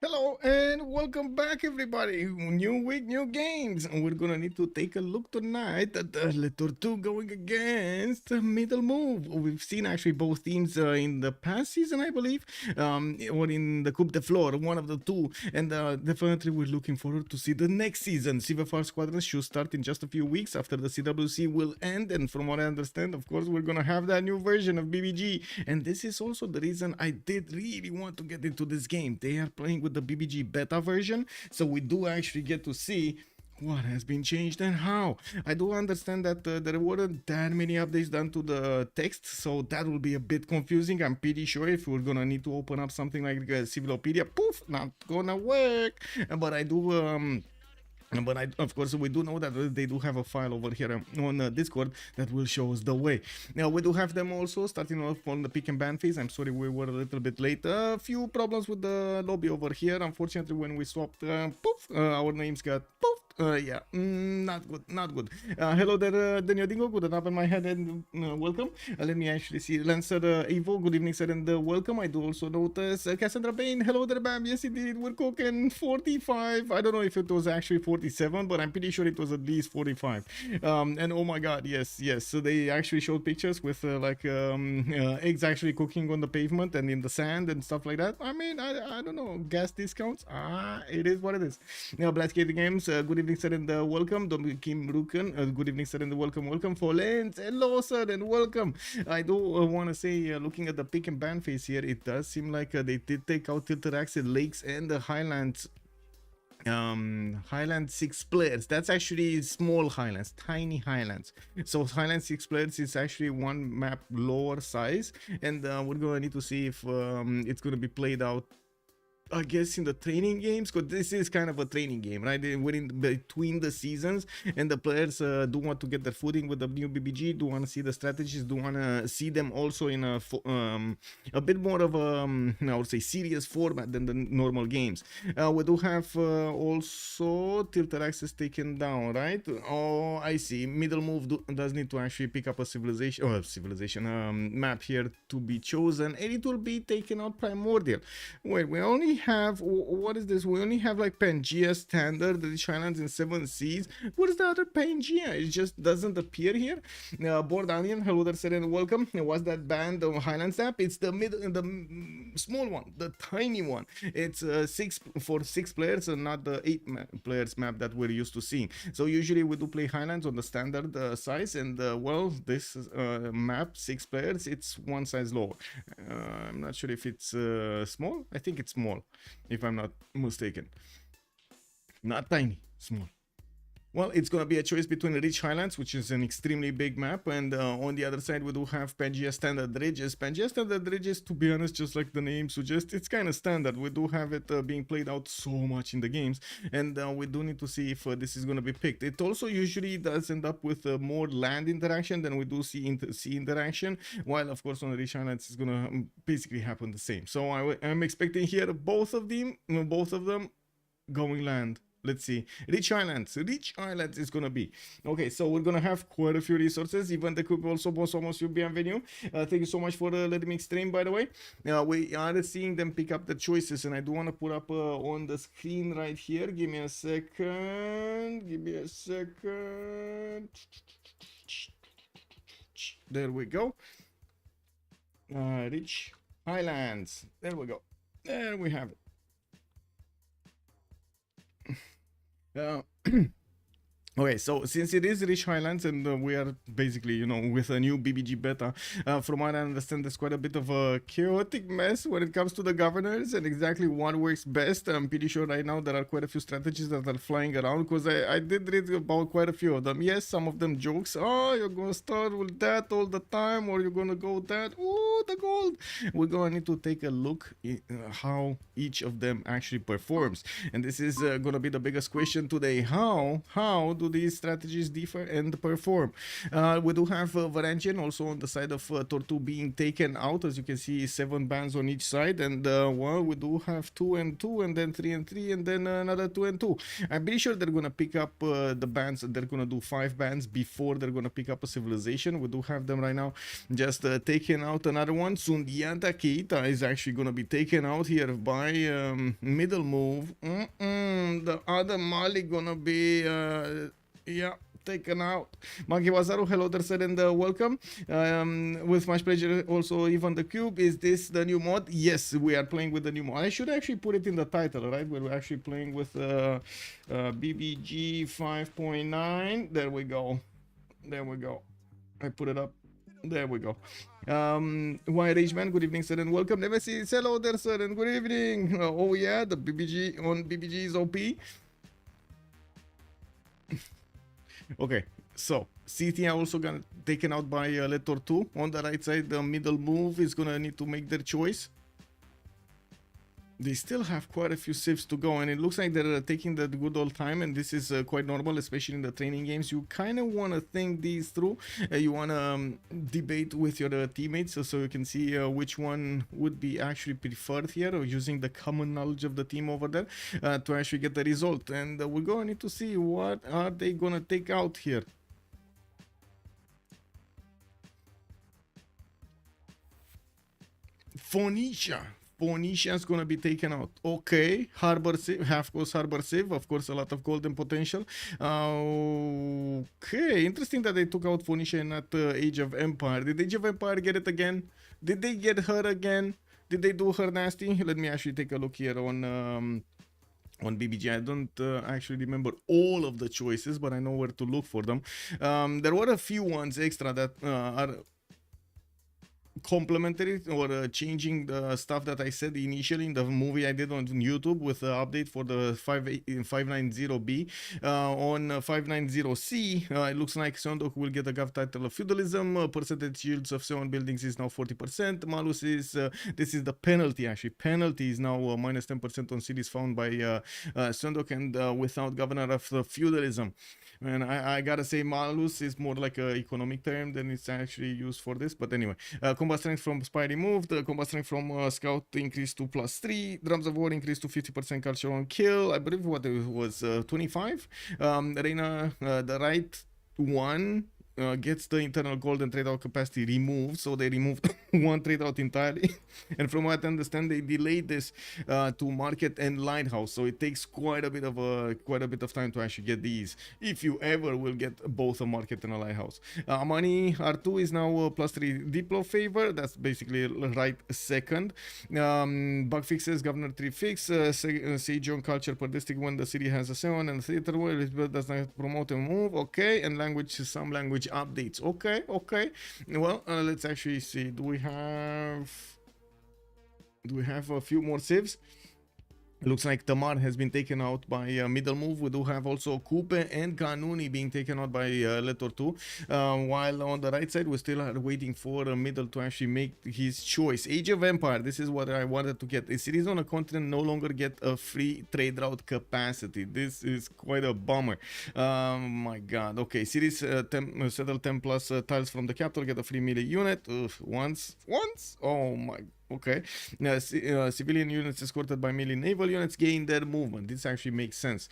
Hello and welcome back, everybody. New week, new games, and we're gonna need to take a look tonight at the Tort Tue going against Middle Move. We've seen actually both teams in the past season, I believe, or in the Coupe de Flore, one of the two. And definitely, we're looking forward to see the next season. Civ6 squadrons should start in just a few weeks after the CWC will end. And from what I understand, of course, we're gonna have that new version of BBG. And this is also the reason I did really want to get into this game. They are playing with the BBG beta version, so we do actually get to see what has been changed and how. I do understand that there weren't that many updates done to the text, so that will be a bit confusing. I'm pretty sure if we're gonna need to open up something like Civilopedia, poof, not gonna work. But I do but of course, we do know that they do have a file over here on Discord that will show us the way. Now, we do have them also starting off on the pick and ban phase. I'm sorry we were a little bit late. A few problems with the lobby over here. Unfortunately, when we swapped, poof, our names got poof. Yeah, not good, not good. Hello there, Daniel Dingo. Good up in my head and welcome. Let me actually see. Lancer Evo, good evening, sir, and welcome. I do also notice Cassandra Bain. Hello there, Bam. Yes, indeed, we're cooking 45. I don't know if it was actually 47, but I'm pretty sure it was at least 45. And oh my god, yes, yes. So they actually showed pictures with eggs actually cooking on the pavement and in the sand and stuff like that. I mean, I don't know, gas discounts. It is what it is. Now, Black Skating Games, good evening, sir, and welcome. Dom Kim Ruken, good evening, sir, and welcome. For Lens, hello, sir, and welcome. I do want to say, looking at the pick and ban phase here, it does seem like they did take out Tilted Axis, Lakes, and the Highlands. Highland 6 players. That's actually small highlands, tiny highlands. So Highland 6 players is actually one map lower size, and we're gonna need to see if it's gonna be played out, I guess, in the training games, because this is kind of a training game, right? We're in between the seasons, and the players do want to get their footing with the new BBG, do want to see the strategies, do want to see them also in a bit more of a, I would say, serious format than the normal games. We do have also Tilted Axis taken down, right? Oh, I see. Middle Move does need to actually pick up a civilization map here to be chosen, and it will be taken out Primordial. Wait, we only have, what is this? We only have like Pangea Standard, the Rich Islands in 7 Seas. What is the other Pangea? It just doesn't appear here. Board Alien, hello there, sir, and welcome. What's that band, the Highlands app? It's the small one, the tiny one. It's 6 for 6 players and not the 8 players map that we're used to seeing. So usually we do play Highlands on the standard size, and well, this map, 6 players, it's one size lower. I'm not sure if it's small. I think it's small, if I'm not mistaken. Not tiny, small. Well, it's going to be a choice between Rich Highlands, which is an extremely big map, and on the other side we do have Pangea Standard Ridges. Pangea Standard Ridges, to be honest, just like the name suggests, it's kind of standard. We do have it being played out so much in the games, and we do need to see if this is going to be picked. It also usually does end up with more land interaction than we do sea interaction, while of course on the Rich Highlands it's going to basically happen the same. So I'm expecting here both of them going land. Let's see. Rich Islands is gonna be okay. So we're gonna have quite a few resources. Even the could also somos you bienvenue. Thank you so much for letting me stream, by the way. We are seeing them pick up the choices, and I do want to put up on the screen right here. Give me a second. There we go. Rich Highlands. There we go. There we have it. Okay, so since it is Rich Highlands, and we are basically, you know, with a new BBG beta, from what I understand, there's quite a bit of a chaotic mess when it comes to the governors and exactly what works best. I'm pretty sure right now there are quite a few strategies that are flying around, because I did read about quite a few of them. Yes, some of them jokes. Oh, you're gonna start with that all the time, or you're gonna go that. Oh, the gold. We're gonna need to take a look at how each of them actually performs, and this is gonna be the biggest question today. How do do these strategies differ and perform. We do have Varangian also on the side of Tort Tue being taken out. As you can see, 7 bans on each side, and well, we do have 2 and 2, and then 3 and 3, and then another 2 and 2. I'm pretty sure they're gonna pick up the bans. They're gonna do 5 bans before they're gonna pick up a civilization. We do have them right now just taking out another one. Soon Dianta Keita is actually gonna be taken out here by middle move. The other Mali gonna be yeah, taken out. Monkey Wazaru, hello there, sir, and welcome. With much pleasure. Also, even the cube. Is this the new mod? Yes, we are playing with the new mod. I should actually put it in the title, right? We're actually playing with BBG 5.9. There we go. There we go. I put it up. There we go. Why Rage Man, good evening, sir, and welcome. Nemesis, hello there, sir, and good evening. Oh yeah, the BBG on BBG is OP. Okay, so Zetian also got taken out by Tort Tue. On the right side, the middle move is gonna need to make their choice. They still have quite a few civs to go, and it looks like they're taking the good old time, and this is quite normal, especially in the training games. You kind of want to think these through. You want to debate with your teammates so you can see which one would be actually preferred here, or using the common knowledge of the team over there to actually get the result. And we're going to need to see what are they going to take out here. Phoenicia is gonna be taken out. Okay, Harbor Civ, half course Harbor Civ, of course, a lot of golden potential. Okay, interesting that they took out Phoenicia and not Age of Empire. Did Age of Empire get it again? Did they get her again? Did they do her nasty? Let me actually take a look here on BBG. I don't actually remember all of the choices, but I know where to look for them. There were a few ones extra that are complementary or changing the stuff that I said initially in the movie I did on YouTube with the update for the 590B. On 590C, it looks like Sondok will get a gov title of feudalism. Percentage yields of 7 buildings is now 40%. Malus is this is the penalty. Actually, penalty is now minus 10% on cities found by Sondok and without governor of feudalism. And I gotta say, Malus is more like an economic term than it's actually used for this. But anyway, combat strength from Spy removed, combat strength from Scout increased to +3, Drums of War increased to 50% culture on kill. I believe what it was 25. Reina, the right one gets the internal gold and trade out capacity removed, so they removed one trade out entirely. And from what I understand, they delayed this to market and lighthouse, so it takes quite a bit of time to actually get these, if you ever will get both a market and a lighthouse. Money R2 is now +3 Diplo favor, that's basically right second. Bug fixes, Governor 3 fix, Sage on culture per district when the city has a 7, and theater where it does not promote a move. Okay, and language, some language updates. Okay. Well, let's actually see. Do we have a few more civs? Looks like Tamar has been taken out by middle move. We do have also Coupe and Kanuni being taken out by Tort Tue. While on the right side, we still are waiting for middle to actually make his choice. Age of Empire, this is what I wanted to get. A cities on a continent no longer get a free trade route capacity. This is quite a bummer. My god. Okay, cities settle 10 plus tiles from the capital, get a free melee unit. Once? Oh my. Okay, civilian units escorted by melee naval units gain their movement. This actually makes sense.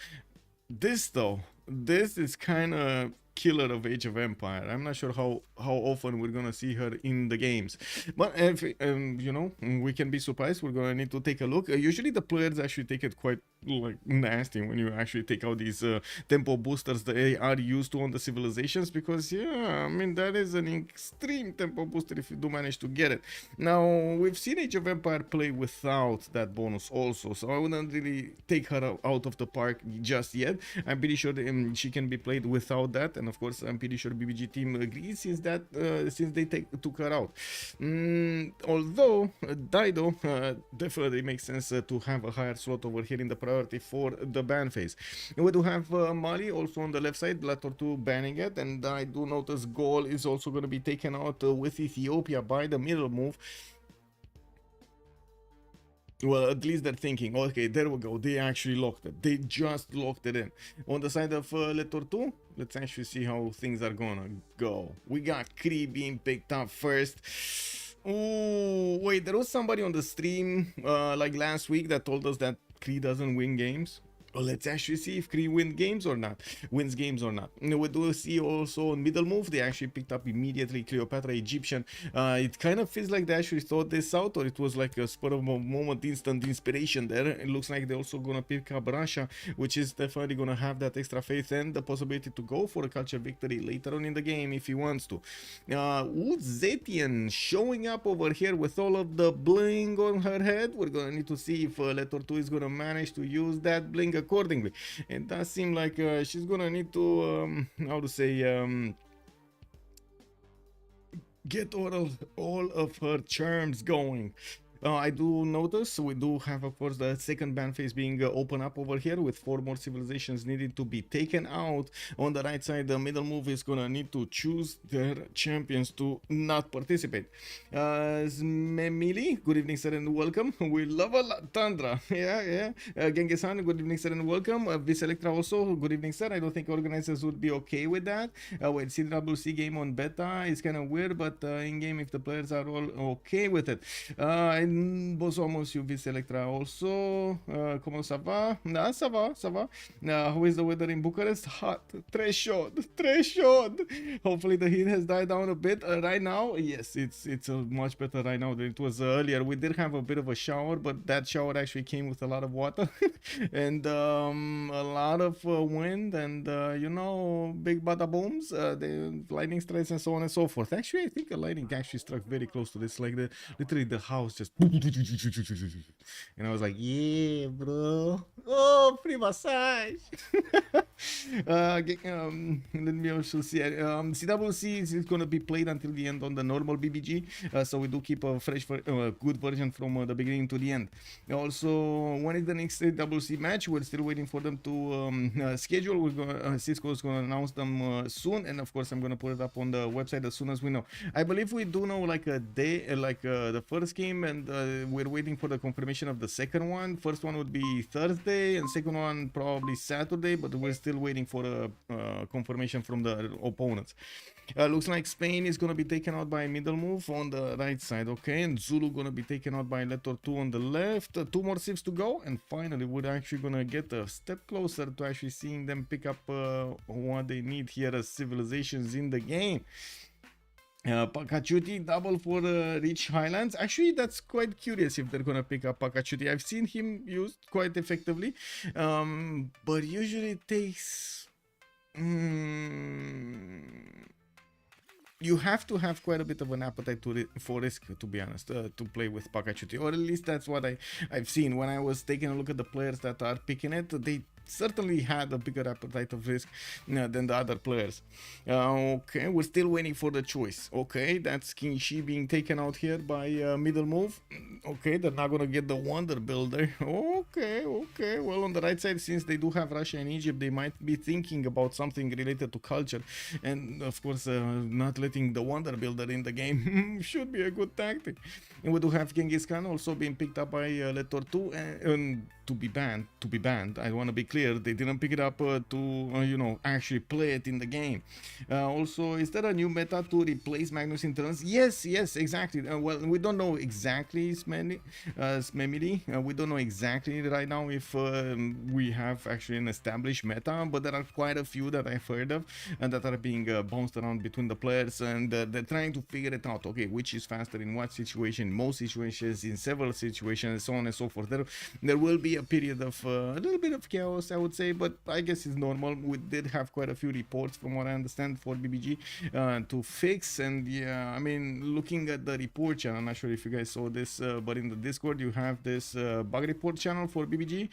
This though, this is kind of killer of Age of Empire. I'm not sure how often we're gonna see her in the games, but if you know, we can be surprised. We're gonna need to take a look. Usually the players actually take it quite like nasty when you actually take out these tempo boosters that they are used to on the civilizations, because yeah, I mean that is an extreme tempo booster if you do manage to get it. Now we've seen Age of Empire play without that bonus also, so I wouldn't really take her out of the park just yet. I'm pretty sure she can be played without that, and of course I'm pretty sure BBG team agrees since they took her out. Although Dido definitely makes sense to have a higher slot over here in the priority for the ban phase. And we do have Mali also on the left side, Tort Tue banning it, and I do notice Gaul is also going to be taken out with Ethiopia by the middle move. Well, at least they're thinking, okay, there we go. They actually locked it. They just locked it in. On the side of Tort Tue, let's actually see how things are gonna go. We got Cree being picked up first. Oh, wait, there was somebody on the stream like last week that told us that Cree doesn't win games. Well, let's actually see if Cree wins games or not. We do see also on middle move, they actually picked up immediately Cleopatra Egyptian. It kind of feels like they actually thought this out, or it was like a spur of a moment, instant inspiration there. It looks like they're also gonna pick up Russia, which is definitely gonna have that extra faith and the possibility to go for a culture victory later on in the game if he wants to. Zetian showing up over here with all of the bling on her head. We're gonna need to see if Tort Tue is gonna manage to use that bling accordingly. It does seem like she's gonna need to how to say get all of her charms going. I do notice we do have, of course, the second ban phase being open up over here with 4 more civilizations needing to be taken out. On the right side, the middle move is gonna need to choose their champions to not participate. Smemili, good evening, sir, and welcome. We love a lot. Tundra, yeah. Genghis Khan, good evening, sir, and welcome. Vis Electra also, good evening, sir. I don't think organizers would be okay with that. Wait, CWC game on beta is kind of weird, but in game, if the players are all okay with it. Bonsoir monsieur Vis Electra also. Comment ça va? Nah, ça va. How is the weather in Bucharest? Hot. Très chaud. Hopefully the heat has died down a bit right now. Yes, it's much better right now than it was earlier. We did have a bit of a shower, but that shower actually came with a lot of water and a lot of wind and you know, big bada booms, the lightning strikes and so on and so forth. Actually, I think a lightning actually struck very close to this, like literally the house just and I was like, yeah, bro. Oh, free massage. Let me also see. CWC is going to be played until the end on the normal BBG, so we do keep a fresh, good version from the beginning to the end. Also, when is the next CWC match? We're still waiting for them to schedule. We're going. Cisco is going to announce them soon, and of course, I'm going to put it up on the website as soon as we know. I believe we do know like a day, like the first game, and we're waiting for the confirmation of the second one. First one would be Thursday, and second one probably Saturday, but we're still waiting for a confirmation from the opponents. Looks like Spain is going to be taken out by middle move on the right side, okay, and Zulu going to be taken out by Tort Tue on the left. 2 more civs to go, and finally we're actually going to get a step closer to actually seeing them pick up what they need here as civilizations in the game. Pakachuti double for Rich Highlands. Actually, that's quite curious if they're gonna pick up Pakachuti. I've seen him used quite effectively, but usually it takes you have to have quite a bit of an appetite for risk, to be honest, to play with Pakachuti, or at least that's what I've seen when I was taking a look at the players that are picking it. They certainly had a bigger appetite of risk than the other players. Okay, we're still waiting for the choice. Okay, that's King Shi being taken out here by middle move. Okay, they're not gonna get the Wonder Builder. Okay, well, on the right side, since they do have Russia and Egypt, they might be thinking about something related to culture, and of course not letting the Wonder Builder in the game should be a good tactic. And we do have Genghis Khan also being picked up by Tort Tue and to be banned. I want to be clear, they didn't pick it up to you know, actually play it in the game. Also, is there a new meta to replace Magnus in turns? Yes, exactly. Well, we don't know exactly, Smemili. We don't know exactly right now if we have actually an established meta, but there are quite a few that I've heard of and that are being bounced around between the players, and they're trying to figure it out. Okay, which is faster in what situation, most situations, in several situations, so on and so forth. There will be a period of a little bit of chaos, I would say, but I guess it's normal. We did have quite a few reports, from what I understand, for BBG to fix, and yeah, I mean, looking at the report channel, I'm not sure if you guys saw this, but in the Discord you have this bug report channel for BBG.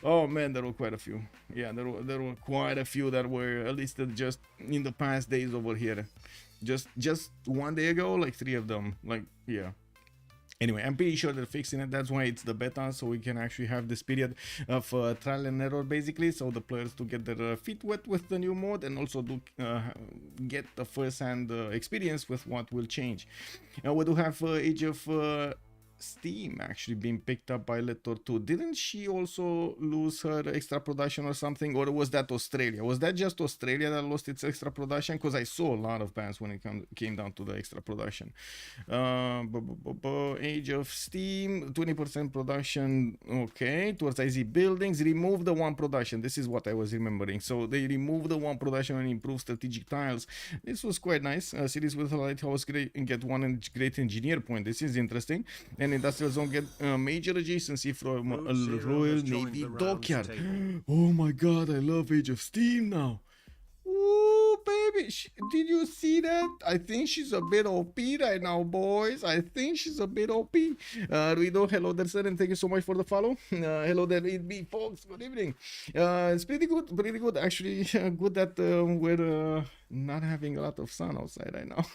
Oh man, there were quite a few. Yeah, there were quite a few that were listed just in the past days over here. Just one day ago, like 3 of them. Like, yeah. Anyway, I'm pretty sure they're fixing it. That's why it's the beta, so we can actually have this period of trial and error, basically, so the players to get their feet wet with the new mode, and also do get the first-hand experience with what will change. We do have Age of Steam actually being picked up by Tort Tue. Didn't she also lose her extra production or something? Or was that Australia? Was that just Australia that lost its extra production? Because I saw a lot of bands when it came down to the extra production. Age of Steam, 20% production. Okay, towards IZ buildings, remove the one production. This is what I was remembering. So they remove the one production and improve strategic tiles. This was quite nice. Cities with a lighthouse get one great engineer point. This is interesting. And industrial zone get major adjacency from a Royal Navy dockyard. Oh my god, I love Age of Steam now. Ooh, baby, did you see that? I think she's a bit OP right now, boys. I think she's a bit OP. Ruido, hello there, sir, and thank you so much for the follow. Hello there, me, folks. Good evening. It's pretty good. Actually, good that we're not having a lot of sun outside right now.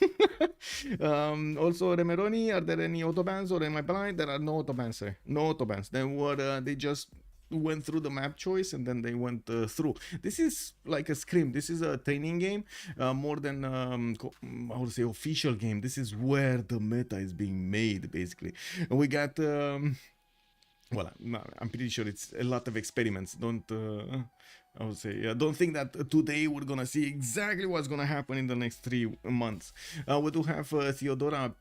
Also, Remeroni, are there any autobans or am I blind? There are no autobans, sir. No autobans. They just went through the map choice and then they went through. This is like a SCRIM. This is a training game more than I would say official game. This is where the meta is being made, basically. We got well, I'm pretty sure it's a lot of experiments. Don't I would say, don't think that today we're gonna see exactly what's gonna happen in the next 3 months. We do have Theodora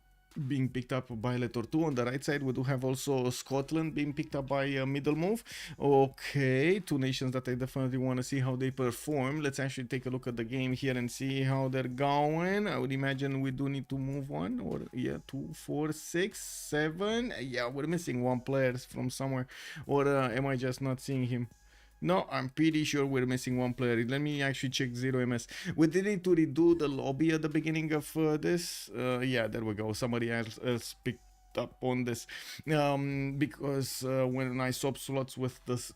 being picked up by Tort Tue on the right side. We do have also Scotland being picked up by Middle Moove. Okay, two nations that I definitely want to see how they perform. Let's actually take a look at the game here and see how they're going. I would imagine we do need to move one, or yeah, 2, 4, 6, 7. Yeah, we're missing one player from somewhere, or am I just not seeing him? No, I'm pretty sure we're missing one player. Let me actually check 0ms. We did need to redo the lobby at the beginning of this. Yeah, there we go. Somebody else picked up on this. Because when I swapped slots with this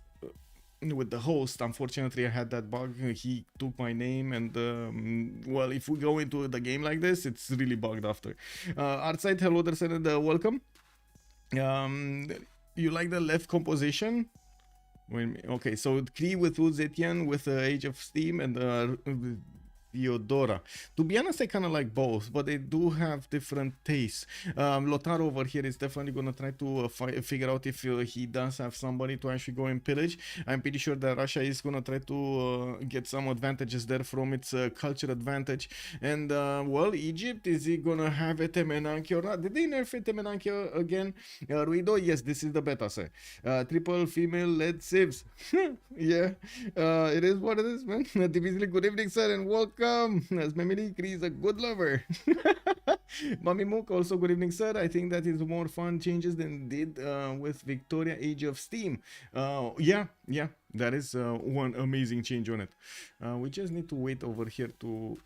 with the host, unfortunately I had that bug. He took my name and well, if we go into the game like this, it's really bugged after. Outside, hello there, sir, and welcome. You like the left composition? Okay, so Cree with Zetian with Age of Steam and Theodora. To be honest, I kind of like both, but they do have different tastes. Lothar over here is definitely going to try to figure out if he does have somebody to actually go and pillage. I'm pretty sure that Russia is going to try to get some advantages there from its culture advantage. And, well, Egypt, is he going to have Etemenanki or not? Did they nerf Etemenanki again? Ruido, yes, this is the beta, sir. Triple female-led civs. Yeah, it is what it is, man. Divisely, good evening, sir, and welcome. As Memeli, Cree is a good lover. Mami Mook, also good evening, sir. I think that is more fun changes than did with Victoria Age of Steam. Yeah, that is one amazing change on it. We just need to wait over here to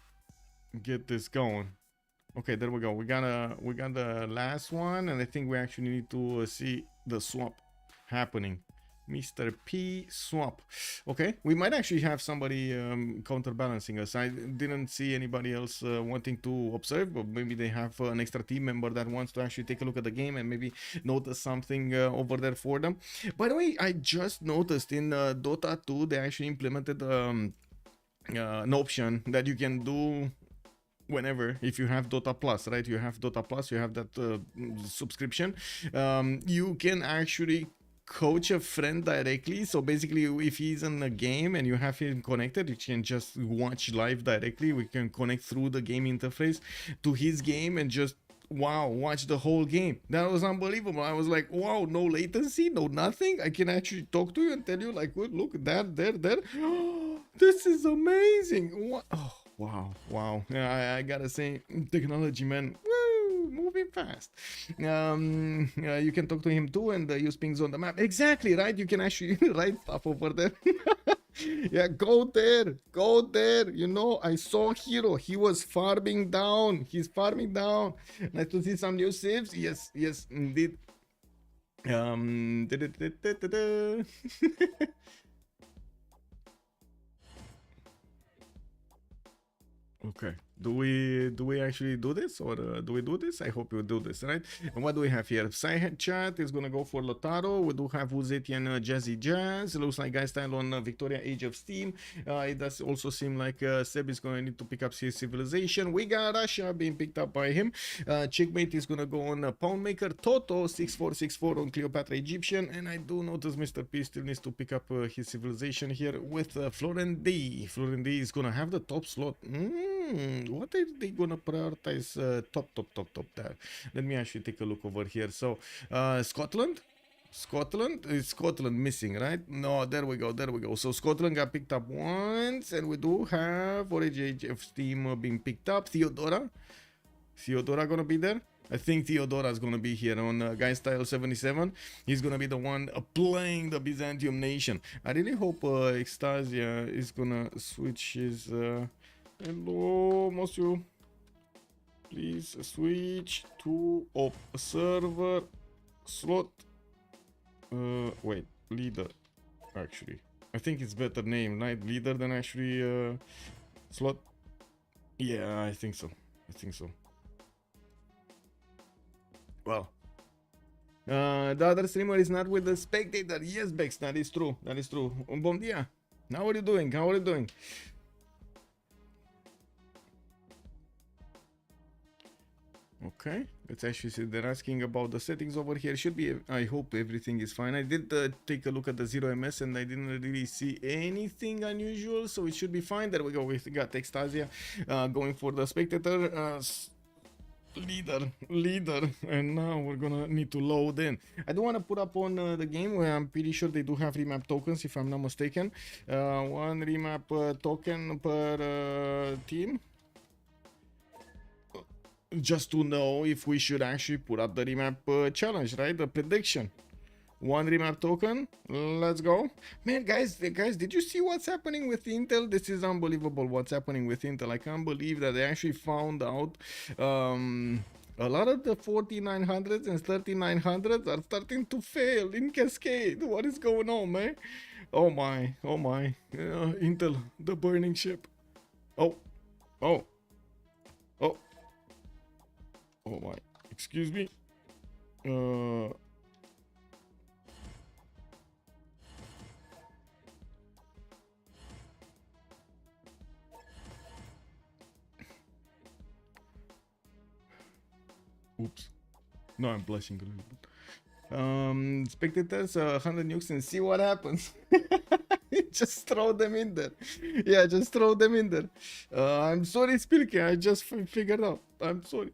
get this going. Okay, there we go. We got the last one, and I think we actually need to see the swap happening. Mr.P swap. Okay, we might actually have somebody counterbalancing us. I didn't see anybody else wanting to observe, but maybe they have an extra team member that wants to actually take a look at the game and maybe notice something over there for them. By the way, I just noticed in Dota 2 they actually implemented an option that you can do whenever, if you have Dota Plus, right? You have Dota Plus, you have that subscription. You can actually coach a friend directly. So basically, if he's in a game and you have him connected, you can just watch live directly. We can connect through the game interface to his game and just watch the whole game. That was unbelievable. I was like, wow, no latency, no nothing. I can actually talk to you and tell you like, look at that, there. This is amazing. What? Oh, wow. Yeah, I gotta say, technology, man. Moving fast. You can talk to him too and use pings on the map. Exactly, right? You can actually write stuff over there. Yeah, go there. You know, I saw Hero. He was farming down. He's farming down. Nice to see some new saves. Yes, indeed. Okay. Do we actually do this, or do we do this? I hope you do this, right? And what do we have here? Psychat is gonna go for Lotaro. We do have Zetian, JazzyJazz. It looks like Guystyle on Victoria Age of Steam. It does also seem like Seb is gonna need to pick up his civilization. We got Russia being picked up by him. CheckMate is gonna go on Poundmaker. Toto 6464 on Cleopatra Egyptian, and I do notice Mr.P still needs to pick up his civilization here with FlorentD. FlorentD is gonna have the top slot. What are they gonna prioritize top there? Let me actually take a look over here. So Scotland is Scotland missing, right? No, there we go. So Scotland got picked up once, and we do have Age of Steam being picked up. Theodora gonna be there. I think Theodora is gonna be here on Guystyle 77. He's gonna be the one playing the Byzantium nation. I really hope Extasia is gonna switch his hello, monsieur. Please switch to server slot. Wait, leader. Actually, I think it's better name, right? Leader than actually slot. Yeah, I think so. Well, the other streamer is not with the spectator. Yes, Bex, that is true. Bon dia. How are you doing? Okay, let's actually see. They're asking about the settings over here. Should be, I hope everything is fine. I did take a look at the 0ms and I didn't really see anything unusual, so it should be fine. There we go. We got Extasia going for the spectator. Leader, and now we're gonna need to load in. I do want to put up on the game where I'm pretty sure they do have remap tokens, if I'm not mistaken. One remap token per team, just to know if we should actually put up the remap challenge, right? The prediction. One remap token. Let's go, man. Guys, did you see what's happening with Intel? This is unbelievable what's happening with Intel. I can't believe that they actually found out a lot of the 4900s and 3900s are starting to fail in cascade. What is going on, man? Oh my, Intel, the burning ship. Oh my, excuse me. Oops. No, I'm blushing a little bit. Spectators, 100 nukes and see what happens. Just throw them in there. Yeah, just throw them in there. I'm sorry, Spilke. I just figured out. I'm sorry.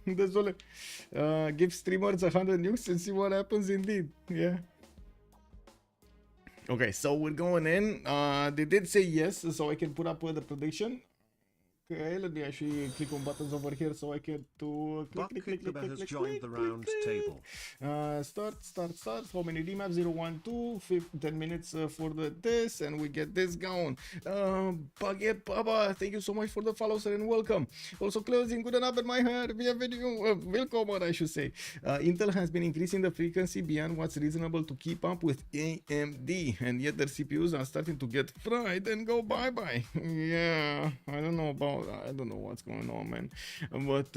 Désolé. Give streamers 100 nukes and see what happens indeed. Yeah. Okay, so we're going in. They did say yes, so I can put up with the prediction. Okay, let me actually click on buttons over here so I can do click. Joined the round table. Start. How many remaps? 0, 1, 2, 10 minutes for this, and we get this going. Baguette Baba, thank you so much for the follow, sir, and welcome. Also, closing, good enough at my heart. Welcome, I should say. Intel has been increasing the frequency beyond what's reasonable to keep up with AMD, and yet their CPUs are starting to get fried and go bye-bye. Yeah, I don't know what's going on, man, but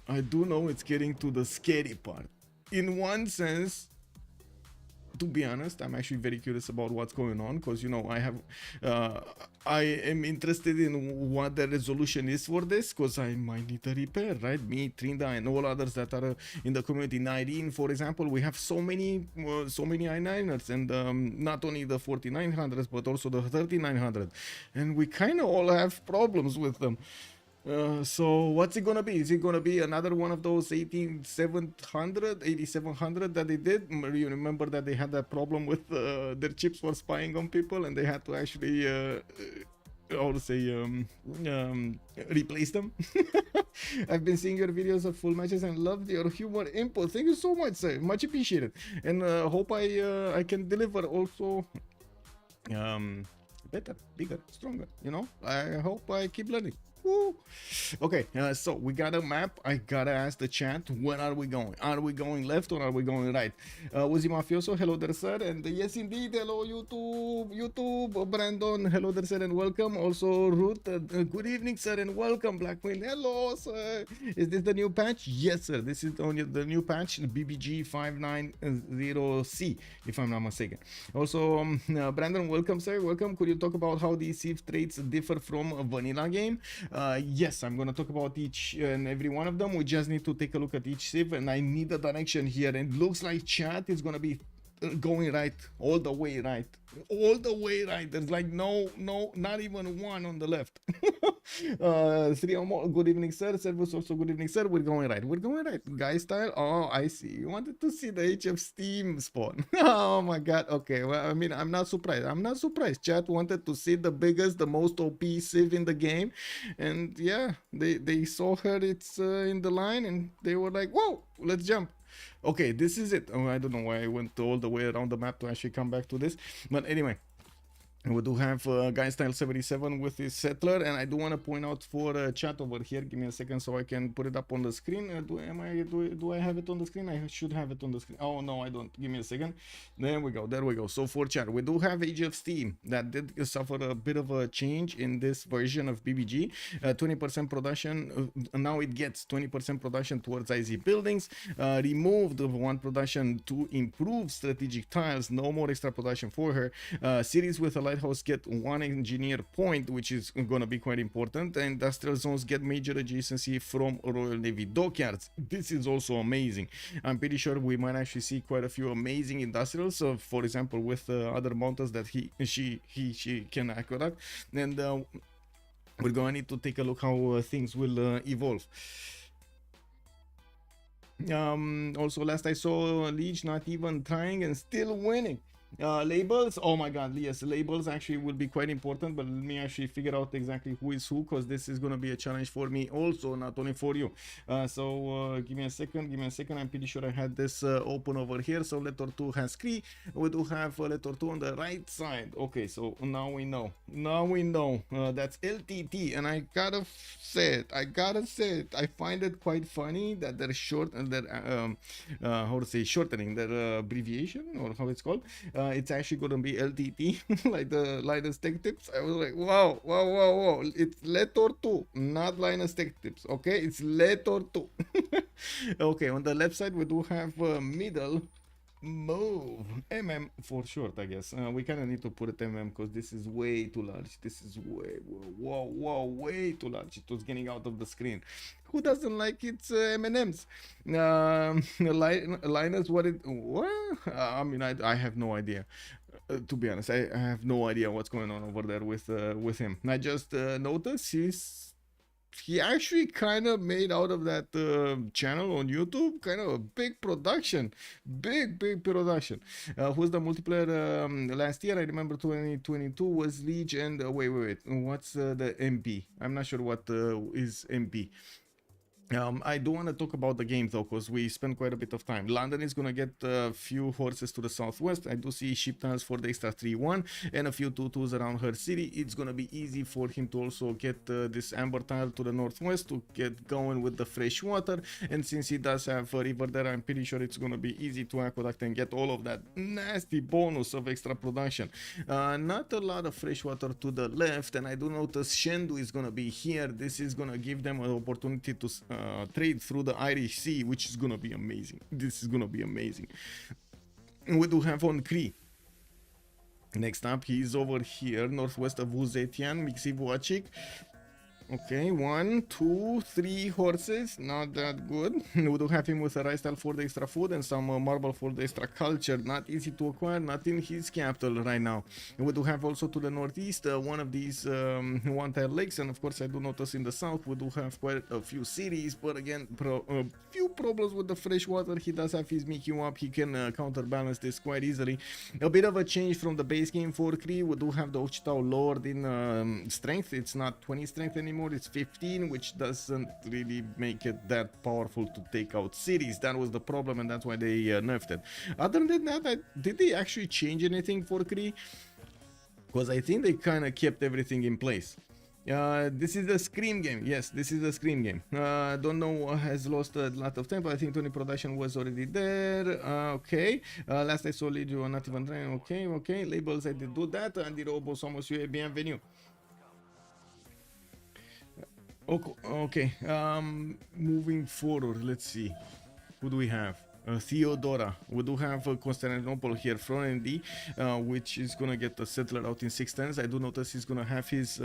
I do know it's getting to the scary part. In one sense, to be honest, I'm actually very curious about what's going on, because, you know, I am interested in what the resolution is for this, because I might need a repair, right? Me, Trinda, and all others that are in the community. Nirene, for example, we have so many i9ers, and not only the 4900s, but also the 3900, and we kind of all have problems with them. So what's it gonna be? Is it gonna be another one of those 8700 that they did? You remember that they had that problem with their chips were spying on people, and they had to actually replace them. I've been seeing your videos of full matches and loved your humor input. Thank you so much, sir. Much appreciated, and hope I can deliver also better, bigger, stronger. You know, I hope I keep learning. Woo. Okay, so we got a map. I gotta ask the chat, where are we going? Are we going left or are we going right? Uzi Mafioso, hello there, sir. And yes, indeed, hello, YouTube, Brandon, hello there, sir, and welcome. Also, Ruth, good evening, sir, and welcome. Blackmail, hello, sir. Is this the new patch? Yes, sir. This is only the new patch, BBG 590C, if I'm not mistaken. Also, Brandon, welcome, sir. Welcome. Could you talk about how these Civ traits differ from a vanilla game? Yes, I'm gonna talk about each and every one of them. We just need to take a look at each Civ, and I need a direction here. And it looks like chat is gonna be going right, all the way right, all the way right. There's like no, not even one on the left. Three or more. Good evening, sir. Servus also good evening, sir. We're going right. We're going right. Guystyle. Oh, I see. You wanted to see the HF Steam spawn. Oh my god. Okay. Well, I mean, I'm not surprised. I'm not surprised. Chat wanted to see the biggest, the most OP Civ in the game, and yeah, they saw her. It's in the line, and they were like, "Whoa, let's jump." Okay, this is it. Oh, I don't know why I went all the way around the map to actually come back to this, but anyway. We do have Guystyle 77 with his settler, and I do want to point out for chat over here. Give me a second so I can put it up on the screen. Do I have it on the screen? I should have it on the screen. Oh no, I don't. Give me a second. There we go. There we go. So for chat, we do have Age of Steam that did suffer a bit of a change in this version of BBG. 20% production. Now it gets 20% production towards IZ buildings. Removed one production to improve strategic tiles. No more extra production for her. Series with a lighthouse get one engineer point, which is going to be quite important, and industrial zones get major adjacency from Royal Navy dockyards. This is also amazing. I'm pretty sure we might actually see quite a few amazing industrials, for example, with other mountains that she can aqueduct, and we're going to need to take a look how things will evolve. Also, last I saw Leech not even trying and still winning. Labels, oh my god, yes, labels actually will be quite important, but let me actually figure out exactly who is who, because this is going to be a challenge for me also, not only for you. So give me a second, I'm pretty sure I had this open over here. So Letter 2 has Cree, we do have Letter 2 on the right side. Okay, so now we know, that's LTT, and I gotta say it, I find it quite funny that they're short, and they're how to say, shortening their abbreviation, or how it's called. It's actually going to be LTT, like the Linus Tech Tips. I was like, wow. It's Letter 2, not Linus Tech Tips. Okay, it's Letter 2. Okay, on the left side, we do have middle Moove. MM for short, I guess. We kind of need to put it MM because this is way too large. This is way too large. It was getting out of the screen. Who doesn't like its M&Ms? Linus, what? I mean, I have no idea. To be honest, I have no idea what's going on over there with him. I just noticed he actually kind of made out of that channel on YouTube kind of a big production, big production. Who's the multiplayer last year? I remember 2022 was Leech and wait, what's the MP? I'm not sure what is MP. I do want to talk about the game though, because we spent quite a bit of time. London is going to get a few horses to the southwest. I do see ship tiles for the extra 3-1 and a few 2-2s around her city. It's going to be easy for him to also get this amber tile to the northwest to get going with the fresh water. And since he does have a river there, I'm pretty sure it's going to be easy to aqueduct and get all of that nasty bonus of extra production. Not a lot of fresh water to the left, and I do notice Shendu is going to be here. This is going to give them an opportunity to trade through the Irish Sea, which is gonna be amazing. This is gonna be amazing. We do have on Cree. Next up, he is over here, northwest of Zetian, Mixivuachik. Okay, 1, 2, 3 horses, not that good. We do have him with a rice tile for the extra food and some marble for the extra culture. Not easy to acquire, not in his capital right now. And we do have also to the northeast one of these one-tile lakes, and of course I do notice in the south we do have quite a few cities, but again, few problems with the fresh water. He does have his Mickey up, he can counterbalance this quite easily. A bit of a change from the base game for Cree. We do have the Ochitao lowered in strength. It's not 20 strength anymore, it's 15, which doesn't really make it that powerful to take out cities. That was the problem, and that's why they nerfed it. Other than that, did they actually change anything for Cree? Because I think they kind of kept everything in place. This is the SCRIM game. Yes, this is the SCRIM game. Don't know, has lost a lot of time, but I think Tony production was already there. Ok. Last I saw Legio not even trying. Ok, ok. Labels, I did do that. Andy Robo, somos you, bienvenue. Okay. Moving forward, let's see. Who do we have? Theodora. We do have Constantinople here, FlorentD, which is gonna get a settler out in 6 turns. I do notice he's gonna have his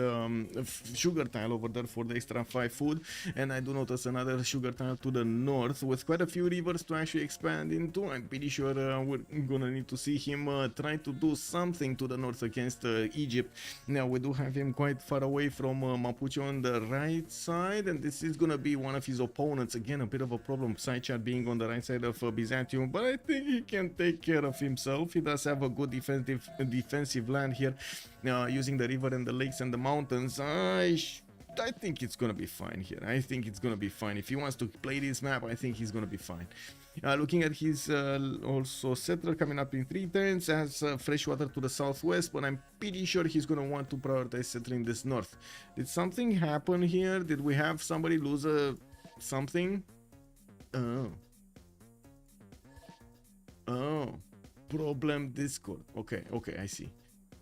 sugar tile over there for the extra 5 food, and I do notice another sugar tile to the north with quite a few rivers to actually expand into. I'm pretty sure we're gonna need to see him try to do something to the north against Egypt. Now we do have him quite far away from Mapuche on the right side, and this is gonna be one of his opponents. Again, a bit of a problem, Psychat being on the right side of Byzantium, but I think he can take care of himself. He does have a good defensive land here, using the river and the lakes and the mountains. I think it's gonna be fine here. I think it's gonna be fine. If he wants to play this map, I think he's gonna be fine. Looking at his also settler coming up in 3 turns, has fresh water to the southwest, but I'm pretty sure he's gonna want to prioritize settling this north. Did something happen here? Did we have somebody lose something? Oh, problem Discord. Okay, I see.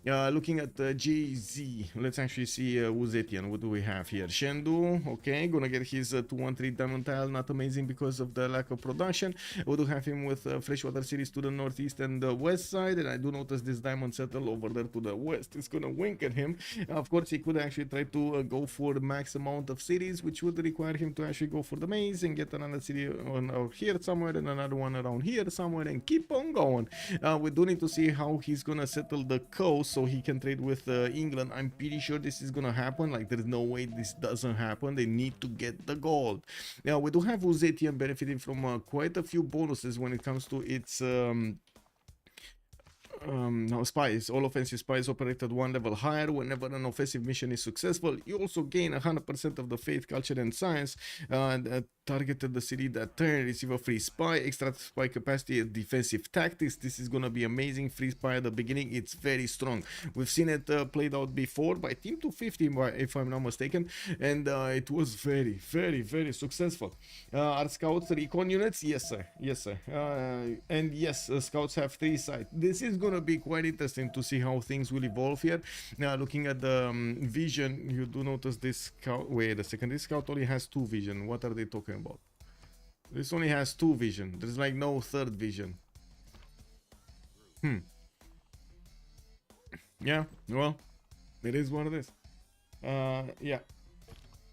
Looking at JZ, let's actually see Zetian. What do we have here? Shendu, okay, gonna get his 213 diamond tile, not amazing because of the lack of production. We do have him with freshwater cities to the northeast and the west side, and I do notice this diamond settle over there to the west. It's gonna wink at him. Of course, he could actually try to go for the max amount of cities, which would require him to actually go for the maze and get another city on here somewhere and another one around here somewhere and keep on going. We do need to see how he's gonna settle the coast so he can trade with England. I'm pretty sure this is gonna happen. Like, there's no way this doesn't happen. They need to get the gold. Now we do have Zetian benefiting from quite a few bonuses when it comes to its spies. All offensive spies operate at 1 level higher. Whenever an offensive mission is successful, you also gain 100% of the faith, culture, and science. Targeted the city that turn, receive a free spy, extra spy capacity, defensive tactics. This is gonna be amazing. Free spy at the beginning, it's very strong. We've seen it played out before by Team 250, if I'm not mistaken, and it was very successful. Are scouts recon units? Yes sir. And yes, scouts have 3 sides. This is gonna be quite interesting to see how things will evolve here. Now looking at the vision, you do notice this scout. Wait a second, this scout only has 2 vision. What are they talking about? This only has 2 vision. There's like no 3rd vision. Yeah, well, it is what it is. Yeah.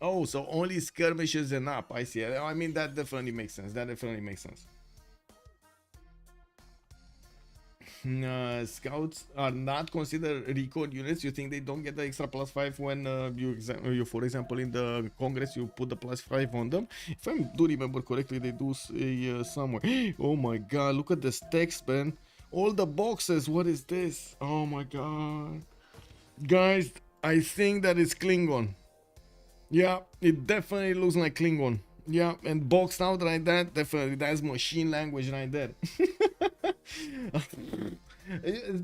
Oh, so only skirmishes and up. I see. I mean, that definitely makes sense. Scouts are not considered recon units. You think they don't get the extra +5 when you, for example, in the Congress, you put the +5 on them? If I do remember correctly, they do say somewhere. Oh my god, look at this text, man. All the boxes, what is this? Oh my god. Guys, I think that is Klingon. Yeah, it definitely looks like Klingon. Yeah, and boxed out like that, definitely, that's machine language right there.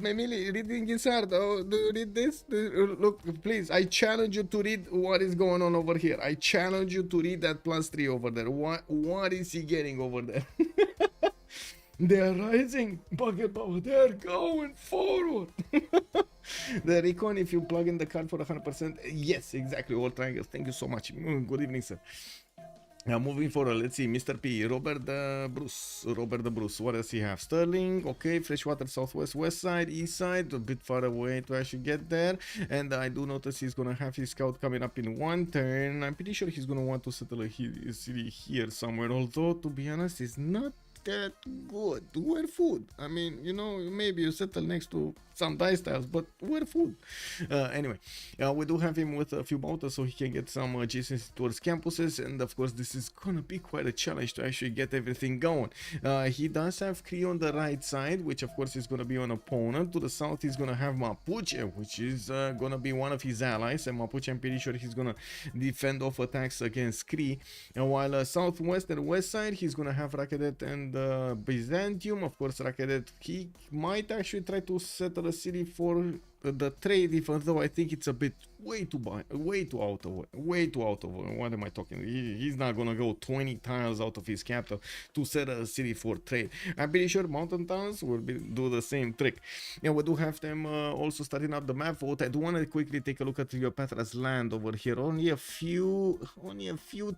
Maybe reading is hard. Oh, do you read this? Look, please, I challenge you to read what is going on over here. I challenge you to read that +3 over there. What is he getting over there? They're rising, bucket power. They're going forward. The recon, if you plug in the card for 100%, yes, exactly. All triangles. Thank you so much. Good evening, sir. Now moving forward, let's see, Mr.P, Robert the Bruce, what does he have? Sterling, okay, freshwater, southwest, west side, east side, a bit far away to actually get there, and I do notice he's gonna have his scout coming up in 1 turn. I'm pretty sure he's gonna want to settle a city here somewhere, although, to be honest, it's not that good. Where food? I mean, you know, maybe you settle next to some dice tiles, but where food? Anyway, we do have him with a few bounties so he can get some adjacency towards campuses, and of course this is gonna be quite a challenge to actually get everything going. He does have Cree on the right side, which of course is gonna be an opponent. To the south he's gonna have Mapuche, which is gonna be one of his allies, and Mapuche, I'm pretty sure he's gonna defend off attacks against Cree. And while southwest and west side he's gonna have Rakedet and Byzantium. Of course, Rakedet, he might actually try to settle a city for the trade, even though I think it's a bit way too out of what am I talking? He's not gonna go 20 tiles out of his capital to set a city for trade. I'm pretty sure mountain towns will do the same trick. Yeah, we do have them also starting up the map vote. I do want to quickly take a look at Cleopatra's land over here. Only a few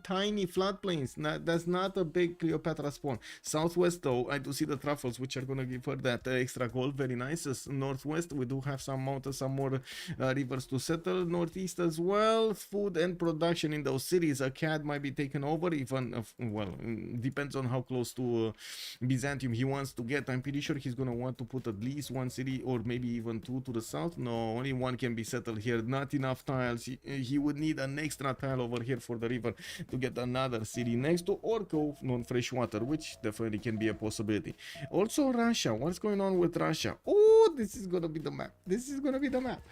tiny floodplains. That's not a big Cleopatra spawn. Southwest though, I do see the truffles, which are gonna give her that extra gold. Very nice. Northwest, we do have some mountains, some more rivers to settle. Northeast as well, food and production in those cities. A cat might be taken over, even well, depends on how close to Byzantium he wants to get. I'm pretty sure he's gonna want to put at least one city or maybe even two to the south. No, only one can be settled here. Not enough tiles. He would need an extra tile over here for the river to get another city next to, or go on fresh water, which definitely can be a possibility. Also Russia, what's going on with Russia? Oh, this is gonna be the map. This is gonna be the map.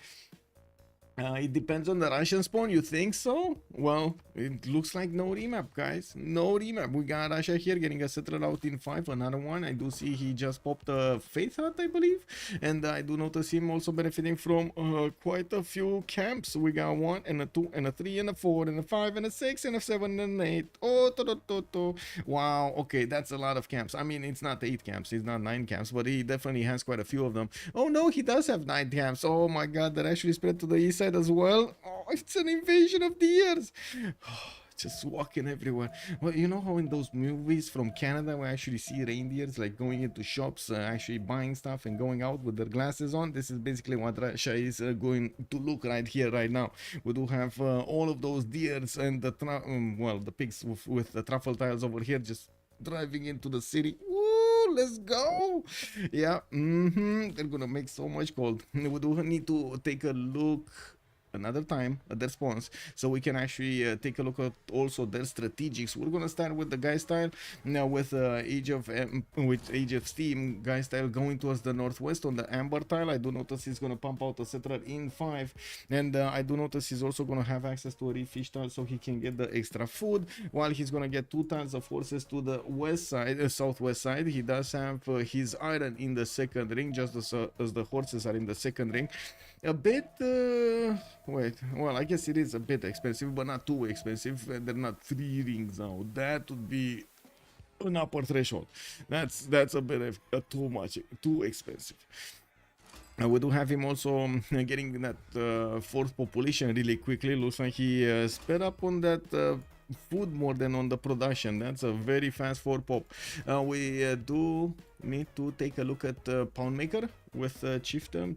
It depends on the Russian spawn, you think so? Well, it looks like no remap, guys. No remap. We got Russia here getting a settler out in 5, another one. I do see he just popped a Faith Hut, I believe. And I do notice him also benefiting from quite a few camps. We got 1 and a 2 and a 3 and a 4 and a 5 and a 6 and a 7 and an 8. Oh, wow, okay, that's a lot of camps. I mean, it's not 8 camps, it's not 9 camps, but he definitely has quite a few of them. Oh no, he does have 9 camps. Oh my god, that actually spread to the east side as well. Oh, it's an invasion of deers. Just walking everywhere. Well, you know how in those movies from Canada we actually see reindeers like going into shops, actually buying stuff and going out with their glasses on? This is basically what Russia is going to look right here, right now. We do have all of those deers and the well, the pigs with the truffle tiles over here just driving into the city. Woo, let's go. Yeah, they're gonna make so much gold. We do need to take a look another time at their spawns, so we can actually take a look at also their strategics. We're gonna start with the Guystyle now with Age of Steam. Guystyle going towards the northwest on the amber tile. I do notice he's gonna pump out a settler in 5, and I do notice he's also gonna have access to a refish tile so he can get the extra food, while he's gonna get 2 tiles of horses to the west side, southwest side. He does have his iron in the second ring, just as the horses are in the second ring. A bit wait, well, I guess it is a bit expensive, but not too expensive. They're not 3 rings now. That would be an upper threshold. That's a bit of too expensive. We do have him also getting that 4th population really quickly. Looks like he sped up on that food more than on the production. That's a very fast 4 pop. We do need to take a look at Pound Maker with Chieftain.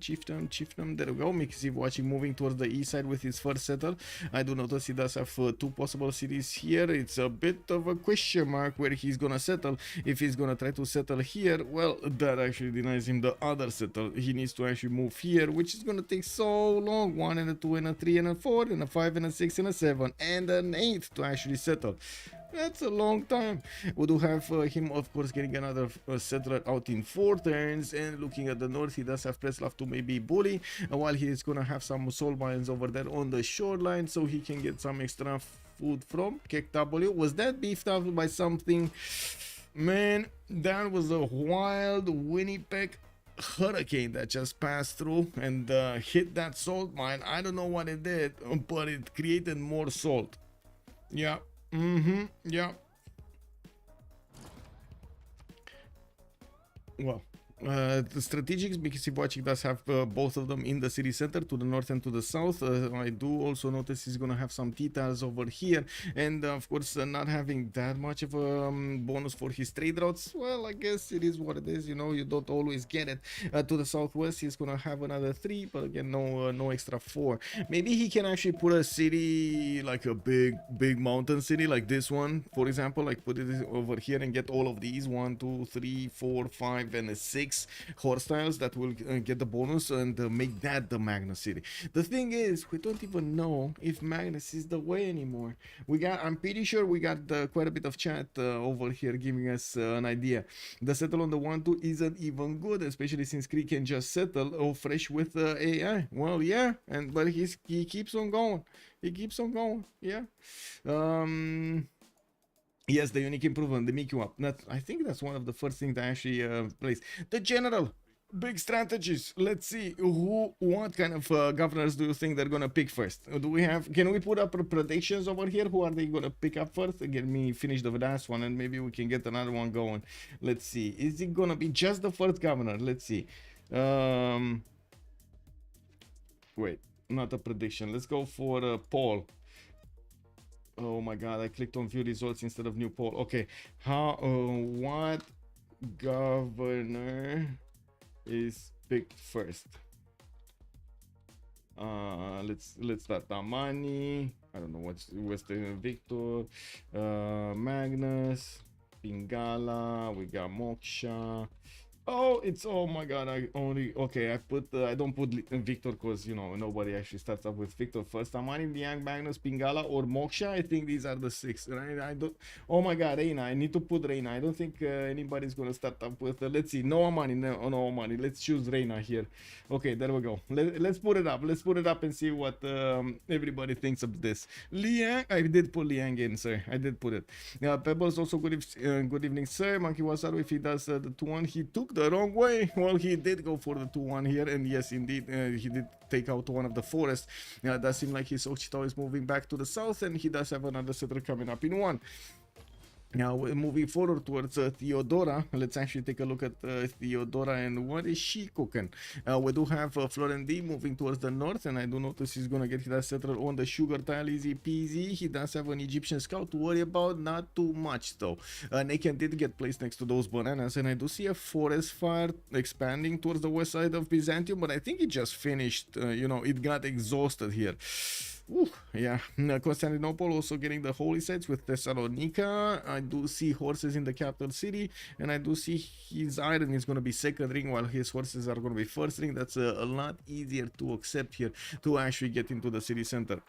There we go. Makes him watching moving towards the east side with his first settle. I do notice he does have 2 possible cities here. It's a bit of a question mark where he's gonna settle. If he's gonna try to settle here, well, that actually denies him the other settle. He needs to actually move here, which is gonna take so long. 1 and a 2 and a 3 and a 4 and a 5 and a 6 and a 7 and an 8 to actually settle. That's a long time. We do have him, of course, getting another settler out in 4 turns. And looking at the north, he does have Preslav to maybe bully, while he is gonna have some soul mines over there on the shoreline, so he can get some extra food from KW. Was that beefed up by something? Man, that was a wild Winnipeg hurricane that just passed through and hit that salt mine. I don't know what it did, but it created more salt. Yeah. Yeah. Well, the strategics, because Civ6 does have both of them in the city center to the north and to the south. I do also notice he's gonna have some T-tiles over here, and of course not having that much of a bonus for his trade routes. Well, I guess it is what it is, you know, you don't always get it. To the southwest he's gonna have another 3, but again no extra 4. Maybe he can actually put a city, like a big mountain city like this one, for example, like put it over here and get all of these 1, 2, 3, 4, 5 and a 6 horse tiles that will get the bonus and make that the Magnus city. The thing is, we don't even know if Magnus is the way anymore. I'm pretty sure we got quite a bit of chat over here giving us an idea. The settle on the 1-2 isn't even good, especially since Cree can just settle fresh with AI. Well, yeah, but he keeps on going. He keeps on going. Yeah. Yes, the unique improvement, the make you up. I think that's one of the first things I actually placed. The general. Big strategies. Let's see what kind of governors do you think they're gonna pick first? Do we have? Can we put up predictions over here? Who are they gonna pick up first? Get me finish the last one, and maybe we can get another one going. Let's see. Is it gonna be just the first governor? Let's see. Wait, not a prediction. Let's go for poll. Oh my God! I clicked on view results instead of new poll. Okay, what governor is picked first? Let's start Tamani. I don't know what's Western Victor, Magnus, Pingala. We got Moksha. Oh, oh my God! I don't put Victor because you know nobody actually starts up with Victor first. Tamani, Liang, Magnus, Pingala, or Moksha. I think these are the 6. Right? I don't. Oh my God, Reina! I need to put Reina. I don't think anybody's gonna start up with. Let's see. No money. No money. Let's choose Reina here. Okay, there we go. Let's put it up. Let's put it up and see what everybody thinks of this. Liang, I did put Liang in, sir. I did put it. Pebbles also good evening, sir. Monkey Wasaru, if he does the 2-1, he took the wrong way. Well, he did go for the 2-1 here, and yes, indeed, he did take out one of the forests. It does seem like his Ochita is moving back to the south, and he does have another settler coming up in 1. Now we're moving forward towards Theodora. Let's actually take a look at Theodora and what is she cooking. We do have FlorentD moving towards the north, and I do notice he's gonna get that settler on the sugar tile, easy peasy. He does have an Egyptian scout to worry about, not too much though. Naken did get placed next to those bananas, and I do see a forest fire expanding towards the west side of Byzantium, but I think it just finished. It got exhausted here. Ooh, yeah. Constantinople also getting the holy sites with Thessalonica. I do see horses in the capital city, and I do see his iron is going to be second ring while his horses are going to be first ring. That's a lot easier to accept here to actually get into the city center.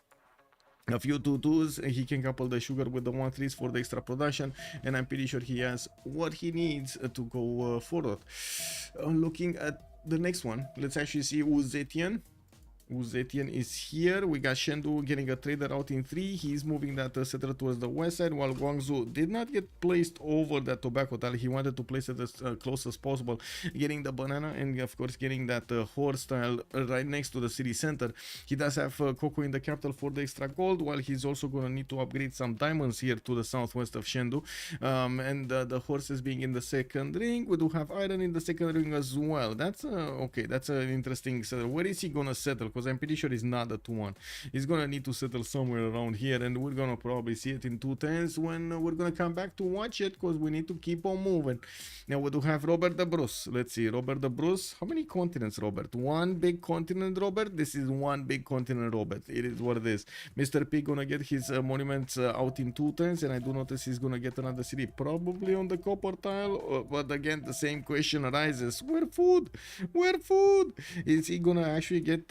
A few 2-2s, he can couple the sugar with the 1-3s for the extra production, and I'm pretty sure he has what he needs to go forward. Looking at the next one, let's actually see Zetian. Zetian is here. We got Shendu getting a trader out in 3. He's moving that settler towards the west side, while Guangzhou did not get placed over that tobacco tile. He wanted to place it as close as possible, getting the banana and of course getting that horse tile right next to the city center. He does have Coco in the capital for the extra gold, while he's also going to need to upgrade some diamonds here to the southwest of Shendu. And the horses being in the second ring. We do have iron in the second ring as well. That's okay. That's an interesting settle. Where is he going to settle? Because I'm pretty sure it's not a 2-1. He's gonna need to settle somewhere around here, and we're gonna probably see it in 2-10s when we're gonna come back to watch it, because we need to keep on moving. Now we do have Robert the Bruce. Let's see, Robert the Bruce. How many continents, Robert? One big continent, Robert? This is one big continent, Robert. It is what it is. Mr.P gonna get his monuments out in 2-10s, and I do notice he's gonna get another city probably on the copper tile, but again the same question arises: where food? Where food? Is he gonna actually get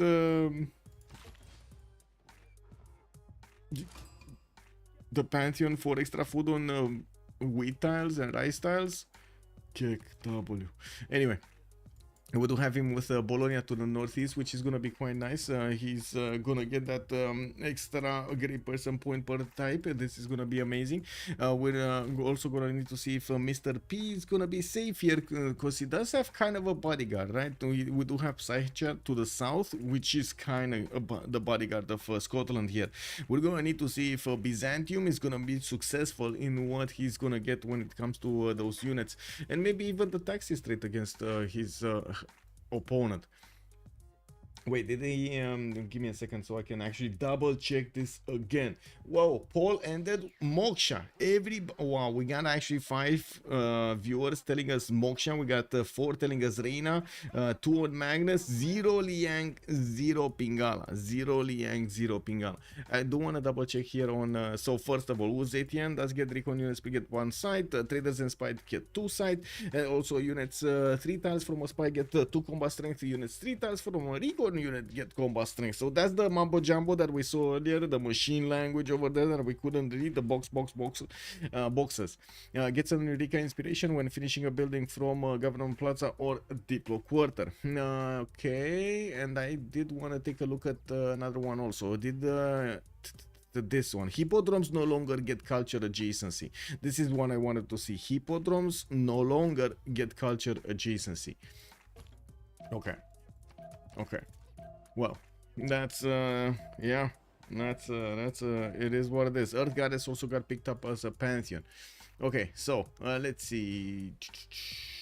the Pantheon for extra food on wheat tiles and rice tiles? Check W. Anyway, we do have him with Bologna to the northeast, which is going to be quite nice. He's going to get that extra great person point per type. This is going to be amazing. We're also going to need to see if Mr.P is going to be safe here, because he does have kind of a bodyguard, right? We do have Psychat to the south, which is kind of the bodyguard of Scotland here. We're going to need to see if Byzantium is going to be successful in what he's going to get when it comes to those units. And maybe even the taxi straight against his opponent. Wait, did they give me a second so I can actually double check this again? Whoa, poll ended Moksha. Wow, we got actually 5 viewers telling us Moksha. We got 4 telling us Reina, 2 on Magnus, 0 Liang, 0 Pingala. 0 Liang, 0 Pingala. I do want to double check here on so first of all, Zetian does get recon units, we get 1 side, traders and spy get 2 side, and also units 3 tiles from a spy get 2 combat strength, units 3 tiles from a recon unit get combat strength. So that's the mumbo jumbo that we saw earlier, the machine language over there that we couldn't read, the boxes. Gets an Eureka inspiration when finishing a building from Government Plaza or Diplo Quarter. Okay, and I did want to take a look at another one also. This one, hippodromes no longer get culture adjacency. This is one I wanted to see. Hippodromes no longer get culture adjacency. Okay. Okay. Well, that's yeah. That's it is what it is. Earth Goddess also got picked up as a pantheon. Okay, so let's see.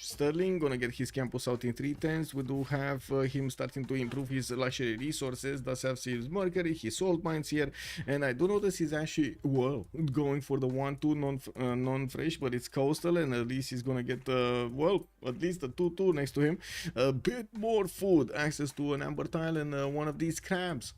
Sterling gonna get his campus out in 3 turns. We do have him starting to improve his luxury resources. Does have his mercury, his salt mines here, and I do notice he's actually well going for the 1-2 non-fresh, but it's coastal, and at least he's gonna get well at least the 2-2 next to him. A bit more food, access to an amber tile and one of these crabs.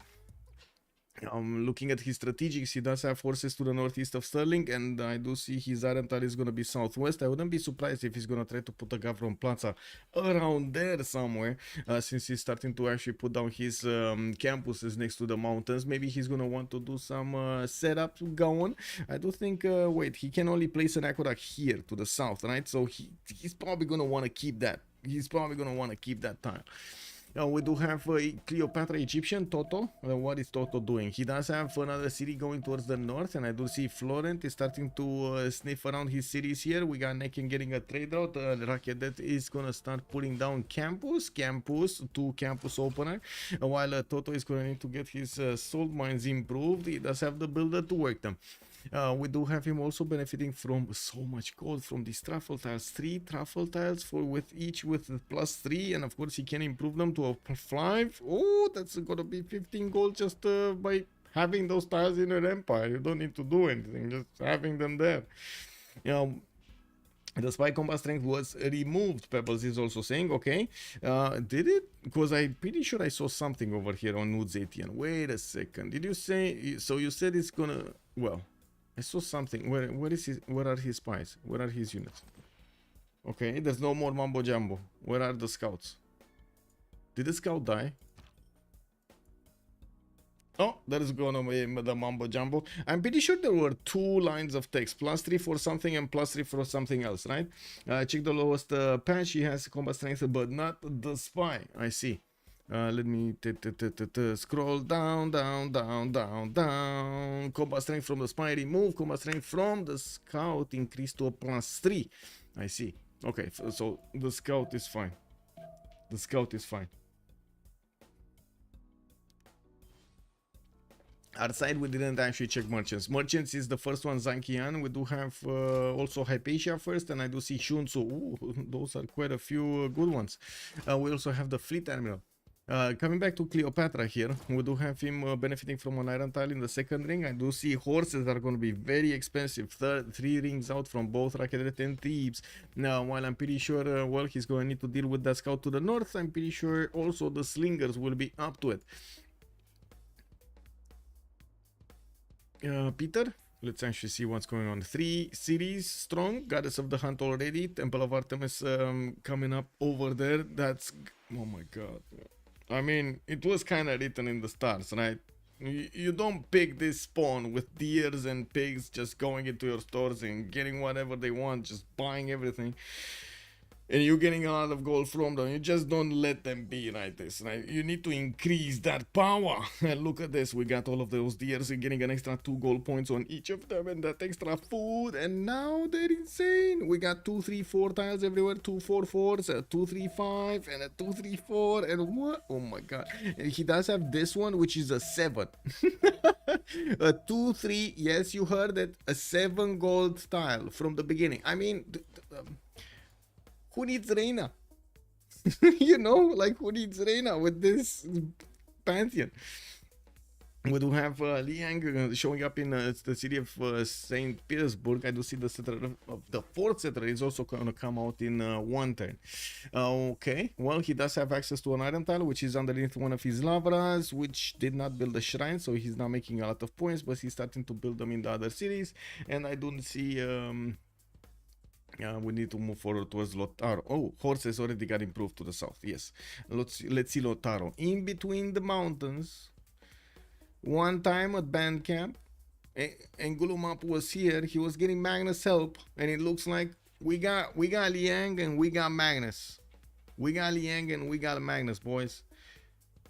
Looking at his strategics, he does have forces to the northeast of Sterling, and I do see his iron tile is going to be southwest. I wouldn't be surprised if he's going to try to put a Gavron Plaza around there somewhere, since he's starting to actually put down his campuses next to the mountains. Maybe he's going to want to do some setup going. I do think, wait, he can only place an aqueduct here to the south, right? So he's probably going to want to keep that. He's probably going to want to keep that tile. We do have Cleopatra Egyptian, Toto. What is Toto doing? He does have another city going towards the north, and I do see Florent is starting to sniff around his cities here. We got Necken getting a trade route. Rakedet is gonna start putting down campus, 2 campus opener, while Toto is gonna need to get his salt mines improved. He does have the builder to work them. We do have him also benefiting from so much gold from these truffle tiles. 3 truffle tiles with each with +3, and of course he can improve them to a +5. Oh, that's gonna be 15 gold just by having those tiles in your empire. You don't need to do anything, just having them there. The spy combat strength was removed, Pebbles is also saying. Okay, did it? Because I'm pretty sure I saw something over here on Nude Zetian. Wait a second, did you say, so you said it's gonna, well, I saw something. Where is his, where are his spies? Where are his units? Okay, there's no more Mambo Jumbo. Where are the scouts? Did the scout die? Oh, that is gonna be the Mambo Jumbo. I'm pretty sure there were 2 lines of text. +3 for something and +3 for something else, right? Check the lowest patch. He has combat strength, but not the spy. I see. Let me scroll down. Combat strength from the spy remove. Combat strength from the scout increased to a +3. I see. Okay, so the scout is fine. The scout is fine. Our side, we didn't actually check merchants. Merchants is the first one, Zankian. We do have also Hypatia first, and I do see Shunsu. Ooh, those are quite a few good ones. We also have the fleet terminal. Coming back to Cleopatra here, we do have him benefiting from an iron tile in the second ring. I do see horses that are going to be very expensive. 3 rings out from both Rakedet and Thebes. Now, while I'm pretty sure, well, he's going to need to deal with that scout to the north, I'm pretty sure also the slingers will be up to it. Peter, let's actually see what's going on. 3 cities strong, Goddess of the Hunt already. Temple of Artemis coming up over there. That's, oh my god. I mean, it was kind of written in the stars, right? You don't pick this spawn with deers and pigs just going into your stores and getting whatever they want, just buying everything, and you're getting a lot of gold from them. You just don't let them be like this, right? You need to increase that power. And look at this, we got all of those deers and getting an extra 2 gold points on each of them, and that extra food, and now they're insane. We got 2, 3, 4 tiles everywhere, 2, 4, 4s, a 2, 3, 5, and a 2, 3, 4, and what? Oh my god. And he does have this one, which is a 7. A 2, 3, yes, you heard it, a 7 gold tile from the beginning. I mean, who needs Reina? You know, like, who needs Reina with this pantheon? We do have Liang showing up in the city of St. Petersburg. I do see the settler of the 4th settler is also going to come out in 1 turn. Okay, well, he does have access to an iron tile, which is underneath one of his lavras, which did not build a shrine, so he's not making a lot of points, but he's starting to build them in the other cities. And I don't see... we need to move forward towards Lotaro. Oh, horses already got improved to the south. Yes. Let's see Lotaro. In between the mountains, one time at band camp, and Gulumap was here. He was getting Magnus help, and it looks like we got Liang and we got Magnus. We got Liang and we got Magnus, boys.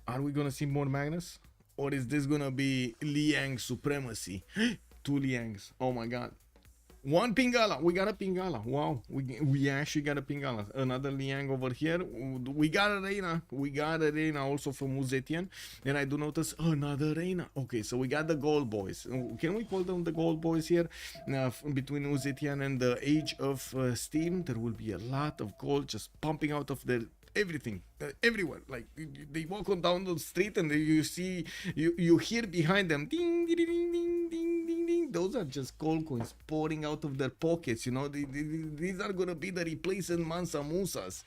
Are we gonna see more Magnus, or is this gonna be Liang supremacy? 2 Liangs. Oh my god. One Pingala. We got a Pingala. Wow. We actually got a Pingala. Another Liang over here. We got a Reina. We got a Reina also from Zetian. And I do notice another Reina. Okay, so we got the gold boys. Can we call them the gold boys here? Between Zetian and the Age of Steam, there will be a lot of gold just pumping out of the everything, everywhere. Like they walk on down the street and you see, you hear behind them ding ding ding ding ding ding ding. Those are just gold coins pouring out of their pockets. You know, these are gonna be the replacement Mansa Musas.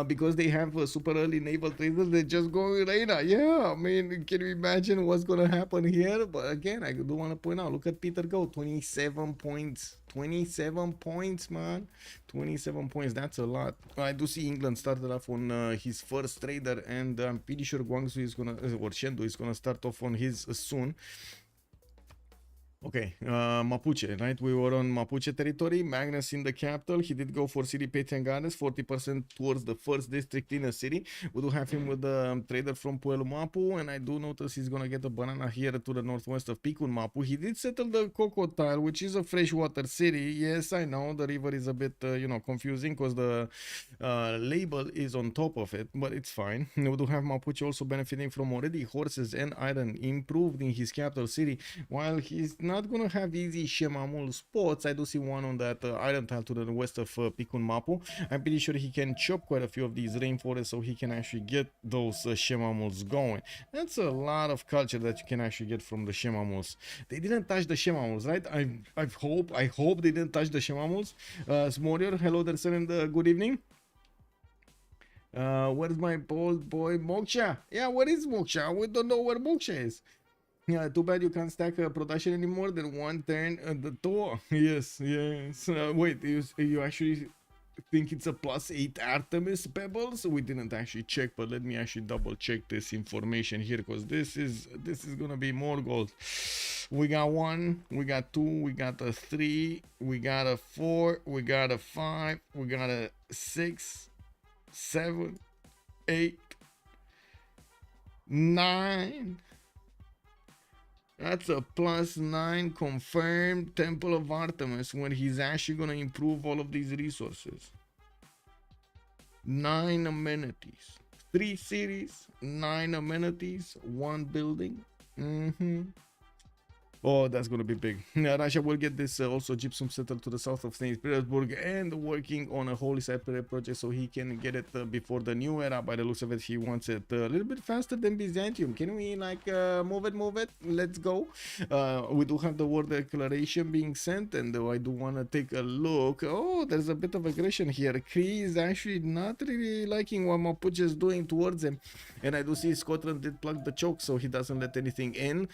Because they have a super early naval traders, they just go in Reina. Yeah, I mean, can you imagine what's gonna happen here? But again, I do want to point out, look at Peter go, 27 points. 27 points, man. 27 points, that's a lot. I do see England started off on his first trader, and I'm pretty sure Guangzhou is gonna, or Chengdu is gonna start off on his soon. Okay, Mapuche, right? We were on Mapuche territory. Magnus in the capital. He did go for city Petian Gardens, 40% towards the first district in the city. We do have him with the trader from Puelu Mapu, and I do notice he's gonna get a banana here to the northwest of Pikun Mapu. He did settle the Crocodile, which is a freshwater city. Yes, I know the river is a bit, you know, confusing because the label is on top of it, but it's fine. We do have Mapuche also benefiting from already horses and iron improved in his capital city, while he's not gonna have easy Shemamul spots. I do see one on that iron tile to the west of Pikun Mapu. I'm pretty sure he can chop quite a few of these rainforests so he can actually get those Shemamuls going. That's a lot of culture that you can actually get from the Shemamuls. They didn't touch the Shemamuls, right? I hope they didn't touch the Shemamuls. Smorier, hello there, sir, and good evening. Where's my bold boy Moksha? Yeah, where is Moksha? We don't know where Moksha is. Yeah, too bad you can't stack production anymore than one turn at the door. Yes, yes. Wait, you actually think it's a +8 Artemis pebbles? We didn't actually check, but let me actually double check this information here, because this is gonna be more gold. We got 1, we got 2, we got a 3, we got a 4, we got a 5, we got a 6, 7, 8, 9. That's a +9 confirmed Temple of Artemis when he's actually going to improve all of these resources. 9 amenities. 3 cities, 9 amenities, 1 building. Oh, that's gonna be big. Russia will get this also gypsum settled to the south of St. Petersburg and working on a Holy Cypriot project so he can get it before the new era. By the looks of it, he wants it a little bit faster than Byzantium. Can we like move it? Let's go. We do have the war declaration being sent, and I do want to take a look. Oh, there's a bit of aggression here. Cree is actually not really liking what Mapuche is doing towards him, and I do see Scotland did plug the choke so he doesn't let anything in.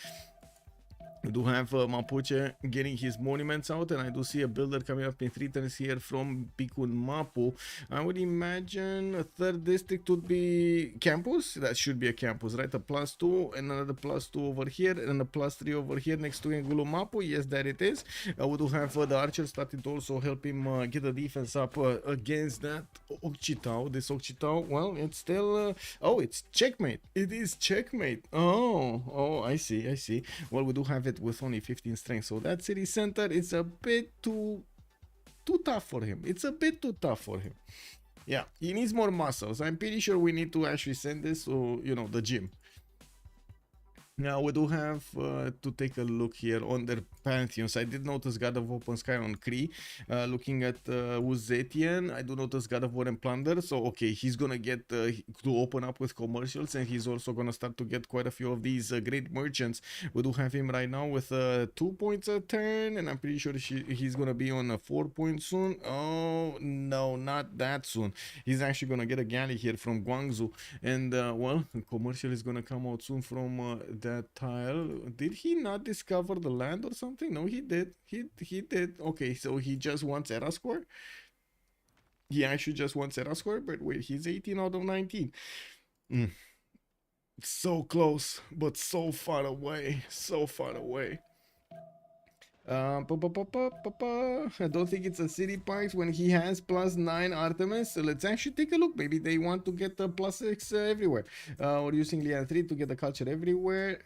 We do have Mapuche getting his monuments out, and I do see a builder coming up in 3 turns here from Pikun Mapu. I would imagine a 3rd district would be campus. That should be a campus, right? A +2 and another +2 over here, and a +3 over here next to Ngulu Mapu. Yes, that it is. We do have the archers starting to also help him get the defense up against that Okchitao. This Okchitao, well, it's still oh, it's checkmate. It is checkmate. Oh, I see. Well, we do have it with only 15 strength, so that city center is a bit too tough for him. It's a bit too tough for him. Yeah, he needs more muscles. I'm pretty sure we need to actually send this to, you know, the gym. Now we do have to take a look here on their pantheons. I did notice God of Open Sky on Cree. Looking at Zetian, I do notice God of War and Plunder. So okay, he's gonna get to open up with commercials, and he's also gonna start to get quite a few of these great merchants. We do have him right now with 2 points a turn, and I'm pretty sure he's gonna be on a 4 point soon. Oh no, not that soon. He's actually gonna get a galley here from Guangzhou, and well, commercial is gonna come out soon from that tile. Did he not discover the land or something? No, he did. He did. Okay, so he just wants era score. He actually just wants era score, but wait, he's 18 out of 19. So close, but so far away. So far away. I don't think it's a city parks when he has +9 Artemis. So let's actually take a look. Maybe they want to get the +6 everywhere. Or using Lian 3 to get the culture everywhere.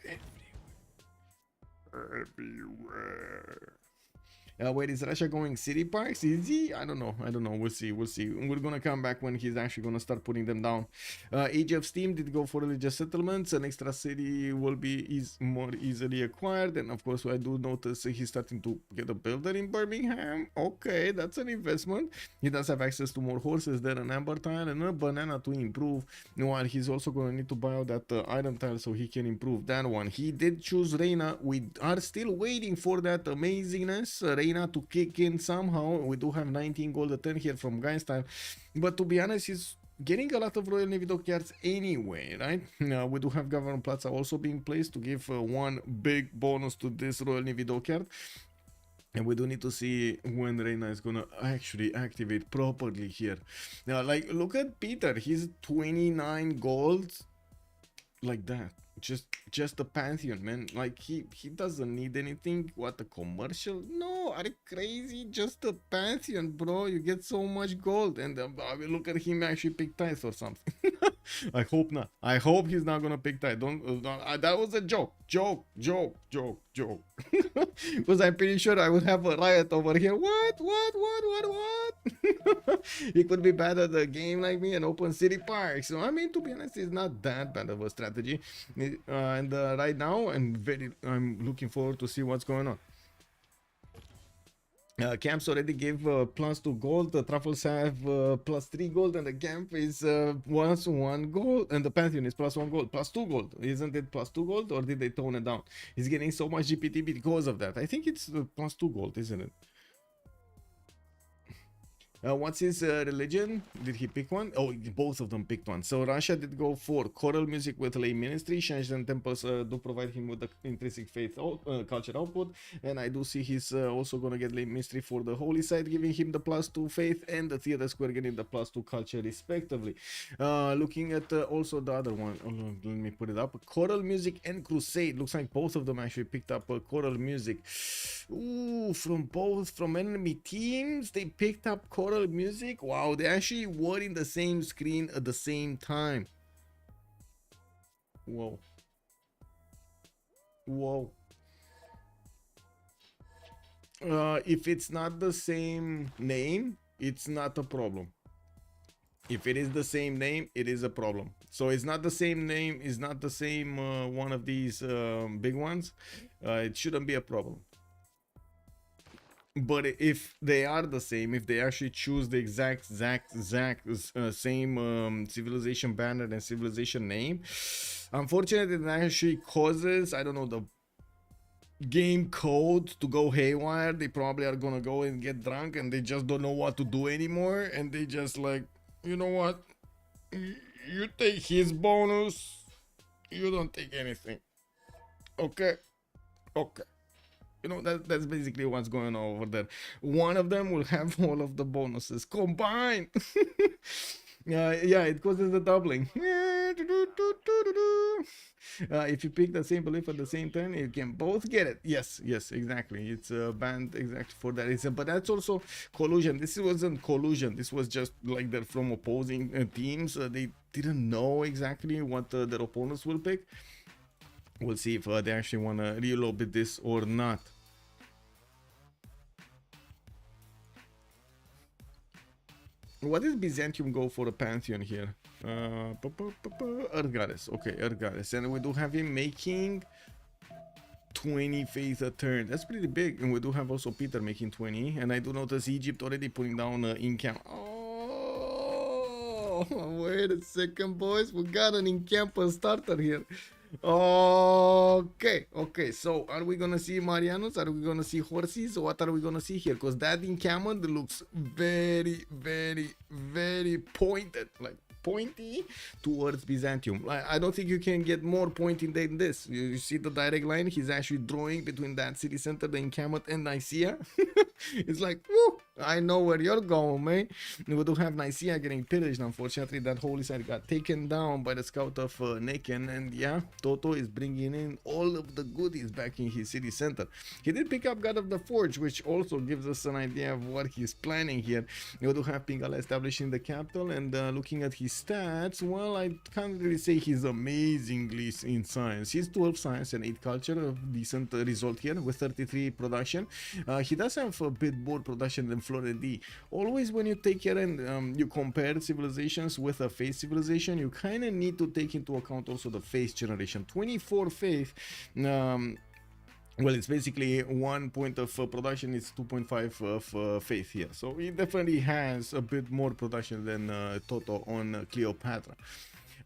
Wait, is Russia going city parks? Is he? I don't know. I don't know. We'll see. We'll see. We're gonna come back when he's actually gonna start putting them down. Age of Steam did go for religious settlements. An extra city will be more easily acquired. And of course, I do notice he's starting to get a builder in Birmingham. Okay, that's an investment. He does have access to more horses there, an amber tile and a banana to improve. While he's also gonna need to buy out that iron tile so he can improve that one. He did choose Reina. We are still waiting for that amazingness. Reina to kick in somehow. We do have 19 gold a turn here from Guystyle, but to be honest, he's getting a lot of Royal Navy dockyards anyway, right? We do have Government Plaza also being placed to give one big bonus to this Royal Navy dockyard. And we do need to see when Reina is gonna actually activate properly here. Now, like, look at Peter. He's 29 gold like that. Just a Pantheon, man. Like, he doesn't need anything. What, a commercial? No, are you crazy? Just a Pantheon, bro. You get so much gold. And I mean, look at him actually pick ties or something. I hope not. I hope he's not gonna pick tie. Don't that was a joke. Joke. Because I'm pretty sure I would have a riot over here. What? He could be bad at the game like me and open city parks. So I mean, to be honest, it's not that bad of a strategy. And right now, I'm looking forward to see what's going on. Camps already gave +2 gold. The truffles have +3 gold, and the camp is +1 gold, and the Pantheon is +1 gold, +2 gold. Isn't it +2 gold, or did they tone it down? He's getting so much GPT because of that. I think it's +2 gold, isn't it? What's his religion? Did he pick one? Oh, both of them picked one. So Russia did go for choral music with lay ministry. Shenzhen temples do provide him with the intrinsic faith culture output. And I do see he's also going to get lay ministry for the holy side, giving him the +2 faith and the theater square getting the +2 culture respectively. Looking at also the other one. Let me put it up. Choral music and crusade. Looks like both of them actually picked up choral music. Ooh, from enemy teams, they picked up choral music. Wow, they actually were in the same screen at the same time. Whoa. If it's not the same name, it's not a problem. If it is the same name, it is a problem. So it's not the same name, it's not the same one of these big ones, it shouldn't be a problem. But if they are the same, if they actually choose the exact same civilization banner and civilization name, unfortunately it actually causes, I don't know, the game code to go haywire. They probably are gonna go and get drunk and they just don't know what to do anymore, and they just like, you know what, you take his bonus, you don't take anything. Okay. You know, that's basically what's going on over there. One of them will have all of the bonuses combined. Yeah, it causes the doubling. If you pick the same belief at the same time, you can both get it. Yes, exactly. It's banned exactly for that. But that's also collusion. This wasn't collusion. This was just like they're from opposing teams. They didn't know exactly what their opponents will pick. We'll see if they actually want to reload this or not. What does Byzantium go for a Pantheon here? Earth Goddess. Okay, Earth Goddess. And we do have him making 20 faith a turn. That's pretty big. And we do have also Peter making 20. And I do notice Egypt already putting down in-camp. Oh, wait a second, boys. We got an in-camper starter here. Okay, so are we gonna see Marianos? Are we gonna see horses? What are we gonna see here? Because that encampment looks very pointed, like pointy towards Byzantium. I don't think you can get more pointy than this. You see the direct line? He's actually drawing between that city center, the encampment, and Nicaea. It's like, woo, I know where you're going, mate. We do have Nicaea getting pillaged. Unfortunately, that holy site got taken down by the scout of Naken. And yeah, Toto is bringing in all of the goodies back in his city center. He did pick up God of the Forge, which also gives us an idea of what he's planning here. We do have Pingala establishing the capital. And looking at his stats, well, I can't really say he's amazingly in science. He's 12 science and 8 culture. A decent result here with 33 production. He does have a bit more production than FlorentD. Always when you take care and you compare civilizations with a faith civilization, you kind of need to take into account also the faith generation. 24 faith, well, it's basically 1 point of production, it's 2.5 of faith here. So he definitely has a bit more production than Toto on Cleopatra.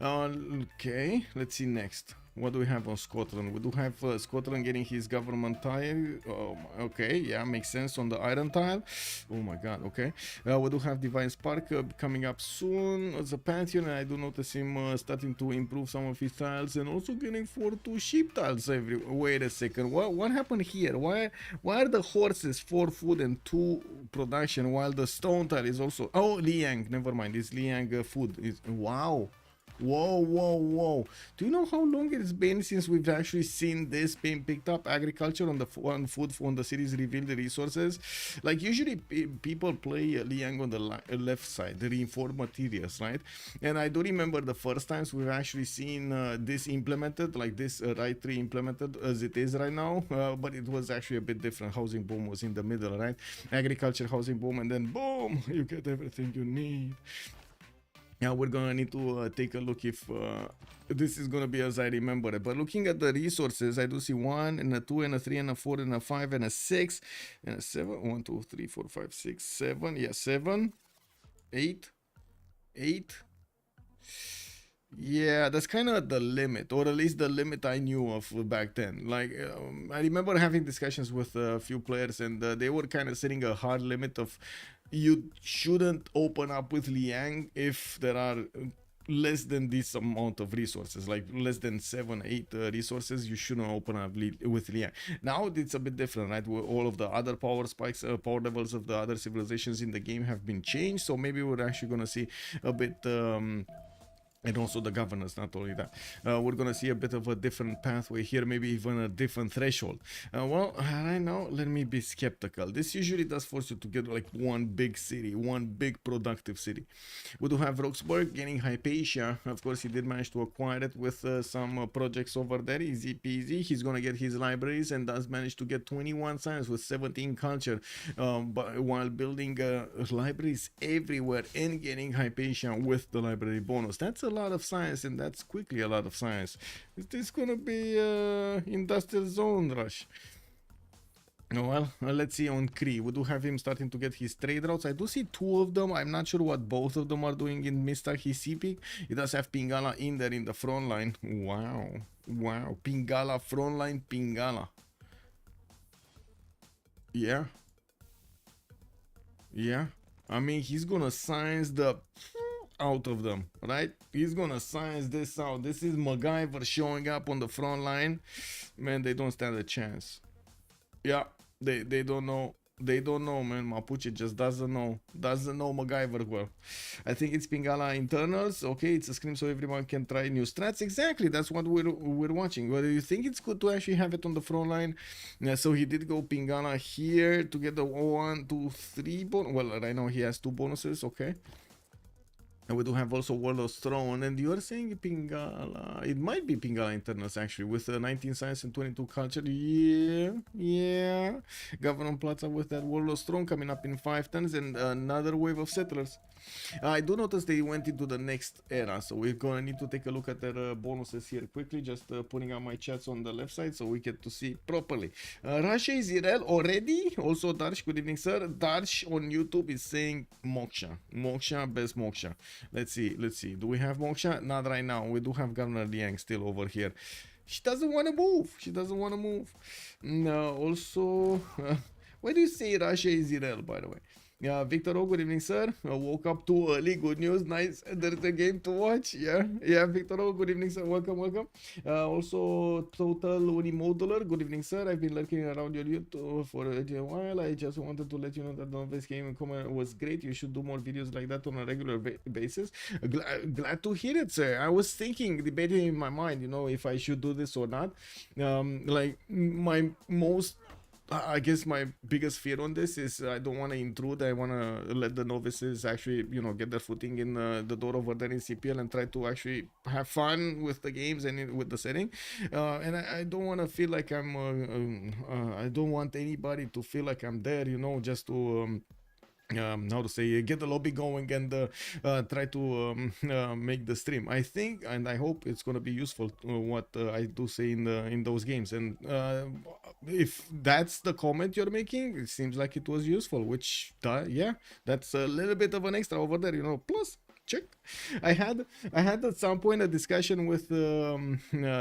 Okay, let's see next. What do we have on Scotland? We do have Scotland getting his government tile. Oh, okay, yeah, makes sense on the iron tile. Oh my god, okay. We do have Divine Spark coming up soon as a Pantheon, and I do notice him starting to improve some of his tiles and also getting 4-2 sheep tiles every. Wait a second, what happened here? Why are the horses 4 food and 2 production while the stone tile is also. Oh, Liang, never mind, it's Liang food. Is wow. Whoa. Do you know how long it's been since we've actually seen this being picked up? Agriculture on the food on the cities reveal the resources. Like usually people play Liang on the left side, the reinforced materials, right? And I do remember the first times we've actually seen this implemented, like this right tree implemented as it is right now, but it was actually a bit different. Housing boom was in the middle, right? Agriculture, housing boom, and then boom, you get everything you need. Yeah, we're gonna need to take a look if this is gonna be as I remember it. But looking at the resources, I do see 1 and a 2 and a 3 and a 4 and a 5 and a 6 and a 7. 1, 2, 3, 4, 5, 6, 7. Yeah, 7, 8. Yeah, that's kind of the limit, or at least the limit I knew of back then. Like, I remember having discussions with a few players, and they were kind of setting a hard limit of you shouldn't open up with Liang if there are less than this amount of resources, like less than 7, 8 resources. You shouldn't open up with Liang. Now it's a bit different, right? All of the other power spikes, power levels of the other civilizations in the game have been changed, so maybe we're actually gonna see a bit and also the governance, not only that. We're gonna see a bit of a different pathway here, maybe even a different threshold. Well, right now, let me be skeptical. This usually does force you to get like one big city, one big productive city. We do have Roxburgh getting Hypatia. Of course, he did manage to acquire it with some projects over there, easy peasy. He's gonna get his libraries and does manage to get 21 science with 17 culture, but while building libraries everywhere and getting Hypatia with the library bonus. That's a lot of science, and that's quickly a lot of science. Is this gonna be industrial zone rush? Well, let's see on Cree. We do have him starting to get his trade routes. I do see 2 of them. I'm not sure what both of them are doing in Mr. Hisipi. He does have Pingala in there in the front line. Wow. Pingala front line, Pingala. Yeah. I mean, he's gonna science the out of them, right? He's gonna science this out. This is MacGyver showing up on the front line. Man, they don't stand a chance. Yeah, they don't know. They don't know, man. Mapuche just doesn't know MacGyver well. I think it's Pingala internals. Okay, it's a SCRIM so everyone can try new strats. Exactly, that's what we're watching. Whether you think it's good to actually have it on the front line. Yeah, so he did go Pingala here to get the 1, 2, 3 bonus. Well, right now he has 2 bonuses. Okay. And we do have also Warlord's Throne, and you are saying Pingala. It might be Pingala internals actually, with 19 science and 22 culture. Yeah. Governor Plaza with that Warlord's Throne coming up in 5 turns, and another wave of settlers. I do notice they went into the next era, so we're gonna need to take a look at their bonuses here quickly. Just putting out my chats on the left side so we get to see properly. Russia is Irel already. Also, Darsh, good evening, sir. Darsh on YouTube is saying Moksha, best Moksha. Let's see. Do we have Moksha? Not right now. We do have Governor Liang still over here. She doesn't want to move. No, also, why do you say Russia is Irel, by the way? Victor O, good evening, sir. Woke up too early. Good news. Nice. There's a game to watch. Yeah, Victor O, good evening, sir. Welcome. Also, Total Unimodular, good evening, sir. I've been lurking around your YouTube for a while. I just wanted to let you know that the novice game in comment was great. You should do more videos like that on a regular basis. Glad to hear it, sir. I was thinking, debating in my mind, you know, if I should do this or not. Like my most, I guess my biggest fear on this is I don't want to intrude. I want to let the novices actually, you know, get their footing in the door over there in CPL and try to actually have fun with the games and with the setting. And I don't want to feel like I don't want anybody to feel like I'm there, you know, just to how to say, get the lobby going and try to make the stream. I think and I hope it's going to be useful what I do say in those games, and if that's the comment you're making, it seems like it was useful, which yeah, that's a little bit of an extra over there, you know. Plus, check. I had at some point a discussion with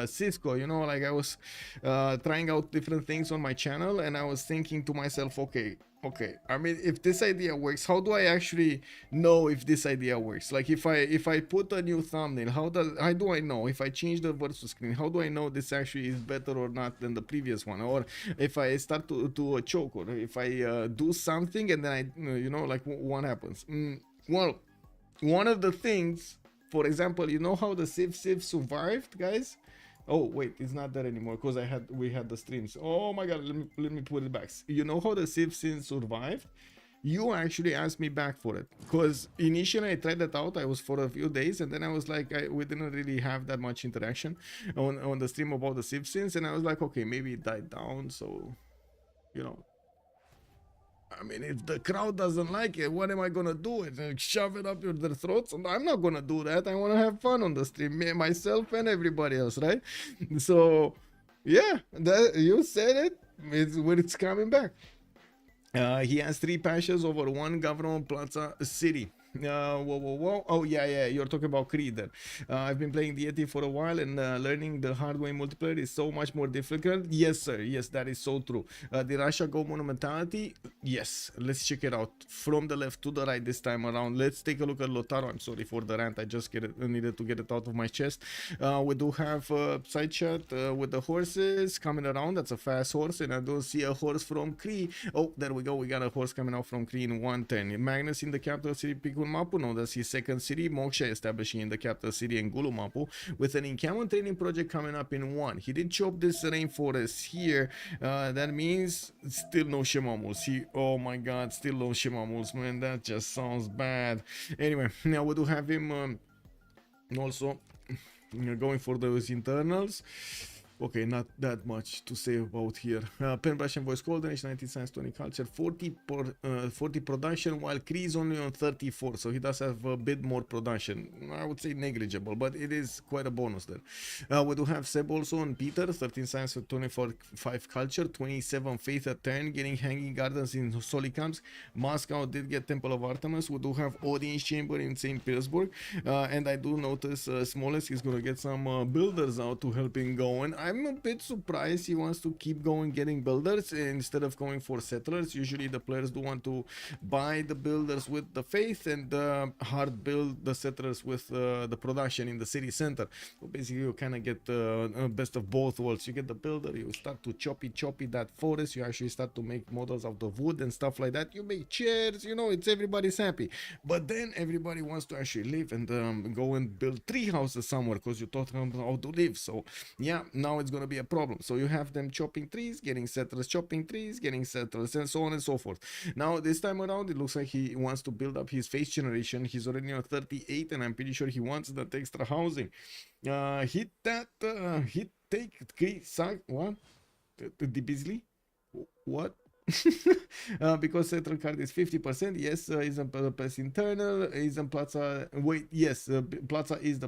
Cisco, you know, like I was trying out different things on my channel, and I was thinking to myself, okay, I mean, if this idea works, how do I actually know if this idea works? Like if I put a new thumbnail, how do I know if I change the versus screen, how do I know this actually is better or not than the previous one? Or if I start to do a choke, or if I do something and then I, you know, like what happens? Well, one of the things, for example, you know how the Civ6 survived, guys? Oh wait, it's not there anymore because we had the streams. Oh my god, let me put it back. You know how the Civ6 survived? You actually asked me back for it because initially I tried that out. I was for a few days, and then I was like, we didn't really have that much interaction on the stream about the Civ6, and I was like, okay, maybe it died down. So, you know, I mean, if the crowd doesn't like it, what am I gonna do? Shove it up their throats? And I'm not gonna do that. I want to have fun on the stream, myself and everybody else, right? So, yeah, you said it. It's coming back. He has 3 pashes over 1 government plaza city. Whoa. Oh, yeah, you're talking about Cree there. I've been playing Deity for a while, and learning the hard way multiplayer is so much more difficult. Yes, sir. Yes, that is so true. Did Russia go monumentality? Yes. Let's check it out. From the left to the right this time around. Let's take a look at Lotaro. I'm sorry for the rant. I just needed to get it out of my chest. We do have Psychat with the horses coming around. That's a fast horse, and I don't see a horse from Cree. Oh, there we go. We got a horse coming out from Cree in 110. Magnus in the capital city, Mapu. No, that's his second city. Moksha establishing in the capital city in Gulu Mapu with an encampment training project coming up in 1. He did chop this rainforest here. That means still no Shemamuls. Oh my god, still no Shemamuls, man. That just sounds bad. Anyway, now we do have him also going for those internals. Okay, not that much to say about here. Pen brush and voice coordination, 19 science, 20 culture, 40 production, while Cree is only on 34, so he does have a bit more production. I would say negligible, but it is quite a bonus there. We do have Seb also on Peter, 13 science, 25 culture, 27 faith at 10, getting hanging gardens in Solicamps. Moscow did get Temple of Artemis. We do have Odin's Chamber in St. Petersburg, and I do notice Smolensk is gonna get some builders out to help him go. And I'm a bit surprised he wants to keep going getting builders instead of going for settlers. Usually the players do want to buy the builders with the faith and hard build the settlers with the production in the city center. So basically you kind of get the best of both worlds. You get the builder, you start to choppy that forest, you actually start to make models out of wood and stuff like that. You make chairs, you know, it's everybody's happy. But then everybody wants to actually live and go and build 3 houses somewhere because you taught them how to live. So yeah, now it's gonna be a problem. So you have them chopping trees, getting settlers, chopping trees, getting settlers, and so on and so forth. Now this time around it looks like he wants to build up his face generation. He's already on 38, and I'm pretty sure he wants that extra housing. Hit that, hit take Cree, what? The Beasley? What? Because central card is 50%. Yes, is a best internal. Is in Plaza. Wait, yes, Plaza is the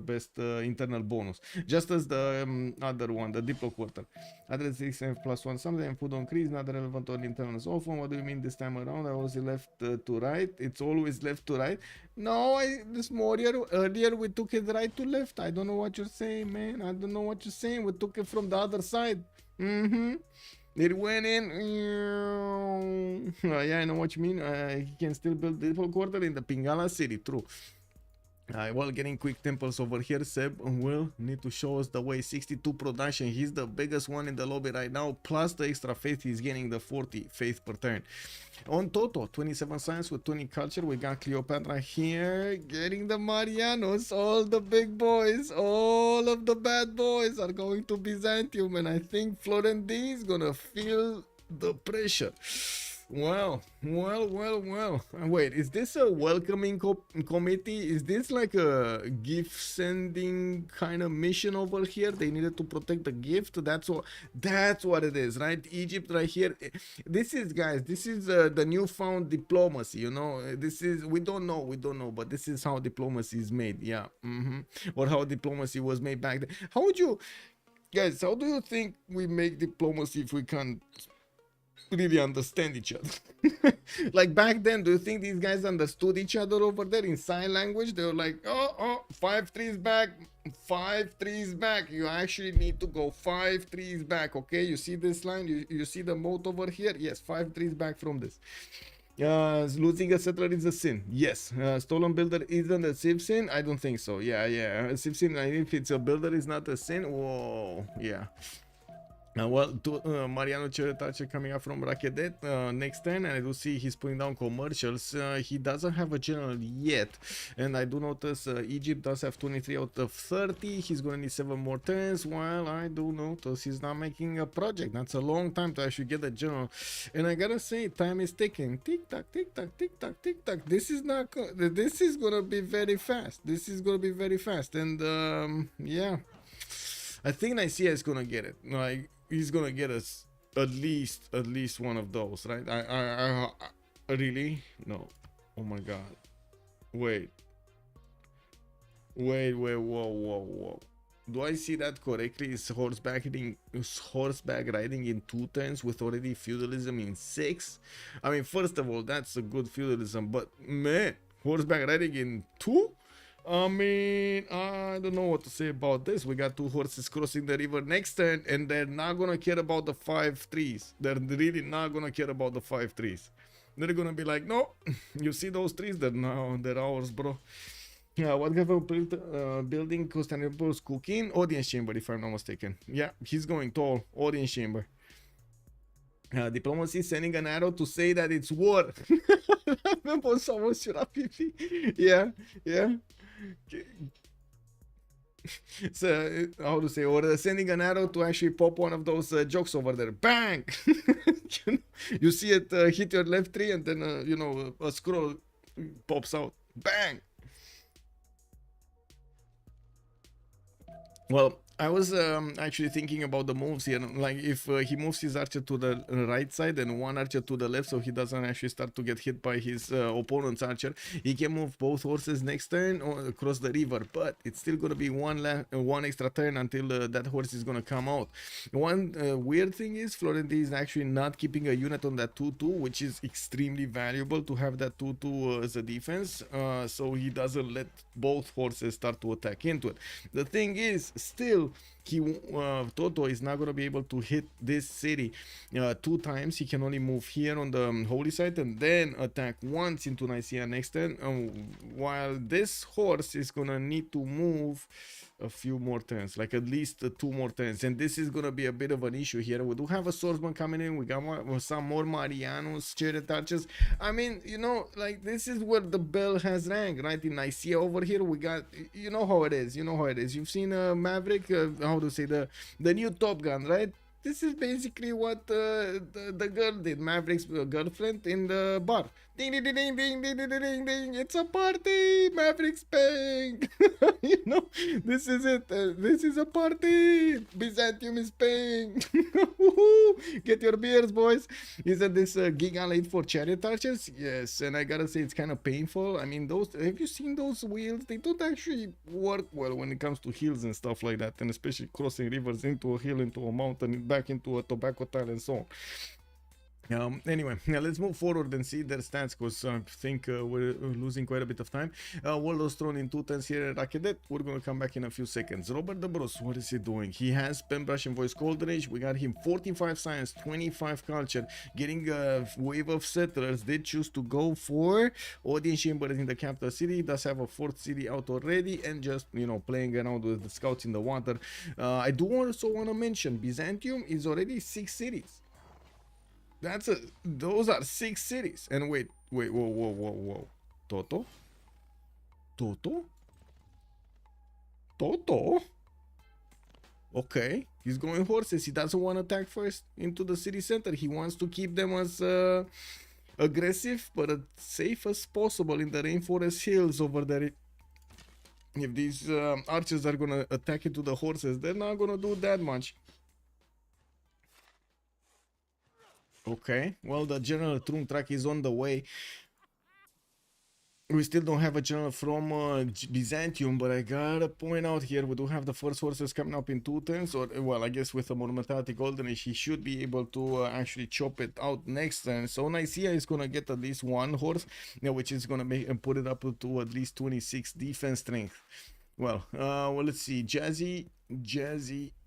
best internal bonus, just as the other one, the Diplo quarter. Address 6 plus 1 something, and food on Cree is not relevant on internals. Often, what do you mean this time around? I was left to right. It's always left to right. No, this morning earlier we took it right to left. I don't know what you're saying, man. I don't know what you're saying. We took it from the other side. It went in. Yeah, I know what you mean. He can still build triple quarter in the Pingala city. True. While getting quick temples over here, Seb will need to show us the way. 62 production. He's the biggest one in the lobby right now. Plus the extra faith, he's getting the 40 faith per turn. On Toto, 27 science with 20 culture. We got Cleopatra here getting the Marianos. All the big boys, all of the bad boys are going to Byzantium. And I think FlorentD is gonna feel the pressure. Well. Wait, is this a welcoming committee? Is this like a gift sending kind of mission over here? They needed to protect the gift. That's what it is, right? Egypt right here. This is, guys, this is the newfound diplomacy, you know. This is, we don't know, but this is how diplomacy is made. Yeah. Or how diplomacy was made back then. How would you, guys, how do you think we make diplomacy if we can't really understand each other? Like back then, do you think these guys understood each other over there in sign language? They were like, oh, 5 trees back, 5 trees back. You actually need to go 5 trees back. Okay, you see this line? You see the moat over here? Yes, 5 trees back from this. Losing a settler is a sin. Yes. Stolen builder isn't a Civ sin? I don't think so. Yeah. Civ sin, if it's a builder, is not a sin. Whoa, yeah. Mariano Ceretace coming up from Rakedet next turn, and I do see he's putting down commercials. He doesn't have a general yet, and I do notice Egypt does have 23 out of 30. He's going to need 7 more turns, while I do notice he's not making a project. That's a long time to actually get a general, and I gotta say, time is ticking. Tick tock, tick tock, tick tock, tick tock. This is not. This is gonna be very fast. This is gonna be very fast, and yeah, I think Nicaea is gonna get it. Like, he's gonna get us at least one of those, right? I really? No. Oh my god. Wait, whoa. Do I see that correctly? Is horseback riding in 2 turns with already feudalism in 6? I mean, first of all, that's a good feudalism, but man, horseback riding in 2? I mean, I don't know what to say about this. We got 2 horses crossing the river next turn, and they're not gonna care about the 5 trees. They're really not gonna care about the 5 trees. They're gonna be like, no, you see those trees? They're ours, bro. Yeah, what government building Constantinople's cooking? Audience chamber, if I'm not mistaken. Yeah, he's going tall. Audience chamber. Diplomacy sending an arrow to say that it's war. Yeah. So, how to say, or sending an arrow to actually pop one of those jokes over there. Bang! You see it hit your left tree, and then you know, a scroll pops out. Bang! Well, I was actually thinking about the moves here. Like, if he moves his archer to the right side and one archer to the left, so he doesn't actually start to get hit by his opponent's archer, he can move both horses next turn across the river. But it's still gonna be one extra turn until that horse is gonna come out. One weird thing is FlorentD is actually not keeping a unit on that 2-2, which is extremely valuable to have that 2-2 as a defense. So he doesn't let both horses start to attack into it. The thing is, still, Toto is not going to be able to hit this city 2 times. He can only move here on the holy site and then attack once into Nicaea next turn, while this horse is going to need to move a few more turns, like at least 2 more turns, and this is going to be a bit of an issue here. We do have a swordsman coming in. We got some more Marianos, chariot archers. I mean, you know, like, this is where the bell has rang, right? In Nicaea over here, we got, you know how it is. You've seen Maverick, how to say, the new Top Gun, right? This is basically what the girl did, Maverick's girlfriend, in the bar. Ding, ding, ding, ding, ding, ding, ding, ding, ding. It's a party. Maverick's paying. You know, this is it. This is a party. Byzantium is paying. Get your beers, boys. Isn't this Giga late for chariot archers? Yes, and I gotta say, it's kind of painful. I mean, have you seen those wheels? They don't actually work well when it comes to hills and stuff like that, and especially crossing rivers into a hill, into a mountain, back into a tobacco tile, and so on. Anyway, now let's move forward and see their stats, because I think we're losing quite a bit of time. Waldo's thrown in 2 turns here at Rakedet. We're gonna come back in a few seconds. Robert the Bros, what is he doing? He has Pen Brush and Voice Cold Rage. We got him 45 Science, 25 Culture, getting a wave of settlers. They choose to go for Audience Chamber in the capital city. He does have a 4th city out already, and just, you know, playing around with the scouts in the water. I do also want to mention Byzantium is already 6 cities. Those are 6 cities. And wait, whoa. Toto? Okay, he's going horses. He doesn't want to attack first into the city center. He wants to keep them as aggressive but as safe as possible in the rainforest hills over there. If these archers are gonna attack into the horses, they're not gonna do that much. Okay, well, the general Trum track is on the way. We still don't have a general from Byzantium, but I gotta point out here, we do have the first horses coming up in 2 turns, or, well, I guess with the Monumentality Golden Age, he should be able to actually chop it out next turn. So Nicaea is gonna get at least 1 horse, which is gonna make and put it up to at least 26 defense strength. Well, let's see, Jazzy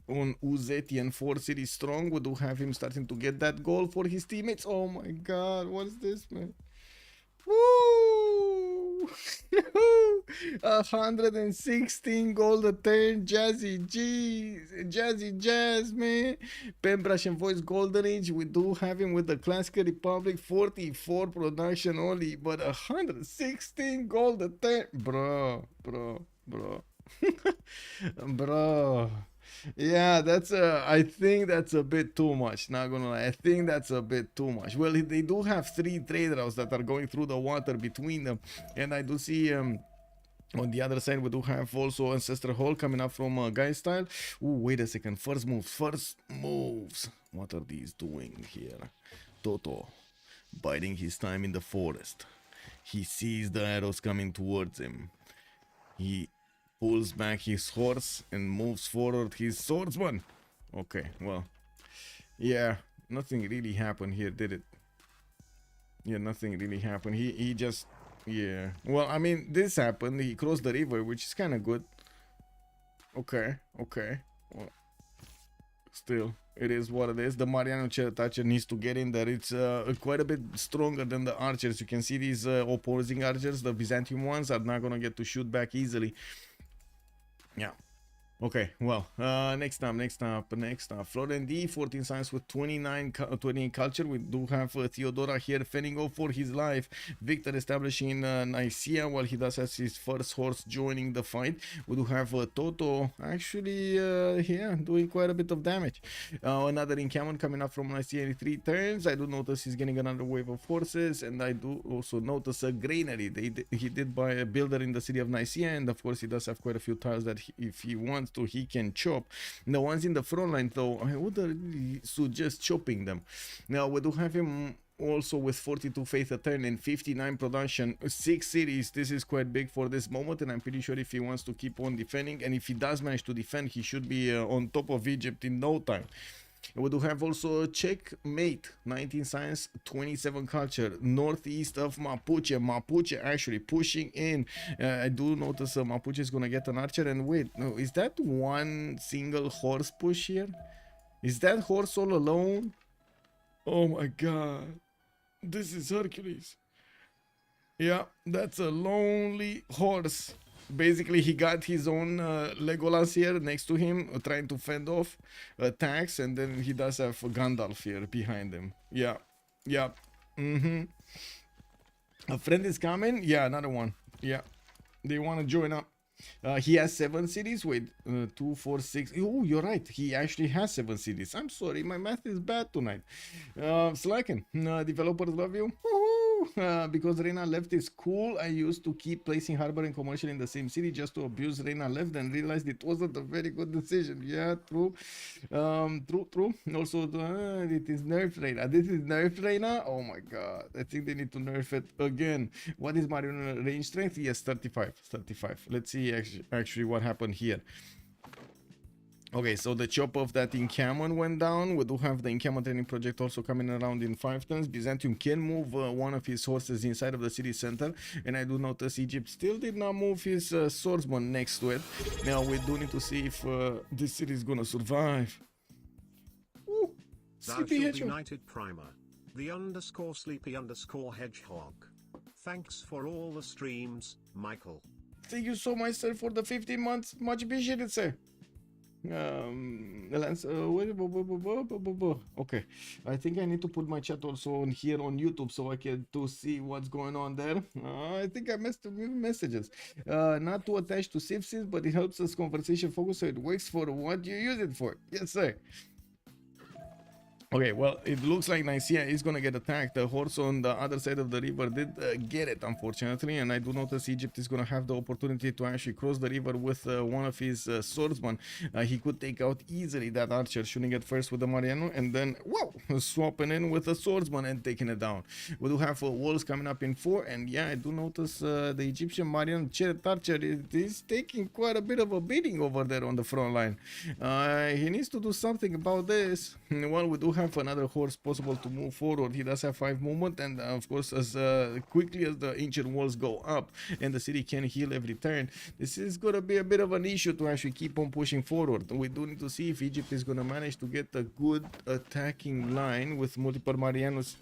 on Zetian 4 city strong. We do have him starting to get that goal for his teammates. Oh my god, what's this, man? Woo! 116 gold a turn. JazzyJazz, man. Pen Brush and Voice Golden Age. We do have him with the Classical Republic. 44 production only, but 116 gold a turn. Bro. Bro. Yeah, I think that's a bit too much, not gonna lie. I think that's a bit too much. Well, they do have 3 trade routes that are going through the water between them, and I do see on the other side we do have also Ancestor Hall coming up from Guystyle. Ooh, wait a second, first moves. What are these doing here? Toto biding his time in the forest. He sees the arrows coming towards him. He pulls back his horse and moves forward his swordsman. Okay, well, yeah, nothing really happened here, did it? Yeah, nothing really happened. He just, yeah. Well, I mean, this happened. He crossed the river, which is kind of good. Okay. Well, still, it is what it is. The Mariano Toucher needs to get in there. It's quite a bit stronger than the archers. You can see these opposing archers, the Byzantium ones, are not gonna get to shoot back easily. Yeah. Okay, well, next up, FlorentD, 14 science with 20 culture. We do have Theodora here fending off for his life. Victor establishing Nicaea, while he does have his first horse joining the fight. We do have Toto actually, yeah, doing quite a bit of damage. Another encampment coming up from Nicaea in 3 turns. I do notice he's getting another wave of horses, and I do also notice a granary. He did buy a builder in the city of Nicaea, and of course he does have quite a few tiles that if he wants to, he can chop. The ones in the front line, though, I would really suggest chopping them. Now we do have him also with 42 faith a turn and 59 production, 6 cities. This is quite big for this moment, and I'm pretty sure if he wants to keep on defending, and if he does manage to defend, he should be on top of Egypt in no time. We do have also CheckMate, 19 science, 27 culture, northeast of Mapuche. Mapuche actually pushing in. I do notice Mapuche is gonna get an archer. And wait, no, is that one single horse push here? Is that horse all alone? Oh my god, this is Hercules. Yeah, that's a lonely horse. Basically, he got his own Legolas here next to him, trying to fend off attacks, and then he does have Gandalf here behind him. Yeah. A friend is coming. Yeah, another one. Yeah, they want to join up. He has 7 cities. Wait, 2, 4, 6. Oh, you're right. He actually has 7 cities. I'm sorry, my math is bad tonight. Slacking. Developers love you. Because Reina left is cool. I used to keep placing harbor and commercial in the same city just to abuse Reina left, and realized it wasn't a very good decision. Yeah, true. True. Also, it is nerf Reina. This is nerf Reina. Oh my god. I think they need to nerf it again. What is Mario range strength? Yes, 35. Let's see actually what happened here. Okay, so the chop of that encampment went down. We do have the encampment training project also coming around in 5 turns. Byzantium can move one of his horses inside of the city center, and I do notice Egypt still did not move his swordsman next to it. Now we do need to see if this city is gonna survive. Ooh, sleepy hedgehog. United Primer. The _sleepy_hedgehog. Thanks for all the streams, Michael. Thank you so much, sir, for the 15 months. Much appreciated, sir. Okay, I think I need to put my chat also on here on YouTube so I can to see what's going on there. I think I missed messages. Not too attached to Civ6, but it helps us conversation focus, so it works for what you use it for. Yes, sir. Okay, well, it looks like Nicaea is gonna get attacked. The horse on the other side of the river did get it, unfortunately, and I do notice Egypt is gonna have the opportunity to actually cross the river with one of his swordsmen. He could take out easily that archer, shooting it first with the Mariano, and then, whoa, swapping in with a swordsman and taking it down. We do have walls coming up in 4, and yeah, I do notice the Egyptian Mariano chariot archer is taking quite a bit of a beating over there on the front line. He needs to do something about this. Well, we do have another horse possible to move forward. He does have 5 movement, and of course, as quickly as the ancient walls go up and the city can heal every turn, this is gonna be a bit of an issue to actually keep on pushing forward. We do need to see if Egypt is gonna manage to get a good attacking line with multiple Marianos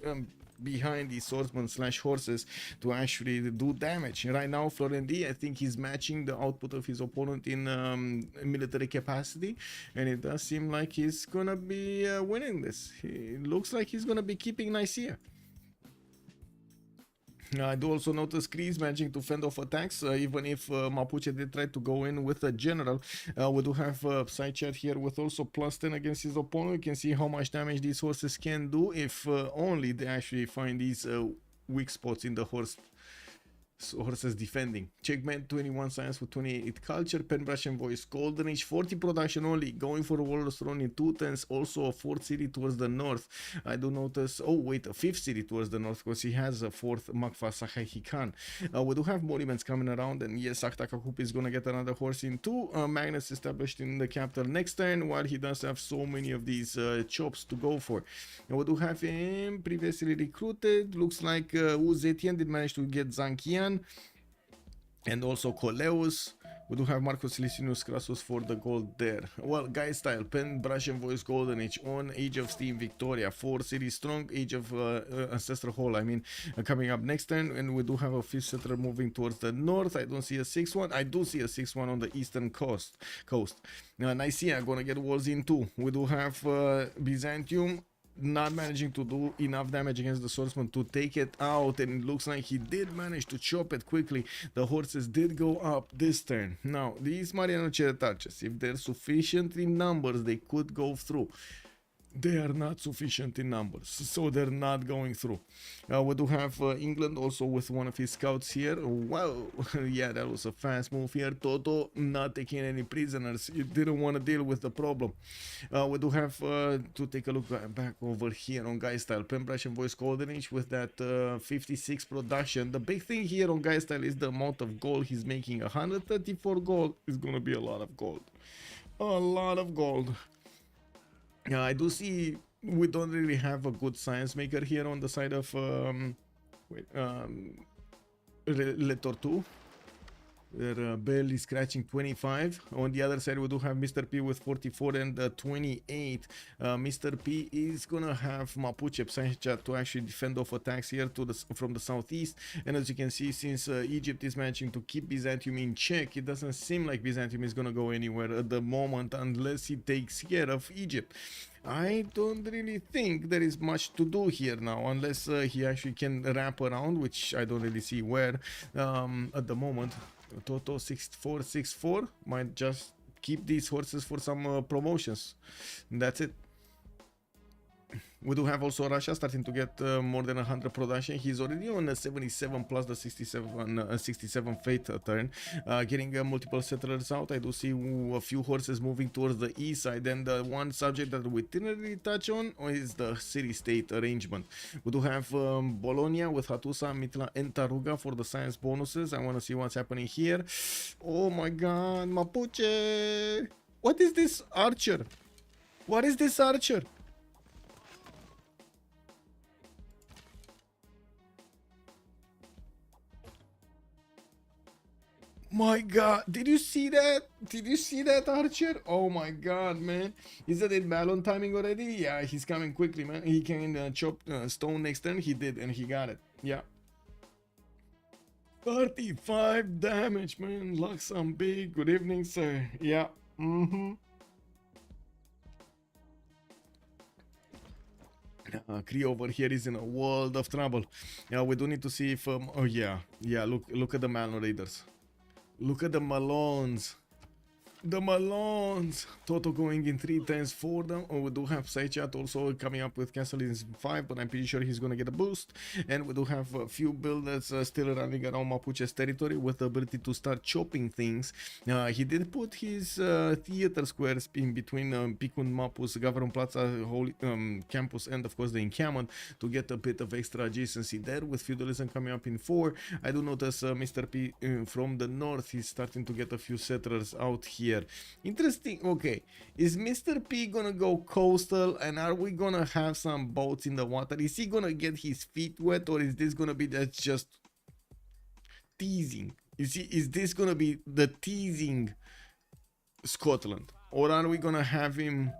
behind the swordsmen slash horses to actually do damage. Right now, FlorentD, I think he's matching the output of his opponent in military capacity, and it does seem like he's gonna be winning this. It looks like he's gonna be keeping Nicaea. I do also notice Cree is managing to fend off attacks, even if Mapuche did try to go in with a general. We do have Psychat here with also +10 against his opponent. You can see how much damage these horses can do if only they actually find these weak spots in the horses defending. CheckMate 21 science with 28 culture, pen brush and voice, golden age 40 production only, going for a warlord's throne in 2 turns, also a 4th city towards the north. I do notice, oh wait, a 5th city towards the north because he has a 4th Makfa Sahahikan. We do have monuments coming around, and yes, Aktakakup is gonna get another horse in 2 magnets established in the capital next turn, while he does have so many of these chops to go for. And we do have him previously recruited. Looks like Zetian did manage to get Zankian and also Coleus. We do have Marcus Licinius Crassus for the gold there. Well, Guystyle, pen, brush and voice, golden age on, Age of Steam, Victoria, 4 city strong, Age of Ancestral Hall, coming up next turn. And we do have a 5th settler moving towards the north. I don't see a 6th one. I do see a 6th one on the eastern coast. Nicaea gonna get walls in 2. We do have Byzantium not managing to do enough damage against the swordsman to take it out, and it looks like he did manage to chop it quickly. The horses did go up this turn. Now, these Mariano chariot archers, if they're sufficient in numbers, they could go through. They are not sufficient in numbers, so they're not going through. We do have England also with one of his scouts here. Wow, yeah, that was a fast move here. Toto not taking any prisoners. He didn't want to deal with the problem. We do have to take a look back over here on Guystyle. Pen brush and voice golden age with that 56 production. The big thing here on Guystyle is the amount of gold he's making. 134 gold is going to be a lot of gold. A lot of gold. I do see we don't really have a good science maker here on the side of Tort Tue. They're barely scratching 25. On the other side, we do have Mr.P with 44 and 28. Mr.P is gonna have Mapuche Psychat to actually defend off attacks here from the southeast. And as you can see, since Egypt is managing to keep Byzantium in check, it doesn't seem like Byzantium is gonna go anywhere at the moment unless he takes care of Egypt. I don't really think there is much to do here now, unless he actually can wrap around, which I don't really see where at the moment. Toto 6464 might just keep these horses for some promotions. That's it. We do have also Russia starting to get more than 100 production. He's already on a 77 plus the 67 fate turn, getting multiple settlers out. I do see a few horses moving towards the east side, and the one subject that we didn't really touch on is the city-state arrangement. We do have Bologna with Hattusa, Mitla, and Taruga for the science bonuses. I want to see what's happening here. Oh my god, Mapuche! What is this archer? What is this archer? My god, did you see that? Did you see that, Archer? Oh my god, man. Is that in Balon timing already? Yeah, he's coming quickly, man. He can chop stone next turn. He did, and he got it. Yeah. 35 damage, man. Luxem big. Good evening, sir. Yeah. Cree over here is in a world of trouble. Yeah, we do need to see if oh yeah, look at the Malno Raiders. Look at the Malones. The Malones. Toto going in 3 times for them. Oh, we do have Psychat also coming up with Castle in 5, but I'm pretty sure he's gonna get a boost. And we do have a few builders still running around Mapuche's territory with the ability to start chopping things. He did put his theater squares in between Picun Mapus, Government Plaza, Holy Campus, and of course the encampment to get a bit of extra adjacency there. With feudalism coming up in 4, I do notice Mr.P from the north. He's starting to get a few settlers out here. Interesting. Okay, is Mr.P gonna go coastal, and are we gonna have some boats in the water? Is he gonna get his feet wet, or is this gonna be that's just teasing? Is this gonna be the teasing Scotland, or are we gonna have him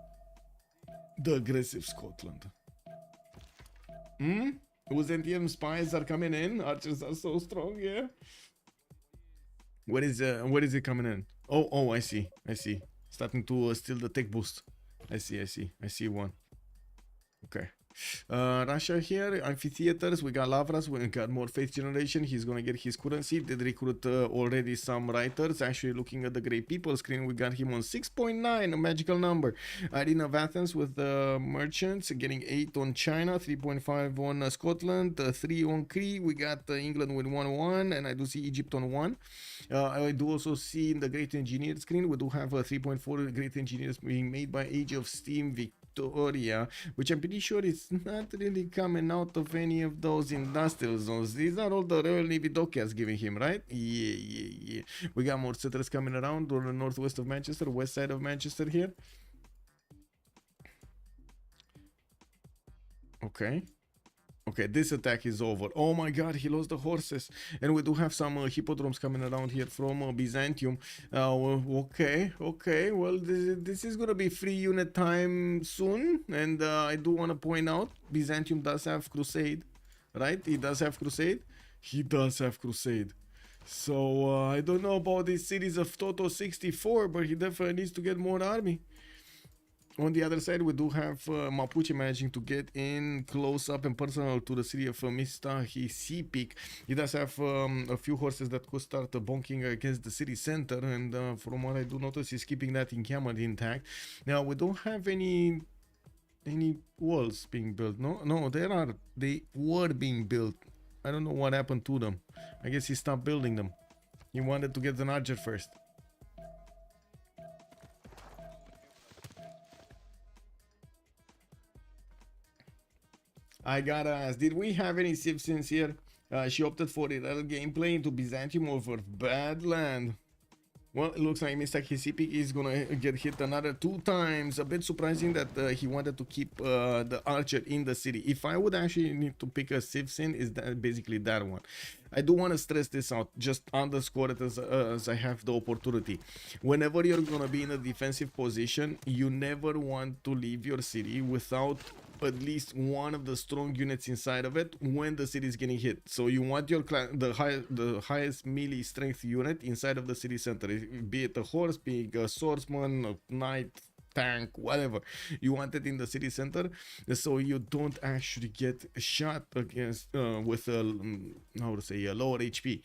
the aggressive Scotland? Byzantium spies are coming in. Archers are so strong. Yeah. Where is it coming in? Oh, I see. Starting to steal the tech boost. I see one. Okay. Russia here, amphitheaters, we got Lavras, we got more faith generation. He's gonna get his currency. Did recruit already some writers. Actually, looking at the Great People screen, we got him on 6.9, a magical number. Arena of Athens with the merchants, getting 8 on China, 3.5 on Scotland, 3 on Cree. We got England with 1-1, and I do see Egypt on 1. I do also see in the Great Engineer screen, we do have 3.4 Great Engineers being made by Age of Steam Victoria, which I'm pretty sure is not really coming out of any of those industrial zones. These are all the Royal Navy dockyards giving him, right? Yeah. We got more settlers coming around on the northwest of Manchester, west side of Manchester here. Okay, this attack is over. Oh my god, he lost the horses. And we do have some hippodromes coming around here from Byzantium. Okay. Well, this is gonna be free unit time soon. And I do want to point out, Byzantium does have Crusade, right? He does have Crusade. So I don't know about this series of Toto 64, but he definitely needs to get more army. On the other side, we do have Mapuche managing to get in close up and personal to the city of Mr.P. He does have a few horses that could start bonking against the city center, and from what I do notice, he's keeping that encampment intact. Now, we don't have any walls being built. No, they were being built. I don't know what happened to them. I guess he stopped building them. He wanted to get an archer first. I gotta ask, did we have any Civ6 here? She opted for the gameplay into Byzantium over Badland. Well, it looks like Mr. P is gonna get hit another 2 times. A bit surprising that he wanted to keep the archer in the city. If I would actually need to pick a Civ6, is that basically that one. I do want to stress this out, just underscore it as I have the opportunity. Whenever you're gonna be in a defensive position, you never want to leave your city without at least one of the strong units inside of it when the city is getting hit. So you want your the highest melee strength unit inside of the city center, be it a horse, be it a swordsman, a knight, tank, whatever. You want it in the city center so you don't actually get shot against with a lower HP.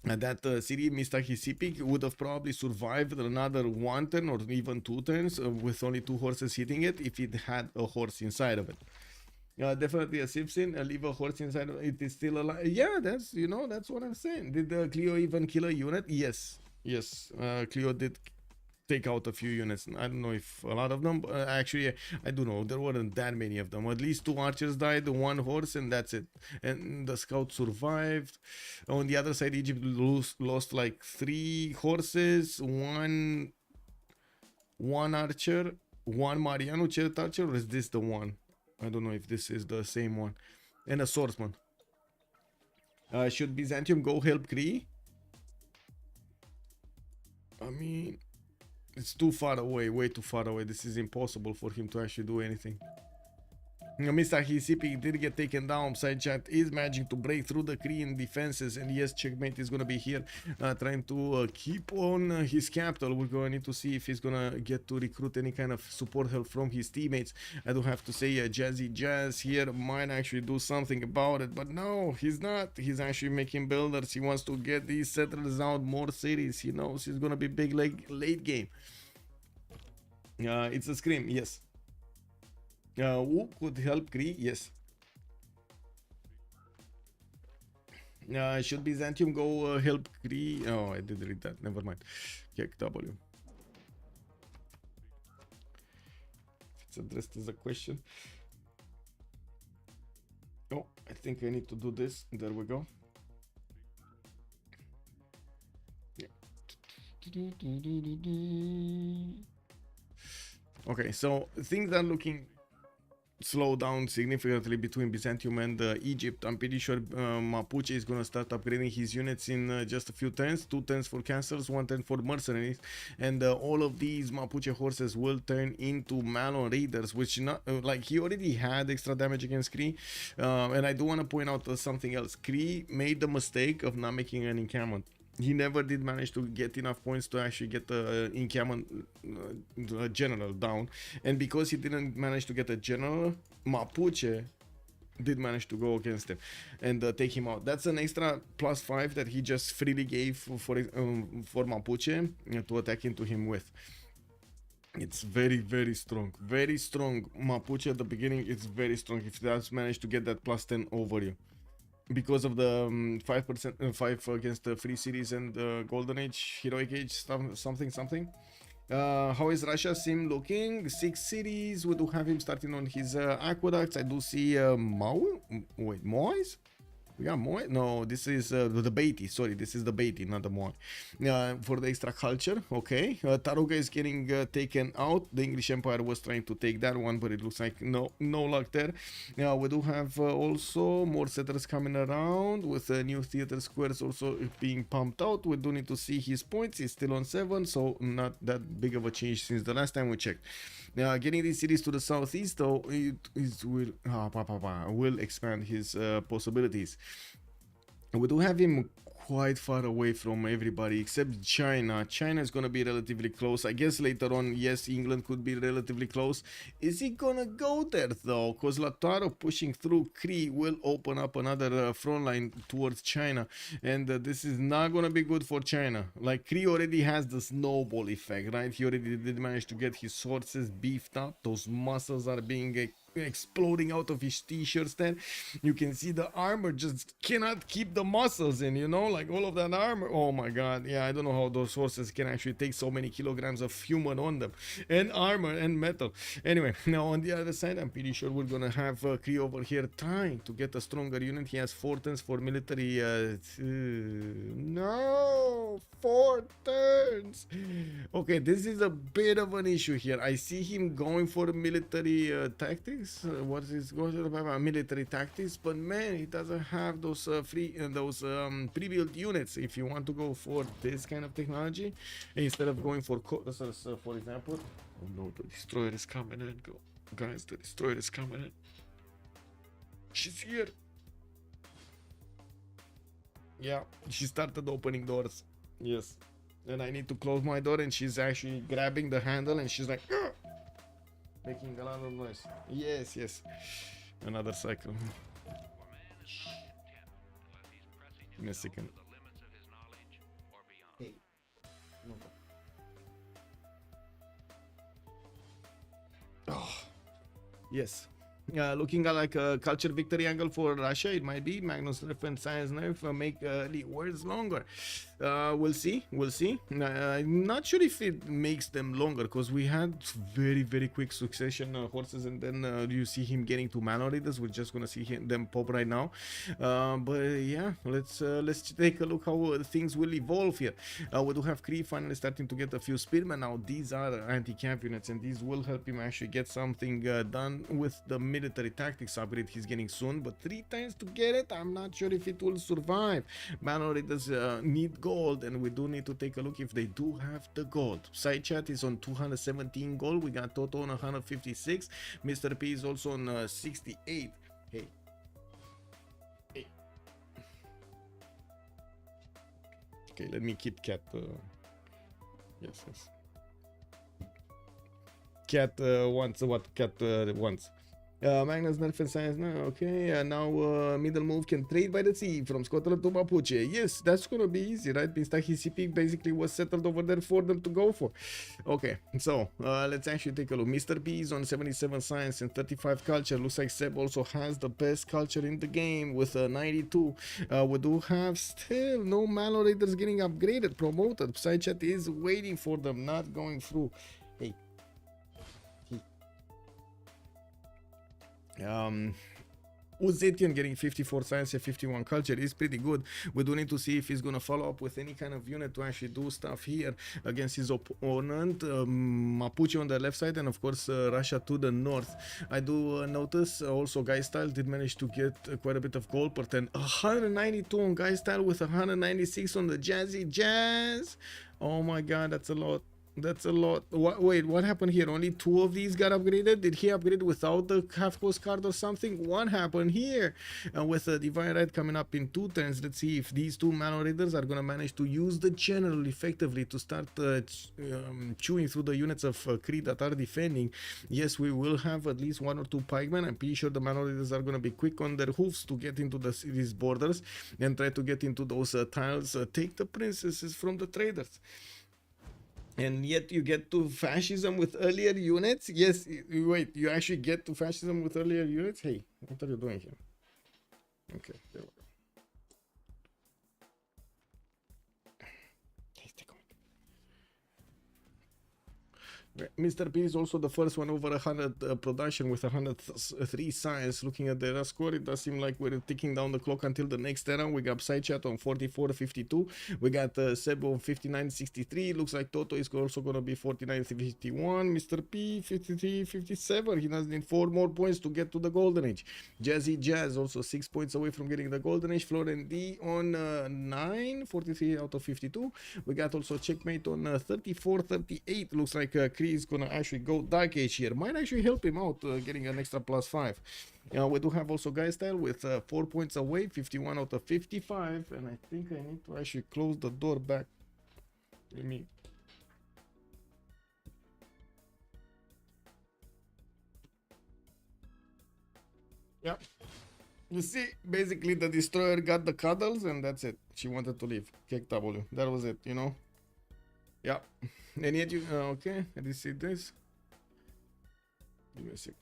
And that city, Mr. P would have probably survived another 1 turn or even 2 turns with only 2 horses hitting it if it had a horse inside of it. Definitely a Civ6, leave a horse inside of it, it is still alive. Yeah, that's what I'm saying. Did Cleo even kill a unit? Yes. Cleo did take out a few units. I don't know if a lot of them, but actually I do know there weren't that many of them. At least 2 archers died, 1 horse, and that's it. And the scout survived. On the other side, Egypt lost like 3 horses, 1 one archer, one Mariano chariot archer, or is this the one? I don't know if this is the same one. And a swordsman. Should Byzantium go help Cree? I mean, it's too far away, way too far away. This is impossible for him to actually do anything. Mr. Hisipi did get taken down. Psychat is managing to break through the Korean defenses, and yes, CheckMate is gonna be here trying to keep on his capital. We're gonna need to see if he's gonna get to recruit any kind of support help from his teammates. I do have to say JazzyJazz here might actually do something about it, but no, he's not. He's actually making builders. He wants to get these settlers out, more cities. He knows he's gonna be big late game. It's a SCRIM, yes. Who could help Cree? Yes. Should Byzantium go help Cree? Oh, I did read that. Never mind. Check W. It's addressed as a question. Oh, I think I need to do this. There we go. Yeah. Okay, so things are looking slow down significantly between Byzantium and Egypt. I'm pretty sure Mapuche is gonna start upgrading his units in just a few turns. 2 turns for cancers, 1 turn for mercenaries, and all of these Mapuche horses will turn into Malon raiders, which not like he already had extra damage against Cree. And I do want to point out something else. Cree made the mistake of not making an encampment. He never did manage to get enough points to actually get the encampment general down, and because he didn't manage to get a general, Mapuche did manage to go against him and take him out. That's an extra +5 that he just freely gave for Mapuche to attack into him with. It's very strong, very strong. Mapuche at the beginning, it's very strong if that's managed to get that +10 over you. Because of the 5% 5 against the free cities and golden age, heroic age, something. How is Russia sim looking? 6 cities. We do have him starting on his aqueducts. I do see Moise. We got Moy? No, this is the Beatty. Sorry, this is the Beatty, not the Moy. For the extra culture, okay. Taruga is getting taken out. The English Empire was trying to take that one, but it looks like no luck there. We do have also more settlers coming around with new theater squares also being pumped out. We do need to see his points. He's still on 7, so not that big of a change since the last time we checked. Getting these cities to the southeast, though, will expand his possibilities. We do have him quite far away from everybody except China. China is going to be relatively close. I guess later on, yes, England could be relatively close. Is he going to go there though? Because Lautaro pushing through Cree will open up another front line towards China. And this is not going to be good for China. Like, Cree already has the snowball effect, right? He already did manage to get his sources beefed up. Those muscles are being exploding out of his t-shirts there. You can see the armor just cannot keep the muscles in, you know, like all of that armor. Oh my god, yeah, I don't know how those horses can actually take so many kilograms of human on them, and armor and metal. Anyway, now on the other side, I'm pretty sure we're gonna have Cree over here trying to get a stronger unit. He has 4 turns for military. No, 4 turns. Okay, this is a bit of an issue here. I see him going for military tactics. What is going to about military tactics? But man, he doesn't have those pre-built units. If you want to go for this kind of technology instead of going for example, oh no, the destroyer is coming in. Go, guys, the destroyer is coming in. She's here. Yeah, she started opening doors. Yes, and I need to close my door, and she's actually grabbing the handle, and she's like, "Ugh!" Making a lot of noise. Yes, yes. Another cycle. Give me a second. Hey. Oh. Yes. looking at like a culture victory angle for Russia. It might be Magnus nerf and science nerf make the words longer. We'll see. I'm not sure if it makes them longer, because we had very quick succession horses, and then you see him getting to mana readers. We're just gonna see them pop right now. But yeah, let's take a look how things will evolve here. We do have Cree finally starting to get a few spearmen now. These are anti-camp units, and these will help him actually get something done with the military tactics upgrade he's getting soon. But 3 times to get it, I'm not sure if it will survive. Mana readers need gold, and we do need to take a look if they do have the gold. Psychat is on 217 gold. We got Toto on 156. Mr.P is also on 68. Hey. Okay, let me keep cat. Yes. Cat wants what cat wants. Magnus nerf and science. No, okay. Now middle move can trade by the sea from Scotland to Mapuche. Yes, that's gonna be easy, right? His CP basically was settled over there for them to go for. Okay, so let's actually take a look. Mr.P is on 77 science and 35 culture. Looks like Seb also has the best culture in the game with 92. We do have still no Malo Raiders getting upgraded, promoted. Psychat is waiting for them, not going through. Hey. Zetian getting 54 science and 51 culture is pretty good. We do need to see if he's gonna follow up with any kind of unit to actually do stuff here against his opponent. Mapuche on the left side, and of course Russia to the north. I do notice also Guystyle did manage to get quite a bit of gold, but then 192 on Guystyle with 196 on the JazzyJazz. Oh my god, that's a lot. That's a lot. Wait, what happened here? Only 2 of these got upgraded? Did he upgrade without the half host card or something? What happened here? And with the Divine Right coming up in 2 turns, let's see if these 2 Mana Raiders are gonna manage to use the general effectively to start chewing through the units of Cree that are defending. Yes, we will have at least 1 or 2 pikemen. I'm pretty sure the Mana Raiders are gonna be quick on their hoofs to get into these borders and try to get into those tiles, take the princesses from the traders. And yet you get to fascism with earlier units? Yes, wait, you actually get to fascism with earlier units? Hey, what are you doing here? Okay, there we go. Mr.P is also the first one over 100 production with 103 science. Looking at the score, it does seem like we're ticking down the clock until the next era. We got Psychat on 44.52. We got Seb on 59.63. Looks like Toto is also going to be 49.51. Mr.P 53.57. He does need 4 more points to get to the golden age. JazzyJazz also 6 points away from getting the golden age. FlorentD on 9, 43 out of 52. We got also CheckMate on 34.38. Looks like Cree is gonna actually go Dark Age here. Might actually help him out getting an extra +5. We do have also Guystyle with 4 points away, 51 out of 55. And I think I need to actually close the door back. Let me. Yeah. You see, basically the destroyer got the cuddles and that's it. She wanted to leave. Kick W. That was it, you know? Yeah. And yet you... okay, I did see this. Give me a sec.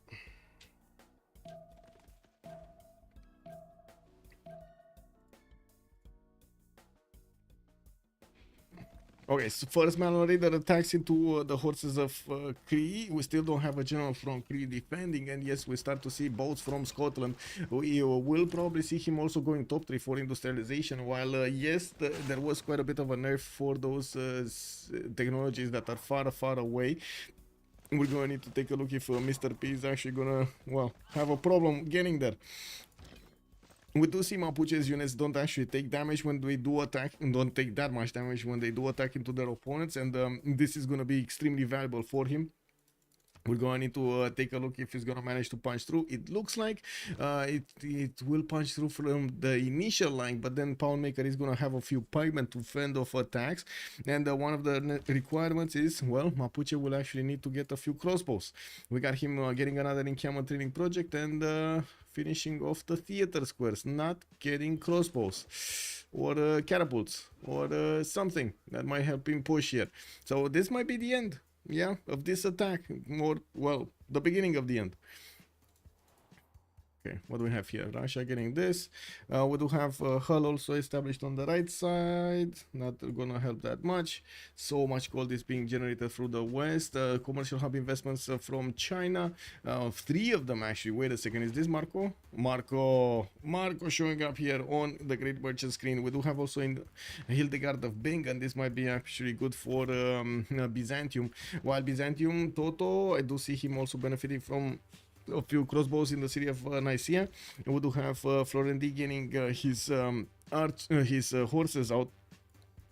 Okay, so first Mallory Raider attacks into the horses of Cree. We still don't have a general from Cree defending, and yes, we start to see boats from Scotland. We will probably see him also going top 3 for industrialization, while yes, there was quite a bit of a nerf for those technologies that are far away. We're going to need to take a look if Mr.P is actually gonna, well, have a problem getting there. We do see Mapuche's units don't actually take damage when they do attack, and don't take that much damage when they do attack into their opponents, and this is going to be extremely valuable for him. We're going to need to take a look if he's going to manage to punch through. It looks like it will punch through from the initial line, but then Poundmaker is going to have a few pikemen to fend off attacks. And one of the requirements is, well, Mapuche will actually need to get a few crossbows. We got him getting another encampment training project and finishing off the theater squares, not getting crossbows or catapults or something that might help him push here. So this might be the end. Yeah, of this attack, or well, the beginning of the end. Okay, what do we have here? Russia getting this. We do have hull also established on the right side. Not gonna help that much. So much gold is being generated through the west. Commercial hub investments from China. 3 of them actually. Wait a second, is this Marco? Marco showing up here on the Great Merchant screen. We do have also in Hildegard of Bingen. This might be actually good for Byzantium. While Byzantium, Toto, I do see him also benefiting from a few crossbows in the city of Nicaea. And we do have FlorentD getting his horses out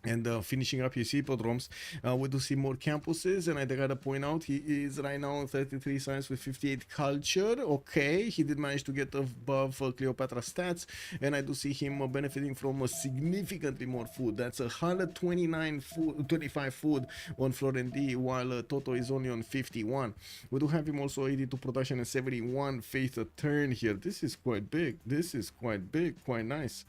and finishing up his hippodromes. We do see more campuses, and I gotta point out he is right now on 33 science with 58 culture. Okay, he did manage to get above Cleopatra stats, and I do see him benefiting from significantly more food. That's 129 food, 25 food on FlorentD, while Toto is only on 51. We do have him also 82 production and 71 faith a turn here. This is quite big. This is quite big, quite nice.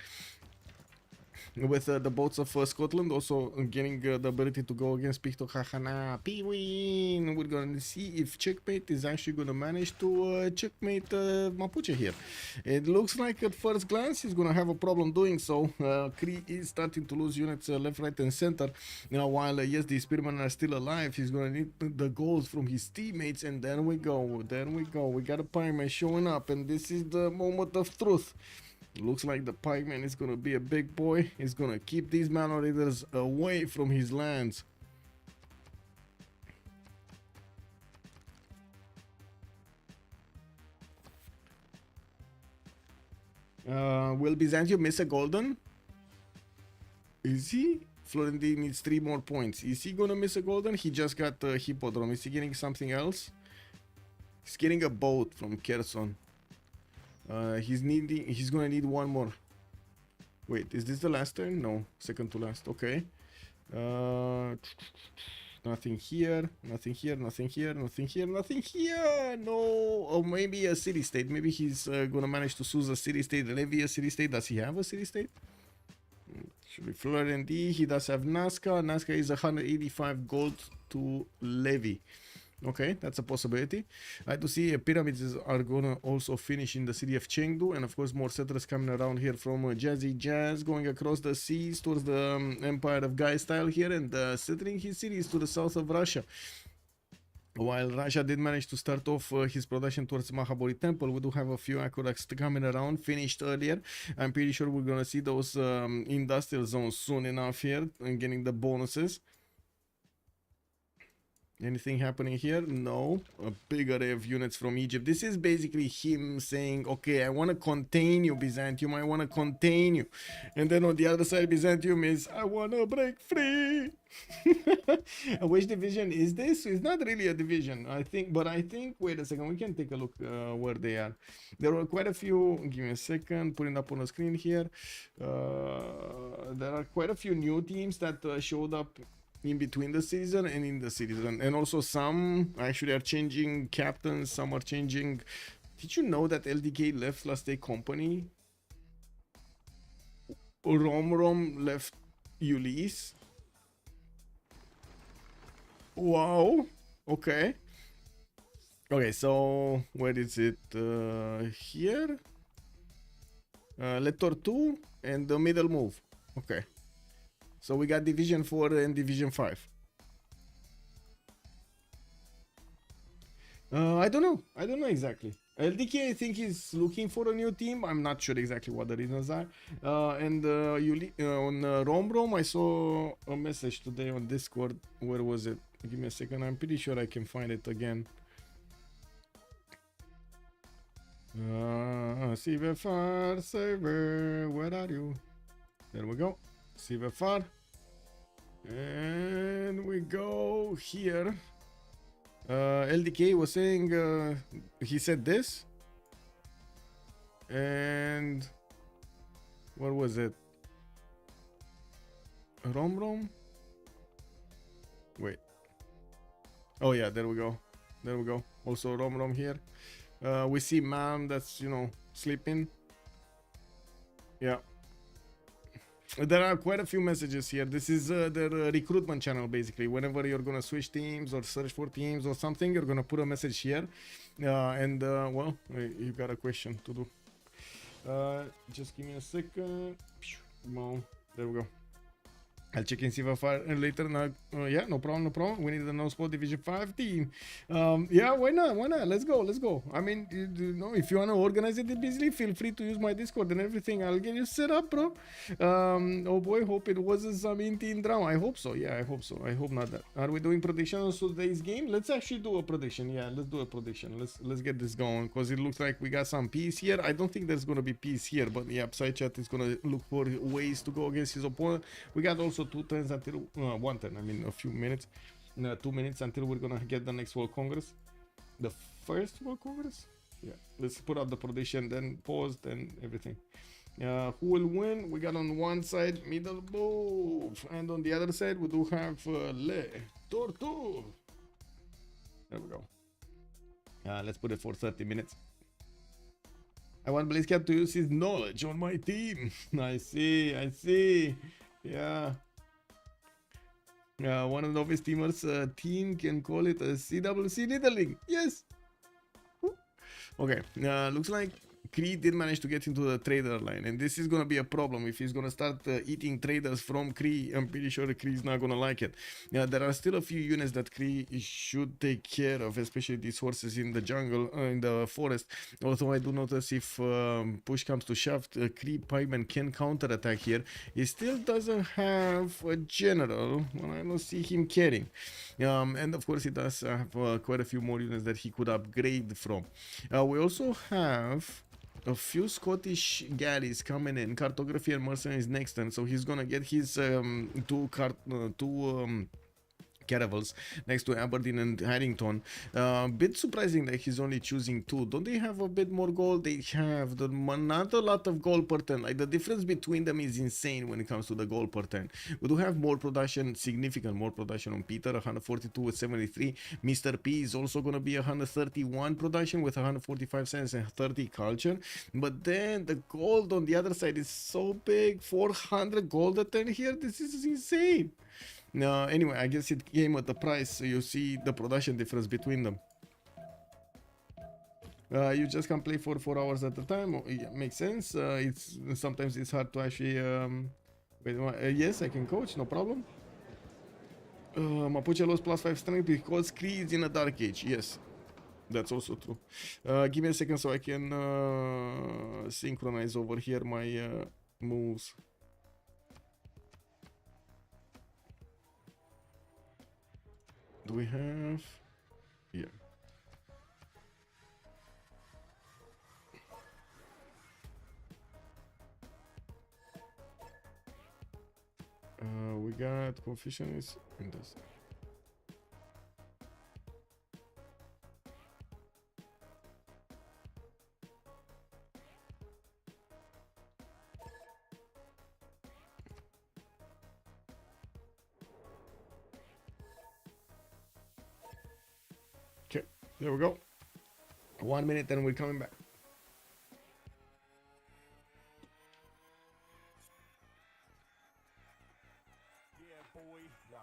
With the boats of Scotland also getting the ability to go against Picto Kahana P-Win. We're going to see if CheckMate is actually going to manage to checkmate Mapuche here. It looks like at first glance he's going to have a problem doing so. Cree is starting to lose units left, right and center. While yes, the spearmen are still alive, he's going to need the goals from his teammates. And then we go. We got a pikeman showing up, and this is the moment of truth. Looks like the pikeman is gonna be a big boy. He's gonna keep these man raiders away from his lands. Will Byzantium miss a golden? Is he? FlorentD needs 3 more points. Is he gonna miss a golden? He just got a hippodrome. Is he getting something else? He's getting a boat from Kherson. He's gonna need 1 more. Wait, is this the last turn? No, second to last. Okay. Nothing here, nothing here, nothing here, nothing here, nothing here. No, or maybe a city state. Maybe he's gonna manage to choose a city state, levy a city state. Does he have a city state? Should be FlorentD. He does have Nazca. Nazca is 185 gold to levy. Okay, that's a possibility. I do see pyramids are gonna also finish in the city of Chengdu, and of course more settlers coming around here from JazzyJazz, going across the seas towards the empire of Guystyle here, and settling his cities to the south of Russia. While Russia did manage to start off his production towards Mahabori Temple, we do have a few aqueducts coming around, finished earlier. I'm pretty sure we're gonna see those industrial zones soon enough here, and getting the bonuses. Anything happening here? No. A big array of units from Egypt. This is basically him saying, okay, I want to contain you, Byzantium. I want to contain you. And then on the other side, Byzantium is, I want to break free. Which division is this? It's not really a division, I think. But I think, wait a second, we can take a look where they are. There were quite a few, give me a second, putting up on the screen here. There are quite a few new teams that showed up in between the season and in the season, and also some actually are changing captains, some are changing. Did you know that LDK left last day company? Rom left Ulysse. Wow. Okay, so where is it? Here, Tort Tue and the middle move. Okay, so we got Division 4 and Division 5. I don't know exactly. LDK, I think, is looking for a new team. I'm not sure exactly what the reasons are. And on Rom, I saw a message today on Discord. Where was it? Give me a second. I'm pretty sure I can find it again. Civ6 server, where are you? There we go. Civ6. And we go here. LDK was saying, he said this, and what was it? Rom? Wait. Oh yeah, there we go. Also Rom here. We see man that's, sleeping. Yeah. There are quite a few messages here. This is their recruitment channel, basically. Whenever you're gonna switch teams or search for teams or something, you're gonna put a message here, and well, you got a question to do. Just give me a second. Well, there we go. I'll check in Civ6 later. Now, yeah, no problem, no problem. We need the no-spot Division 5 team. Yeah, why not? Why not? Let's go, let's go. I mean, you know, if you want to organize it easily, feel free to use my Discord and everything. I'll get you set up, bro. Oh boy, hope it wasn't some in-team drama. I hope so. Yeah, I hope so. I hope not that. Are we doing predictions on today's game? Let's actually do a prediction. Yeah, let's do a prediction. Let's get this going, because it looks like we got some peace here. I don't think there's gonna be peace here, but yeah, Psychat is gonna look for ways to go against his opponent. We got also 2 turns until 1 turn. I mean, a few minutes, 2 minutes until we're gonna get the next World Congress, the first World Congress. Yeah, let's put up the prediction, then pause, then everything. Who will win? We got on one side middle Moove, and on the other side we do have Tort Tue. There we go. Let's put it for 30 minutes. I want BlazeCat to use his knowledge on my team. I see, I see. Yeah. One of the novice teamers team can call it a CWC Needling. Yes. Okay. Looks like Cree did manage to get into the trader line, and this is gonna be a problem if he's gonna start eating traders from Cree. I'm pretty sure Cree's not gonna like it. There are still a few units that Cree should take care of, especially these horses in the jungle, in the forest. Although I do notice if push comes to shove, Cree pikeman can counterattack here. He still doesn't have a general. Well, I don't see him carrying. And of course he does have quite a few more units that he could upgrade from. We also have a few Scottish galleys coming in. Cartography and mercenaries next turn, so he's gonna get his two caravels next to Aberdeen and Harrington. Bit surprising that he's only choosing 2. Don't they have a bit more gold? They have not a lot of gold per turn. Like, the difference between them is insane when it comes to the gold per turn. We do have more production, significant more production on Peter, 142 with 73. Mr.P is also going to be 131 production with 145 cents and 30 culture. But then the gold on the other side is so big, 400 gold a turn here. This is insane. Anyway, I guess it came at the price, so you see the production difference between them. You just can play for 4 hours at a time. Yeah, makes sense. Sometimes it's hard to actually. Yes, I can coach, no problem. Mapuche lost +5 strength because Cree is in a dark age. Yes, that's also true. Give me a second so I can synchronize over here my moves. Do we have? Yeah. We got coefficients in this. Okay, there we go. 1 minute, then we're coming back. Yeah, boy. No.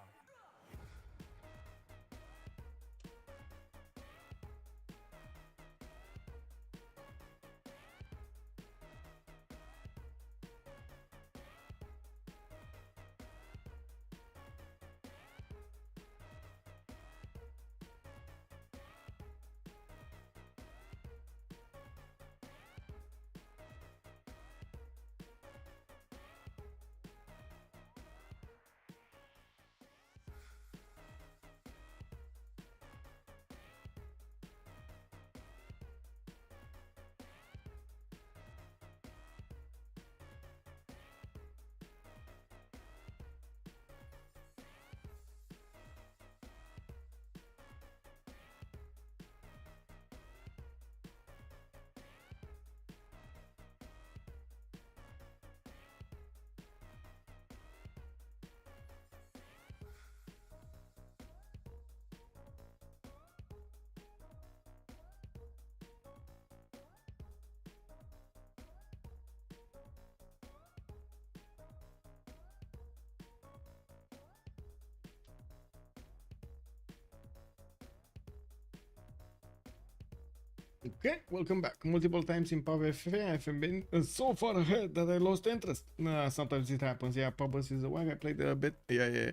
Okay, welcome back. Multiple times in PUBG, I have been so far ahead that I lost interest. Sometimes it happens. Yeah, PUBG is the one I played a bit. Yeah.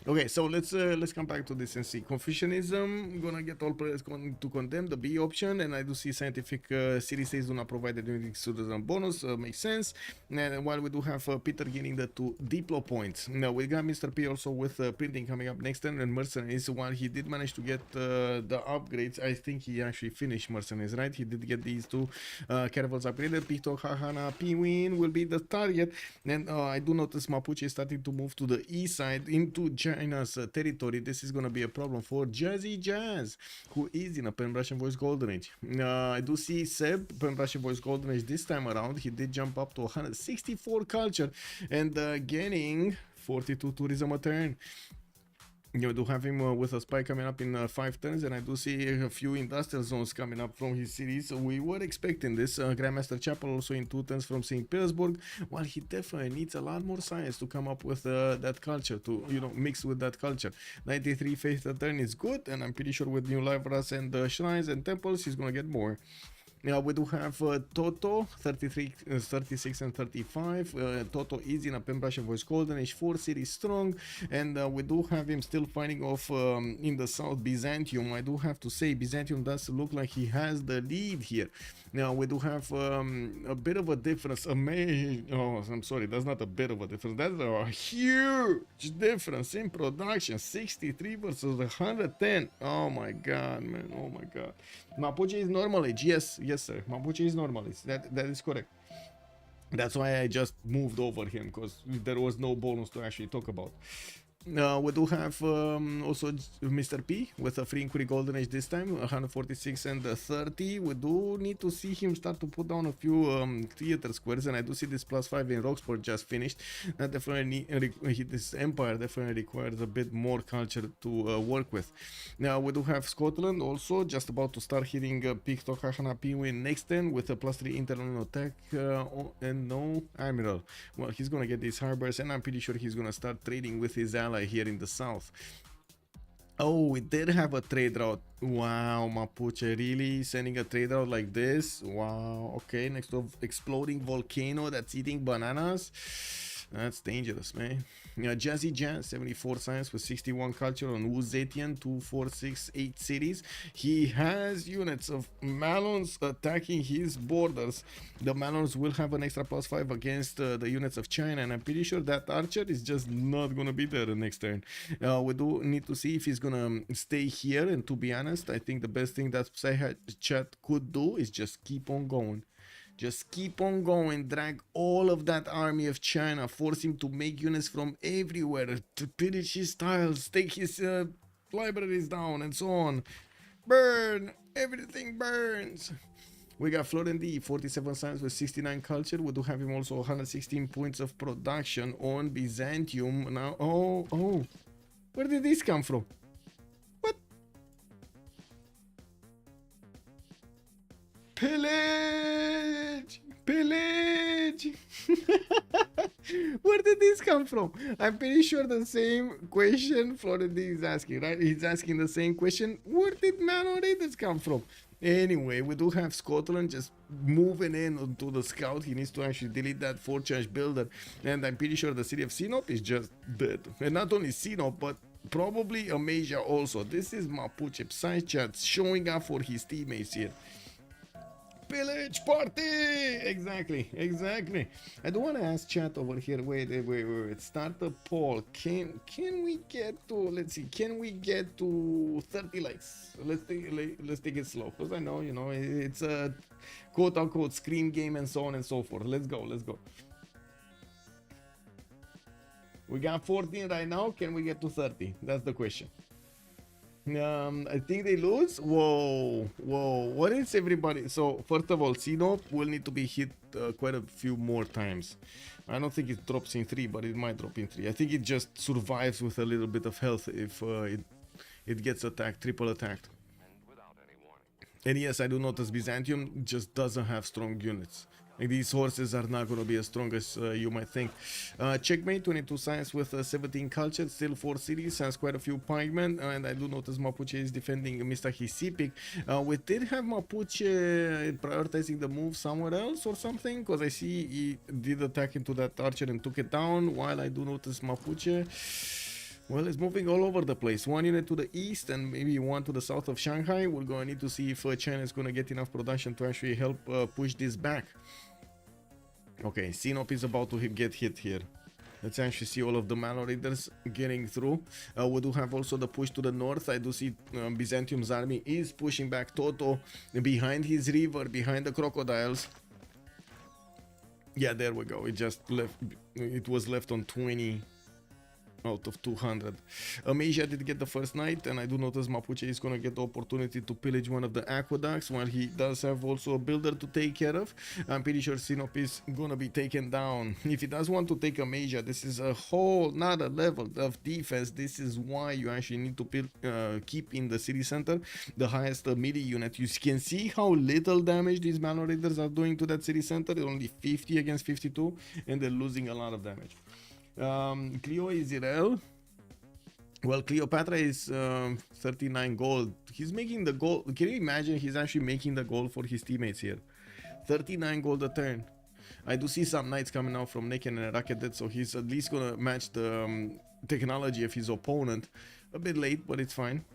Okay, so let's come back to this and see. Confucianism gonna get all players to condemn the B option, and I do see scientific series do not provide the unique citizen bonus. Makes sense. And while we do have Peter getting the 2 Diplo points. Now we got Mr.P also with printing coming up next turn, and mercenaries. While he did manage to get the upgrades, I think he actually finished mercenaries. Right, he did get these 2 caravels upgraded. Pito, Hahana, Pinwin will be the target. And I do notice Mapuche is starting to move to the east side into China's territory. This is going to be a problem for JazzyJazz, who is in a Pen Russian Voice Golden Age. I do see Seb, Pen Russian Voice Golden Age this time around. He did jump up to 164 culture and getting 42 tourism a turn. You do have him with a spy coming up in 5 turns, and I do see a few industrial zones coming up from his cities. So we were expecting this. Grandmaster Chapel also in 2 turns from St. Petersburg, while he definitely needs a lot more science to come up with that culture, to, you know, mix with that culture. 93 faith a turn is good, and I'm pretty sure with new libraries and shrines and temples, he's gonna get more. Now we do have Toto, 33, 36 and 35. Toto is in a Pen Russian Voice Golden Age, 4 cities strong, and we do have him still fighting off in the south Byzantium. I do have to say Byzantium does look like he has the lead here. Now we do have a bit of a difference. Oh, I'm sorry, that's not a bit of a difference. That's a huge difference in production. 63 versus 110. Oh my god, man. Oh my god. Mapuche is normal age. Yes, sir. Mapuche is normal age. That is correct. That's why I just moved over him, because there was no bonus to actually talk about. We do have also Mr.P with a free inquiry golden age this time, 146 and 30. We do need to see him start to put down a few theater squares, and I do see this +5 in Roxport just finished. That definitely this empire definitely requires a bit more culture to work with. Now we do have Scotland also just about to start hitting Picto Kahana Pinwin next turn with a +3 internal attack and no admiral. Well, he's gonna get these harbors, and I'm pretty sure he's gonna start trading with his ally here in the south. Oh, we did have a trade route. Wow, Mapuche really sending a trade route like this? Wow. Okay, next to exploding volcano that's eating bananas. That's dangerous, man. JazzyJazz, 74 science with 61 culture on Zetian, 2468 cities. He has units of Malons attacking his borders. The Malons will have an extra +5 against the units of China, and I'm pretty sure that archer is just not gonna be there the next turn. We do need to see if he's gonna stay here, and to be honest, I think the best thing that Psychat could do is just keep on going. Just keep on going, drag all of that army of China, force him to make units from everywhere, to pillage his tiles, take his libraries down, and so on. Burn! Everything burns! We got FlorentD, 47 science with 69 culture. We do have him also 116 points of production on Byzantium. Now, oh, where did this come from? What? Pillage! Pillage! Where did this come from? I'm pretty sure the same question FlorentD is asking, right? He's asking the same question. Where did Manon Raiders come from? Anyway, we do have Scotland just moving in to the scout. He needs to actually delete that 4-charge builder. And I'm pretty sure the city of Sinop is just dead. And not only Sinop, but probably Amasia also. This is Mapuche Psychat showing up for his teammates here. Pillage party! Exactly. I do want to ask chat over here. Wait. Start the poll. Can we get to, let's see, can we get to 30 likes? Let's take it slow, because I know, you know, it's a quote unquote SCRIM game and so on and so forth. Let's go. We got 14 right now. Can we get to 30? That's the question. I think they lose. Whoa. What is everybody? So first of all, Sinop will need to be hit quite a few more times. I don't think it drops in 3, but it might drop in 3. I think it just survives with a little bit of health if it gets attacked, triple attacked. And yes, I do notice Byzantium just doesn't have strong units. Like, these horses are not going to be as strong as you might think. Checkmate, 22 science with 17 culture, still 4 cities, has quite a few pikemen, and I do notice Mapuche is defending Mr. Hisipic. We did have Mapuche prioritizing the move somewhere else or something, because I see he did attack into that archer and took it down, while I do notice Mapuche, well, it's moving all over the place. One unit to the east and maybe one to the south of Shanghai. We're going to need to see if China is going to get enough production to actually help push this back. Okay, Sinop is about to get hit here. Let's actually see all of the Malo Raiders getting through. We do have also the push to the north. I do see Byzantium's army is pushing back Toto behind his river, behind the crocodiles. Yeah, there we go. It just left. It was left on 20 out of 200. Asia did get the first night, and I do notice Mapuche is going to get the opportunity to pillage one of the aqueducts, while he does have also a builder to take care of. I'm pretty sure Sinop is going to be taken down. If he does want to take Asia, this is a whole nother level of defense. This is why you actually need to keep in the city center the highest melee unit. You can see how little damage these Malo Raiders are doing to that city center. Only 50 against 52, and they're losing a lot of damage. Cleo is Israel. Well, Cleopatra is 39 gold. He's making the goal. Can you imagine? He's actually making the goal for his teammates here. 39 gold a turn. I do see some knights coming out from Naked and Racketed, so he's at least gonna match the technology of his opponent. A bit late, but it's fine.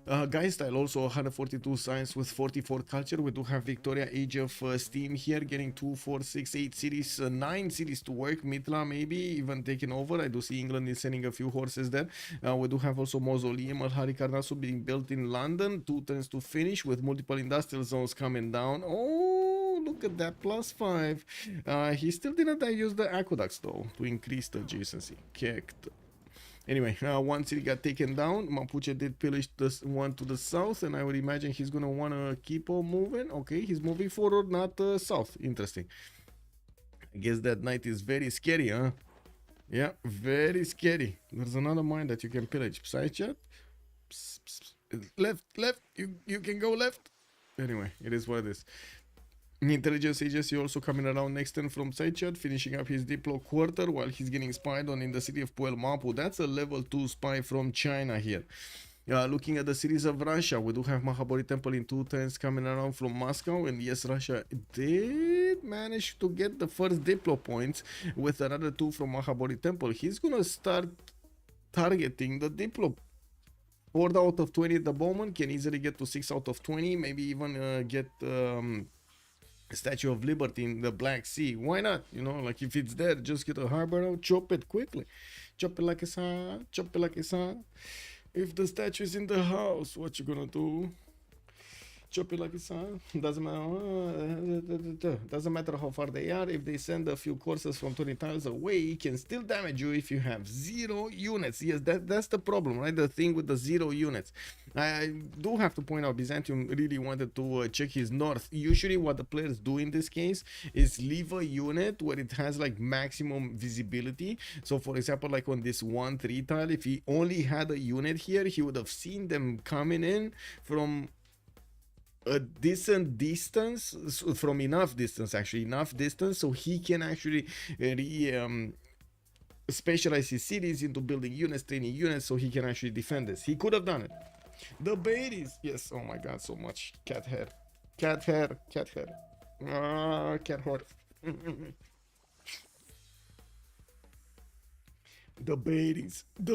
Guystyle also 142 science with 44 culture. We do have Victoria Age of Steam here, getting 2, 4, 6, 8 cities, 9 cities to work. Mitla maybe even taken over. I do see England is sending a few horses there. We do have also Mausoleum Al Harikarnasu being built in London. 2 turns to finish with multiple industrial zones coming down. Oh, look at that, +5. He still didn't use the aqueducts though to increase the adjacency. Kicked. Anyway, one city got taken down. Mapuche did pillage this one to the south, and I would imagine he's gonna wanna keep on moving. Okay, he's moving forward, not south. Interesting. I guess that knight is very scary, huh? Yeah, very scary. There's another mine that you can pillage. Psychat. Left. You can go left. Anyway, it is what it is. Intelligence agency also coming around next turn from Psychat, finishing up his Diplo quarter while he's getting spied on in the city of Mapuche. That's a level 2 spy from China here. Looking at the cities of Russia, we do have Mahabori Temple in 2 turns coming around from Moscow, and yes, Russia did manage to get the first Diplo points with another 2 from Mahabori Temple. He's gonna start targeting the Diplo. 4 out of 20 at the moment, can easily get to 6 out of 20, maybe even get Statue of Liberty in the Black Sea. Why not? You know, like if it's there, just get a harbor out, chop it quickly. Chop it like it's hot, chop it like it's hot. If the statue is in the house, what you gonna do? Chop it like it's hot. Doesn't matter how far they are. If they send a few courses from 20 tiles away, it can still damage you if you have 0 units. Yes, that's the problem, right? The thing with the 0 units. I do have to point out, Byzantium really wanted to check his north. Usually what the players do in this case is leave a unit where it has like maximum visibility. So for example, like on this 1-3 tile, if he only had a unit here, he would have seen them coming in from a decent distance, from enough distance, so he can actually specialize his cities into building units, training units, so he can actually defend this. He could have done it. The babies, yes, oh my god, so much cat hair. Cat hair. The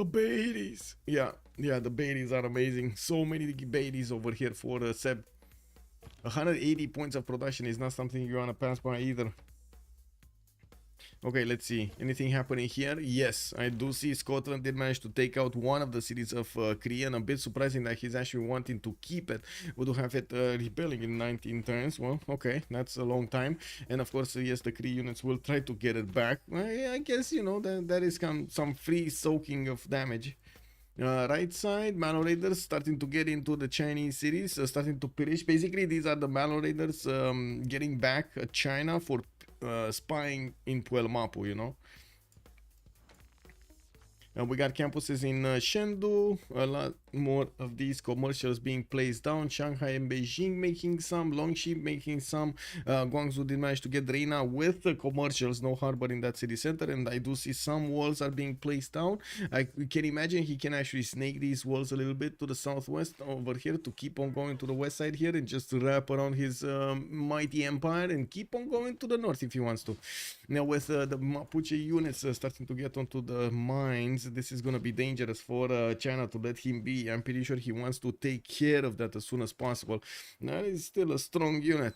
babies. Yeah, the babies are amazing. So many babies over here for Seb. 180 points of production is not something you want to pass by either. Okay, let's see. Anything happening here? Yes, I do see Scotland did manage to take out one of the cities of Cree, and a bit surprising that he's actually wanting to keep it. We do have it rebelling in 19 turns. Well, okay, that's a long time. And of course, yes, the Cree units will try to get it back. I guess, you know, that is some free soaking of damage. Right side, Malo Raiders starting to get into the Chinese cities, starting to pillage. Basically, these are the Malo Raiders getting back China for spying in Mapuche, you know. We got campuses in Chengdu, more of these commercials being placed down. Shanghai and Beijing making some, Longxi making some. Guangzhou did manage to get Reina with the commercials, no harbor in that city center, and I do see some walls are being placed down. I can imagine he can actually snake these walls a little bit to the southwest over here to keep on going to the west side here and just wrap around his mighty empire and keep on going to the north if he wants to. Now with the Mapuche units starting to get onto the mines, this is going to be dangerous for China to let him be. I'm pretty sure he wants to take care of that as soon as possible. That is still a strong unit.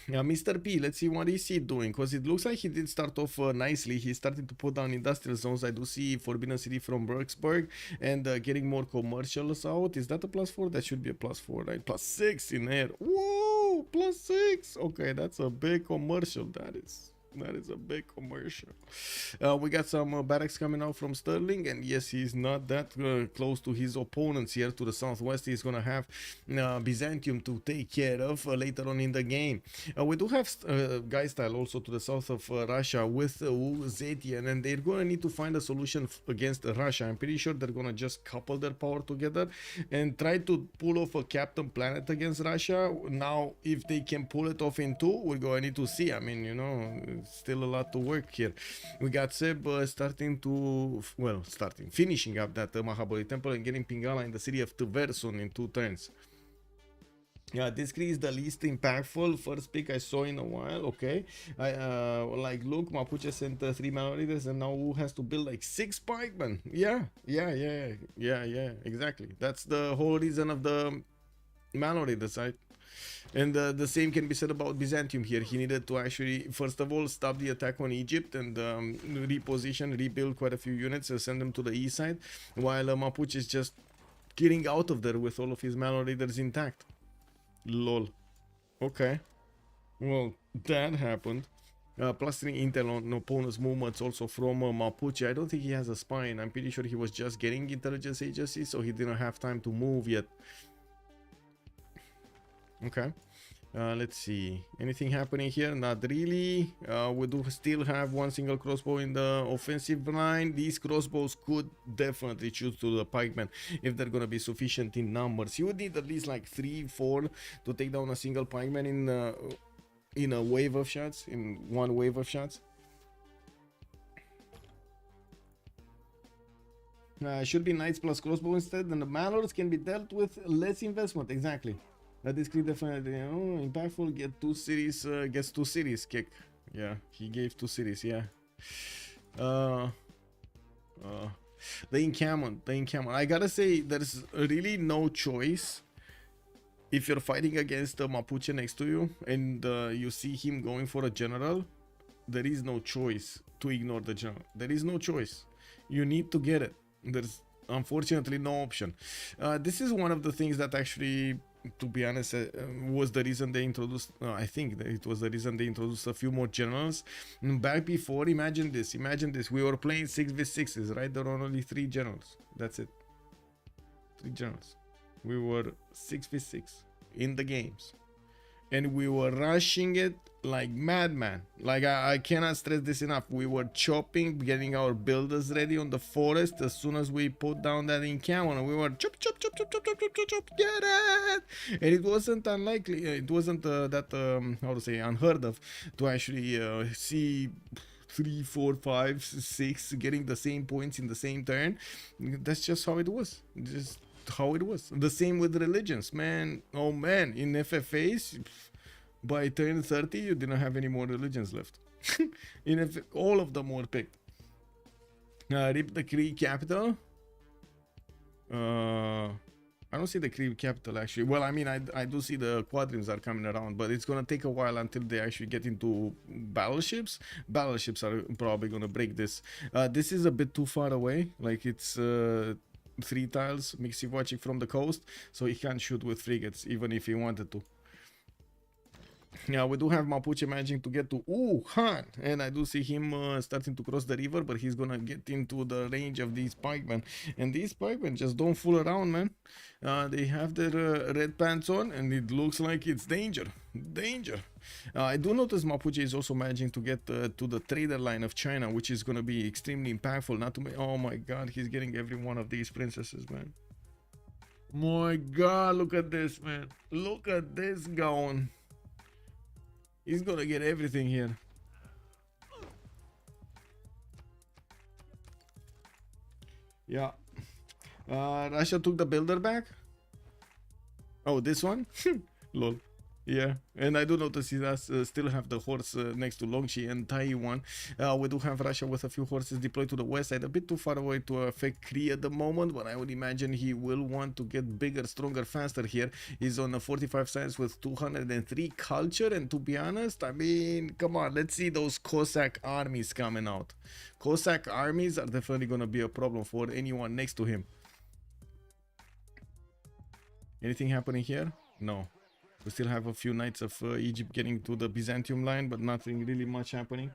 Yeah, Mr.P, let's see what is he doing, because it looks like he did start off nicely. He's starting to put down industrial zones. I do see Forbidden City from Berksburg and getting more commercials out. Is that a +4? That should be a +4, right? +6 in there. Whoa, +6. Okay, that's a big commercial. That is a big commercial. We got some barracks coming out from Sterling, and yes, he's not that close to his opponents here to the southwest. He's gonna have Byzantium to take care of later on in the game. We do have Guystyle also to the south of Russia with Zetian, and they're gonna need to find a solution against Russia. I'm pretty sure they're gonna just couple their power together and try to pull off a Captain Planet against Russia. Now, if they can pull it off in two, we're gonna need to see. I mean, you know, still a lot to work here. We got Seb finishing up that Mahabali temple and getting Pingala in the city of Tversun in 2 turns. Yeah, this Cree is the least impactful first pick I saw in a while. Okay, like look, Mapuche sent 3 man leaders, and now who has to build like 6 pikemen? Yeah, exactly. That's the whole reason of the man leaders, right? And the same can be said about Byzantium here. He needed to actually, first of all, stop the attack on Egypt and reposition, rebuild quite a few units and send them to the east side, while Mapuche is just getting out of there with all of his Malor leaders intact. Lol. Okay. Well, that happened. Plastering intel on opponent's movements also from Mapuche. I don't think he has a spine. I'm pretty sure he was just getting intelligence agency, so he didn't have time to move yet. Okay, let's see, anything happening here? Not really. We do still have 1 single crossbow in the offensive line. These crossbows could definitely choose to the pikemen if they're gonna be sufficient in numbers. You would need at least like 3-4 to take down a single pikeman in a wave of shots, in 1 wave of shots. Should be knights plus crossbow instead, and the malords can be dealt with less investment. Exactly. This Cree definitely impactful. Gets 2 cities kick. Yeah, he gave 2 cities. Yeah. The encampment. I gotta say, there's really no choice. If you're fighting against the Mapuche next to you and you see him going for a general, there is no choice to ignore the general. There is no choice. You need to get it. There's unfortunately no option. This is one of the things that actually, to be honest, was the reason they introduced, I think that it was the reason they introduced a few more generals. Back before, imagine this, we were playing 6v6s, right? There were only 3 generals, that's it. 3 generals. We were 6v6 in the games. And we were rushing it like madman. Like I cannot stress this enough. We were chopping, getting our builders ready on the forest as soon as we put down that encampment. We were chop, get it. And it wasn't unlikely. It wasn't how to say, unheard of to actually see 3, 4, 5, 6 getting the same points in the same turn. That's just how it was. Just how it was. The same with religions, man. Oh man, in FFAs by turn 30 you didn't have any more religions left. All of them were picked. Rip the Cree capital. I don't see the Cree capital actually. Well, I mean, I do see the quadrants are coming around, but it's gonna take a while until they actually get into battleships. Battleships are probably gonna break this. This is a bit too far away. Like it's 3 tiles, watching from the coast, so he can't shoot with frigates even if he wanted to. Yeah, we do have Mapuche managing to get to Wuhan, and I do see him starting to cross the river, but he's gonna get into the range of these pikemen, and these pikemen just don't fool around, man. They have their red pants on, and it looks like it's danger. Danger. I do notice Mapuche is also managing to get to the trader line of China, which is going to be extremely impactful. Not to oh my god, he's getting every one of these princesses, man. My god, look at this, man. Look at this going. He's gonna get everything here. Yeah. Russia took the builder back. Oh, this one? Lol. Yeah, and I do notice he does still have the horse next to Longxi and Taiwan. We do have Russia with a few horses deployed to the west side, a bit too far away to affect Cree at the moment, but I would imagine he will want to get bigger, stronger, faster here. He's on a 45 science with 203 culture, and to be honest, I mean, come on, let's see those Cossack armies coming out. Cossack armies are definitely going to be a problem for anyone next to him. Anything happening here? No. We still have a few knights of Egypt getting to the Byzantium line, but nothing really much happening.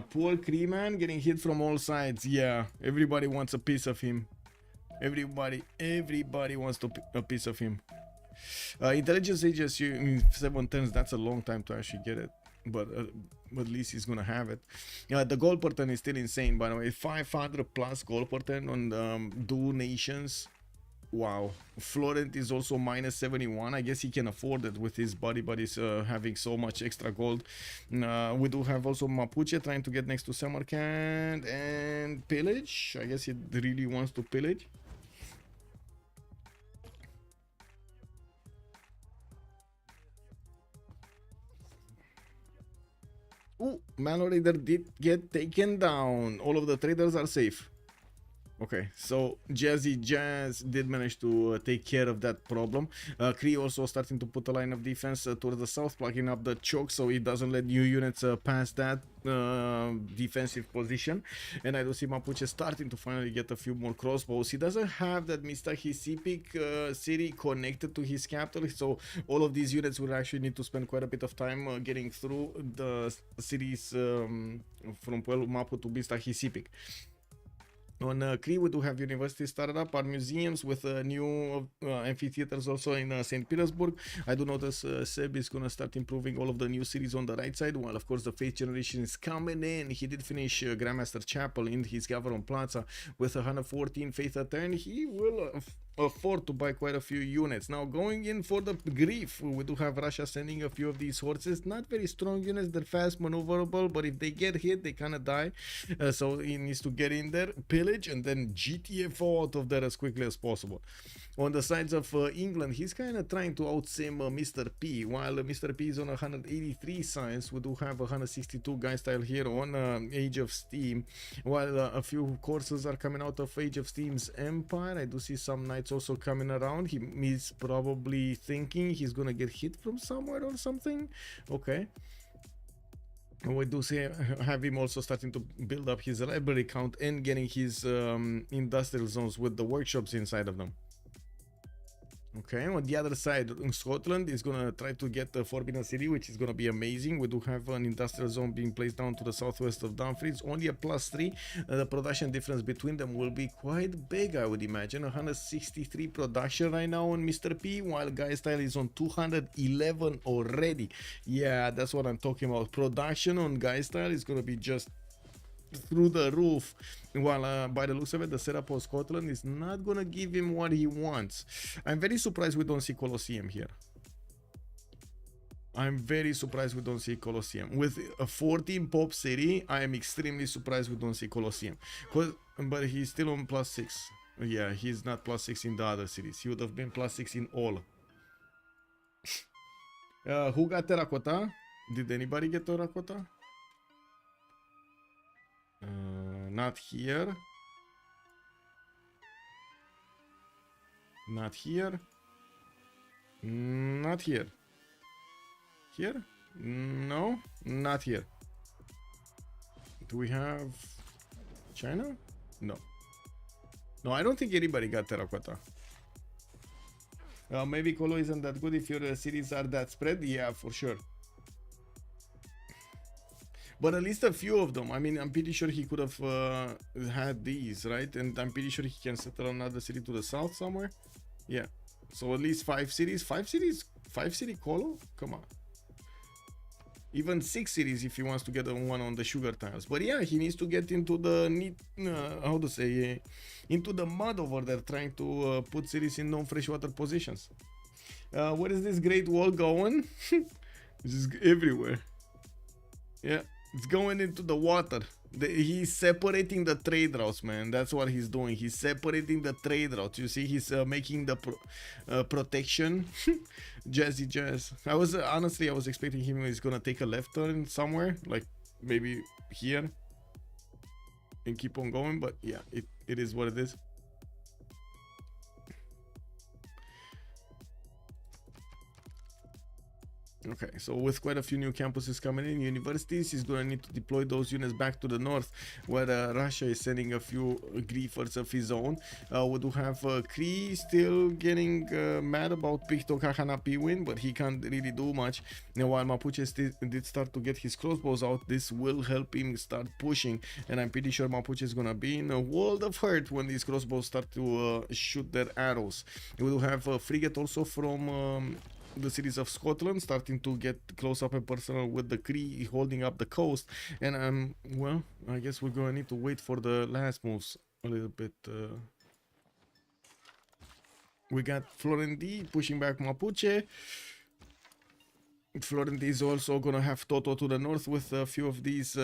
Poor Cree man getting hit from all sides. Yeah, everybody wants a piece of him. Everybody wants a piece of him. Intelligence ages you in 7 turns. That's a long time to actually get it, but at least he's gonna have it. The gold per turn is still insane, by the way. 500 plus gold per turn on two nations. Wow. Florent is also minus 71. I guess he can afford it with his body buddies having so much extra gold. We do have also Mapuche trying to get next to Samarkand and pillage. I guess he really wants to pillage. Ooh, Manor Raider did get taken down. All of the traders are safe. Okay, so JazzyJazz did manage to take care of that problem. Cree also starting to put a line of defense towards the south, plugging up the choke so it doesn't let new units pass that defensive position. And I do see Mapuche starting to finally get a few more crossbows. He doesn't have that Mr.P city connected to his capital, so all of these units will actually need to spend quite a bit of time getting through the cities from Pueblo Mapu to Mr.P. On Cree, we do have universities started up, art museums with new amphitheaters also in St. Petersburg. I do notice Seb is going to start improving all of the new cities on the right side, while of course the faith generation is coming in. He did finish Grandmaster Chapel in his Gavron Plaza with 114 faith a turn. He will afford to buy quite a few units. Now going in for the grief, we do have Russia sending a few of these horses. Not very strong units, they're fast maneuverable, but if they get hit they kind of die, so he needs to get in there, pillage, and then GTFO out of there as quickly as possible. On the sides of England, he's kind of trying to outsim Mr.P. While Mr.P is on 183 science, we do have 162 Guystyle here on Age of Steam, while a few courses are coming out of Age of Steam's Empire. I do see some knights also coming around. He's probably thinking he's gonna get hit from somewhere or something. Okay. We do see have him also starting to build up his library count and getting his industrial zones with the workshops inside of them. Okay, on the other side, Scotland is gonna try to get the Forbidden City, which is gonna be amazing. We do have an industrial zone being placed down to the southwest of Dumfries, only a +3. The production difference between them will be quite big, I would imagine. 163 production right now on Mr.P, while Guystyle is on 211 already. Yeah, that's what I'm talking about. Production on Guystyle is gonna be just through the roof, while by the looks of it, the setup of Scotland is not gonna give him what he wants. I'm very surprised we don't see Colosseum here. I'm very surprised we don't see Colosseum. With a 14 pop city, I am extremely surprised we don't see Colosseum. But he's still on +6. Yeah, he's not +6 in the other cities. He would have been +6 in all. Who got terracotta? Did anybody get terracotta? Not here. Not here. Not here. Here? No, not here. Do we have China? No. No, I don't think anybody got terracotta. Maybe Colo isn't that good if your cities are that spread. Yeah, for sure. But at least a few of them. I mean, I'm pretty sure he could have had these, right? And I'm pretty sure he can settle another city to the south somewhere. Yeah, So at least 5 cities. 5 cities? 5 city colo? Come on. Even 6 cities if he wants to get one on the sugar tiles. But yeah, he needs to get into the how to say, into the mud over there, trying to put cities in non-freshwater positions. Where is this Great Wall going? This is everywhere. Yeah, it's going into the water. He's separating the trade routes, man. That's what he's doing. He's separating the trade routes. You see, he's making the protection. JazzyJazz. Honestly, I was expecting him. He's gonna take a left turn somewhere, like maybe here, and keep on going. But yeah, it is what it is. Okay, so with quite a few new campuses coming in, universities, he's gonna need to deploy those units back to the north, where Russia is sending a few griefers of his own. We do have Cree still getting mad about Picto Kahanapi win, but he can't really do much. Now, while Mapuche did start to get his crossbows out, this will help him start pushing, and I'm pretty sure Mapuche is gonna be in a world of hurt when these crossbows start to shoot their arrows. We do have a frigate also from the cities of Scotland starting to get close up and personal with the Cree holding up the coast, and well, I guess we're gonna need to wait for the last moves a little bit. We got FlorentD pushing back Mapuche. FlorentD is also gonna have Toto to the north with a few of these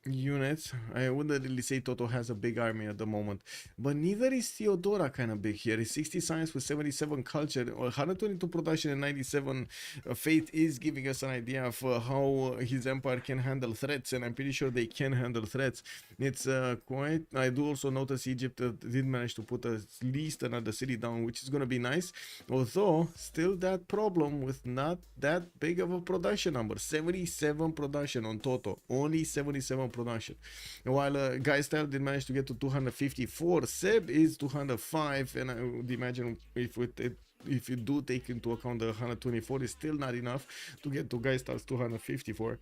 units. I wouldn't really say Toto has a big army at the moment, but neither is Theodora kind of big here. It's 60 science with 77 culture, 122 production and 97 faith is giving us an idea of how his empire can handle threats, and I'm pretty sure they can handle threats. It's quite. I do also notice Egypt did manage to put at least another city down, which is gonna be nice, although still that problem with not that big of a production number. 77 production on Toto, only 77 production. While Guystyle did manage to get to 254, Seb is 205, and I would imagine if you do take into account the 124, is still not enough to get to Guystyle's 254.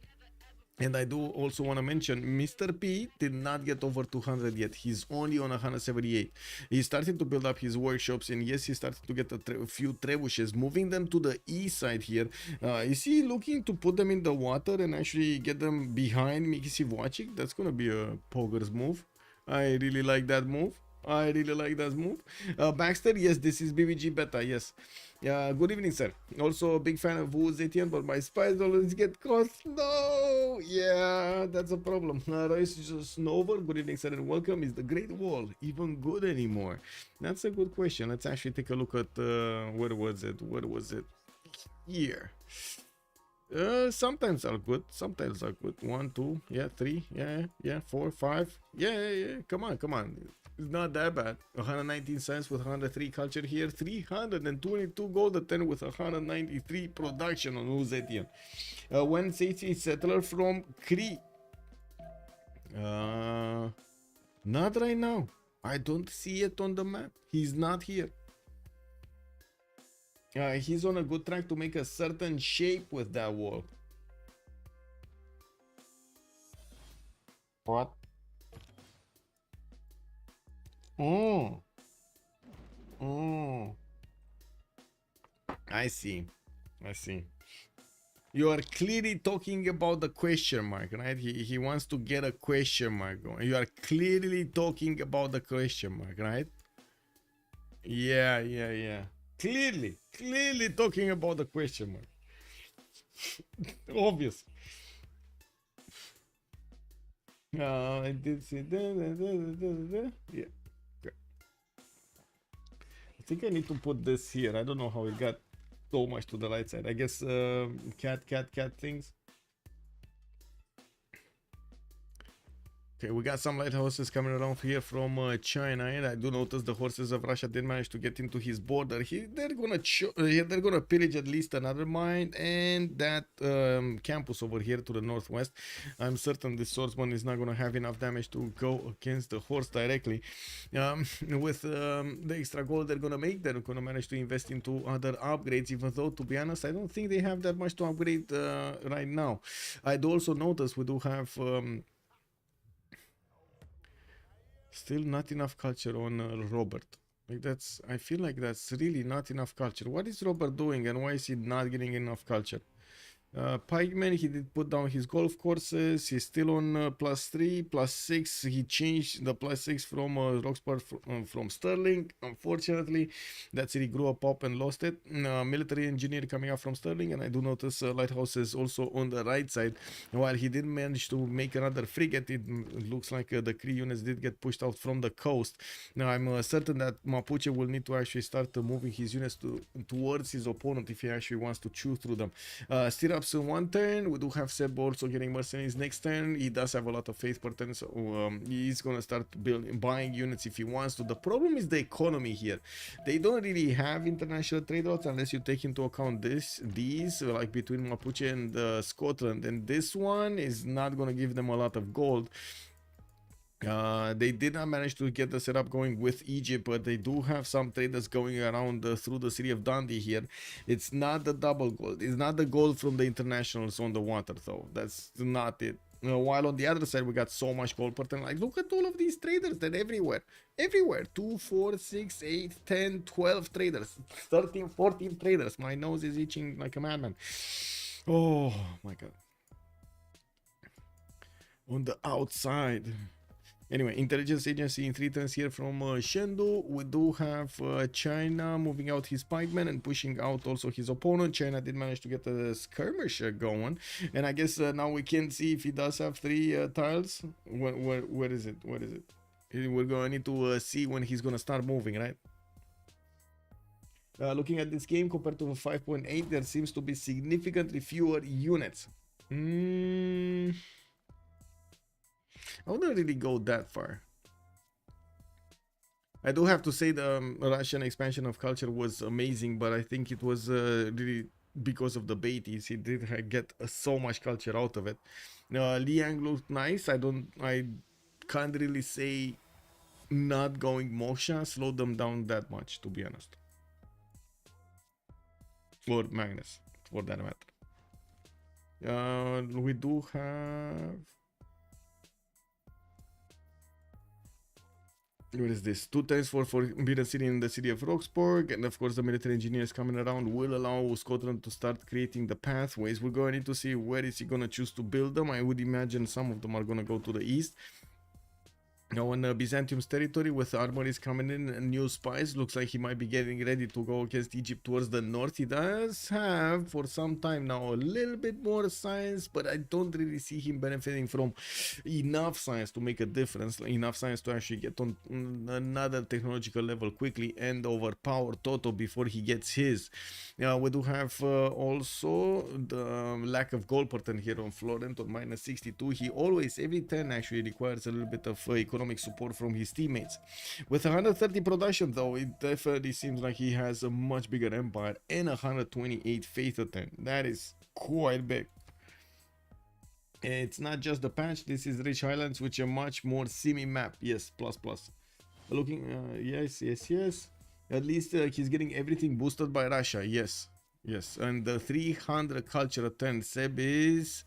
And I do also want to mention Mr.P did not get over 200 yet. He's only on 178. He's starting to build up his workshops, and yes, he started to get a few trebuchets, moving them to the east side here. Is he looking to put them in the water and actually get them behind Mikisiwachik? That's going to be a Poggers move. I really like that move. Baxter, yes, this is BBG beta, yes. Good evening, sir. Also a big fan of Zetian, but my spies always get caught. No, yeah, that's a problem. Royce Snover, good evening, sir, and welcome. Is the Great Wall even good anymore? That's a good question. Let's actually take a look at where was it? Here. Sometimes are good, 1, 2, yeah, 3, yeah, 4, 5, yeah, come on, it's not that bad. 119 cents with 103 culture here, 322 gold at 10 with 193 production on Zetian. When Zetian settler from Cree? Not right now. I don't see it on the map. He's not here. He's on a good track to make a certain shape with that wall. What? Oh. I see. You are clearly talking about the question mark, right? He wants to get a question mark going. You are clearly talking about the question mark, right? Yeah. Clearly talking about the question mark. Obvious. I did see that. Yeah. Okay. I think I need to put this here. I don't know how it got so much to the right side. I guess cat things. Okay, we got some lighthouses coming around here from China, and I do notice the horses of Russia did manage to get into his border. They're gonna pillage at least another mine and that campus over here to the northwest. I'm certain this swordsman is not gonna have enough damage to go against the horse directly. With the extra gold they're gonna make, they're gonna manage to invest into other upgrades, even though, to be honest, I don't think they have that much to upgrade right now. I do also notice we do have still not enough culture on Robert. Like that's, I feel like that's really not enough culture. What is Robert doing and why is he not getting enough culture? Pikeman, he did put down his golf courses. He's still on +3, +6. He changed the +6 from Roxburgh from Sterling. Unfortunately, that city grew up and lost it. Military engineer coming up from Sterling, and I do notice lighthouses also on the right side. While he did manage to make another frigate, it looks like the Cree units did get pushed out from the coast. Now I'm certain that Mapuche will need to actually start moving his units towards his opponent if he actually wants to chew through them. Stirrups in one turn. We do have Seb also getting mercenaries next turn. He does have a lot of faith per turn, so he's gonna start buying units if he wants to. The problem is the economy here. They don't really have international trade routes unless you take into account these like between Mapuche and Scotland, and this one is not gonna give them a lot of gold. They did not manage to get the setup going with Egypt, but they do have some traders going around through the city of Dundee here. It's not the double gold. It's not the gold from the internationals on the water, though. That's not it. While on the other side, we got so much gold per turn. Like, look at all of these traders. They're everywhere. Everywhere. 2, 4, 6, 8, 10, 12 traders. 13, 14 traders. My nose is itching like a madman. Oh, my God. On the outside. Anyway, intelligence agency in 3 turns here from Chengdu. We do have China moving out his pikemen and pushing out also his opponent. China did manage to get a skirmisher going, and I guess now we can see if he does have 3 tiles. Where is it? Where is it? We're gonna need to see when he's gonna start moving, right? Looking at this game compared to 5.8, there seems to be significantly fewer units. I wouldn't really go that far. I do have to say the Russian expansion of culture was amazing, but I think it was really because of the baities. He did get so much culture out of it. Liang looked nice. I can't really say not going Moksha slowed them down that much, to be honest. Or Magnus, for that matter. We do have... What is this? 2 times for Forbidden City in the city of Roxburgh, and of course the military engineers coming around will allow Scotland to start creating the pathways. We're going to need to see where is he going to choose to build them. I would imagine some of them are going to go to the east. Now on Byzantium's territory with armories coming in and new spies, looks like he might be getting ready to go against Egypt towards the north. He does have for some time now a little bit more science, but I don't really see him benefiting from enough science to make a difference, enough science to actually get on another technological level quickly and overpower Toto before he gets his. We do have also the lack of gold per turn here on Florent on -62. He always, every turn actually requires a little bit of economic support from his teammates. With 130 production though, it definitely seems like he has a much bigger empire and 128 faith a turn. That is quite big. It's not just the patch, this is Rich Highlands, which a much more semi map. Yes, plus. Looking, yes. At least he's getting everything boosted by Russia. Yes. And the 300 culture a turn. Seb is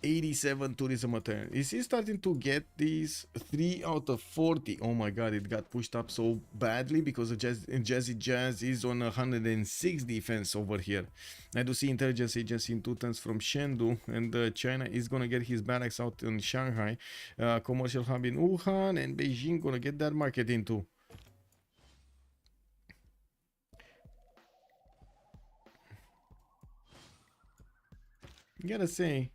87 tourism a turn. Is he starting to get these 3 out of 40? Oh my god, it got pushed up so badly because JazzyJazz is on 106 defense over here. I do see intelligence agency in 2 turns from Chengdu, and China is gonna get his barracks out in Shanghai, commercial hub in Wuhan, and Beijing gonna get that market into. Gotta say,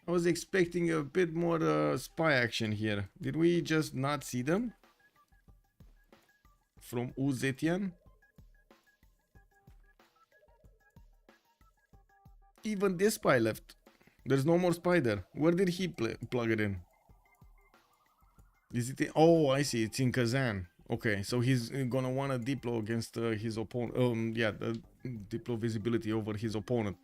I was expecting a bit more spy action here. Did we just not see them? From Zetian? Even this spy left. There's no more spy there. Where did he plug it in? Is it in, oh, I see. It's in Kazan. Okay, so he's gonna want a diplo against his opponent. Yeah, the diplo visibility over his opponent.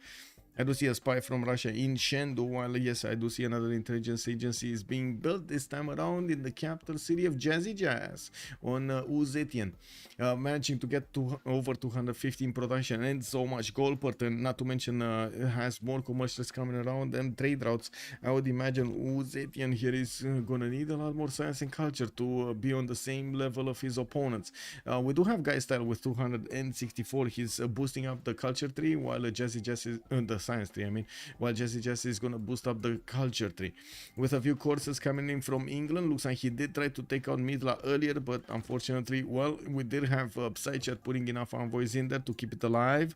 I do see a spy from Russia in Chengdu, while yes, I do see another intelligence agency is being built this time around in the capital city of JazzyJazz on Zetian, managing to get to over 250 in production and so much gold per turn, not to mention it has more commercials coming around and trade routes. I would imagine Zetian here is gonna need a lot more science and culture to be on the same level of his opponents. We do have Guystyle with 264, he's boosting up the culture tree, while JazzyJazz is the science tree, I mean, while JazzyJazz is gonna boost up the culture tree. With a few courses coming in from England, looks like he did try to take out Midla earlier, but unfortunately, well, we did have Psychat putting enough envoys in there to keep it alive.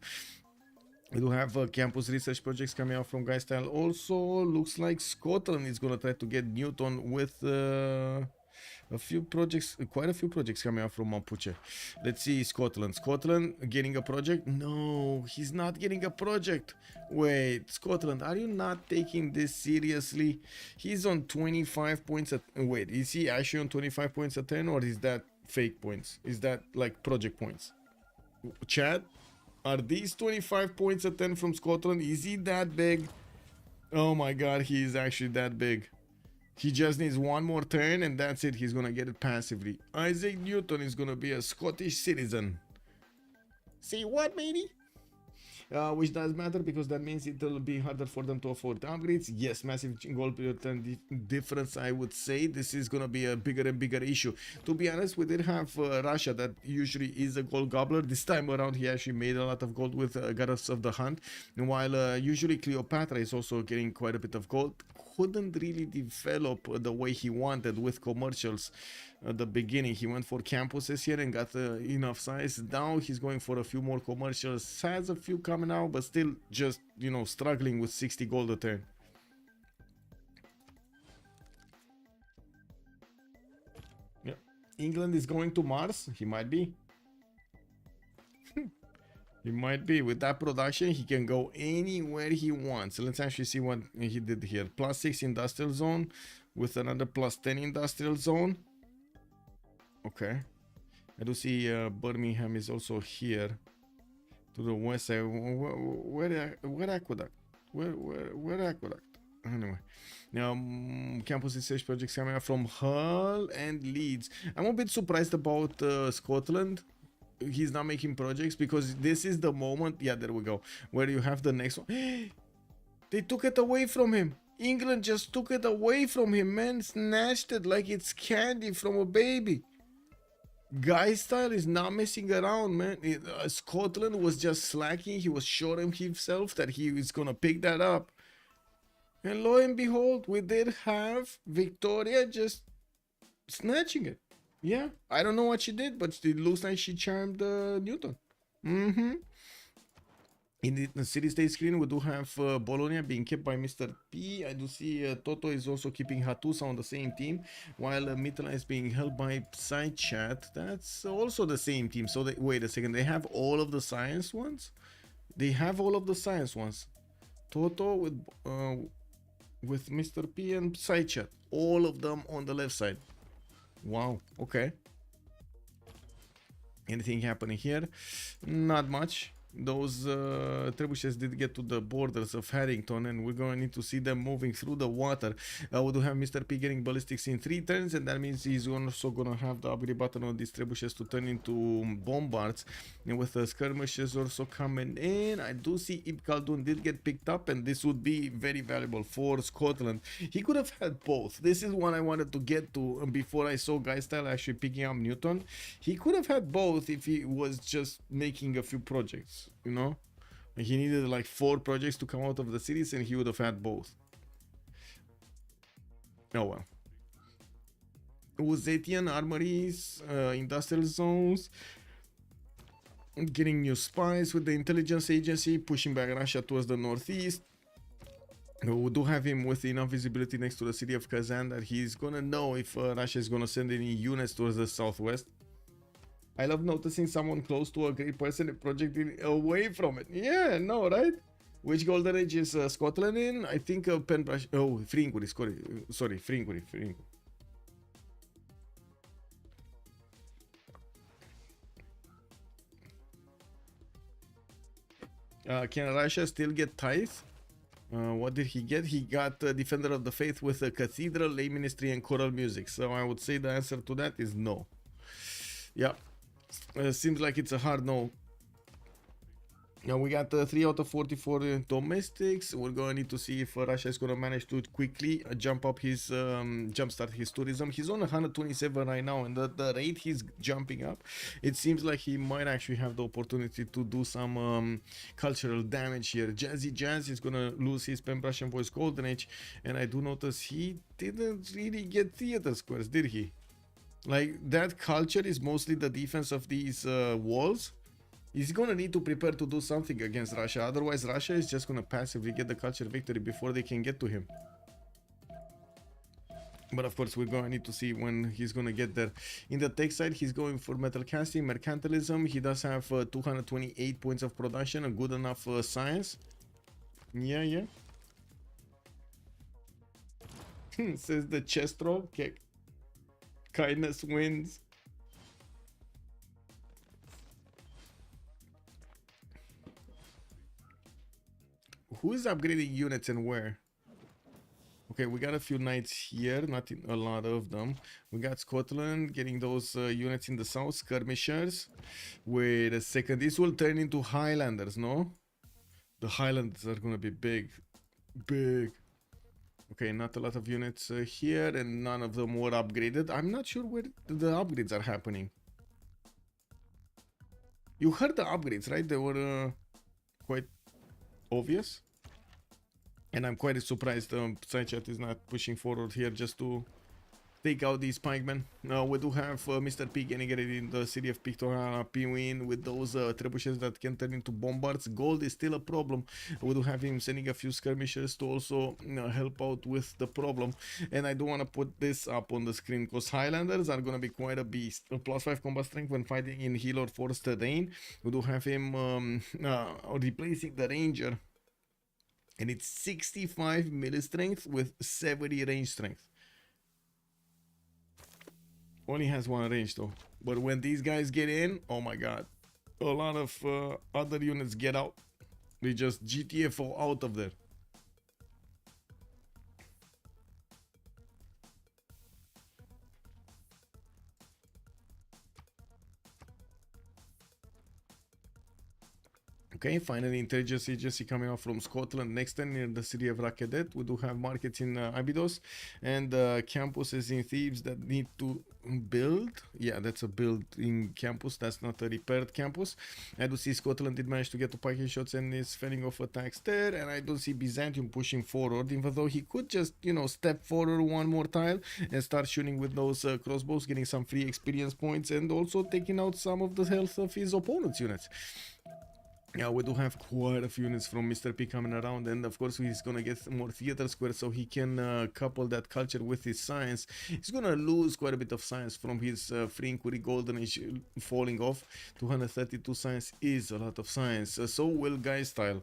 We do have campus research projects coming out from Guystyle. Also, looks like Scotland is gonna try to get Newton with a few projects, quite a few projects coming out from Mapuche. Let's see, Scotland. Scotland getting a project? No, he's not getting a project. Wait, Scotland, are you not taking this seriously? He's on 25 points at... Wait, is he actually on 25 points at 10, or is that fake points? Is that like project points? Chat, are these 25 points at 10 from Scotland? Is he that big? Oh my god, he is actually that big. He just needs one more turn and that's it. He's gonna get it passively. Isaac Newton is gonna be a Scottish citizen. Say what, matey? Which does matter because that means it'll be harder for them to afford upgrades. Yes, massive gold return difference, I would say. This is gonna be a bigger and bigger issue. To be honest, we did have Russia that usually is a gold gobbler. This time around he actually made a lot of gold with Goddess of the Hunt, while usually Cleopatra is also getting quite a bit of gold. Couldn't really develop the way he wanted with commercials at the beginning. He went for campuses here and got enough size. Now he's going for a few more commercials, has a few coming out, but still just, you know, struggling with 60 gold a turn. Yeah. England is going to Mars. He might be. He might be. With that production, he can go anywhere he wants. Let's actually see what he did here. +6 industrial zone with another +10 industrial zone. Okay. I do see Birmingham is also here to the west side. Where aqueduct? Where aqueduct? Anyway. Now, campus research projects coming out from Hull and Leeds. I'm a bit surprised about Scotland. He's not making projects because this is the moment, yeah, there we go, where you have the next one. They took it away from him. England just took it away from him, man. Snatched it like it's candy from a baby. Guystyle is not messing around, man. Scotland was just slacking. He was showing himself that he is gonna pick that up, and lo and behold, we did have Victoria just snatching it. Yeah, I don't know what she did, but it looks like she charmed Newton. In the city-state screen, we do have Bologna being kept by Mr.P. I do see Toto is also keeping Hattusa on the same team, while Mitla is being held by Psychat. That's also the same team. So, wait a second, they have all of the science ones? They have all of the science ones. Toto with Mr.P and Psychat. All of them on the left side. Wow, okay. Anything happening here? Not much. Those trebuchets did get to the borders of Harrington, and we're going to need to see them moving through the water. We do have Mr.P getting ballistics in 3 turns, and that means he's also going to have the upgrade button on these trebuchets to turn into bombards. And with the skirmishes also coming in, I do see Ibn Khaldun did get picked up, and this would be very valuable for Scotland. He could have had both. This is what I wanted to get to before I saw Guystyle actually picking up Newton. He could have had both if he was just making a few projects. You know, he needed like 4 projects to come out of the cities and he would have had both. Oh well. Zetian armories, industrial zones, getting new spies with the intelligence agency, pushing back Russia towards the northeast. We do have him with enough visibility next to the city of Kazan that he's gonna know if Russia is gonna send any units towards the southwest. I love noticing someone close to a great person and projecting away from it. Yeah, no, right? Which golden age is Scotland in? I think Penbrush. Oh, Fringury, sorry, Fringury. Can Russia still get tithe? What did he get? He got Defender of the Faith with a cathedral, lay ministry, and choral music. So I would say the answer to that is no. Yeah, seems like it's a hard no. Now we got 3 out of 44 domestics. We're going to need to see if Russia is going to manage to quickly jump up his, jumpstart his tourism. He's on 127 right now, and the rate he's jumping up, it seems like he might actually have the opportunity to do some cultural damage here. JazzyJazz is going to lose his Pen Brush and Voice Golden Age, and I do notice he didn't really get theater squares, did he? Like, that culture is mostly the defense of these walls. He's gonna need to prepare to do something against Russia, otherwise Russia is just gonna passively get the culture victory before they can get to him. But of course we're gonna need to see when he's gonna get there. In the tech side, he's going for metal casting, mercantilism. He does have 228 points of production, a good enough science. Yeah. Says the chest roll. Okay. Kindness wins. Who is upgrading units and where? Okay, we got a few knights here, not a lot of them. We got Scotland getting those units in the south, skirmishers. Wait a second, this will turn into Highlanders, no? The Highlanders are gonna be big. Okay, not a lot of units here, and none of them were upgraded. I'm not sure where the upgrades are happening. You heard the upgrades, right? They were quite obvious. And I'm quite surprised Psychat is not pushing forward here just to take out these pikemen. Now we do have Mr.P getting ready in the city of Pictohara, Pinwin with those trebuchets that can turn into bombards. Gold is still a problem. We do have him sending a few skirmishers to also help out with the problem. And I do want to put this up on the screen because Highlanders are going to be quite a beast. +5 combat strength when fighting in hill or forest terrain. We do have him replacing the ranger. And it's 65 melee strength with 70 range strength. Only has one range though. But when these guys get in, oh my god. A lot of other units get out. They just GTFO out of there. Okay, finally intelligence agency coming out from Scotland. Next turn near the city of Rakedet. We do have markets in Abydos and campuses in Thebes that need to build. Yeah, that's a building campus. That's not a repaired campus. I do see Scotland did manage to get to pike shots and is fending off attacks there. And I don't see Byzantium pushing forward, even though he could just, you know, step forward one more tile and start shooting with those crossbows, getting some free experience points and also taking out some of the health of his opponent's units. Yeah, we do have quite a few units from Mr.P coming around, and of course he's gonna get more theater squares so he can couple that culture with his science. He's gonna lose quite a bit of science from his free inquiry golden age falling off. 232 science is a lot of science. So will Guystyle.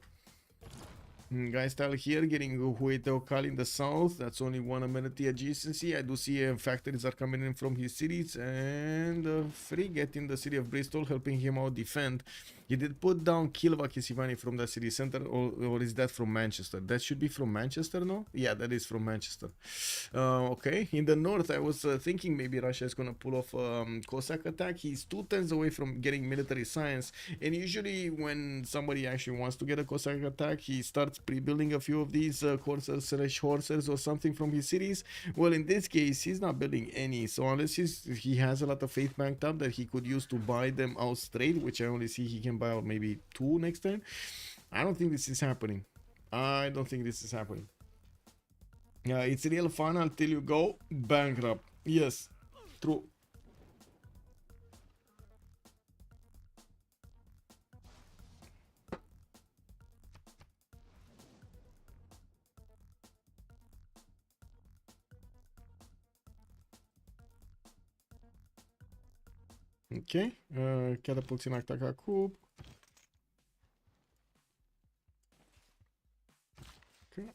Guystyle here getting Hueteocal in the south. That's only one amenity adjacency. I do see factories are coming in from his cities, and Free getting the city of Bristol, helping him out defend. He did put down Kilva from that city center, or is that from Manchester? That should be from Manchester, no? Yeah, that is from Manchester. Okay, in the north, I was thinking maybe Russia is gonna pull off Cossack attack. He's 2 turns away from getting military science, and usually when somebody actually wants to get a Cossack attack, he starts pre-building a few of these coursers/horsers or something from his cities. Well, in this case, he's not building any, so unless he has a lot of faith banked up that he could use to buy them out straight, which I only see he can buy out maybe 2 next turn. I don't think this is happening. It's real fun until you go bankrupt. Yes, true. Ok, catapulți în ataca cub. Okay.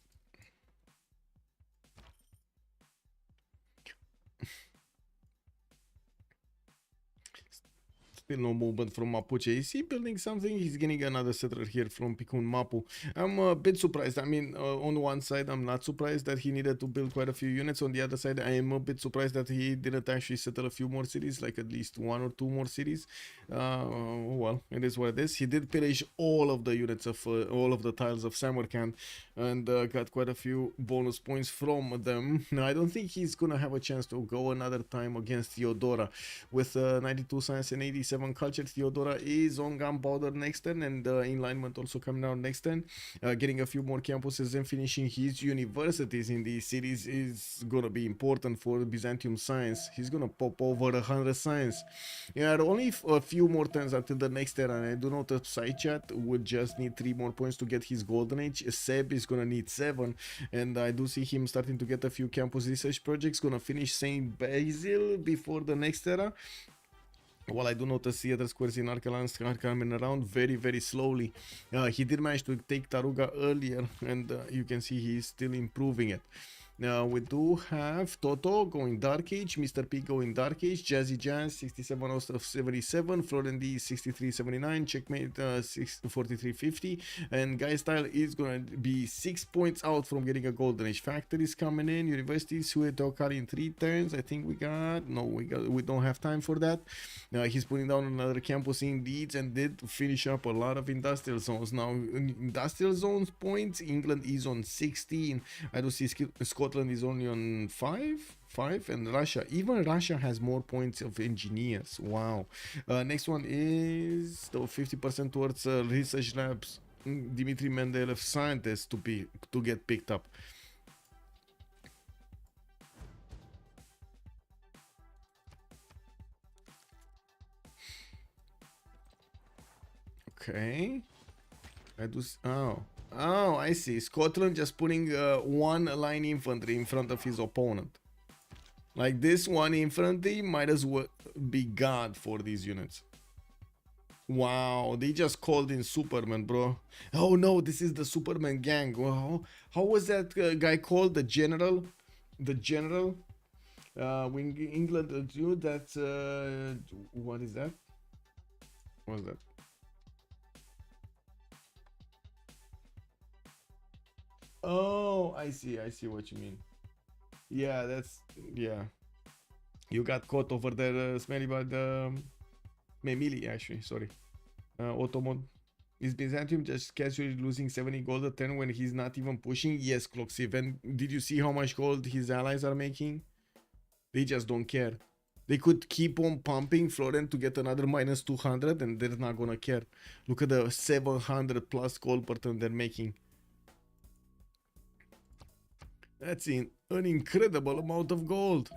Still no movement from Mapuche. Is he building something? He's getting another settler here from Picun Mapu. I'm a bit surprised. I mean, on one side, I'm not surprised that he needed to build quite a few units. On the other side, I am a bit surprised that he didn't actually settle a few more cities, like at least 1 or 2 more cities. Well, it is what it is. He did pillage all of the units of all of the tiles of Samarkand and got quite a few bonus points from them. Now, I don't think he's gonna have a chance to go another time against Theodora. With 92 science and 87 culture, Theodora is on gunpowder next turn, and alignment also coming out next turn. Getting a few more campuses and finishing his universities in these cities is gonna be important for Byzantium science. He's gonna pop over 100 science. Yeah, only a few more turns until the next era, and I do notice Psychat would just need 3 more points to get his golden age. Seb is gonna need 7, and I do see him starting to get a few campus research projects. Gonna finish Saint Basil before the next era. Well, I do notice the other squares in Arcalan are coming around very slowly. He did manage to take Taruga earlier, and you can see he's still improving it. Now we do have Toto going Dark Age, Mr.P going Dark Age, JazzyJazz 67 out of 77, FlorentD 63.79, CheckMate 43.50, and Guystyle is gonna be 6 points out from getting a golden age. Factories coming in, universities, Huetokari in 3 turns. I think we don't have time for that. He's putting down another campus in Leeds and did finish up a lot of industrial zones. Now industrial zones points, England is on 16. I do see Scotland is only on 5, and Russia, even Russia has more points of engineers. Wow. Next one is the 50% towards research labs. Dmitry Mendeleev scientists to get picked up. Okay. Oh, I see. Scotland just putting 1 line infantry in front of his opponent. Like this 1 infantry might as well be God for these units. Wow, they just called in Superman, bro. Oh no, this is the Superman gang. Wow. How was that guy called? The general? The general? When England do that, what is that? What is that? Oh, I see what you mean. Yeah, yeah. You got caught over there, smelly bad, Memili, actually, sorry. Ottoman. Is Byzantium just casually losing 70 gold a turn when he's not even pushing? Yes, Cloxiv. And did you see how much gold his allies are making? They just don't care. They could keep on pumping Florent to get another minus 200 and they're not gonna care. Look at the 700 plus gold per turn they're making. That's an incredible amount of gold.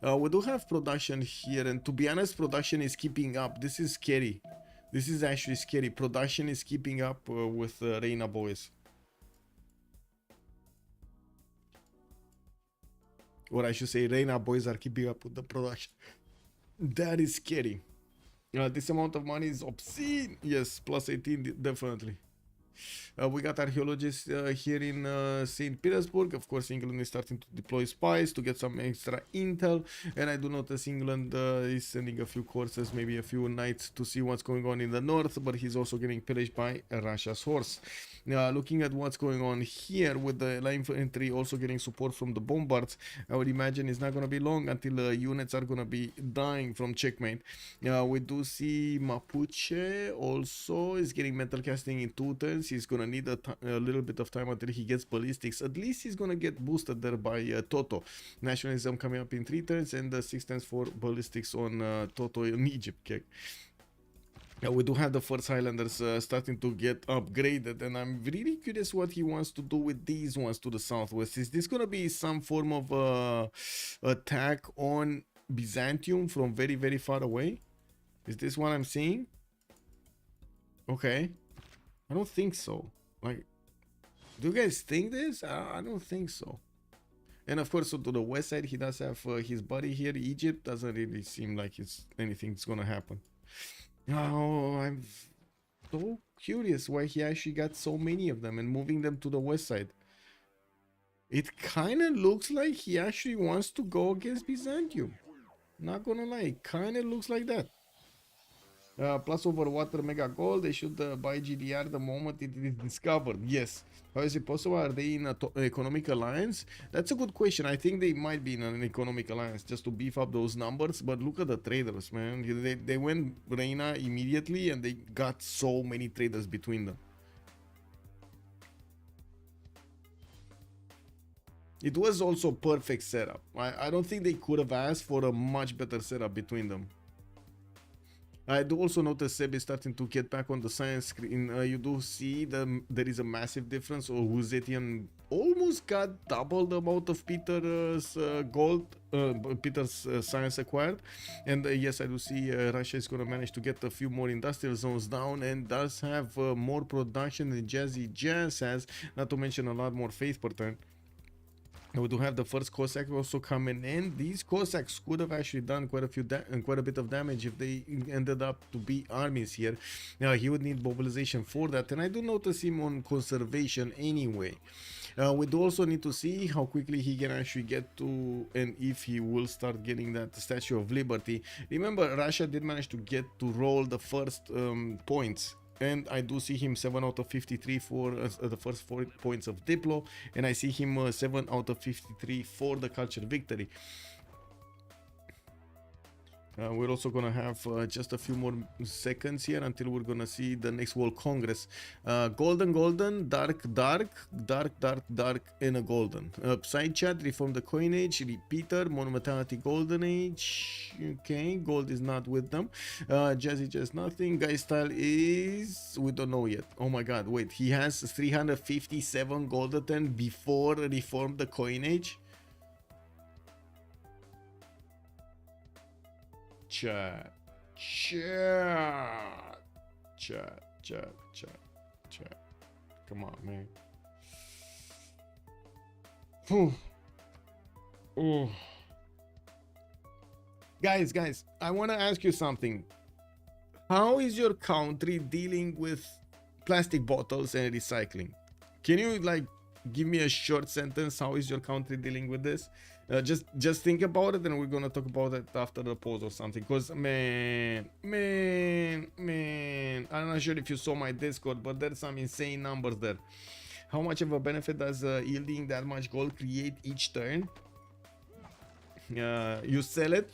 We do have production here, and to be honest, production is keeping up. This is scary. This is actually scary. Production is keeping up with Reina boys. Or I should say Reina boys are keeping up with the production. That is scary. This amount of money is obscene. Yes, plus 18 definitely. We got archaeologists here in St. Petersburg. Of course, England is starting to deploy spies to get some extra intel. And I do notice England is sending a few courses, maybe a few knights to see what's going on in the north. But he's also getting pillaged by Russia's horse. Looking at what's going on here with the line infantry also getting support from the bombards, I would imagine it's not going to be long until units are going to be dying from checkmate. We do see Mapuche also is getting metal casting in 2 turns. He's going to need a little bit of time until he gets ballistics. At least he's going to get boosted there by Toto. Nationalism coming up in 3 turns, and 6 turns for ballistics on Toto in Egypt. Okay. We do have the first Highlanders starting to get upgraded, and I'm really curious what he wants to do with these ones to the southwest. Is this going to be some form of attack on Byzantium from very far away? Is this what I'm seeing? Okay. I don't think so. Like, do you guys think this? I don't think so. And of course, so to the west side, he does have his buddy here. Egypt doesn't really seem like anything's going to happen. Oh, I'm so curious why he actually got so many of them and moving them to the west side. It kind of looks like he actually wants to go against Byzantium. Not gonna lie, it kind of looks like that. Plus over water mega gold. They should buy GDR the moment it is discovered. Yes. How is it possible? Are they in an economic alliance? That's a good question. I think they might be in an economic alliance just to beef up those numbers. But look at the traders, man. They went Reina immediately and they got so many traders between them. It was also perfect setup. I don't think they could have asked for a much better setup between them. I do also notice Seb is starting to get back on the science screen. You do see there is a massive difference, or Zetian almost got double the amount of Peter's Peter's science acquired. And yes, I do see Russia is going to manage to get a few more industrial zones down and does have more production than JazzyJazz has, not to mention a lot more faith per turn. We do have the first Cossack also coming in. These Cossacks could have actually done quite a bit of damage if they ended up to be armies here. Now he would need mobilization for that, and I do notice him on conservation anyway. We do also need to see how quickly he can actually get to, and if he will start getting that Statue of Liberty. Remember, Russia did manage to get to roll the first points. And I do see him 7 out of 53 for the first 4 points of Diplo. And I see him 7 out of 53 for the Culture Victory. We're also going to have just a few more seconds here until we're going to see the next World Congress. Golden, golden, dark, dark, dark, dark, dark, and a golden. Psychat, reform the coinage, repeater, monumentality, golden age. Okay, gold is not with them. JazzyJazz, nothing. Guystyle is... we don't know yet. Oh my god, wait. He has 357 gold at 10 before reform the coinage. Chat. Come on, man. Oh. Guys, I want to ask you something. How is your country dealing with plastic bottles and recycling? Can you like give me a short sentence? How is your country dealing with this? Just think about it, and we're gonna talk about it after the pause or something. Cause man, I'm not sure if you saw my Discord, but there's some insane numbers there. How much of a benefit does yielding that much gold create each turn? You sell it.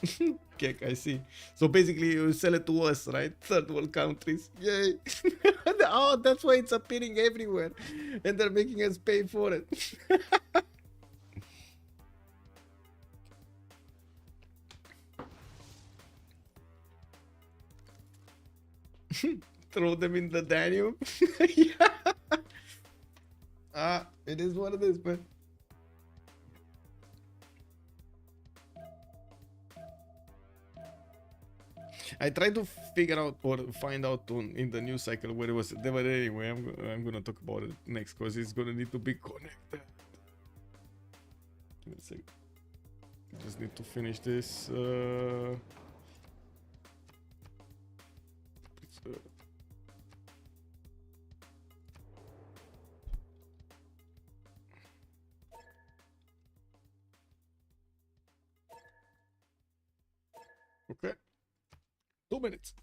Okay, I see. So basically, you sell it to us, right? Third world countries. Yay! Oh, that's why it's appearing everywhere, and they're making us pay for it. Throw them in the Danube. Yeah. It is what it is, man. I tried to figure out or find out in the news cycle where it was there, but anyway, I'm gonna talk about it next because it's gonna need to be connected. Give me a sec. Just need to finish this. Okay. 2 minutes.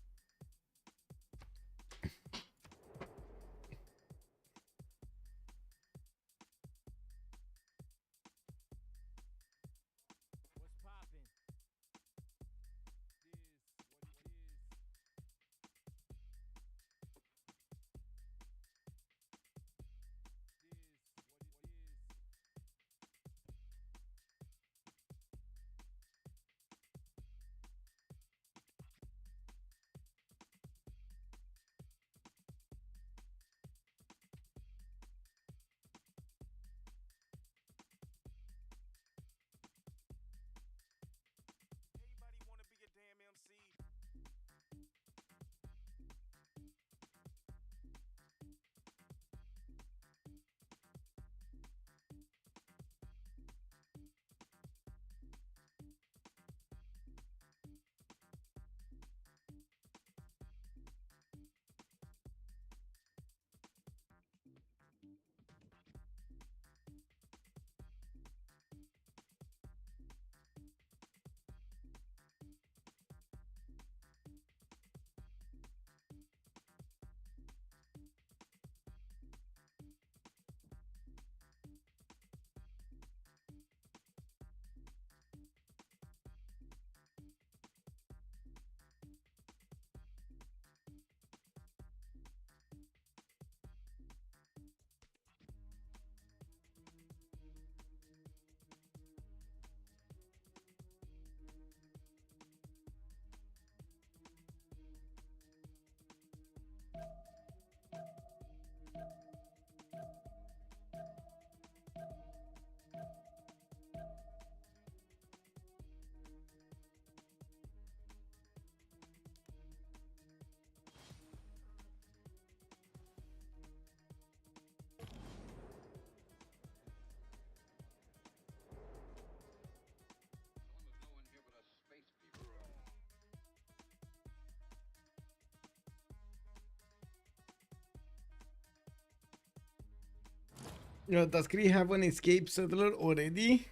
Does Cree have an escape settler already?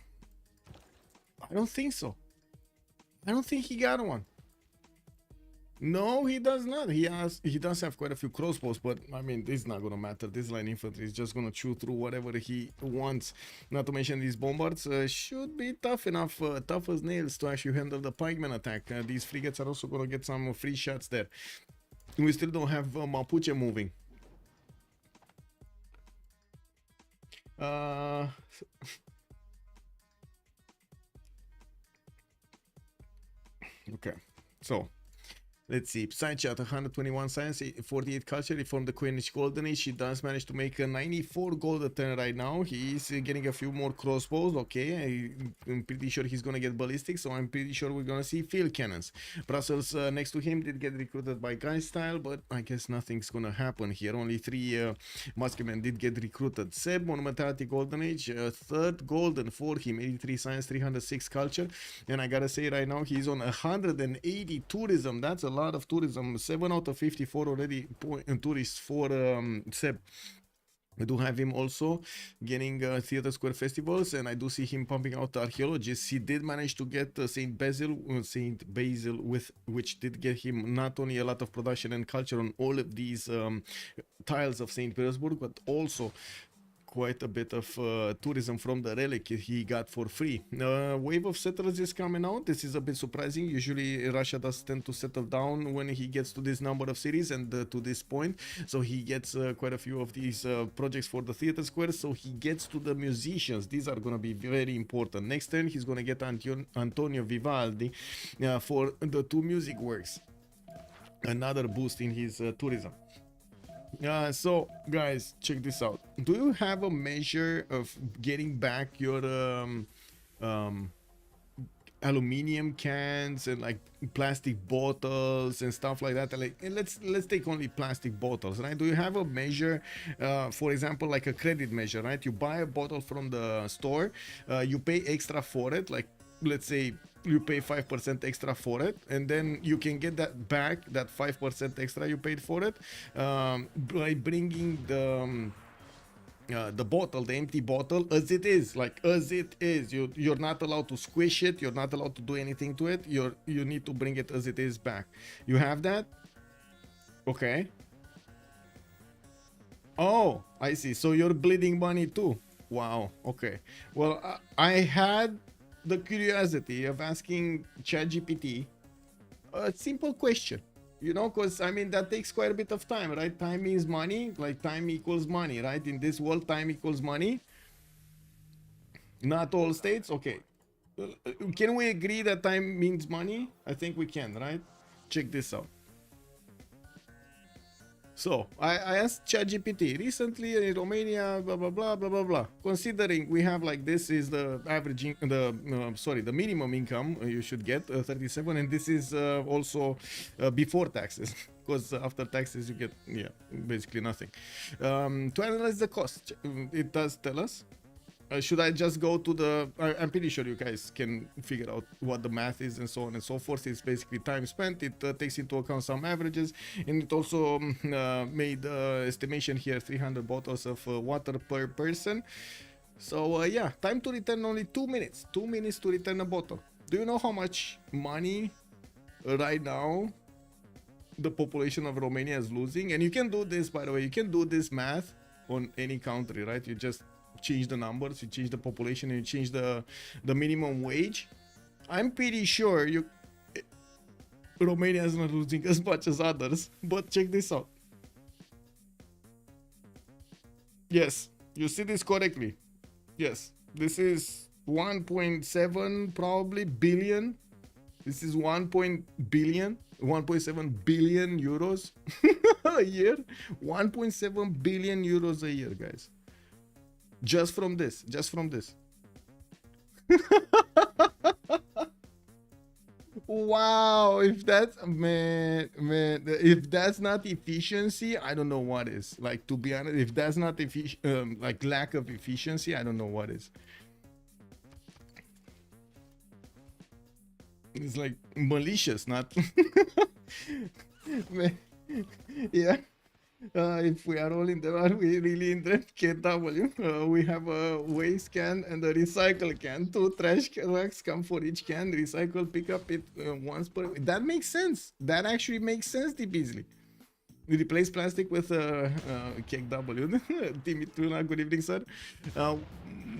I don't think so. I don't think he got one. No, he does not. He does have quite a few crossbows, but I mean, this is not gonna matter. This line infantry is just gonna chew through whatever he wants. Not to mention these bombards should be tough enough, tough as nails to actually handle the pikeman attack. These frigates are also gonna get some free shots there. We still don't have Mapuche moving. Okay, so let's see. Psychat, 121 science, 48 culture. He formed the Queenish Golden Age. He does manage to make a 94 gold a turn right now. He's getting a few more crossbows. Okay, I'm pretty sure he's gonna get ballistic, so I'm pretty sure we're gonna see field cannons. Brussels next to him did get recruited by Guystyle, but I guess nothing's gonna happen here. Only 3 musketmen did get recruited. Seb, Monumentality Golden Age, third golden for him, 83 science, 306 culture. And I gotta say right now, he's on 180 tourism. That's a lot of tourism. 7 out of 54 already tourists for Seb. I do have him also getting Theater Square festivals, and I do see him pumping out archaeologists. He did manage to get Saint Basil, with which did get him not only a lot of production and culture on all of these tiles of Saint Petersburg, but also quite a bit of tourism from the relic he got for free. Wave of settlers is coming out. This is a bit surprising. Usually Russia does tend to settle down when he gets to this number of cities and to this point. So he gets quite a few of these projects for the theater square. So he gets to the musicians. These are going to be very important. Next turn he's going to get Antonio Vivaldi for the 2 music works. Another boost in his tourism. So guys, check this out. Do you have a measure of getting back your aluminium cans and like plastic bottles and stuff like that? Like, let's take only plastic bottles, right? Do you have a measure, for example, like a credit measure, right? You buy a bottle from the store, you pay extra for it, like let's say you pay 5% extra for it, and then you can get that back, that 5% extra you paid for it, by bringing the bottle, the empty bottle, as it is, like as it is. You're not allowed to squish it, you're not allowed to do anything to it. You need to bring it as it is back. You have that? Okay. Oh, I see. So you're bleeding money too. Wow. Okay. Well, I had the curiosity of asking ChatGPT a simple question, you know, because I mean that takes quite a bit of time, right? Time means money, like time equals money, right? In this world, time equals money. Not all states. Okay, can we agree that time means money? I think we can, right? Check this out. So I asked ChatGPT recently in Romania, blah blah blah blah blah blah. Considering we have like this is the average, the minimum income you should get 37, and this is also before taxes, because after taxes you get basically nothing. To analyze the cost, it does tell us. Should I just go to the... I'm pretty sure you guys can figure out what the math is and so on and so forth. It's basically time spent. It takes into account some averages, and it also made estimation here 300 bottles of water per person. So yeah, time to return only 2 minutes. 2 minutes to return a bottle. Do you know how much money right now the population of Romania is losing? And you can do this, by the way, you can do this math on any country, right? You just change the numbers, you change the population, and you change the minimum wage. I'm pretty sure Romania is not losing as much as others, but check this out. Yes, you see this correctly. Yes, this is 1.7 probably billion. This is 1.7 billion euros a year. 1.7 billion euros a year, guys. Just from this. Wow, if that's if that's not efficiency, I don't know what is. Like, to be honest, if that's not like lack of efficiency, I don't know what is. It's like malicious, not yeah. If we are all in there, are we really in the KW? We have a waste can and a recycle can. 2 trash bags come for each can. Recycle, pick up it once per. That makes sense. That actually makes sense, Deep Easily. We replace plastic with KW. Timmy Tuna, good evening, sir.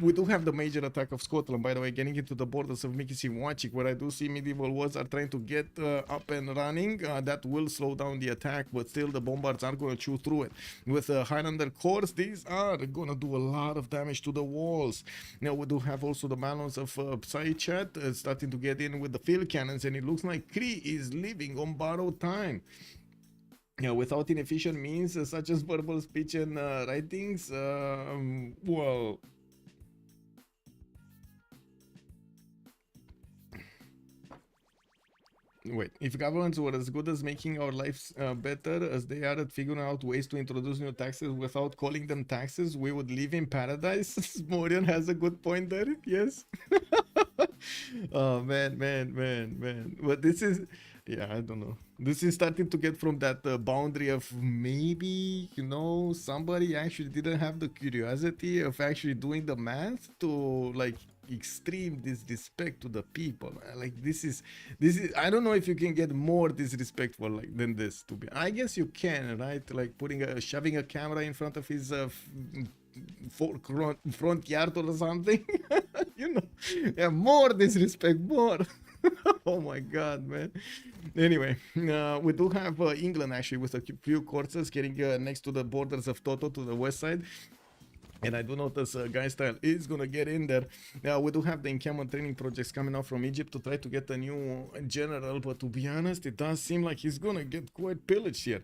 We do have the major attack of Scotland, by the way, getting into the borders of Civ6, where I do see medieval wars are trying to get up and running. That will slow down the attack, but still the bombards are going to chew through it. With Highlander cores, these are going to do a lot of damage to the walls. Now, we do have also the balance of Psychat starting to get in with the field cannons, and it looks like Cree is living on borrowed time. Yeah, without inefficient means such as verbal speech and writings, well, wait, if governments were as good as making our lives better as they are at figuring out ways to introduce new taxes without calling them taxes, we would live in paradise. Morion has a good point there, yes. Oh, man. But this is, yeah, I don't know. This is starting to get from that boundary of maybe, you know, somebody actually didn't have the curiosity of actually doing the math to like extreme disrespect to the people. Like this is, I don't know if you can get more disrespectful like than this. To be, I guess you can, right? Like shoving a camera in front of his front yard or something. You know, yeah, more disrespect, more. Oh my god, man. Anyway, we do have England actually with a few courses getting next to the borders of Toto to the west side. And I do notice Guystyle is going to get in there. We do have the encampment training projects coming out from Egypt to try to get a new general. But to be honest, it does seem like he's going to get quite pillaged here.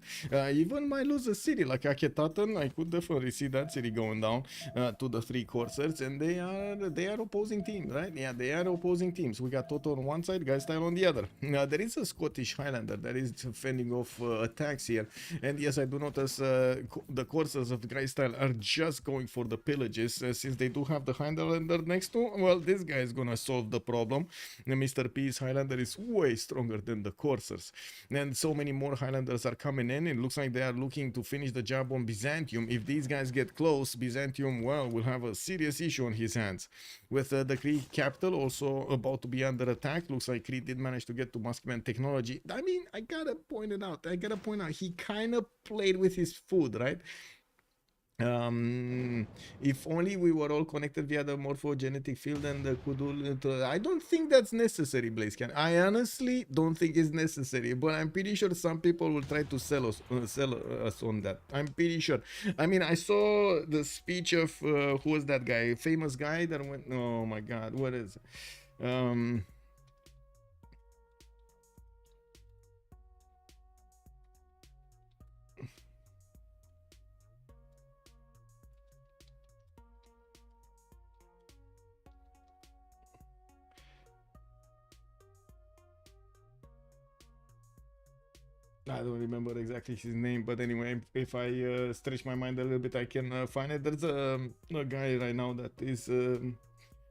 Even might lose a city like Akhenaten. I could definitely see that city going down to the 3 corsairs. And they are opposing teams, right? Yeah, they are opposing teams. We got Toto on one side, Guystyle on the other. There is a Scottish Highlander that is fending off attacks here. And yes, I do notice the corsairs of Guystyle are just going for the pillages since they do have the Highlander next to. Well, this guy is gonna solve the problem. Mr.P's Highlander is way stronger than the coursers, and so many more Highlanders are coming in. It looks like they are looking to finish the job on Byzantium. If these guys get close, Byzantium, well, will have a serious issue on his hands. With the Cree capital also about to be under attack, looks like Cree did manage to get to Muskeman technology. I mean, I gotta point out, he kind of played with his food, right? If only we were all connected via the morphogenetic field and the Kudul. I don't think that's necessary, Blazecan. I honestly don't think it's necessary, but I'm pretty sure some people will try to sell us on that. I'm pretty sure. I mean, I saw the speech of who was that guy, famous guy that went. Oh my God, what is it? I don't remember exactly his name, but anyway, if I stretch my mind a little bit, I can find it. There's a guy right now that is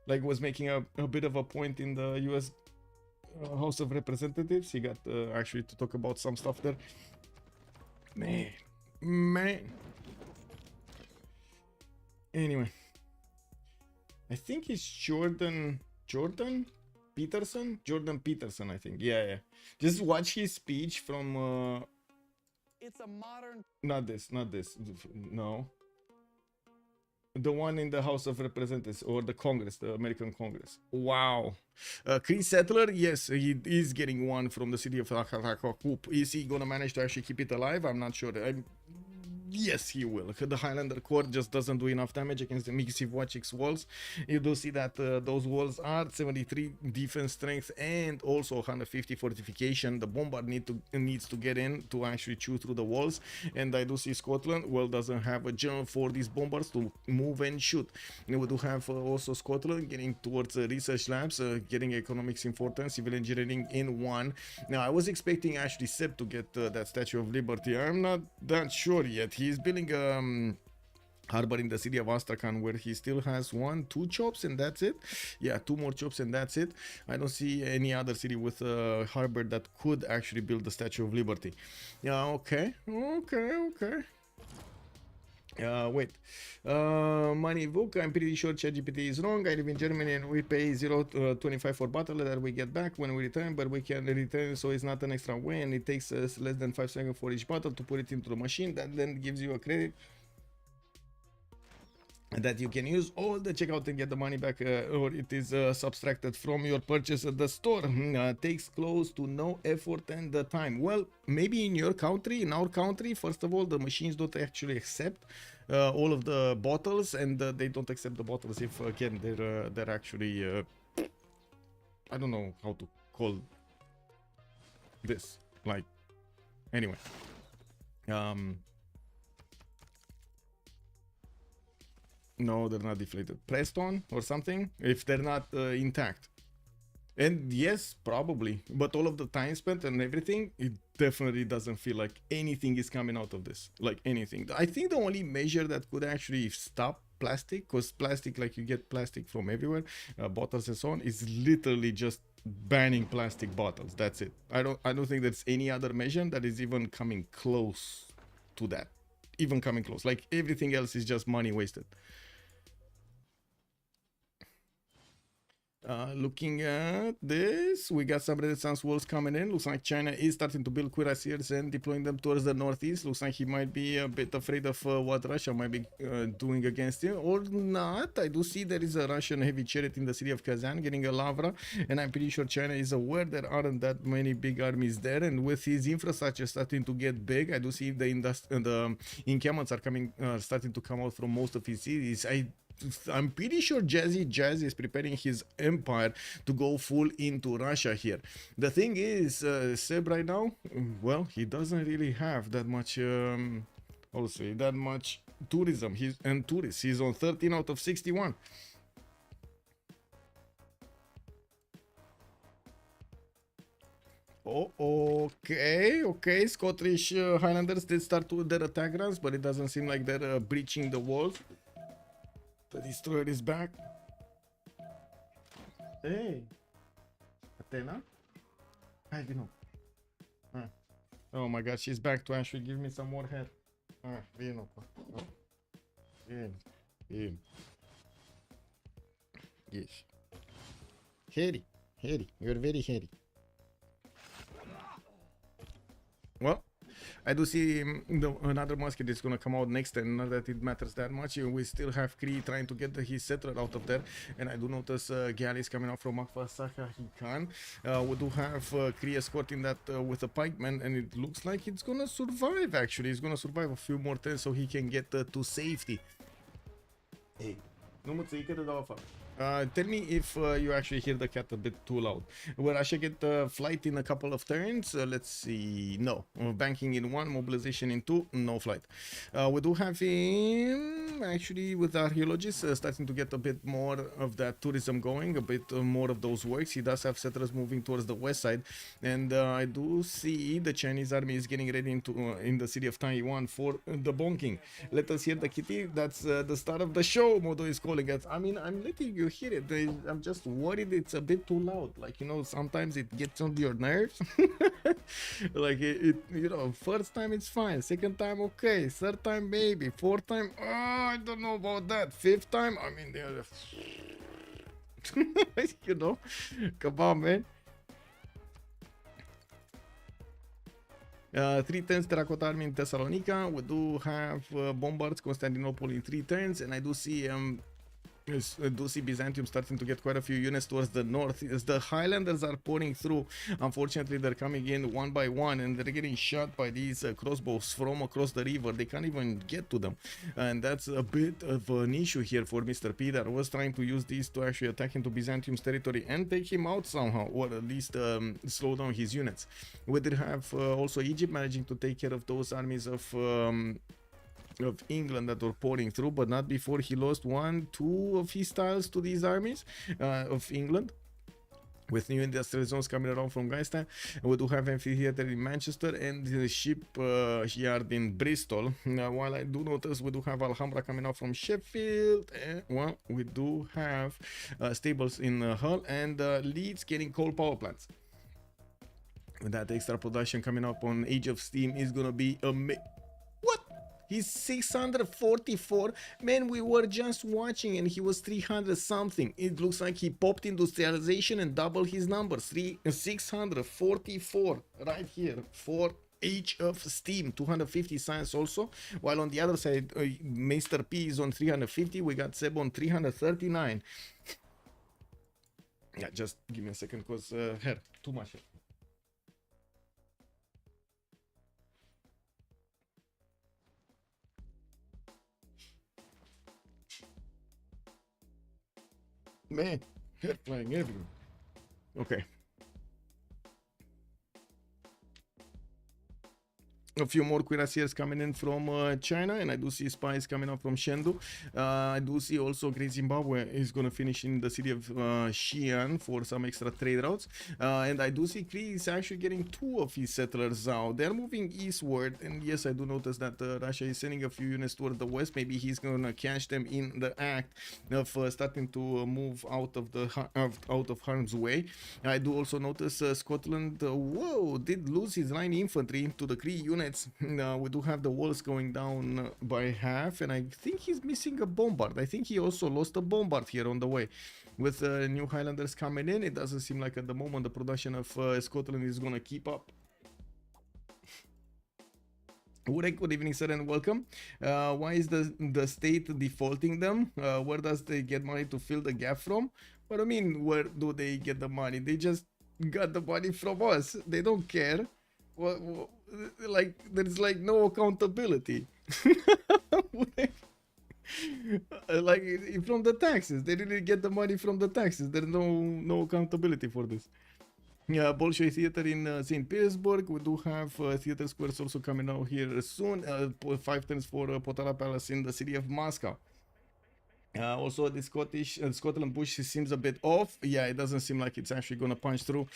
like was making a bit of a point in the U.S. House of Representatives. He got actually to talk about some stuff there. Man. Anyway, I think it's Jordan Peterson, I think. Yeah. Just watch his speech from. It's a modern. Not this. No. The one in the House of Representatives or the Congress, the American Congress. Wow. Cree settler, yes, he is getting one from the city of Akakup. Is he gonna manage to actually keep it alive? I'm not sure. Yes, he will. The Highlander Court just doesn't do enough damage against the Civ6 walls. You do see that those walls are 73 defense strength and also 150 fortification. The bombard needs to get in to actually chew through the walls. And I do see Scotland, well, doesn't have a general for these bombards to move and shoot. And we do have also Scotland getting towards research labs, getting economics importance, civil engineering in one. Now, I was expecting actually Seb to get that Statue of Liberty. I'm not that sure yet. He's building harbor in the city of Astrakhan, where he still has 2 chops and that's it. Yeah, 2 more chops and that's it. I don't see any other city with a harbor that could actually build the Statue of Liberty. Yeah, okay. Wait. Money book. I'm pretty sure ChatGPT is wrong. I live in Germany and we pay 0.25 for bottle that we get back when we return, but we can return, so it's not an extra way, and it takes us less than 5 seconds for each bottle to put it into the machine. That then gives you a credit that you can use all the checkout and get the money back, or it is subtracted from your purchase at the store. Takes close to no effort and the time. Well, maybe in your country, in our country, first of all, the machines don't actually accept all of the bottles, and they don't accept the bottles if again they're actually I don't know how to call this, like, anyway. No, they're not deflated. Pressed on or something if they're not intact. And yes, probably. But all of the time spent and everything, it definitely doesn't feel like anything is coming out of this. Like anything. I think the only measure that could actually stop plastic, because plastic, like you get plastic from everywhere, bottles and so on, is literally just banning plastic bottles. That's it. I don't think there's any other measure that is even coming close to that. Even coming close. Like everything else is just money wasted. Looking at this, we got some Renaissance walls coming in. Looks like China is starting to build cuirassiers and deploying them towards the northeast. Looks like he might be a bit afraid of what Russia might be doing against him, or not. I do see there is a Russian heavy chariot in the city of Kazan getting a Lavra, and I'm pretty sure China is aware there aren't that many big armies there. And with his infrastructure starting to get big, I do see the encampments are coming, starting to come out from most of his cities. I'm pretty sure JazzyJazz is preparing his empire to go full into Russia here. The thing is, Seb right now, well, he doesn't really have that much, I'll say, that much tourism. Tourists. He's on 13 out of 61. Oh, okay. Scottish Highlanders did start to their attack runs, but it doesn't seem like they're breaching the walls. The destroyer is back. Hey, Athena? Hi, Vino. Oh my god, she's back to actually give me some more hair. Vino. Vino. Yes. Hairy. You're very hairy. Well, I do see another musket is gonna come out next, and not that it matters that much. We still have Cree trying to get his settler out of there, and I do notice galleys coming out from Akfasaka Hikan. We do have Cree escorting that with a pikeman, and it looks like it's gonna survive. Actually, it's gonna survive a few more turns so he can get to safety. Hey, nu mă ții că te dau afară. Tell me if you actually hear the cat a bit too loud. Will Russia get flight in a couple of turns? Let's see. No. Banking in 1, mobilization in 2, no flight. We do have him actually with archaeologists starting to get a bit more of that tourism going, a bit more of those works. He does have settlers moving towards the west side, and I do see the Chinese army is getting ready in the city of Taiwan for the bonking. Let us hear the kitty. That's the start of the show. Modo is calling us. I mean, I'm letting you hear it. I'm just worried it's a bit too loud. Like, you know, sometimes it gets on your nerves. Like it, you know, first time it's fine, second time okay, third time maybe, fourth time, I don't know about that, fifth time, I mean, you know, come on, man. 3 turns Terracotta Army in Thessalonica. We do have bombards Constantinople in 3 turns, and I do see Byzantium starting to get quite a few units towards the north. As the Highlanders are pouring through, unfortunately they're coming in one by one, and they're getting shot by these crossbows from across the river. They can't even get to them, and that's a bit of an issue here for Mr.P that was trying to use these to actually attack into Byzantium's territory and take him out somehow, or at least slow down his units. We did have also Egypt managing to take care of those armies of England that were pouring through, but not before he lost 1-2 of his tiles to these armies of England. With new industrial zones coming around from Guystyle, we do have amphitheater in Manchester and the ship yard in Bristol. While I do notice we do have Alhambra coming out from Sheffield, well, we do have stables in Hull, and Leeds getting coal power plants. That extra production coming up on Age of Steam is gonna be What? He's 644. Man, we were just watching and he was 300 something. It looks like he popped industrialization and doubled his numbers. 644 right here for Age of Steam. 250 science also. While on the other side, Mr.P is on 350. We got Seb on 339. Yeah, just give me a second because hair, too much hair. Man, hair flying everywhere. Okay. A few more cuirassiers coming in from China, and I do see spies coming up from Chengdu. I do see also Great Zimbabwe is going to finish in the city of Xi'an for some extra trade routes. And I do see Cree is actually getting 2 of his settlers out. They're moving eastward, and yes, I do notice that Russia is sending a few units toward the west. Maybe he's going to catch them in the act of starting to move out of harm's way. I do also notice Scotland, whoa, did lose his line infantry to the Cree unit. We do have the walls going down by half, and I think he's missing a bombard. I think he also lost a bombard here on the way. With new Highlanders coming in, it doesn't seem like at the moment the production of Scotland is gonna keep up. Good evening, sir, and welcome. Why is the state defaulting them? Where does they get money to fill the gap from? What do I mean, where do they get the money? They just got the money from us. They don't care. Like, there's like no accountability. Like from the taxes, they didn't get the money from the taxes. There's no accountability for this. Yeah, Bolshoi Theater in St. Petersburg. We do have theater squares also coming out here soon. 5 turns for Potala Palace in the city of Moscow. Also, the Scotland push seems a bit off. Yeah, it doesn't seem like it's actually gonna punch through.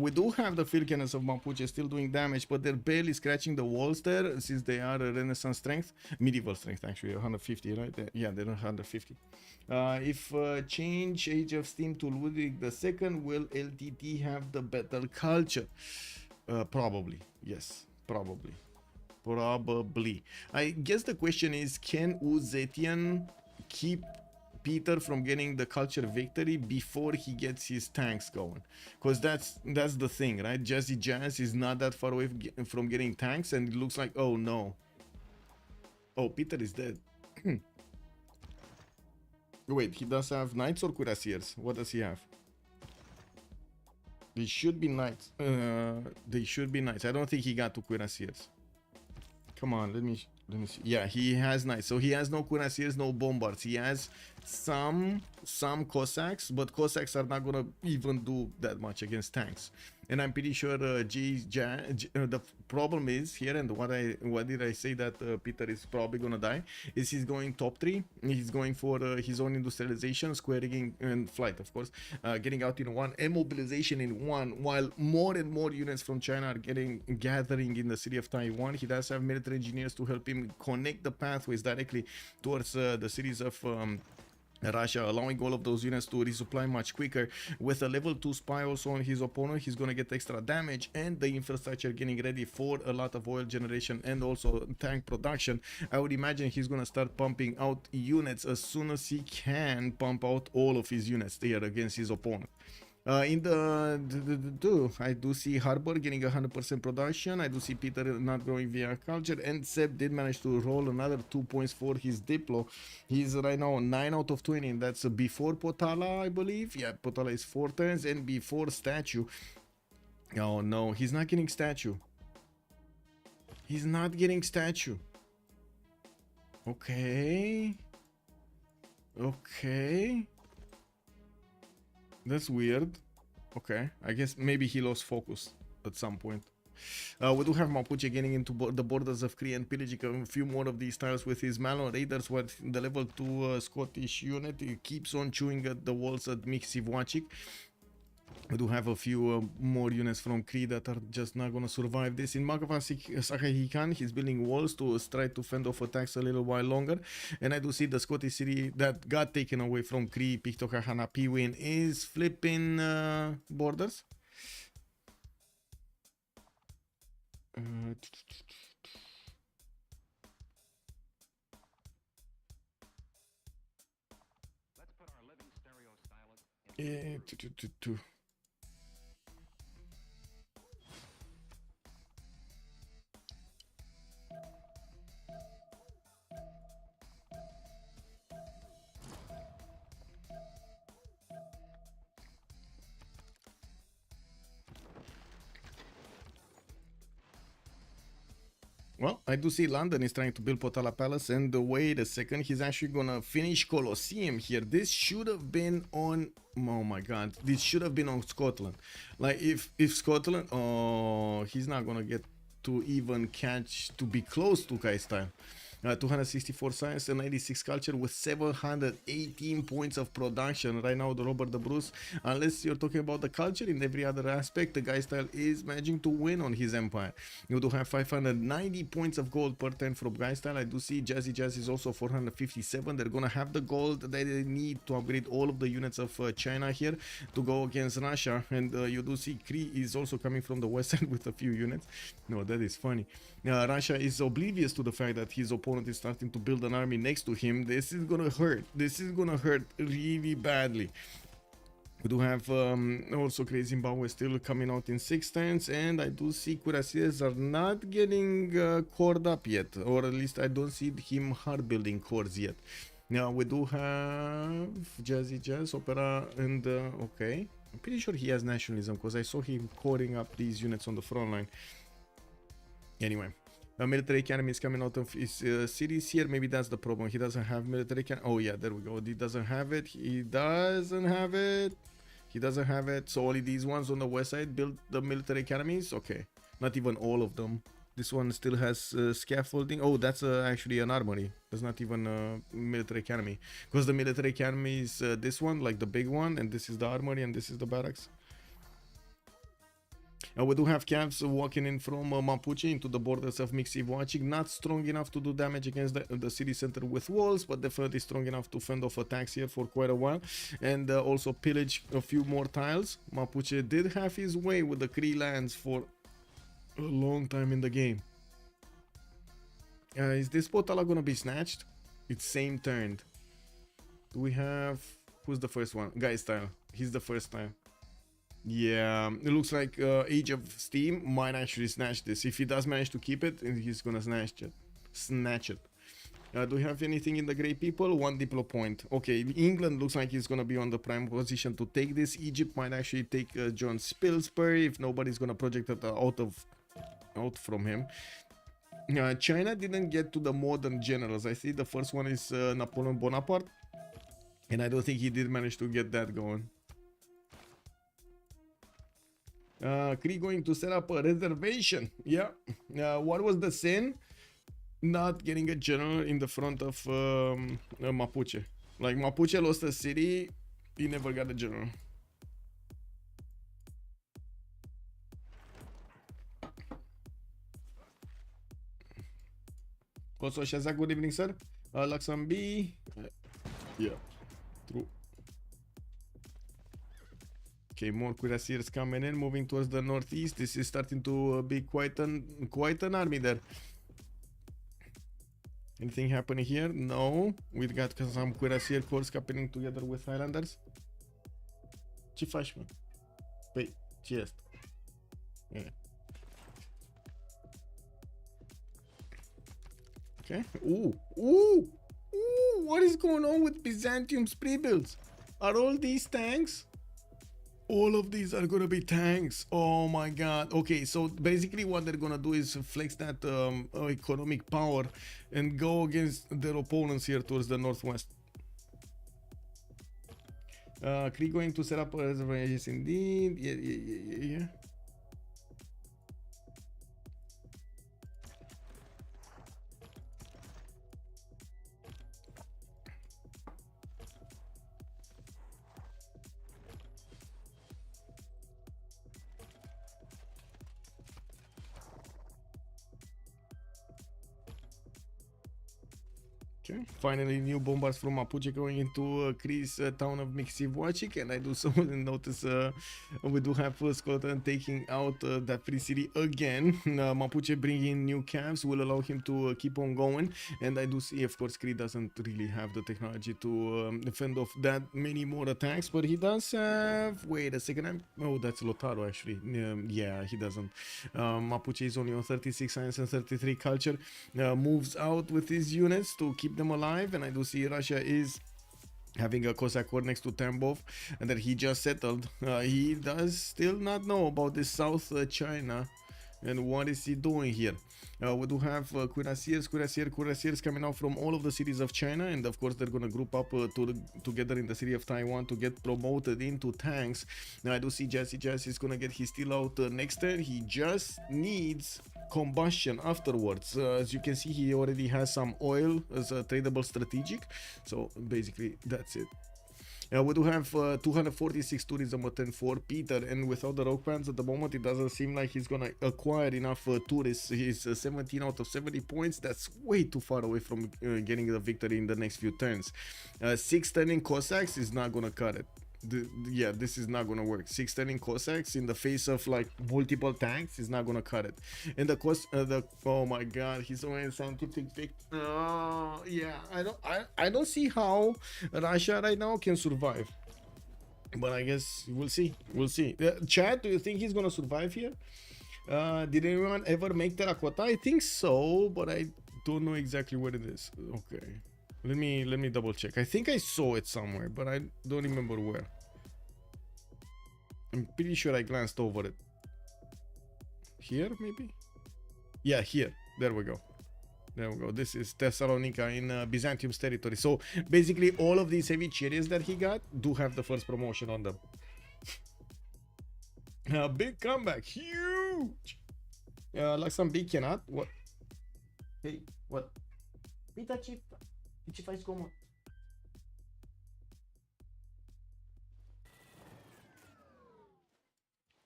We do have the field cannons of Mapuche still doing damage, but they're barely scratching the walls there, since they are a Renaissance strength, medieval strength actually, 150, right? Yeah, they're 150. If change Age of Steam to Ludwig II, will LTT have the better culture? Probably, yes, probably. I guess the question is, can Zetian keep Peter from getting the culture victory before he gets his tanks going? Because that's the thing, right? JazzyJazz is not that far away from getting tanks, and it looks like, oh no, oh, Peter is dead. Wait, he does have knights or cuirassiers? What does he have? They should be knights. They should be knights. I don't think he got 2 cuirassiers. Come on, let me see. Yeah, he has knights. So he has no cuirassiers, no bombards. He has some Cossacks, but Cossacks are not gonna even do that much against tanks. And I'm pretty sure the problem is here, and what did I say that Peter is probably gonna die, is he's going top 3. He's going for his own industrialization, square rigging, and flight, of course, getting out in 1, and mobilization in 1, while more and more units from China are gathering in the city of Taiwan. He does have military engineers to help him connect the pathways directly towards the cities of Russia, allowing all of those units to resupply much quicker. With a level 2 spy also on his opponent, he's gonna get extra damage, and the infrastructure getting ready for a lot of oil generation and also tank production. I would imagine he's gonna start pumping out units as soon as he can pump out all of his units there against his opponent. In the I do see Harbor getting 100% production. I do see Peter not growing via culture, and Seb did manage to roll another 2 points for his Diplo. He's right now 9 out of 20, and that's before Potala, I believe. Yeah, Potala is 4 turns, and before statue. Oh no, he's not getting statue. He's not getting statue. Okay. Okay. That's weird. Okay, I guess maybe he lost focus at some point. We do have Mapuche getting into the borders of Cree and pillaging a few more of these tiles with his Malon Raiders, with the level 2 Scottish unit. He keeps on chewing at the walls at Miksivwachik. We do have a few more units from Cree that are just not gonna survive this. In Magavan Sakhikan, he's building walls to try to fend off attacks a little while longer. And I do see the Scottish city that got taken away from Cree, Piktokahana Piwin, is flipping borders. Yeah. Well, I do see London is trying to build Potala Palace, and wait a second, he's actually gonna finish Colosseum here. This should have been on, oh my god, this should have been on Scotland. Like if Scotland, oh, he's not gonna get to even catch to be close to Guystyle. 264 science and 96 culture with 718 points of production right now. The Robert the Bruce, unless you're talking about the culture, in every other aspect the Guystyle is managing to win on his empire. You do have 590 points of gold per turn from Guystyle. I do see JazzyJazz is also 457. They're gonna have the gold that they need to upgrade all of the units of China here to go against Russia, and you do see Cree is also coming from the west side with a few units. No, that is funny. Russia is oblivious to the fact that his opponent is starting to build an army next to him. This is gonna hurt. This is gonna hurt really badly. We do have also Crazy Zimbabwe still coming out in 6 turns, and I do see cuirassiers are not getting cored up yet, or at least I don't see him hard building cores yet. Now we do have JazzyJazz, Opera, and okay, I'm pretty sure he has nationalism because I saw him coring up these units on the front line. Anyway, military academy is coming out of his cities here. Maybe that's the problem. He doesn't have military academy. Oh yeah, there we go. He doesn't have it. He doesn't have it. He doesn't have it. So only these ones on the west side build the military academies. Okay, not even all of them. This one still has scaffolding. Oh, that's actually an armory. That's not even a military academy, because the military academy is this one, like the big one, and this is the armory, and this is the barracks. We do have Cavs walking in from Mapuche into the borders of Mixiv, watching. Not strong enough to do damage against the city center with walls, but definitely strong enough to fend off attacks here for quite a while, and also pillage a few more tiles. Mapuche did have his way with the Cree lands for a long time in the game. Is this Potala gonna be snatched? It's same turn. Do we have, who's the first one? Guystyle. He's the first time. Yeah, it looks like Age of Steam might actually snatch this. If he does manage to keep it, he's gonna snatch it. Do we have anything in the Grey People? 1 diplo point. Okay, England looks like he's gonna be on the prime position to take this. Egypt might actually take John Spilsbury if nobody's gonna project it out from him. China didn't get to the modern generals. I see the first one is Napoleon Bonaparte, and I don't think he did manage to get that going. Cree going to set up a reservation. Yeah. What was the sin? Not getting a general in the front of Mapuche. Like, Mapuche lost a city, he never got a general. Also, Shazak, good evening, sir. Luxembourg. Yeah, true. Okay, more cuirassiers coming in, moving towards the northeast. This is starting to be quite an army there. Anything happening here? No. We've got some cuirassier corps happening together with Highlanders. Ce faci, mă? Păi, ce e asta? Yeah. Okay. Ooh! What is going on with Byzantium's pre-builds? Are all these tanks? All of these are gonna be tanks. Oh my god. Okay, so basically what they're gonna do is flex that economic power and go against their opponents here towards the northwest. Cree going to set up a reservoir. Yes, indeed. Yeah. Okay, finally new bombers from Mapuche going into Cree's town of Civ6, and I do so notice we do have Scotland taking out that free city again. Mapuche bringing new camps will allow him to keep on going, and I do see, of course, Cree doesn't really have the technology to defend off that many more attacks, but he does have, wait a second, oh, that's Lotaro actually. Yeah, he doesn't. Mapuche is only on 36 science and 33 culture, moves out with his units to keep them alive, and I do see Russia is having a Cossack war next to Tambov, and that he just settled. He does still not know about this South China and what is he doing here. We do have cuirassiers coming out from all of the cities of China, and of course they're gonna group up together in the city of Taiwan to get promoted into tanks. Now I do see JazzyJazz is gonna get his steel out next turn. He just needs combustion afterwards. As you can see, he already has some oil as a tradable strategic, so basically that's it. We do have 246 tourism at 10-4 Peter, and without the rogue pants at the moment it doesn't seem like he's gonna acquire enough tourists. He's 17 out of 70 points. That's way too far away from getting the victory in the next few turns. 6 turning Cossacks is not gonna cut it. Yeah, this is not gonna work. 6 turning Cossacks in the face of like multiple tanks is not gonna cut it. And the oh my god, he's only scientific victory. Yeah, I don't see how Russia right now can survive, but I guess we'll see. Chad, do you think he's gonna survive here? Did anyone ever make terracotta? I think so, but I don't know exactly what it is. Okay, let me double check. I think I saw it somewhere, but I don't remember where. I'm pretty sure I glanced over it. Here, maybe? Yeah, here. There we go. This is Thessalonica in Byzantium's territory. So basically all of these heavy chariots that he got do have the first promotion on them. Big comeback. Huge. Like some big cannot. What? Hey, what? Pita chip. Ce faci comod?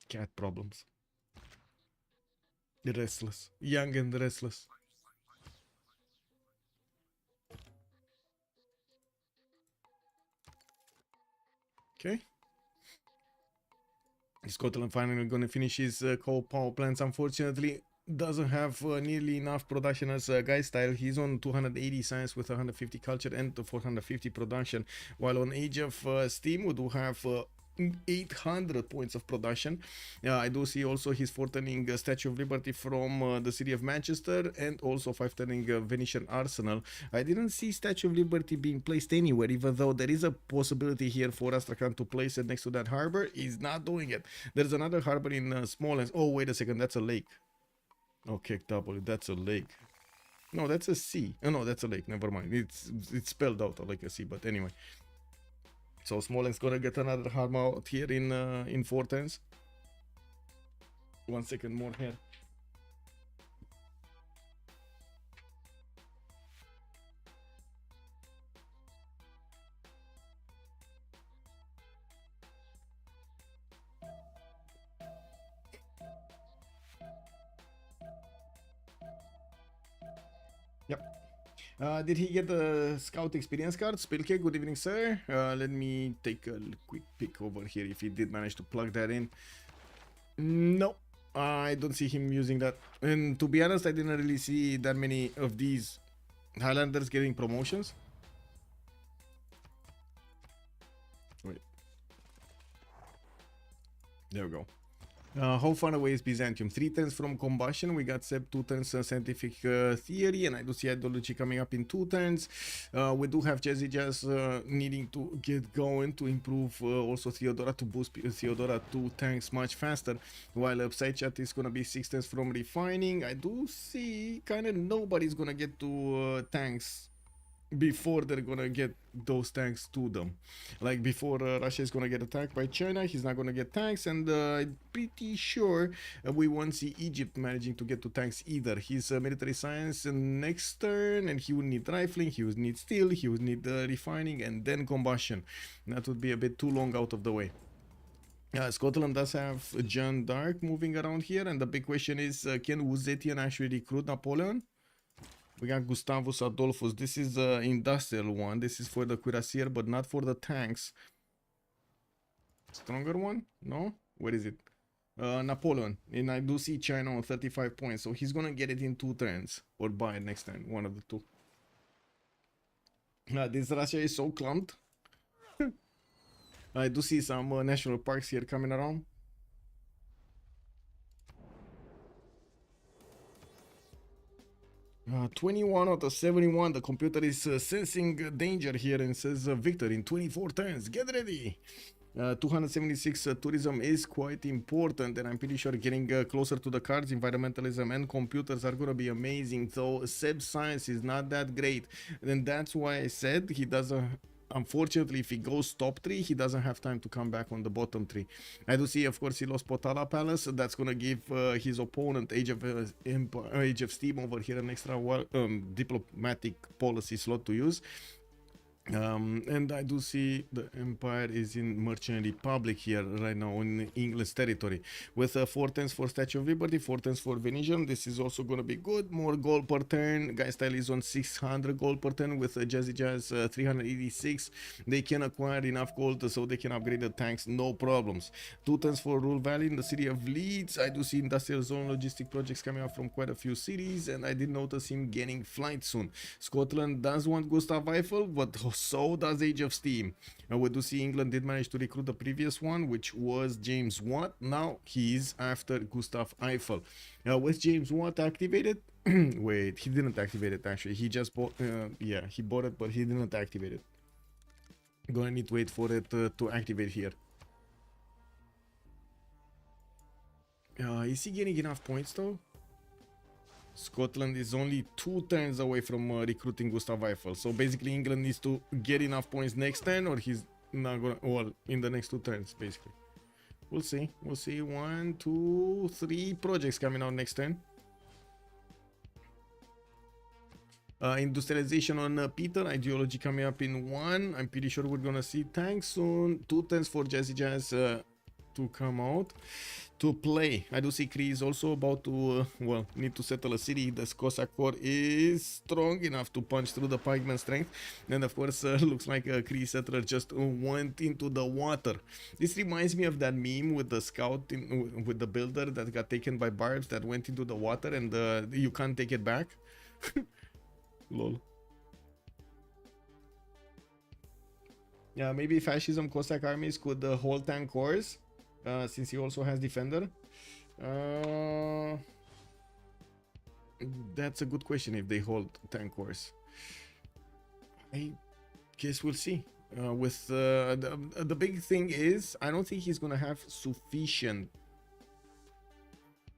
Cat problems. Restless. Young and restless. Okay. Scotland finally gonna finish his coal power plants. Unfortunately, doesn't have nearly enough production as Guystyle. He's on 280 science with 150 culture and 450 production, while on Age of Steam we do have 800 points of production. I do see also he's 4-turning Statue of Liberty from the city of Manchester, and also 5-turning Venetian Arsenal. I didn't see Statue of Liberty being placed anywhere, even though there is a possibility here for Astrakhan to place it next to that harbor. He's not doing it. There's another harbor in Smolensk. Oh, wait a second, that's a lake. Okay, W, that's a lake. No, that's a sea. Oh, no, that's a lake. Never mind. It's spelled out like a sea, but anyway. So Smolensk gonna get another harbor out here in 4 turns. 1 second more here. Yep. Did he get the scout experience card? Spilke, good evening, sir. Let me take a quick peek over here if he did manage to plug that in. No, I don't see him using that. And to be honest, I didn't really see that many of these Highlanders getting promotions. Wait. There we go. How far away is Byzantium? 3 turns from combustion. We got Seb 2 turns scientific theory, and I do see ideology coming up in 2 turns. We do have JazzyJazz needing to get going to improve also Theodora, to boost Theodora 2 tanks much faster, while Psychat is gonna be 6 turns from refining. I do see kind of nobody's gonna get to tanks before they're gonna get those tanks to them. Like before Russia is gonna get attacked by China, he's not gonna get tanks, and I'm pretty sure we won't see Egypt managing to get to tanks either. His military science next turn, and he would need rifling, he would need steel, he would need refining, and then combustion. That would be a bit too long out of the way. Scotland does have John Dark moving around here, and the big question is, can Zetian actually recruit Napoleon? We got Gustavus Adolphus. This is the industrial one. This is for the cuirassier, but not for the tanks. Stronger one? No? Where is it? Napoleon. And I do see China on 35 points. So he's gonna get it in 2 turns. Or buy it next turn. One of the two. This Russia is so clumped. I do see some national parks here coming around. 21 out of 71. The computer is sensing danger here and says victory in 24 turns. Get ready. 276 tourism is quite important, and I'm pretty sure getting closer to the cards, environmentalism and computers are gonna be amazing. So Civ science is not that great, and that's why I said he doesn't. Unfortunately, if he goes top 3, he doesn't have time to come back on the bottom 3. I do see, of course, he lost Potala Palace. That's gonna give his opponent Age of Steam over here an extra diplomatic policy slot to use. And I do see the empire is in Merchant Republic here right now in England's territory with 4 turns for Statue of Liberty, 4 turns for Venetian. This is also going to be good. More gold per turn. Guystyle is on 600 gold per turn with JazzyJazz 386. They can acquire enough gold so they can upgrade the tanks, no problems. 2 turns for Rule Valley in the city of Leeds. I do see industrial zone logistic projects coming out from quite a few cities, and I did notice him getting flight soon. Scotland does want Gustav Eiffel, but so does Age of Steam. We do see England did manage to recruit the previous one, which was James Watt. Now he's after Gustav Eiffel. With James Watt activated? Wait, he didn't activate it actually. He just bought, yeah, he bought it, but he didn't activate it. Gonna need to wait for it to activate here. Is he getting enough points though? Scotland is only 2 turns away from recruiting Gustav Eiffel. So basically England needs to get enough points next turn, or he's not gonna, well, in the next 2 turns basically. We'll see. We'll see. 1, 2, 3 projects coming out next turn. Industrialization on Peter. Ideology coming up in 1. I'm pretty sure we're gonna see tanks soon. 2 turns for JazzyJazz to come out to play. I do see Cree is also about to well, need to settle a city. The Cossack core is strong enough to punch through the pikeman strength, and of course looks like a Cree settler just went into the water. This reminds me of that meme with the scout with the builder that got taken by barbs that went into the water, and you can't take it back. Lol. Yeah, maybe fascism Cossack armies could hold tank cores. Since he also has defender. That's a good question if they hold tank cores. I guess we'll see. With the big thing is, I don't think he's gonna have sufficient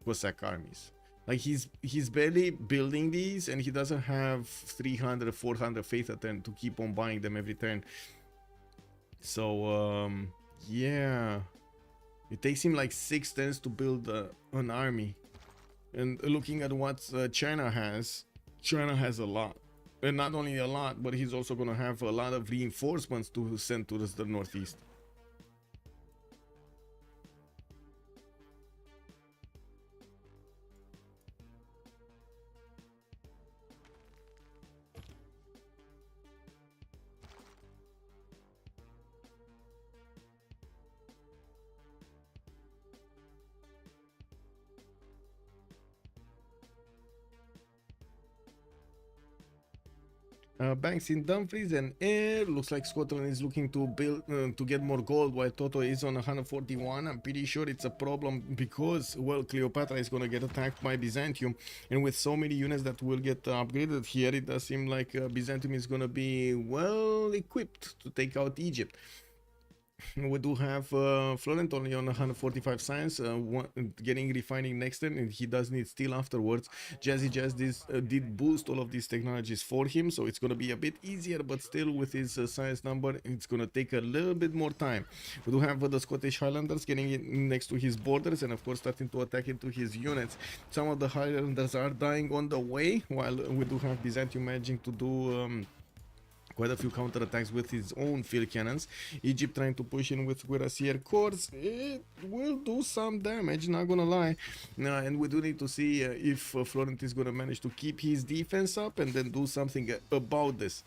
Cossack armies. Like he's barely building these, and he doesn't have 300 400 faith a turn to keep on buying them every turn. So yeah, it takes him like 6 turns to build an army. And looking at what China has a lot. And not only a lot, but he's also gonna have a lot of reinforcements to send to the northeast. Banks in Dumfries and Air. Looks like Scotland is looking to build to get more gold, while Toto is on 141. I'm pretty sure it's a problem because, well, Cleopatra is gonna get attacked by Byzantium, and with so many units that will get upgraded here, it does seem like Byzantium is gonna be well equipped to take out Egypt. We do have Florent only on 145 science, getting refining next turn, and he does need steel afterwards. JazzyJazz did boost all of these technologies for him, so it's gonna be a bit easier, but still with his science number, it's gonna take a little bit more time. We do have the Scottish Highlanders getting in next to his borders, and of course starting to attack into his units. Some of the Highlanders are dying on the way, while we do have Byzantium managing to do quite a few counterattacks with his own field cannons. Egypt trying to push in with cuirassier corps. It will do some damage, not gonna lie. And we do need to see if Florent is gonna manage to keep his defense up and then do something about this.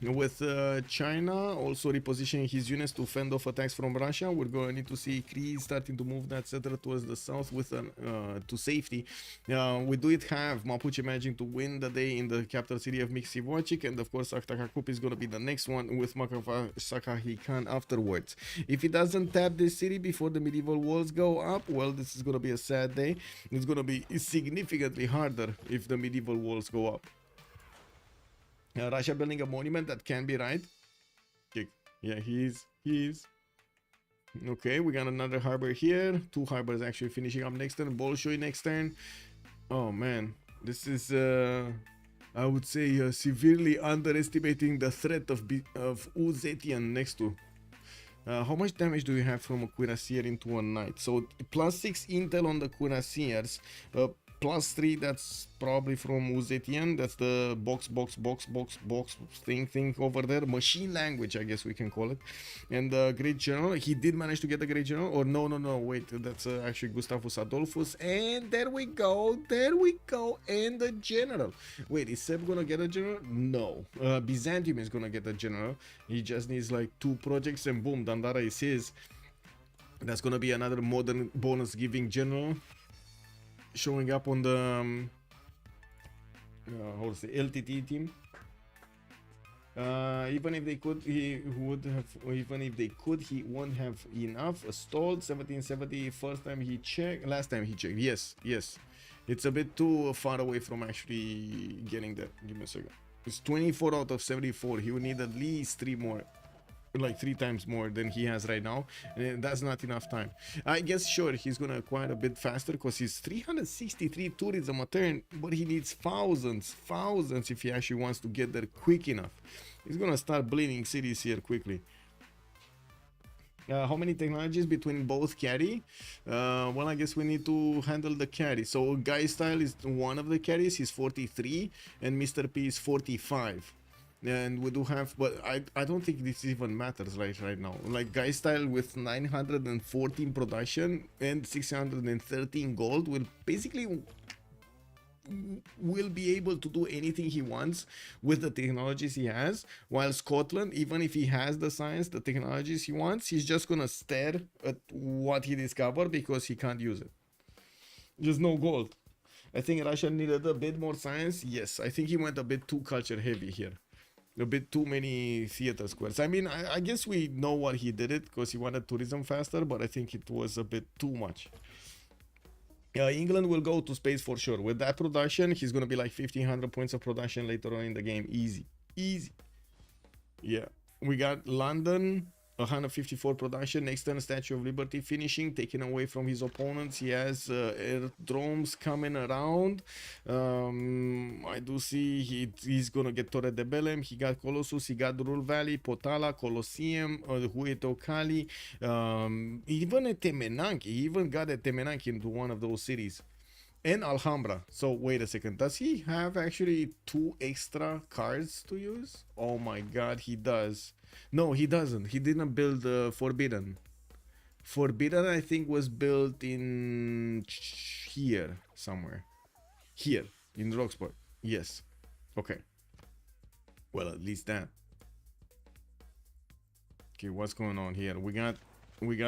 With China also repositioning his units to fend off attacks from Russia, we're going to need to see Cree starting to move that center towards the south with to safety. We do have Mapuche managing to win the day in the capital city of Mixivochik, and of course Aktakakup is going to be the next one with Makasahikan afterwards. If he doesn't tap this city before the medieval walls go up, well, this is going to be a sad day. It's going to be significantly harder if the medieval walls go up. Russia building a monument, that can be right. Yeah, he is. Okay, we got another harbor here. 2 harbors actually finishing up next turn. Bolshoi next turn. Oh man, this is I would say severely underestimating the threat of Zetian next to. How much damage do you have from a cuirassier into a knight? So +6 intel on the cuirassiers. +3, that's probably from Zetian. That's the box thing over there. Machine language, I guess we can call it. And the great general, he did manage to get the great general. Or no, wait, that's actually Gustavus Adolphus. And there we go. And the general. Wait, is Seb gonna get a general? No. Byzantium is gonna get a general. He just needs like 2 projects and boom, Dandara is his. That's gonna be another modern bonus giving general showing up on the how to say, LTT team. Even if they could, he would have. Even if they could, he won't have enough. Stalled 1770. First time he checked. Last time he checked. Yes. It's a bit too far away from actually getting that. Give me a second. It's 24 out of 74. He would need at least 3 more. Like 3 times more than he has right now, and that's not enough time. I guess sure he's gonna acquire a bit faster because he's 363 tourism a turn, but he needs thousands if he actually wants to get there quick enough. He's gonna start bleeding cities here quickly. How many technologies between both carry? Well, I guess we need to handle the carry. So Guystyle is one of the carries, he's 43, and Mr.P is 45. And we do have, but I don't think this even matters right now. Like Guystyle with 914 production and 613 gold will basically will be able to do anything he wants with the technologies he has, while Scotland, even if he has the science, the technologies he wants, he's just gonna stare at what he discovered because he can't use it. There's no gold. I think Russia needed a bit more science. Yes, I think he went a bit too culture heavy here. A bit too many theater squares. I mean, I guess we know what he did it because he wanted tourism faster, but I think it was a bit too much. England will go to space for sure. With that production, he's going to be like 1500 points of production later on in the game. Easy. Yeah. We got London, 154 production. Next turn, Statue of Liberty finishing, taken away from his opponents. He has aerodromes coming around. I do see he's gonna get Torre de Belém. He got Colossus, he got Rule Valley, Potala, Colosseum, Hueto Kali, even a Temenanki. He even got a Temenanki into one of those cities. And Alhambra. So wait a second, does he have actually 2 extra cards to use? Oh my god, he does. No, he doesn't. He didn't build Forbidden. Forbidden, I think, was built in here somewhere. Here in Roxport. Yes. Okay. Well, at least that. Okay, what's going on here? We got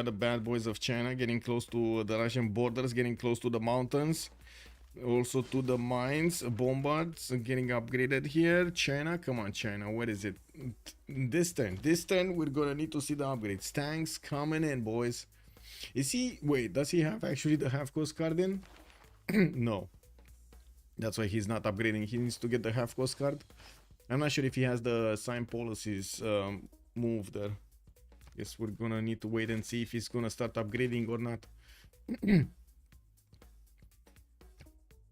the bad boys of China getting close to the Russian borders, getting close to the mountains. Also to the mines, bombards getting upgraded here. China, come on China, what is it? This turn we're gonna need to see the upgrades. Tanks coming in, boys. Is he, wait, does he have actually the half coast card in? No, that's why he's not upgrading. He needs to get the half coast card. I'm not sure if he has the sign policies move there. Guess we're gonna need to wait and see if he's gonna start upgrading or not.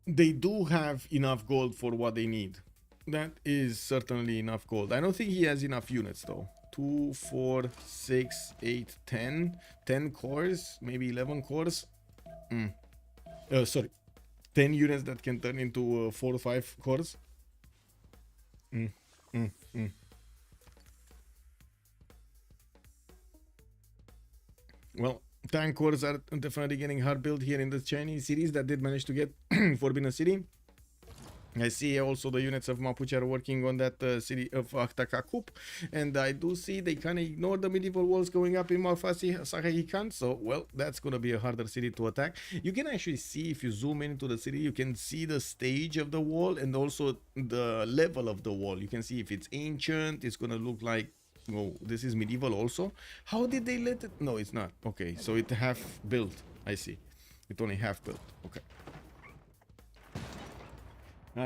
They do have enough gold for what they need. That is certainly enough gold. I don't think he has enough units though. 2, 4, 6, 8, 10. 10 cores, maybe 11 cores. Sorry. 10 units that can turn into 4 or 5 cores. Mm, mm. Well, tank cores are definitely getting hard built here in the Chinese series that did manage to get Forbidden City. I see also the units of Mapuche are working on that city of Ahtakakup, and I do see they kind of ignore the medieval walls going up in Malfasi Sahahikan, so well, that's gonna be a harder city to attack. You can actually see, if you zoom into the city, you can see the stage of the wall and also the level of the wall. You can see if it's ancient, it's gonna look like, oh, this is medieval also. How did they let it? No, it's not. Okay, so it half built. I see. It only half built. Okay.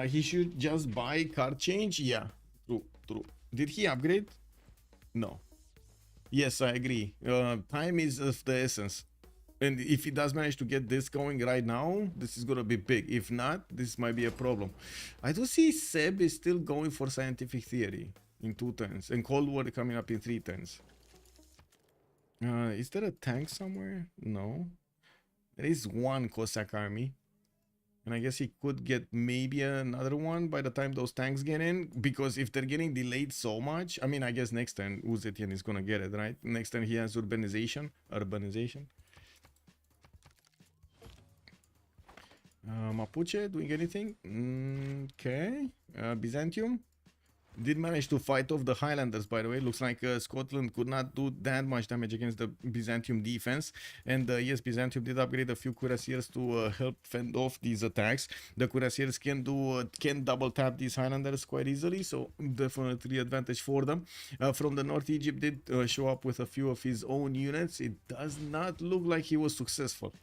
He should just buy card change. Yeah, true, true. Did he upgrade? No. Yes, I agree. Time is of the essence. And if he does manage to get this going right now, this is gonna be big. If not, this might be a problem. I do see Seb is still going for scientific theory in 2 turns, and Cold War coming up in 3 turns. Is there a tank somewhere? No. There is one Cossack army. And I guess he could get maybe another one by the time those tanks get in. Because if they're getting delayed so much, I mean, I guess next turn Zetian is gonna get it, right? Next turn he has urbanization. Mapuche doing anything? Okay. Byzantium did manage to fight off the Highlanders, by the way. Looks like Scotland could not do that much damage against the Byzantium defense. And yes, Byzantium did upgrade a few cuirassiers to help fend off these attacks. The cuirassiers can double tap these Highlanders quite easily, so definitely advantage for them. From the North, Egypt did show up with a few of his own units. It does not look like he was successful.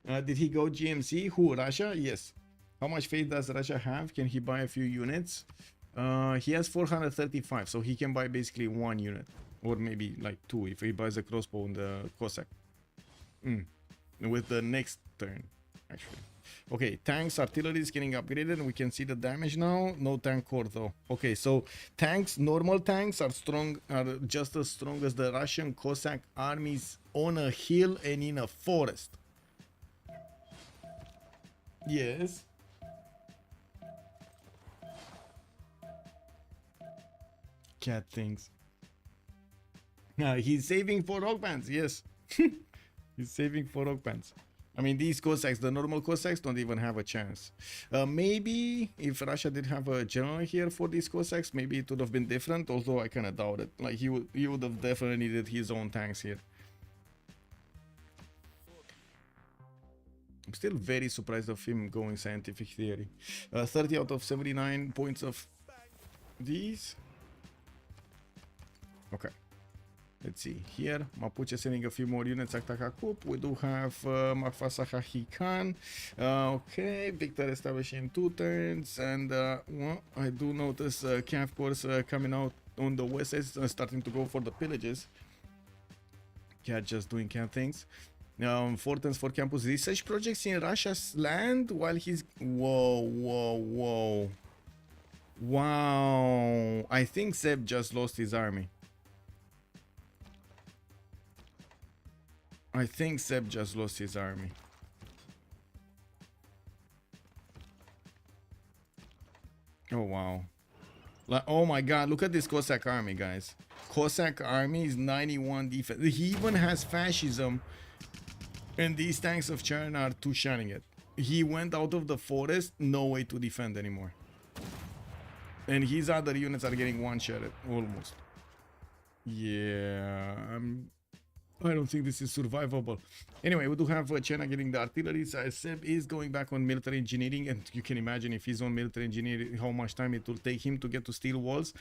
Did he go GMC? Who? Russia? Yes. How much faith does Russia have? Can he buy a few units? He has 435, so he can buy basically 1 unit. Or maybe like 2 if he buys a crossbow and the Cossack. With the next turn, actually. Okay, tanks, artillery is getting upgraded, and we can see the damage now. No tank core though. Okay, so tanks, normal tanks are just as strong as the Russian Cossack armies on a hill and in a forest. Yes. Cat things. He's saving for rock bands. Yes. He's saving for rock bands. I mean, these Cossacks, the normal Cossacks, don't even have a chance. Maybe if Russia did have a general here for these Cossacks, maybe it would have been different. Although I kind of doubt it. Like he would have definitely needed his own tanks here. I'm still very surprised of him going scientific theory. 30 out of 79 points of these. Okay. Let's see. Here, Mapuche sending a few more units. Aktakakup. We do have Marfasa Hahikan. Okay. Victor establishing 2 turns. And well, I do notice Cav Corps coming out on the west side, starting to go for the pillages. Cat just doing cat things. 4 turns for campus research projects in Russia's land while he's... Whoa. Wow. I think Seb just lost his army. Oh, wow. Oh my god, look at this Cossack army, guys. Cossack army is 91 defense. He even has fascism. And these tanks of China are two-shotting it. He went out of the forest, no way to defend anymore. And his other units are getting one-shotted, almost. Yeah, I don't think this is survivable. Anyway, we do have China getting the artillery. So Seb is going back on military engineering, and you can imagine if he's on military engineering, how much time it will take him to get to steel walls.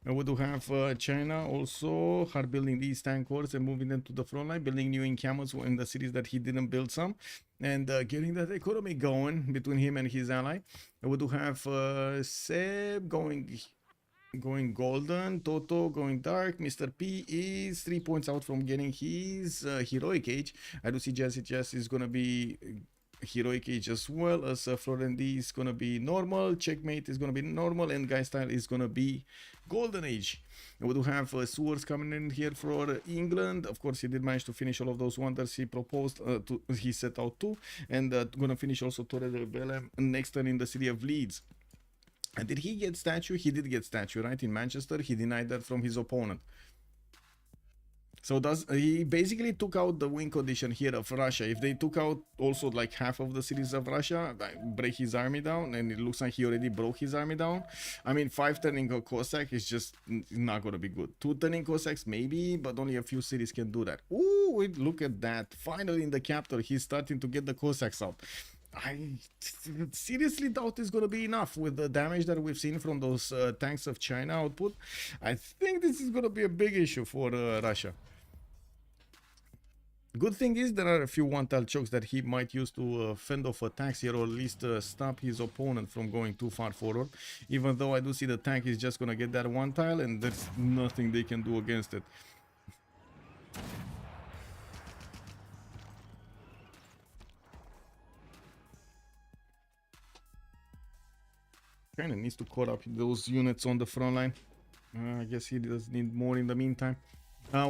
And we do have China also hard building these tank cores and moving them to the front line, building new encampments in the cities that he didn't build some, and getting that economy going between him and his ally. And we do have Seb going golden, Toto going dark. Mr.P is 3 points out from getting his heroic age. I do see JazzyJazz is gonna be Heroic Age as well, as FlorentD is gonna be normal, Checkmate is gonna be normal, and Guystyle is gonna be Golden Age. And we do have Sewers coming in here for England. Of course, he did manage to finish all of those wonders he proposed he set out to, and gonna finish also Torre del Belle next turn in the city of Leeds. And did he get statue? He did get statue, right? In Manchester, he denied that from his opponent. So he basically took out the win condition here of Russia. If they took out also like half of the cities of Russia, break his army down, and it looks like he already broke his army down. I mean, 5 turning a Cossack is just not gonna be good. 2 turning Cossacks maybe, but only a few cities can do that. Ooh, look at that! Finally in the capital, he's starting to get the Cossacks out. I seriously doubt it's gonna be enough with the damage that we've seen from those tanks of China output. I think this is gonna be a big issue for Russia. Good thing is there are a few one-tile chokes that he might use to fend off attacks here, or at least stop his opponent from going too far forward. Even though I do see the tank is just gonna get that one tile, and there's nothing they can do against it. Kinda needs to cut up those units on the front line. I guess he does need more in the meantime.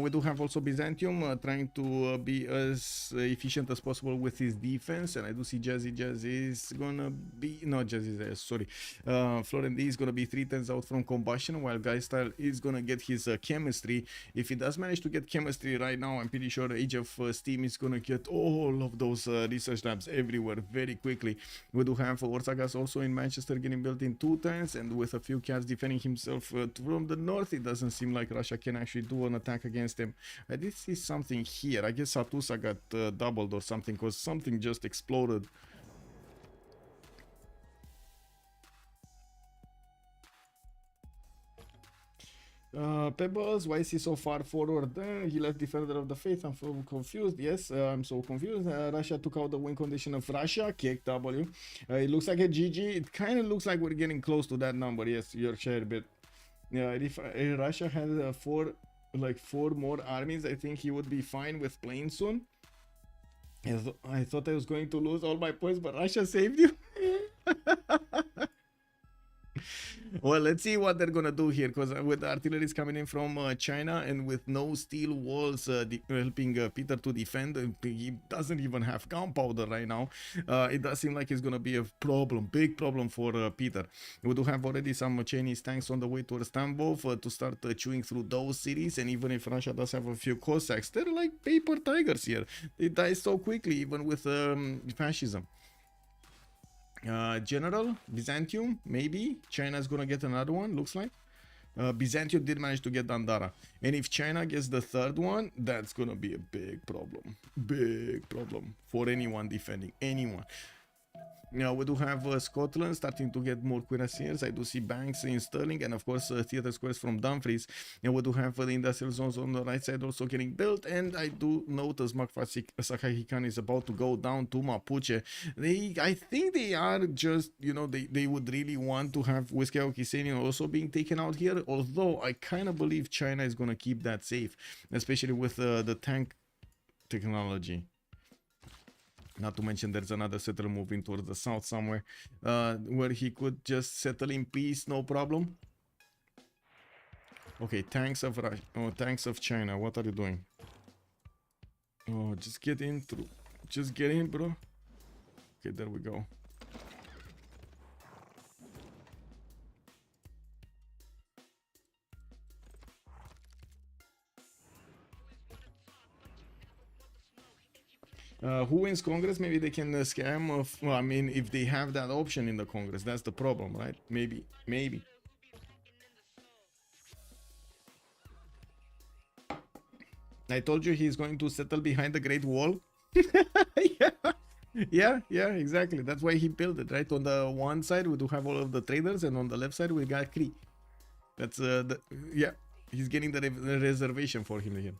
We do have also Byzantium trying to be as efficient as possible with his defense, and I do see JazzyJazz is gonna be JazzyJazz, sorry. FlorentD is gonna be 3 turns out from combustion, while Guystyle is gonna get his chemistry. If he does manage to get chemistry right now, I'm pretty sure Age of Steam is gonna get all of those research labs everywhere very quickly. We do have Orsagas also in Manchester getting built in 2 turns, and with a few cats defending himself from the north, it doesn't seem like Russia can actually do an attack against him. I did see something here. I guess Satusa got doubled or something, because something just exploded. Pebbles, why is he so far forward there? He left Defender of the Faith. I'm so confused. Yes, I'm so confused. Russia took out the win condition of Russia. Kick W. It looks like a GG. It kind of looks like we're getting close to that number. Yes, Yorkshire bit. Yeah, if Russia had 4 more armies, I think he would be fine with playing soon. I thought I was going to lose all my points, but Russia saved you. Well, let's see what they're gonna do here, because with the artillery coming in from China, and with no steel walls helping Peter to defend, he doesn't even have gunpowder right now. It does seem like it's gonna be a problem, big problem for Peter. We do have already some Chinese tanks on the way towards Tambov to start chewing through those cities, and even if Russia does have a few Cossacks, they're like paper tigers here. They die so quickly, even with fascism. General, Byzantium, maybe. China's gonna get another one, looks like. Byzantium did manage to get Dandara. And if China gets the 3rd one, that's gonna be a big problem. Big problem for anyone defending, anyone. Now we do have Scotland starting to get more cuirassiers. I do see banks in Stirling, and of course theater squares from Dumfries. And we do have the industrial zones on the right side also getting built. And I do notice Sakhahikan is about to go down to Mapuche. I think they are just, they would really want to have Whiskey Okisanian also being taken out here. Although I kind of believe China is going to keep that safe, especially with the tank technology. Not to mention there's another settler moving towards the south somewhere, where he could just settle in peace, no problem. Okay, tanks of Russia. Oh, tanks of China. What are you doing? Oh, just get in through. Just get in, bro. Okay, there we go. Who wins Congress? Maybe they can scam of, well, I mean, if they have that option in the Congress, that's the problem, right? Maybe. I told you he's going to settle behind the Great Wall. Yeah, exactly. That's why he built it, right? On the one side, we do have all of the traders, and on the left side, we got Cree. That's, yeah, he's getting the reservation for him here.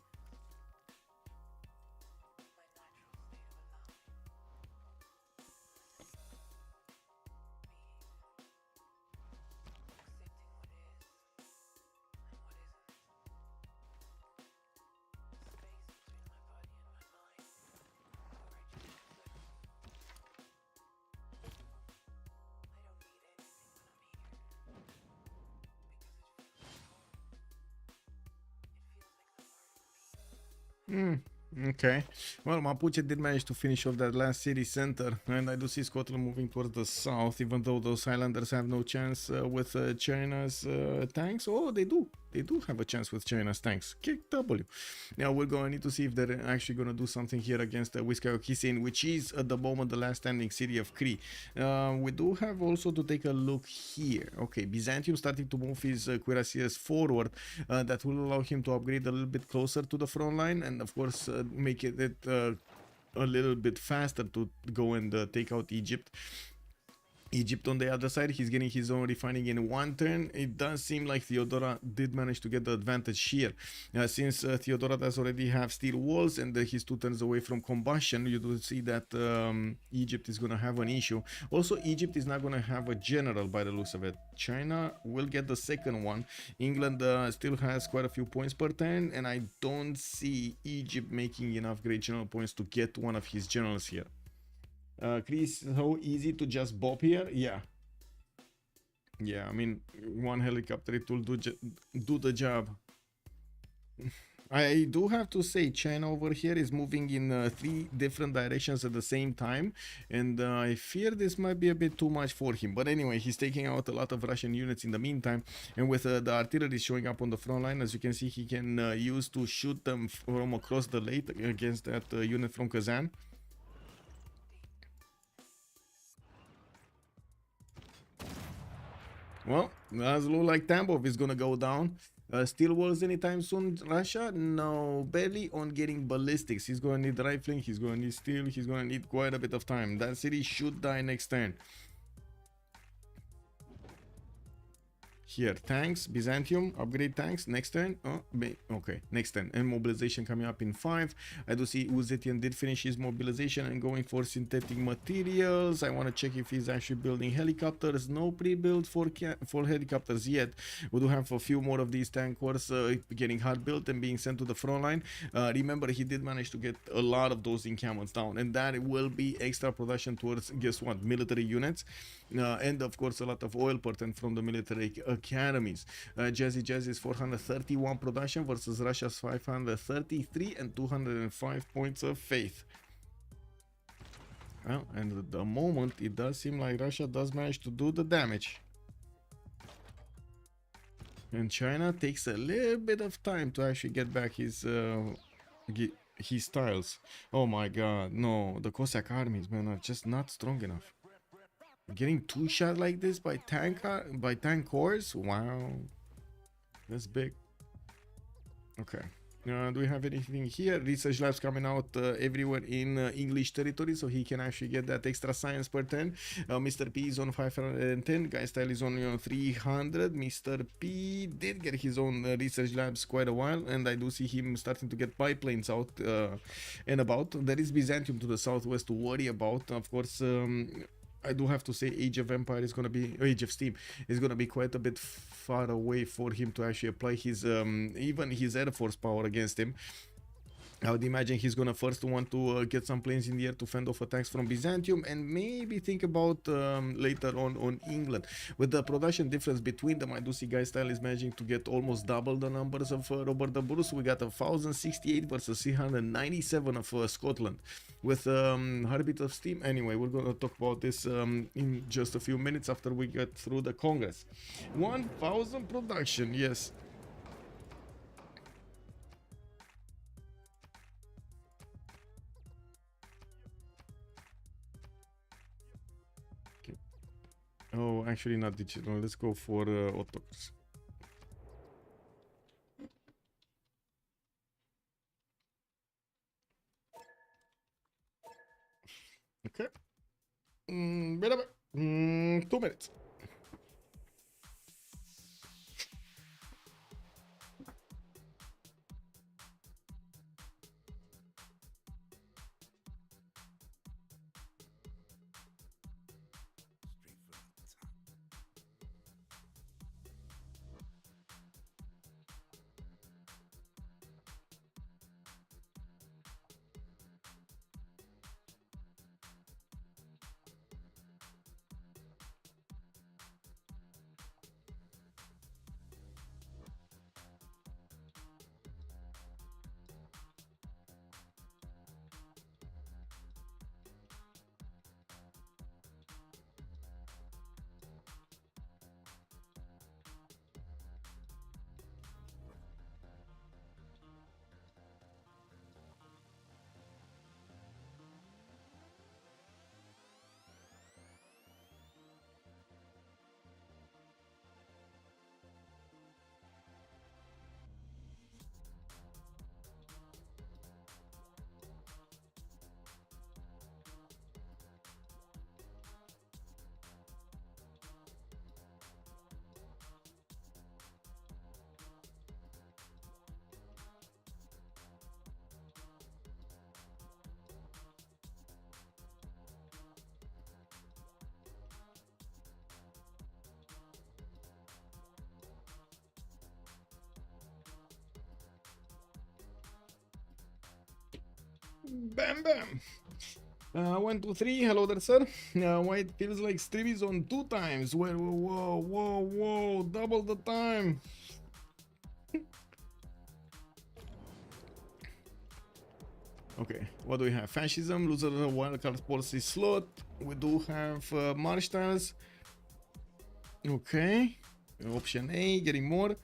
Okay. Well, Mapuche did manage to finish off that last city center, and I do see Scotland moving towards the south, even though those islanders have no chance with China's tanks. Oh, they do. They do have a chance with China's tanks. Kick W. Now we're going to need to see if they're actually going to do something here against Wiskayokissin, which is at the moment the last standing city of Cree. We do have also to take a look here. Okay, Byzantium starting to move his cuirassiers forward. That will allow him to upgrade a little bit closer to the front line, and of course make it a little bit faster to go and take out Egypt. Egypt on the other side, he's getting his own refining in one turn. It does seem like Theodora did manage to get the advantage here. Since Theodora does already have steel walls and he's 2 turns away from combustion, you do see that Egypt is going to have an issue. Also, Egypt is not going to have a general by the looks of it. China will get the second one. England still has quite a few points per turn, and I don't see Egypt making enough great general points to get one of his generals here. Cree is so easy to just bop here. Yeah, I mean, one helicopter, it will do the job. I do have to say, China over here is moving in 3 different directions at the same time, and I fear this might be a bit too much for him. But anyway, he's taking out a lot of Russian units in the meantime, and with the artillery showing up on the front line, as you can see, he can use to shoot them from across the lake against that unit from Kazan. Well, does look like Tambov is gonna go down. Steel walls anytime soon, Russia? No, barely on getting ballistics. He's gonna need rifling, he's gonna need steel, he's gonna need quite a bit of time. That city should die next turn. Here, tanks, Byzantium, upgrade tanks, next turn. Oh, okay, next turn. And mobilization coming up in 5. I do see Zetian did finish his mobilization and going for synthetic materials. I want to check if he's actually building helicopters. No pre-build for helicopters yet. We do have a few more of these tank cores getting hard built and being sent to the front line. Remember, he did manage to get a lot of those encampments down, and that will be extra production towards, guess what, military units. And of course, a lot of oil pertained from the military academies. JazzyJazz is 431 production versus Russia's 533 and 205 points of faith. Well, and at the moment, it does seem like Russia does manage to do the damage. And China takes a little bit of time to actually get back his tiles. Oh my god, no, the Cossack armies, man, are just not strong enough. Getting 2 shot like this by tank cores? Wow, that's big. Okay, do we have anything here? Research labs coming out everywhere in English territory, so he can actually get that extra science per turn. Mr.P is on 510, Guystyle is only on 300. Mr.P did get his own research labs quite a while, and I do see him starting to get biplanes out and about. There is Byzantium to the southwest to worry about, of course. I do have to say Age of Empire is going to be, Age of Steam is going to be quite a bit far away for him to actually apply his, even his Air Force power against him. I would imagine he's gonna first want to get some planes in the air to fend off attacks from Byzantium, and maybe think about later on England. With the production difference between them, I do see Guystyle is managing to get almost double the numbers of Robert the Bruce. We got 1068 versus 397 of Scotland. With Heartbeat of Steam. Anyway, we're gonna talk about this in just a few minutes after we get through the Congress. 1000 production, yes. Oh, actually not digital. Let's go for autocracy. Okay. 2 minutes. Bam bam. 1, 2, 3. Hello there, sir. Why it feels like stream is on 2 times? Whoa. Double the time. Okay, what do we have? Fascism, loser wildcard policy slot. We do have march tiles. Okay. Option A, getting more.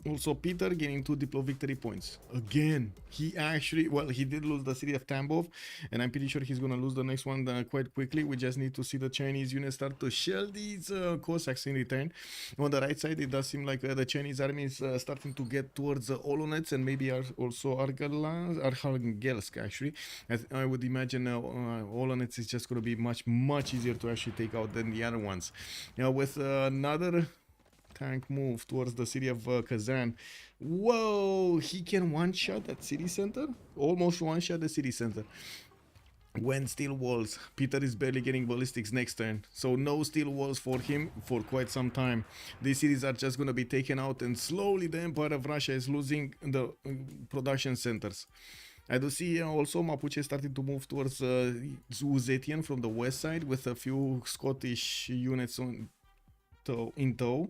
Also, Peter getting 2 Diplo victory points. Again, he actually, well, he did lose the city of Tambov, and I'm pretty sure he's gonna lose the next one quite quickly. We just need to see the Chinese units start to shell these Cossacks in return. On the right side, it does seem like the Chinese army is starting to get towards Olonets and maybe also Arkhangelsk, actually. I would imagine Olonets is just gonna be much easier to actually take out than the other ones. Now, with another tank move towards the city of Kazan. Whoa, he can one-shot that city center? Almost one-shot the city center. When steel walls, Peter is barely getting ballistics next turn, so no steel walls for him for quite some time. These cities are just gonna be taken out, and slowly the Empire of Russia is losing the production centers. I do see also Mapuche starting to move towards Zetian from the west side with a few Scottish units in tow.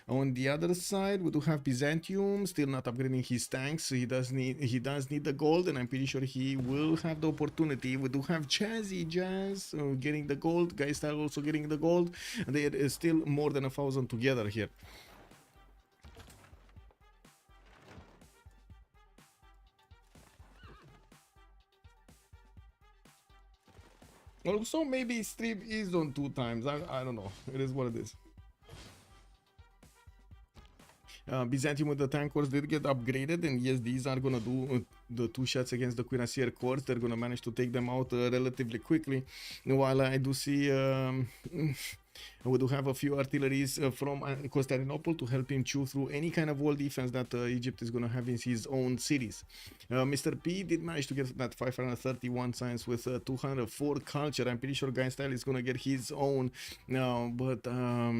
On the other side, we do have Byzantium still not upgrading his tanks, so he does need the gold, and I'm pretty sure he will have the opportunity. We do have JazzyJazz getting the gold, Guystyle also getting the gold. There is still more than 1,000 together here. Also, maybe stream is on 2 times. I don't know. It is what it is. Byzantium with the tank corps did get upgraded, and yes, these are gonna do the 2 shots against the Cuirassier corps. They're gonna manage to take them out relatively quickly. While I do see we do have a few artilleries from Constantinople to help him chew through any kind of wall defense that Egypt is gonna have in his own cities. Mr.P did manage to get that 531 science with 204 culture. I'm pretty sure Guystyle is gonna get his own now, but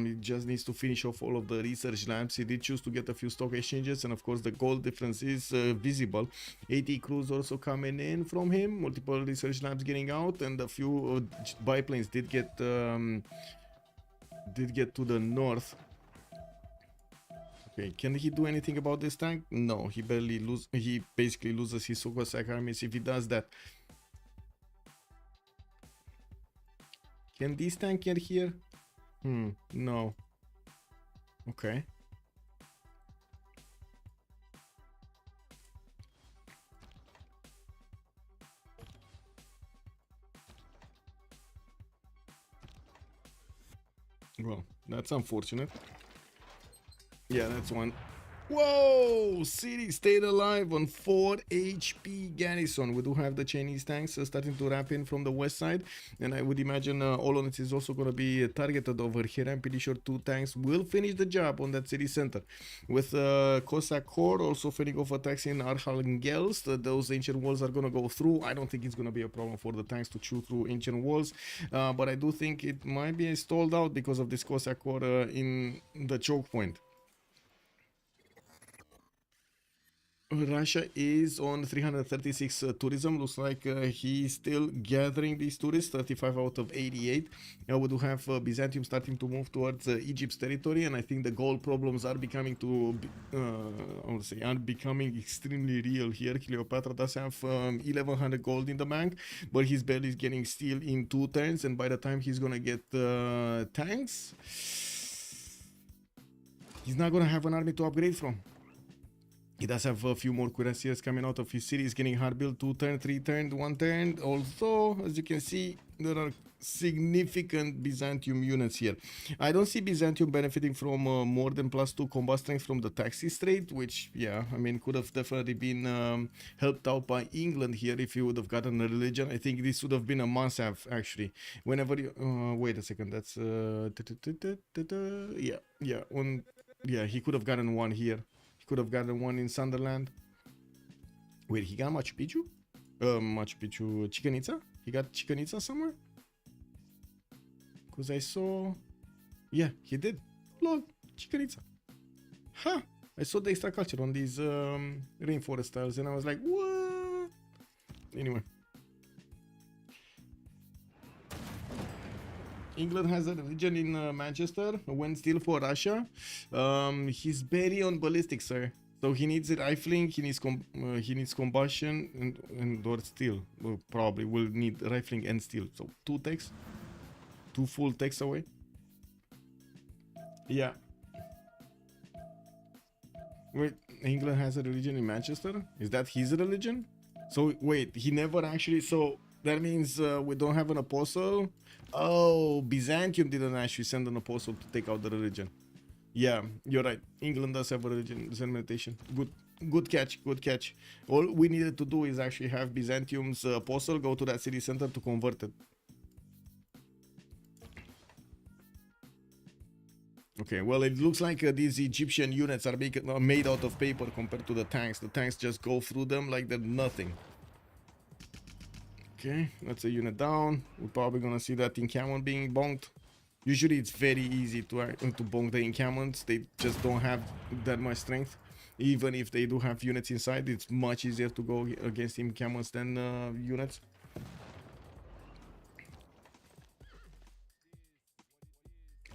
he just needs to finish off all of the research labs. He did choose to get a few stock exchanges, and of course the gold difference is visible. 80 crews also coming in from him, multiple research labs getting out, and a few biplanes did get to the north. Okay, can he do anything about this tank? No, he basically loses his Cossack armies if he does that. Can this tank get here? No. Okay. Well, that's unfortunate. Yeah, that's one. Whoa! City stayed alive on 4 HP garrison. We do have the Chinese tanks starting to wrap in from the west side, and I would imagine Olonets is also going to be targeted over here. I'm pretty sure 2 tanks will finish the job on that city center. With Cossack Corps also fending off attacks in Arkhangelsk. Those ancient walls are going to go through. I don't think it's going to be a problem for the tanks to chew through ancient walls, but I do think it might be stalled out because of this Cossack Corps in the choke point. Russia is on 336 tourism. Looks like he's still gathering these tourists, 35 out of 88. We do have Byzantium starting to move towards Egypt's territory, and I think the gold problems are becoming becoming extremely real here. Cleopatra does have 1100 gold in the bank, but he's barely getting steel in 2 turns, and by the time he's gonna get tanks, he's not gonna have an army to upgrade from. He does have a few more cuirassiers coming out of his cities, getting hard built 2 turn, 3 turn, 1 turn. Also, as you can see, there are significant Byzantium units here. I don't see Byzantium benefiting from more than +2 combat strength from the taxi strait, which, yeah, I mean, could have definitely been helped out by England here if you would have gotten a religion. I think this would have been a must-have, actually. Whenever you... wait a second, that's... yeah, he could have gotten one here. Could have gotten one in Sunderland. Wait, he got Machu Picchu? Machu Picchu, Chichen Itza? He got Chichen Itza somewhere? Because I saw... Yeah, he did. Lol, Chichen Itza. Huh. I saw the extra culture on these rainforest tiles, and I was like, what? Anyway. England has a religion in Manchester, went still for Russia. He's very on ballistic, sir. So he needs rifling, he needs combustion and or steel. Well, probably will need rifling and steel. So two full techs away. Yeah. Wait, England has a religion in Manchester? Is that his religion? So wait, he never actually. So that means we don't have an apostle. Oh, Byzantium didn't actually send an apostle to take out the religion. Yeah, you're right. England does have a religion, Zen meditation. Good catch, good catch. All we needed to do is actually have Byzantium's apostle go to that city center to convert it. Okay, well, it looks like these Egyptian units are made out of paper compared to the tanks. The tanks just go through them like they're nothing. Okay, that's a unit down. We're probably gonna see that encampment being bonked. Usually it's very easy to bonk the encampments. They just don't have that much strength. Even if they do have units inside, it's much easier to go against encampments than units.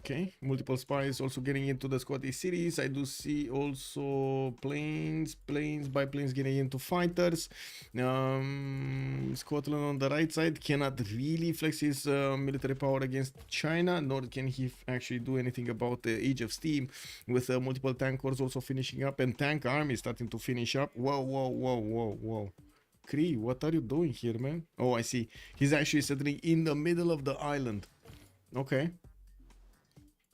Okay, multiple spies also getting into the Scottish cities. I do see also planes, biplanes getting into fighters. Scotland on the right side cannot really flex his military power against China, nor can he actually do anything about the Age of Steam, with multiple tank corps also finishing up and tank army starting to finish up. Whoa. Cree, what are you doing here, man? Oh, I see. He's actually settling in the middle of the island. Okay.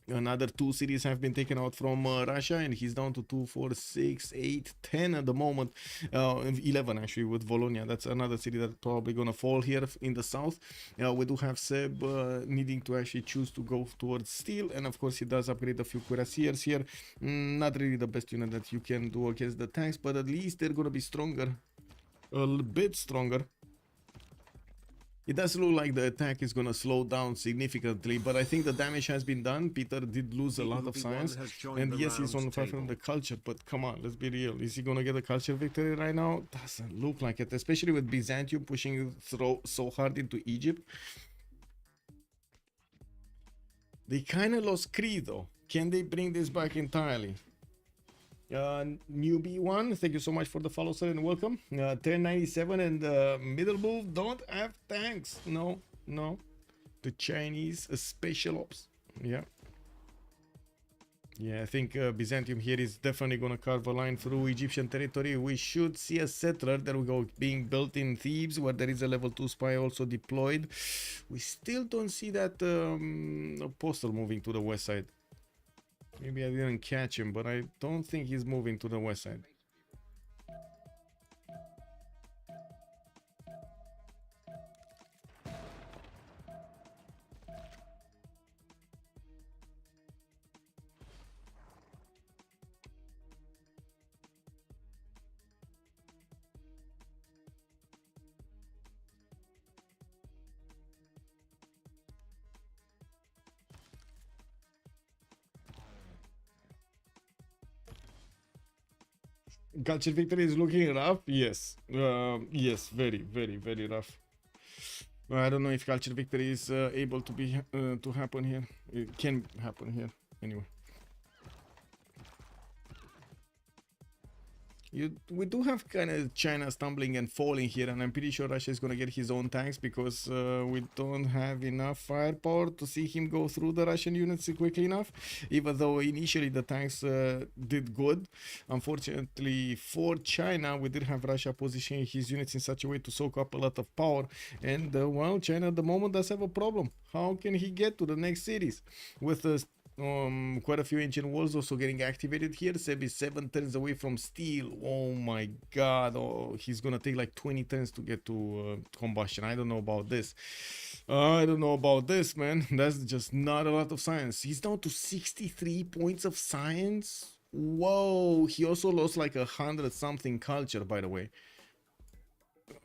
Another 2 cities have been taken out from Russia, and he's down to 2, 4, 6, 8, 10 at the moment. 11 actually with Volhynia. That's another city that's probably gonna fall here in the south. We do have Seb needing to actually choose to go towards steel, and of course he does upgrade a few cuirassiers here. Not really the best unit that you can do against the tanks, but at least they're gonna be stronger, a little bit stronger. It does look like the attack is going to slow down significantly, but I think the damage has been done. Peter did lose a lot of science, and yes, he's on 500 culture, but come on, let's be real. Is he going to get a culture victory right now? Doesn't look like it, especially with Byzantium pushing through so hard into Egypt. They kind of lost Cree, though. Can they bring this back entirely? Newbie one, thank you so much for the follow, sir, and welcome. 1097 and Middle Move don't have tanks. No. The Chinese special ops. Yeah, I think Byzantium here is definitely gonna carve a line through Egyptian territory. We should see a settler. There we go, being built in Thebes, where there is a level 2 spy also deployed. We still don't see that apostle moving to the west side. Maybe I didn't catch him, but I don't think he's moving to the west side. Culture victory is looking rough. Yes. Yes, very rough. I don't know if culture victory is able to be to happen here. It can happen here anyway. We do have kind of China stumbling and falling here, and I'm pretty sure Russia is going to get his own tanks because we don't have enough firepower to see him go through the Russian units quickly enough, even though initially the tanks did good. Unfortunately for China, we did have Russia positioning his units in such a way to soak up a lot of power, and well, China at the moment does have a problem. How can he get to the next cities with quite a few ancient walls also getting activated here? Seb is 7 turns away from steel. Oh my god. Oh, he's gonna take like 20 turns to get to combustion. I don't know about this. Man. That's just not a lot of science. He's down to 63 points of science. Whoa. He also lost like 100 something culture, by the way.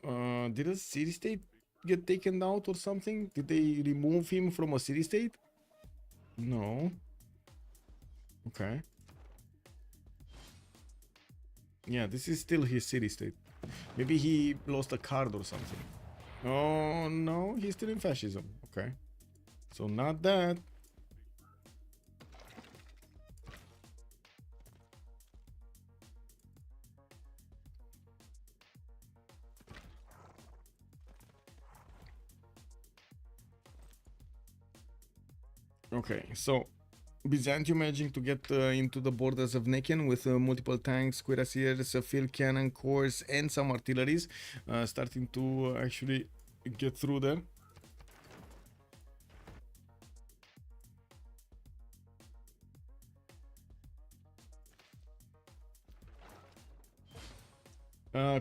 Did a city state get taken out or something? Did they remove him from a city state? No. Okay. Yeah, this is still his city state. Maybe he lost a card or something. Oh no, he's still in fascism. Okay. So not that. Okay, so Byzantium managing to get into the borders of Nekin with multiple tanks, cuirassiers, field cannon corps, and some artilleries, starting to actually get through there.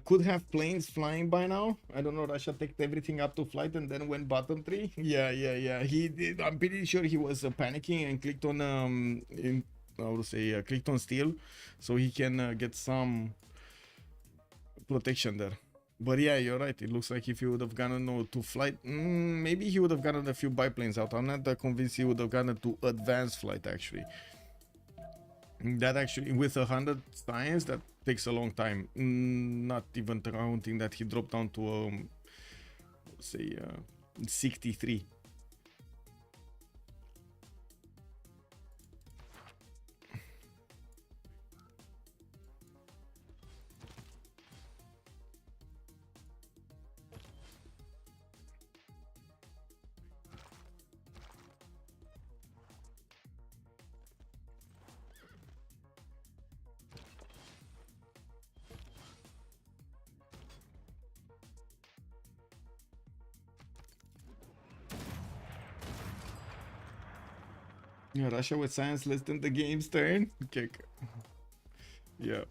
Could have planes flying by now. I don't know. Russia take everything up to flight and then went bottom 3. Yeah. He did. I'm pretty sure he was panicking and clicked on clicked on steel, so he can get some protection there. But yeah, you're right. It looks like if he would have gotten to flight, maybe he would have gotten a few biplanes out. I'm not that convinced he would have gotten to advanced flight actually. That actually, with 100 science, that takes a long time. Not even counting that he dropped down to, say, 63. Yeah, Russia with science less than the game's turn. Okay. Yeah.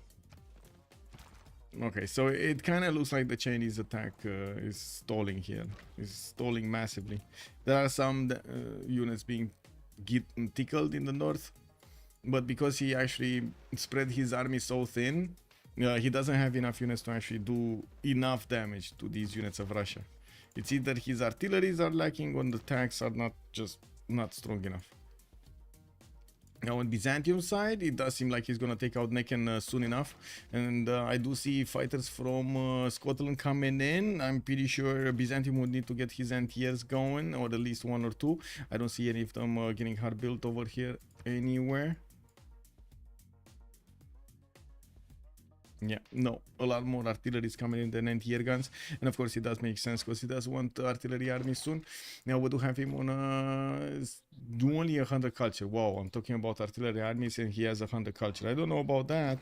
Okay, so it kind of looks like the Chinese attack is stalling here. Is stalling massively. There are some units being tickled in the north, but because he actually spread his army so thin, he doesn't have enough units to actually do enough damage to these units of Russia. It's either his artilleries are lacking or the tanks are not strong enough. Now on Byzantium side, it does seem like he's gonna take out Necken soon enough, and I do see fighters from Scotland coming in. I'm pretty sure Byzantium would need to get his anti-airs going, or at least 1 or 2. I don't see any of them getting hard built over here anywhere. Yeah, no, a lot more artillery is coming in than anti-air guns, and of course it does make sense because he does want artillery army soon. Now we do have him on only 100 culture. Wow, I'm talking about artillery armies and he has 100 culture. I don't know about that.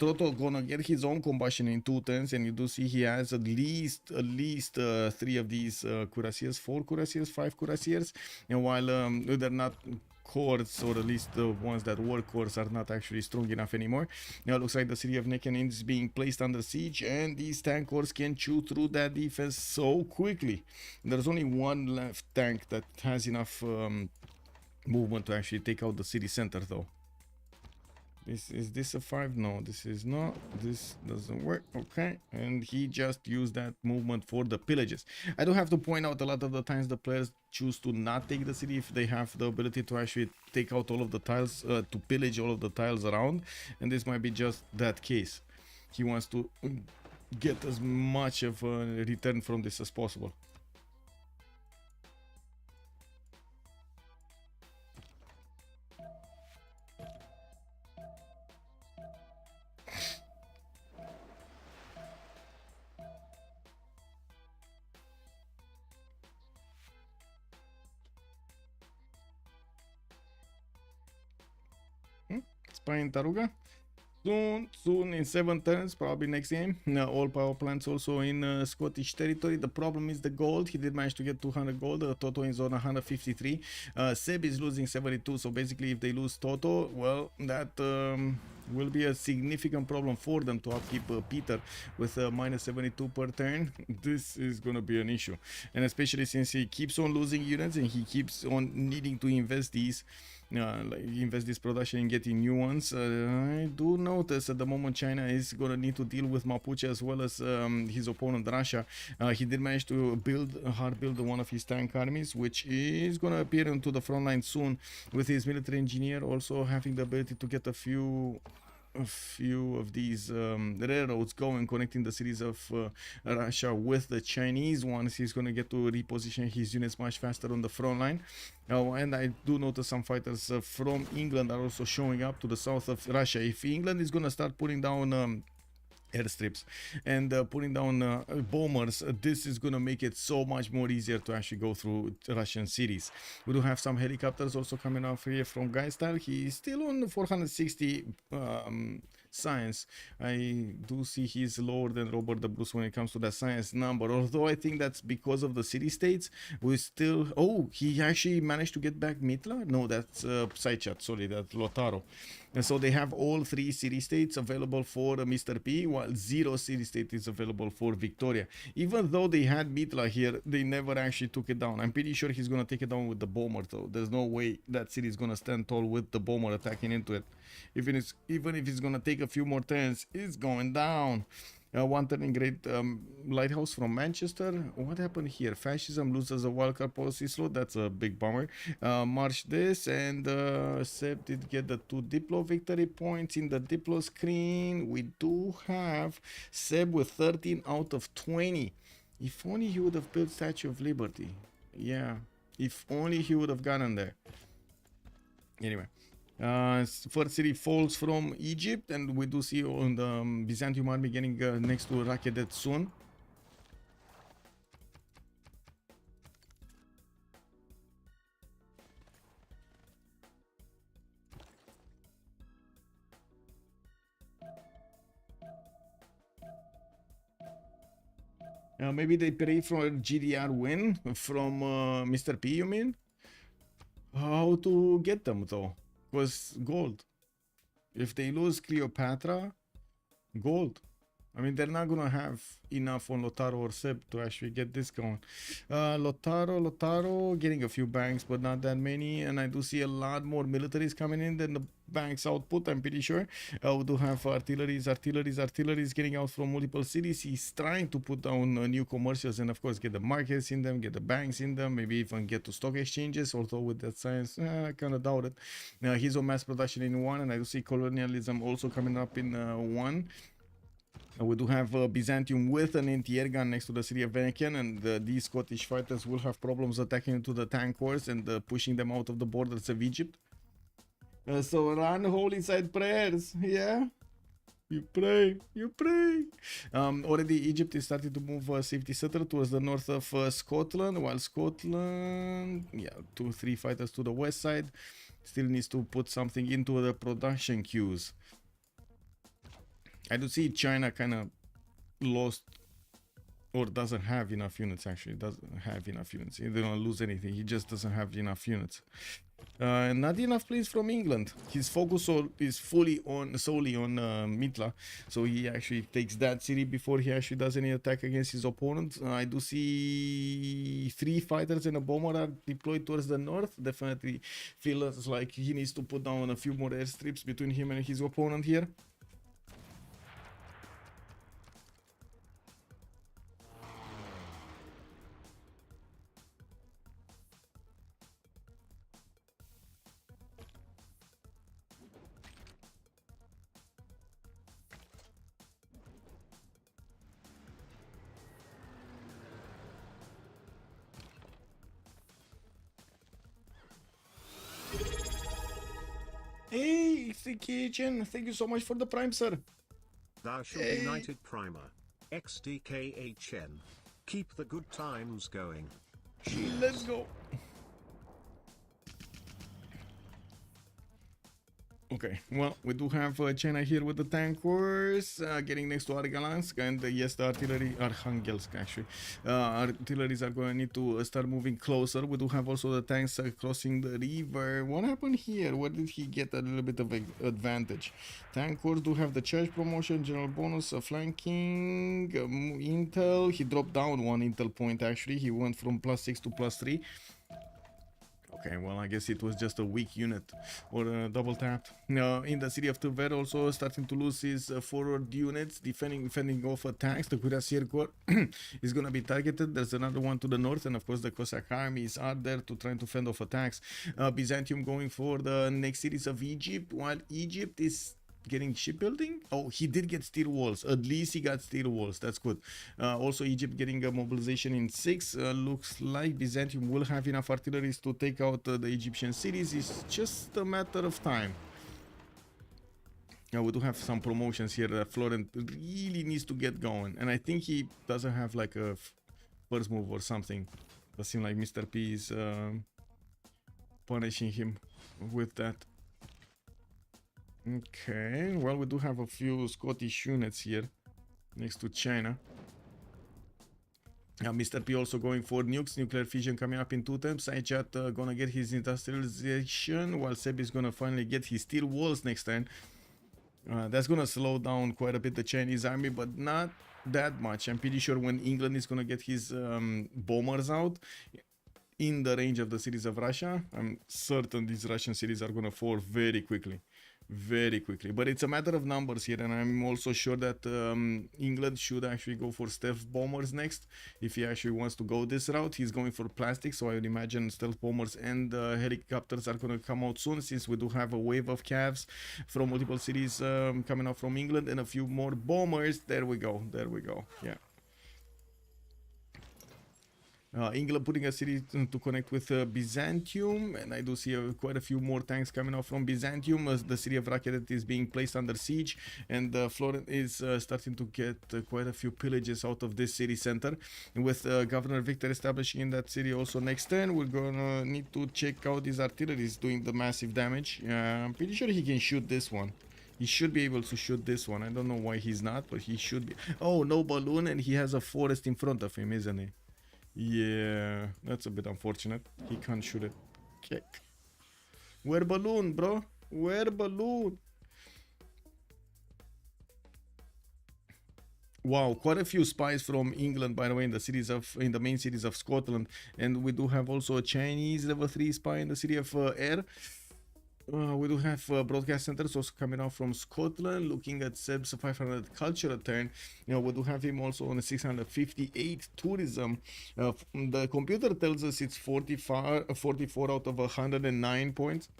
Toto gonna get his own combustion in 2 turns, and you do see he has at least 3 of these cuirassiers, 4 cuirassiers, 5 cuirassiers, and while they're not cores, or at least the ones that were cores, are not actually strong enough anymore. Now it looks like the city of Necken is being placed under siege, and these tank cores can chew through that defense so quickly. There's only one left tank that has enough movement to actually take out the city center though. Is this a 5? No, this is not. This doesn't work. Okay, and he just used that movement for the pillages. I do have to point out a lot of the times the players choose to not take the city if they have the ability to actually take out all of the tiles, to pillage all of the tiles around, and this might be just that case. He wants to get as much of a return from this as possible. In Taruga. Soon in 7 turns, probably next game. All power plants also in Scottish territory. The problem is the gold. He did manage to get 200 gold. Toto is on 153. Seb is losing 72. So basically, if they lose Toto, well, that will be a significant problem for them to upkeep Peter with minus 72 per turn. This is gonna be an issue, and especially since he keeps on losing units and he keeps on needing to invest these. Invest this production in getting new ones. I do notice at the moment China is gonna need to deal with Mapuche as well as his opponent Russia. He did manage to hard build one of his tank armies, which is gonna appear into the front line soon, with his military engineer also having the ability to get a few a few of these railroads going, connecting the cities of Russia with the Chinese ones. He's going to get to reposition his units much faster on the front line. And I do notice some fighters from England are also showing up to the south of Russia. If England is going to start putting down airstrips and putting down bombers, this is gonna make it so much more easier to actually go through Russian cities. We do have some helicopters also coming off here from Guystyle. He's still on 460 science. I do see he's lower than Robert the Bruce when it comes to that science number, although I think that's because of the city states. We still, oh, he actually managed to get back Mitla. No, that's Psychat, sorry, that's Lotaro. And so they have all 3 city states available for Mr.P, while 0 city state is available for Victoria. Even though they had Mitla here, they never actually took it down. I'm pretty sure he's gonna take it down with the bomber though. There's no way that city is gonna stand tall with the bomber attacking into it. Even if it's gonna take a few more turns, it's going down. One turning great lighthouse from Manchester. What happened here? Fascism loses a wildcard policy slot. That's a big bummer. March this, and Seb did get the 2 Diplo victory points in the Diplo screen. We do have Seb with 13 out of 20. If only he would have built Statue of Liberty. Yeah, if only he would have gotten there. Anyway. First city falls from Egypt, and we do see on the Byzantium army getting next to Rakedet soon. Maybe they pray for a GDR win from Mr.P, you mean? How to get them though? Was gold. If they lose Cleopatra, gold. I mean, they're not gonna have enough on Lotaro or Seb to actually get this going. Lotaro getting a few banks, but not that many. And I do see a lot more militaries coming in than the bank's output, I'm pretty sure. We do have artilleries getting out from multiple cities. He's trying to put down new commercials and of course get the markets in them, get the banks in them, maybe even get to stock exchanges, although with that science, I kind of doubt it. He's on mass production in 1, and I do see colonialism also coming up in 1. We do have Byzantium with an anti-air gun next to the city of Venetian, and these Scottish fighters will have problems attacking into the tank wars and pushing them out of the borders of Egypt. So run holy side prayers, yeah? You pray, you pray. Already Egypt is starting to move safety setter towards the north of Scotland, while Scotland, yeah, 2-3 fighters to the west side, still needs to put something into the production queues. I do see China kind of lost or doesn't have enough units, actually. Doesn't have enough units. He didn't lose anything. He just doesn't have enough units. Not enough plays from England. His focus is solely on Mitla. So he actually takes that city before he actually does any attack against his opponent. I do see 3 fighters and a bomber are deployed towards the north. Definitely feels like he needs to put down a few more airstrips between him and his opponent here. Hey, Zetian, thank you so much for the prime, sir. Thou shalt be knighted primer. XDKHN. Keep the good times going. Cheers. Let's go. Okay, well, we do have China here with the tank wars, getting next to Argalansk, and yes, the artillery, Arkhangelsk actually, artilleries are going to need to start moving closer. We do have also the tanks crossing the river. What happened here? Where did he get a little bit of advantage? Tank wars do have the charge promotion, general bonus, flanking, intel. He dropped down 1 intel point actually. He went from +6 to +3. Okay, well, I guess it was just a weak unit or double tapped. In the city of Tver also starting to lose his forward units, defending off attacks. The Cuirassier Corps is going to be targeted. There's another one to the north, and of course the Cossack armies are there to try to fend off attacks. Byzantium going for the next cities of Egypt, while Egypt is getting shipbuilding? Oh, he did get steel walls. At least he got steel walls. That's good. Also, Egypt getting a mobilization in 6. Looks like Byzantium will have enough artilleries to take out the Egyptian cities. It's just a matter of time. We do have some promotions here that Florent really needs to get going. And I think he doesn't have like a first move or something. Does seem like Mr.P is punishing him with that. Okay, well, we do have a few Scottish units here next to China. Mr.P also going for nukes, nuclear fission coming up in 2 times. Psychat gonna get his industrialization, while Seb is gonna finally get his steel walls next turn. That's gonna slow down quite a bit the Chinese army, but not that much. I'm pretty sure when England is gonna get his bombers out in the range of the cities of Russia, I'm certain these Russian cities are gonna fall very quickly. Very quickly, but it's a matter of numbers here, and I'm also sure that England should actually go for stealth bombers next. If he actually wants to go this route, he's going for plastic, so I would imagine stealth bombers and helicopters are going to come out soon, since we do have a wave of calves from multiple cities coming out from England, and a few more bombers. There we go, yeah. England putting a city to connect with Byzantium, and I do see quite a few more tanks coming out from Byzantium as the city of Rakedet is being placed under siege, and Florent is starting to get quite a few pillages out of this city center. And with Governor Victor establishing in that city also next turn, we're gonna need to check out his artillery is doing the massive damage. I'm pretty sure he can shoot this one. He should be able to shoot this one. I don't know why he's not, but he should be. Oh, no balloon, and he has a forest in front of him, isn't he? Yeah, that's a bit unfortunate. He can't shoot it. Kick. Where balloon, bro? Where balloon? Wow, quite a few spies from England, by the way, in the main cities of Scotland, and we do have also a Chinese level 3 spy in the city of Ayr. We do have broadcast centers also coming out from Scotland, looking at Seb's 500 cultural turn. We do have him also on a 658 tourism. The computer tells us it's 44 out of 109 points.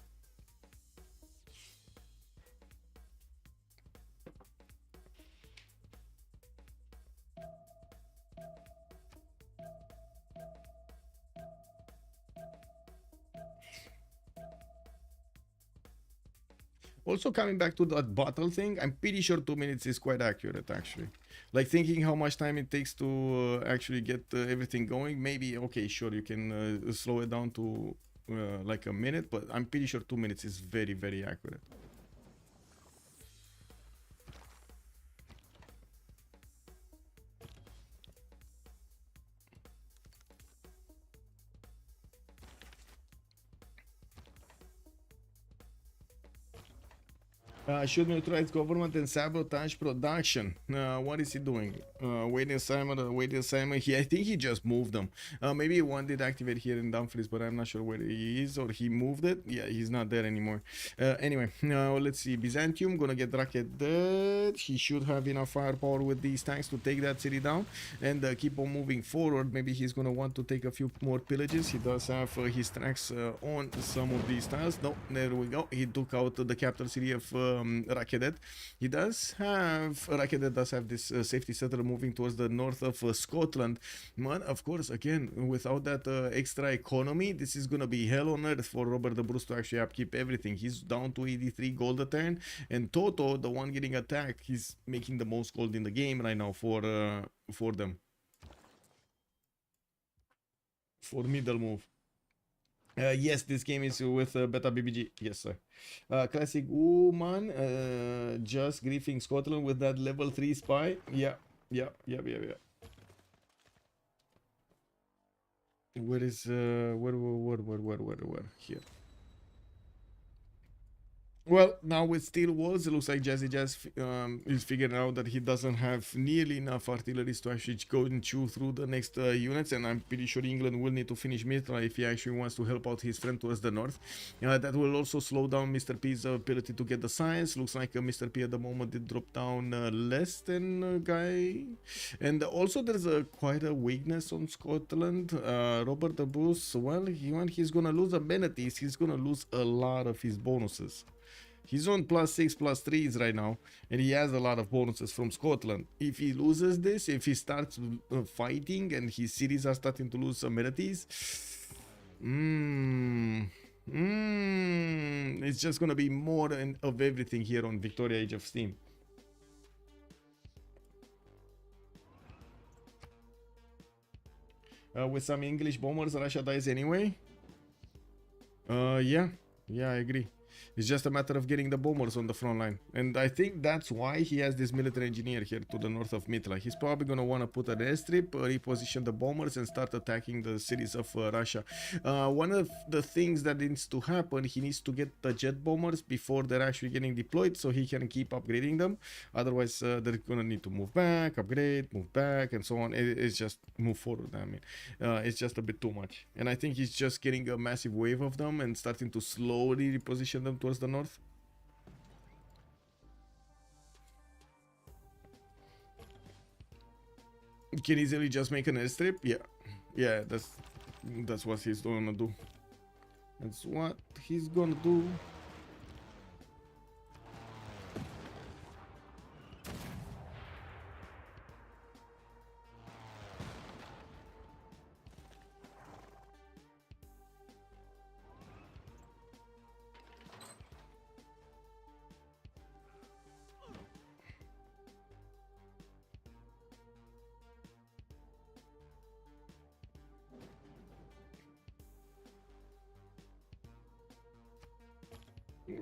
Also, coming back to that battle thing, I'm pretty sure 2 minutes is quite accurate, actually. Like, thinking how much time it takes to actually get everything going, maybe, okay, sure, you can slow it down to like a minute, but I'm pretty sure 2 minutes is very, very accurate. Should neutralize government and sabotage production. What is he doing? Waiting assignment. I think he just moved them. Maybe one did activate here in Dumfries, but I'm not sure where he is, or he moved it. Yeah, he's not there anymore. Anyway, now let's see. Byzantium gonna get rocket dead. He should have enough firepower with these tanks to take that city down and keep on moving forward. Maybe he's gonna want to take a few more pillages. He does have his tracks on some of these tiles. No, there we go. He took out the capital city of Rakedet. Rakedet does have this safety settler moving towards the north of Scotland. But of course, again, without that extra economy, this is gonna be hell on earth for Robert the Bruce to actually upkeep everything. He's down to 83 gold a turn, and Toto, the one getting attacked, he's making the most gold in the game right now for them. For middle move. Yes, this game is with Beta BBG. Yes, sir. Classic woman. Just griefing Scotland with that level 3 spy. Yeah. Where is where? Here. Well, now with steel walls, it looks like JazzyJazz is figuring out that he doesn't have nearly enough artilleries to actually go and chew through the next units, and I'm pretty sure England will need to finish Mitra if he actually wants to help out his friend towards the north. That will also slow down Mr.P's ability to get the science. Looks like Mr.P at the moment did drop down less than a guy. And also there's quite a weakness on Scotland. Robert the Bruce, well, he's gonna lose amenities. He's gonna lose a lot of his bonuses. He's on +6, +3s right now, and he has a lot of bonuses from Scotland. If he loses this, if he starts fighting and his cities are starting to lose amenities, it's just gonna be more of everything here on Victoria Age of Steam. With some English bombers, Russia dies anyway. Yeah, I agree. It's just a matter of getting the bombers on the front line. And I think that's why he has this military engineer here to the north of Mitla. He's probably going to want to put an airstrip, reposition the bombers, and start attacking the cities of Russia. One of the things that needs to happen, he needs to get the jet bombers before they're actually getting deployed so he can keep upgrading them. Otherwise, they're going to need to move back, upgrade, move back, and so on. It's just move forward. I mean, it's just a bit too much. And I think he's just getting a massive wave of them and starting to slowly reposition them towards the north. Can easily just make an airstrip. Yeah, that's what he's gonna do. That's what he's gonna do.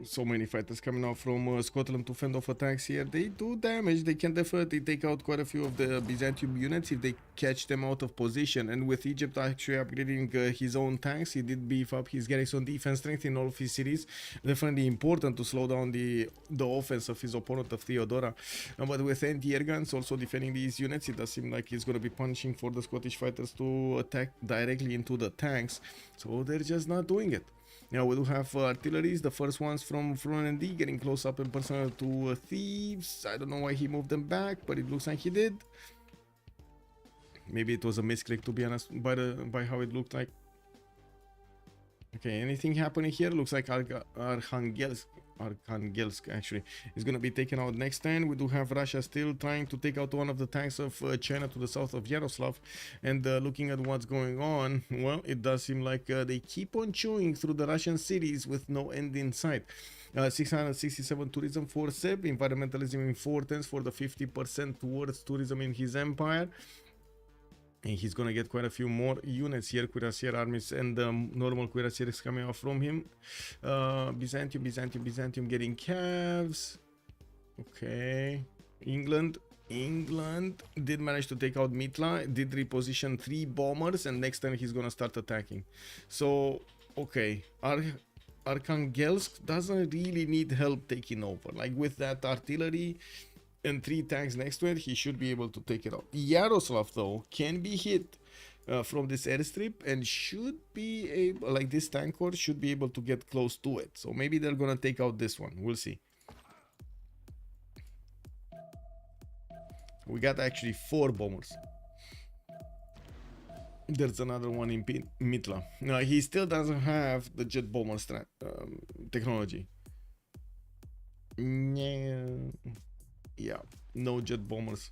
So many fighters coming out from Scotland to fend off attacks here. They do damage. They can definitely take out quite a few of the Byzantium units if they catch them out of position. And with Egypt actually upgrading his own tanks, he did beef up his garrison defense strength in all of his cities. Definitely important to slow down the offense of his opponent of Theodora. But with anti-air guns also defending these units, it does seem like he's going to be punishing for the Scottish fighters to attack directly into the tanks. So they're just not doing it. Now we do have artilleries, the first ones from FlorentD getting close up and personal to thieves. I don't know why he moved them back, but it looks like he did. Maybe it was a misclick, to be honest, by how it looked like. Okay, anything happening here? Looks like Arkhangelsk actually is going to be taken out next turn. We do have Russia still trying to take out one of the tanks of China to the south of Yaroslav. And looking at what's going on, well, it does seem like they keep on chewing through the Russian cities with no end in sight. 667 tourism for Seb, environmentalism in 410s for the 50% towards tourism in his empire. And he's gonna get quite a few more units here, cuirassier armies and normal cuirassiers coming out from him. Byzantium getting calves. Okay. England did manage to take out Mitla, did reposition 3 bombers, and next time he's gonna start attacking. So, okay. Arkhangelsk doesn't really need help taking over. Like with that artillery and 3 tanks next to it, he should be able to take it out. Yaroslav though can be hit from this airstrip and should be able, like this tank corps should be able to get close to it. So maybe they're gonna take out this one. We'll see. We got actually 4 bombers. There's another one in Mitla. No, he still doesn't have the jet bomber technology. Yeah, no jet bombers.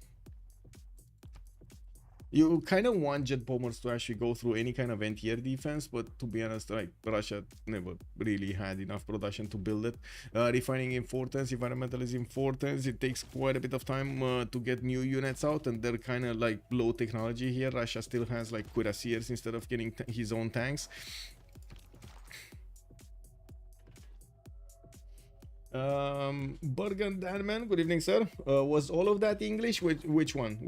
You kind of want jet bombers to actually go through any kind of anti-air defense, but to be honest, like Russia never really had enough production to build it. Refining in 410s, environmentalism in 410s, it takes quite a bit of time to get new units out, and they're kind of like low technology here. Russia still has like cuirassiers instead of getting his own tanks. Bergen Danman, good evening, sir. Was all of that English? Which one?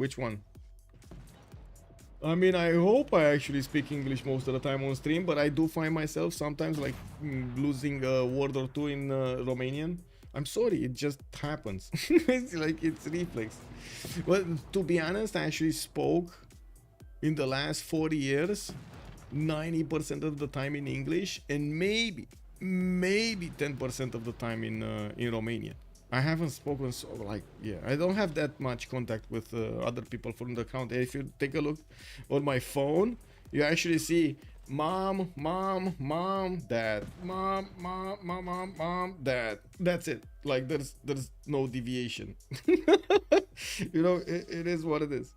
I mean, I hope I actually speak English most of the time on stream, but I do find myself sometimes like losing a word or two in Romanian. I'm sorry, it just happens. It's like it's reflex. Well, to be honest, I actually spoke in the last 40 years 90% of the time in English and maybe 10% of the time in Romanian. I haven't spoken so like, yeah, I don't have that much contact with other people from the account. If you take a look on my phone, you actually see Mom, mom, mom, dad, mom, mom, mom, mom, mom, dad. That's it. Like there's no deviation. You know, it is what it is.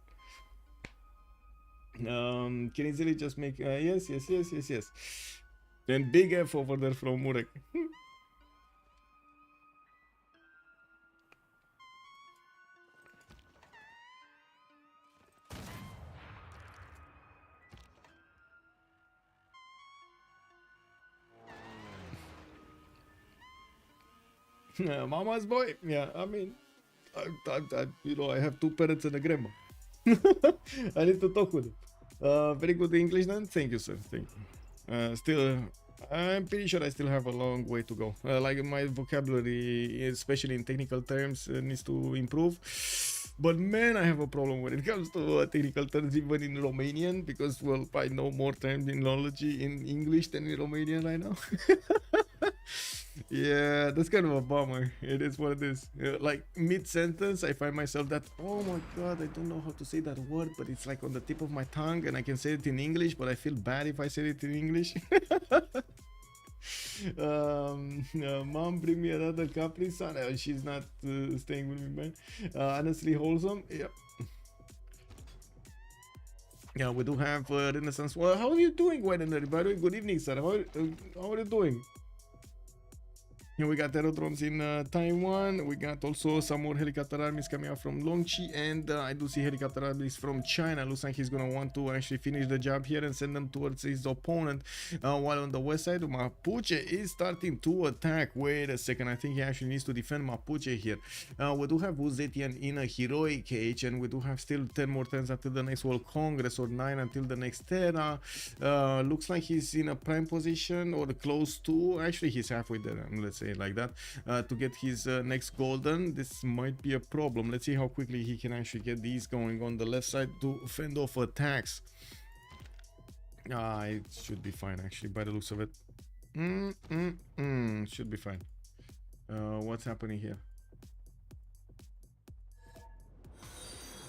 Can easily just make yes, yes, yes, yes, yes. Then big F over there from Murek. Mama's boy. Yeah, I mean, you know, I have two parents and a grandma. I need to talk with them. Very good English then. Thank you, sir. Thank you. Still, I'm pretty sure I still have a long way to go. Like my vocabulary, especially in technical terms, needs to improve. But man, I have a problem when it comes to technical terms, even in Romanian, because well, I know more terminology in English than in Romanian right now. Yeah, that's kind of a bummer. It is what it is. Like mid-sentence, I find myself that, oh my god, I don't know how to say that word, but it's like on the tip of my tongue and I can say it in English, but I feel bad if I say it in English. Mom, bring me another Capri Sun. She's not staying with me, man. Honestly wholesome. Yep. Yeah, we do have Renaissance. Well, how are you doing, Wedener? By the way, good evening, sir. How are you doing? Here we got aerodromes in Taiwan. We got also some more helicopter armies coming out from Longqi, and I do see helicopter armies from China. Looks like he's gonna want to actually finish the job here and send them towards his opponent. While on the west side, Mapuche is starting to attack. Wait a second, I think he actually needs to defend Mapuche here. We do have Zetian in a heroic age, and we do have still 10 more turns until the next World Congress, or 9 until the next Terra. Looks like he's in a prime position or close to. Actually, he's halfway there. Let's say like that, to get his next golden. This might be a problem. Let's see how quickly he can actually get these going on the left side to fend off attacks. It should be fine actually by the looks of it. Should be fine. What's happening here?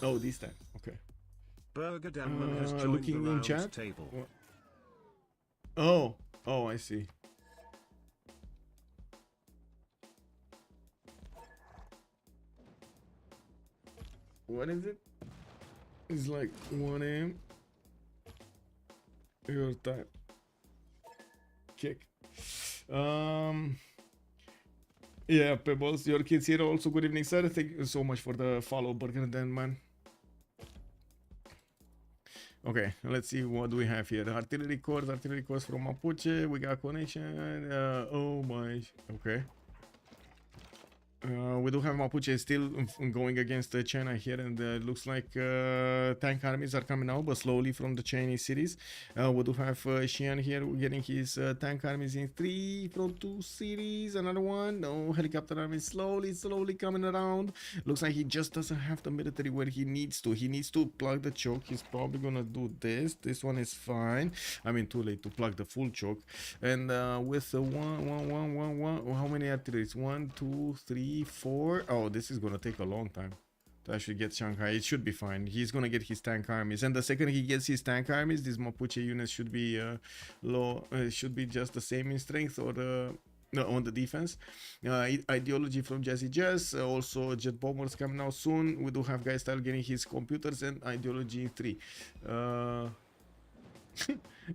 Oh, this time. Okay. Burger Danman has joined looking the in round chat table. Oh, I see. What is it? It's like 1 a.m. your time. Kick. Yeah, Pebbles, your kids here also. Good evening, sir. Thank you so much for the follow, Burger Den, man. Okay, let's see what do we have here. Artillery corps from Mapuche. We got connection. Oh my. Okay. We do have Mapuche still going against China here, and looks like tank armies are coming out, but slowly from the Chinese cities. We do have Xi'an here getting his tank armies in 3 from 2 cities. Another one, no, helicopter army slowly coming around. Looks like he just doesn't have the military where he needs to. He needs to plug the choke. He's probably gonna do this. This one is fine. I mean, too late to plug the full choke. And with one, how many artilleries? 1, 2, 3, 4. Oh, this is gonna take a long time to actually get Shanghai. It should be fine. He's gonna get his tank armies, and the second he gets his tank armies, these Mapuche units should be low. Should be just the same in strength, or no, on the defense. Ideology from JazzyJazz. Also jet bombers coming out soon. We do have Guystyle getting his computers, and ideology in 3. Oh,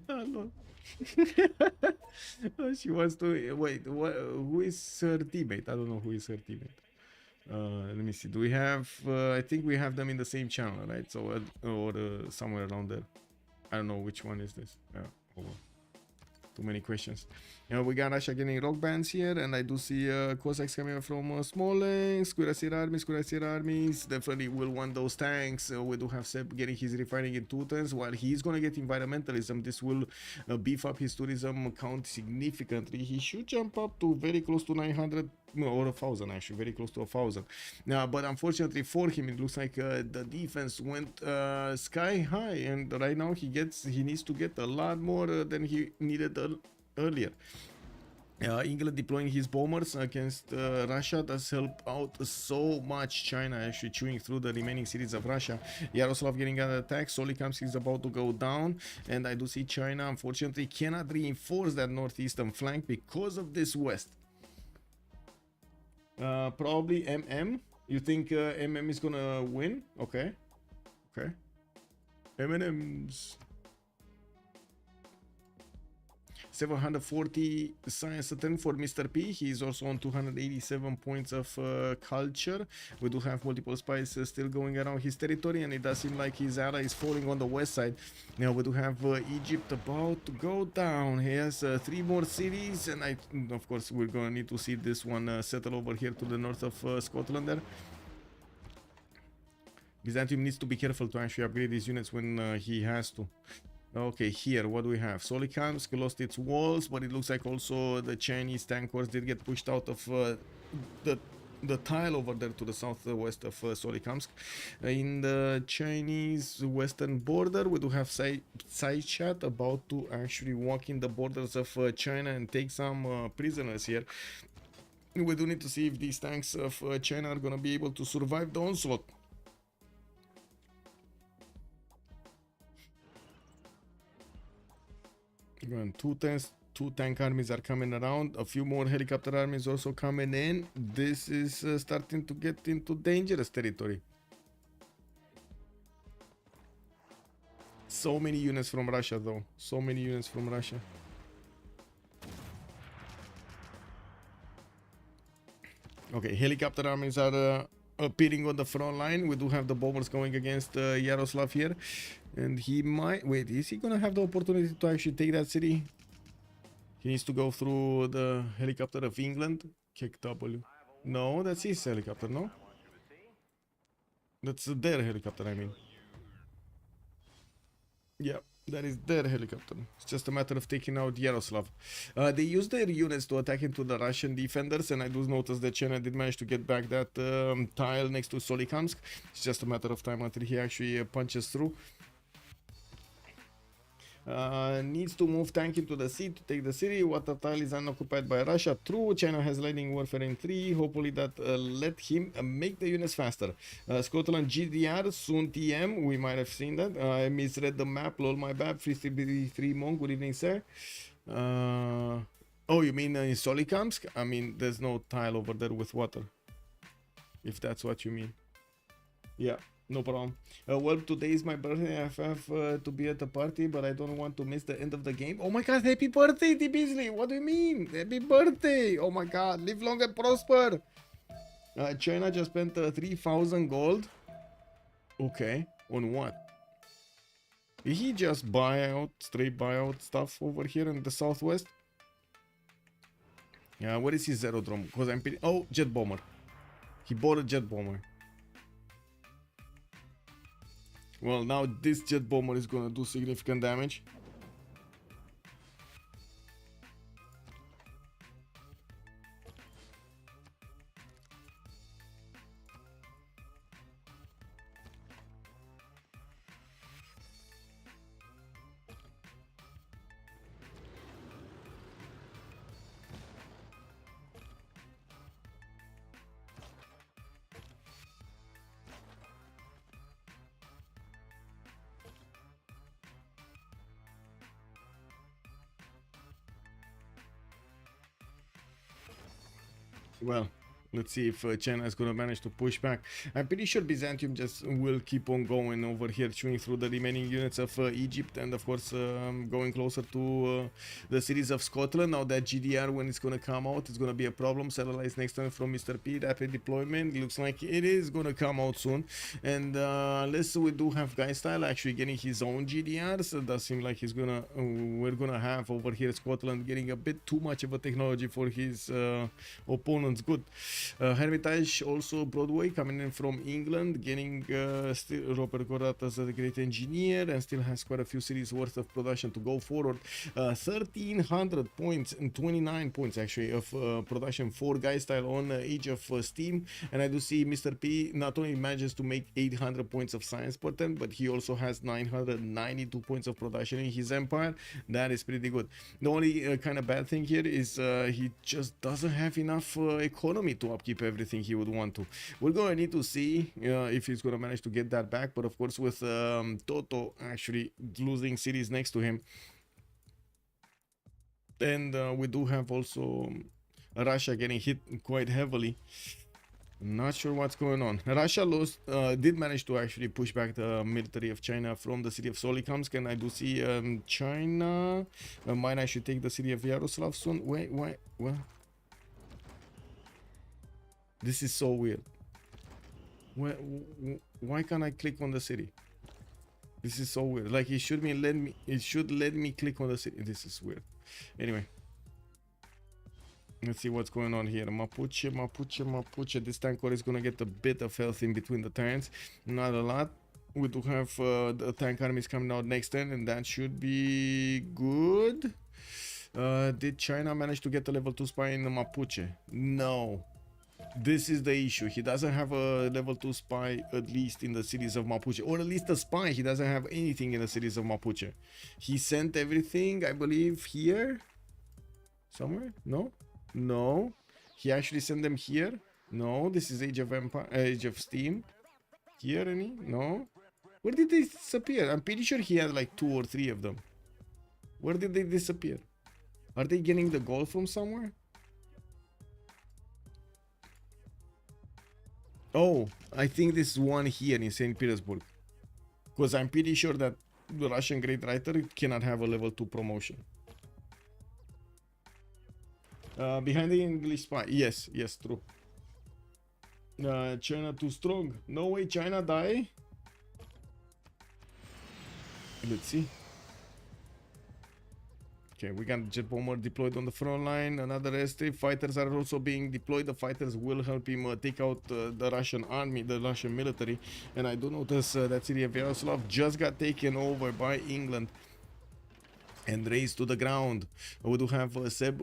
no. She wants to wait. Who is her teammate? I don't know who is her teammate. Let me see. Do we have? I think we have them in the same channel, right? So or somewhere around there. I don't know which one is this. Hold on. Too many questions. We got Russia getting rock bands here, and I do see Cossacks coming from Smolensk. Cuirassier armies definitely will want those tanks. We do have Seb getting his refining in 2 turns, while he's gonna get environmentalism. This will beef up his tourism count significantly. He should jump up to very close to 900 or 1,000 actually, very close to 1,000. But unfortunately for him, it looks like the defense went sky high, and right now he needs to get a lot more than he needed earlier. England deploying his bombers against Russia does help out so much. China actually chewing through the remaining cities of Russia. Yaroslav getting an attack. Solikamsk is about to go down, and I do see China unfortunately cannot reinforce that northeastern flank because of this west. Probably MM. You think MM is gonna win? Okay. Okay. M&M's. 740 science attempt for Mr.P. He is also on 287 points of culture. We do have multiple spies still going around his territory, and it does seem like his ally is falling on the west side. Now we do have Egypt about to go down. He has 3 more cities, and of course we're gonna need to see this one settle over here to the north of Scotland there. Byzantium needs to be careful to actually upgrade these units when he has to. Okay, here, what do we have? Solikamsk lost its walls, but it looks like also the Chinese tank corps did get pushed out of the tile over there to the southwest of Solikamsk. In the Chinese western border, we do have Psychat about to actually walk in the borders of China and take some prisoners here. We do need to see if these tanks of China are going to be able to survive the onslaught. Two tank armies are coming around. A few more helicopter armies also coming in. This is starting to get into dangerous territory. So many units from Russia though. So many units from Russia. Okay, helicopter armies are appearing on the front line. We do have the bombers going against Yaroslav here. And he might... Wait, is he gonna have the opportunity to actually take that city? He needs to go through the helicopter of England. Kick W. No, that's his helicopter, no? That's their helicopter, I mean. Yeah, that is their helicopter. It's just a matter of taking out Yaroslav. They used their units to attack into the Russian defenders, and I do notice that China did manage to get back that tile next to Solikamsk. It's just a matter of time until he actually punches through. Needs to move tank into the sea to take the city. Water tile is unoccupied by Russia. True, China has lightning warfare in 3. Hopefully that let him make the units faster. Scotland GDR, soon TM. We might have seen that. I misread the map. Lol, my bad. 333 Monk. Good evening, sir. Oh, you mean in Solikamsk? I mean, there's no tile over there with water. If that's what you mean. Yeah. No problem. Well, today is my birthday. I have to be at the party, but I don't want to miss the end of the game. Oh my god, happy birthday, T. Beasley. What do you mean? Happy birthday. Oh my god, live long and prosper. China just spent 3,000 gold. Okay, on what? Did he just buy out, straight buy out stuff over here in the southwest? Yeah, what is his aerodrome? Because I'm pretty... Oh, jet bomber. He bought a jet bomber. Well, now this jet bomber is gonna do significant damage. Well, let's see if China is going to manage to push back. I'm pretty sure Byzantium just will keep on going over here, chewing through the remaining units of Egypt, and of course going closer to the cities of Scotland. Now that GDR, when it's going to come out, it's going to be a problem. Satellites next time from Mr.P, rapid deployment. Looks like it is going to come out soon. And unless we do have Guystyle actually getting his own GDR, so it does seem like he's gonna we're gonna have over here Scotland getting a bit too much of a technology for his opponent's good. Hermitage also Broadway coming in from England, getting still Robert Gorat as a great engineer, and still has quite a few cities worth of production to go forward. 1300 points and 29 points actually of production for Guystyle on Age of Steam. And I do see Mr.P not only manages to make 800 points of science per turn, but he also has 992 points of production in his empire. That is pretty good. The only kind of bad thing here is he just doesn't have enough economy to upkeep everything he would want to. We're going to need to see if he's going to manage to get that back, but of course with Toto actually losing cities next to him, and we do have also Russia getting hit quite heavily. Not sure what's going on. Russia lost, did manage to actually push back the military of China from the city of Solikamsk, and I do see China might actually take the city of Yaroslav soon. Wait, what? This is so weird. Why can't I click on the city? This is so weird. Like it should let me click on the city. This is weird. Anyway. Let's see what's going on here. Mapuche. This tank core is gonna get a bit of health in between the turns. Not a lot. We do have the tank armies coming out next turn, and that should be good. Did China manage to get a level 2 spy in the Mapuche? No. This is the issue. He doesn't have a level 2 spy, at least in the cities of Mapuche, or at least a spy. He doesn't have anything in the cities of Mapuche. He sent everything, I believe, here somewhere. No, he actually sent them here. No, this is Age of Steam. Here any? No. Where did they disappear? I'm pretty sure he had like 2 or 3 of them. Where did they disappear? Are they getting the gold from somewhere? Oh, I think this is one here in St. Petersburg. Because I'm pretty sure that the Russian Great Writer cannot have a level 2 promotion. Behind the English spy. Yes, true. China too strong. No way China die. Let's see. Okay, we got jet bomber deployed on the front line. Another airstrip. Fighters are also being deployed. The fighters will help him take out the Russian army, the Russian military. And I do notice that city of Yaroslav just got taken over by England and raised to the ground. We do have Seb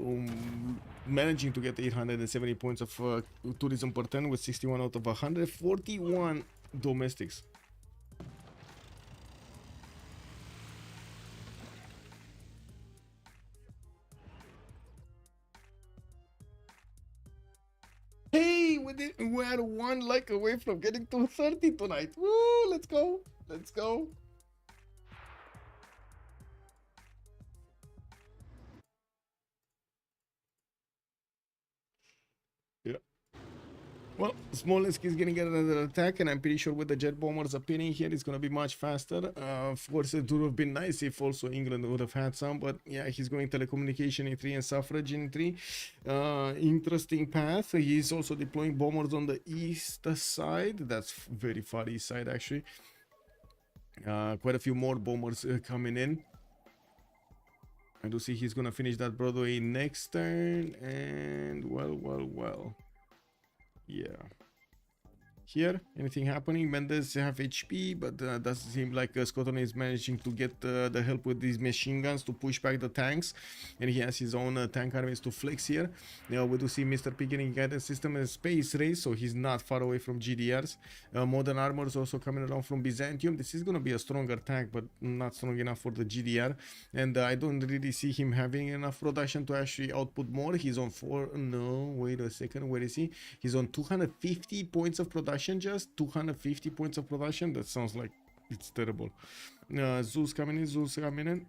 managing to get 870 points of tourism per turn with 61 out of 141 domestics. Hey, we are 1 like away from getting to 30 tonight. Woo, let's go. Yeah. Well, Smolensk is getting another attack, and I'm pretty sure with the jet bombers appearing here, it's going to be much faster. Of course, it would have been nice if also England would have had some, but yeah, he's going telecommunication in 3 and suffrage in 3. Interesting path. He's also deploying bombers on the east side. That's very far east side, actually. Quite a few more bombers coming in. I do see he's going to finish that Broadway next turn, and well. Yeah. Here, anything happening? Mendes have HP, but doesn't seem like Scotland is managing to get the help with these machine guns to push back the tanks, and he has his own tank armies to flex here. Now we do see Mr.P getting guidance system and space race, so he's not far away from GDRs. Modern armor is also coming around from Byzantium. This is going to be a stronger tank, but not strong enough for the GDR, and I don't really see him having enough production to actually output more. He's on 4. No, wait a second. Where is he? He's on 250 points of production. Just 250 points of production. That sounds like it's terrible. Zeus coming in.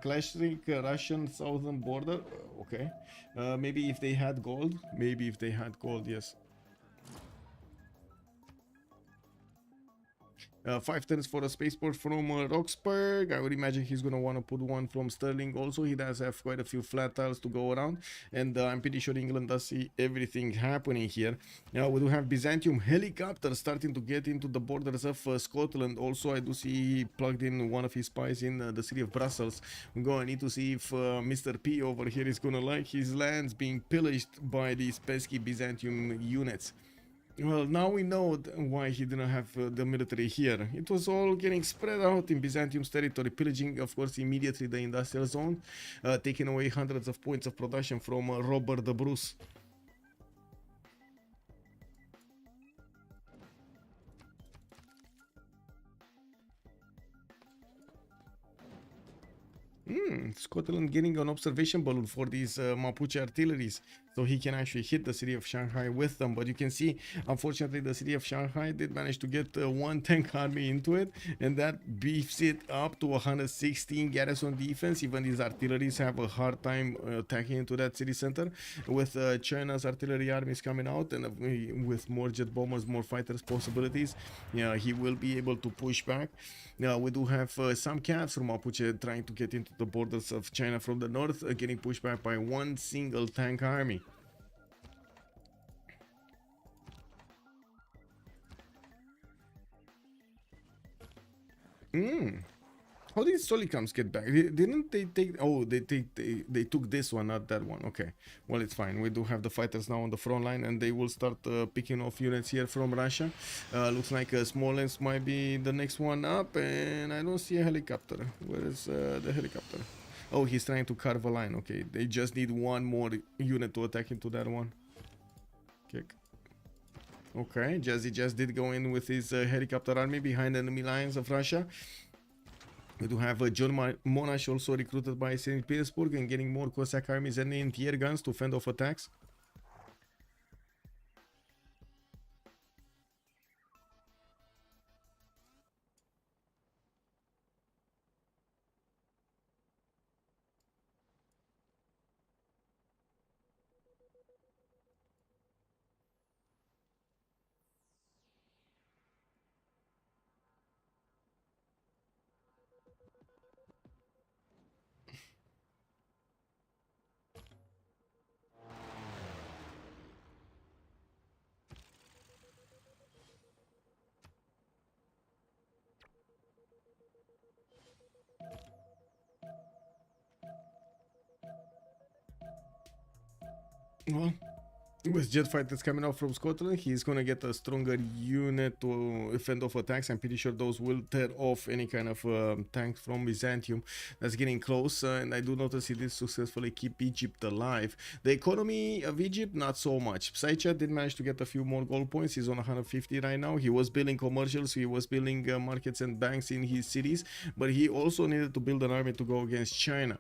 Clashing Russian southern border. Okay. Maybe if they had gold. Yes. 5 turns for a spaceport from Roxburgh. I would imagine he's gonna want to put one from Sterling also. He does have quite a few flat tiles to go around, and I'm pretty sure England does see everything happening here. Now we do have Byzantium helicopters starting to get into the borders of Scotland. Also, I do see he plugged in one of his spies in the city of Brussels. I'm gonna need to see if Mr.P over here is gonna like his lands being pillaged by these pesky Byzantium units. Well, now we know why he didn't have the military here. It was all getting spread out in Byzantium's territory, pillaging, of course, immediately the industrial zone, taking away hundreds of points of production from Robert the Bruce. Scotland getting an observation balloon for these Mapuche artilleries, so he can actually hit the city of Shanghai with them. But you can see, unfortunately, the city of Shanghai did manage to get one tank army into it, and that beefs it up to 116 garrison defense. Even these artilleries have a hard time attacking into that city center, with China's artillery armies coming out, and with more jet bombers, more fighters possibilities, yeah, he will be able to push back. Now we do have some cats from Mapuche trying to get into the borders of China from the north, getting pushed back by one single tank army. How did Solicams get back? Didn't they take? Oh, they took this one, not that one. Okay, well, it's fine. We do have the fighters now on the front line, and they will start picking off units here from Russia. Looks like Smolensk might be the next one up, and I don't see a helicopter. Where is the helicopter? Oh, he's trying to carve a line. Okay, they just need one more unit to attack into that one. Kick. Okay, JazzyJazz did go in with his helicopter army behind enemy lines of Russia. We do have John Monash also recruited by St. Petersburg and getting more Cossack armies and anti-air guns to fend off attacks. Well, with jet fighters coming out from Scotland, he's gonna get a stronger unit to fend off attacks. I'm pretty sure those will tear off any kind of tanks from Byzantium. That's getting close, and I do notice he did successfully keep Egypt alive. The economy of Egypt, not so much. Psychat did manage to get a few more gold points. He's on 150 right now. He was building commercials, he was building markets and banks in his cities, but he also needed to build an army to go against China.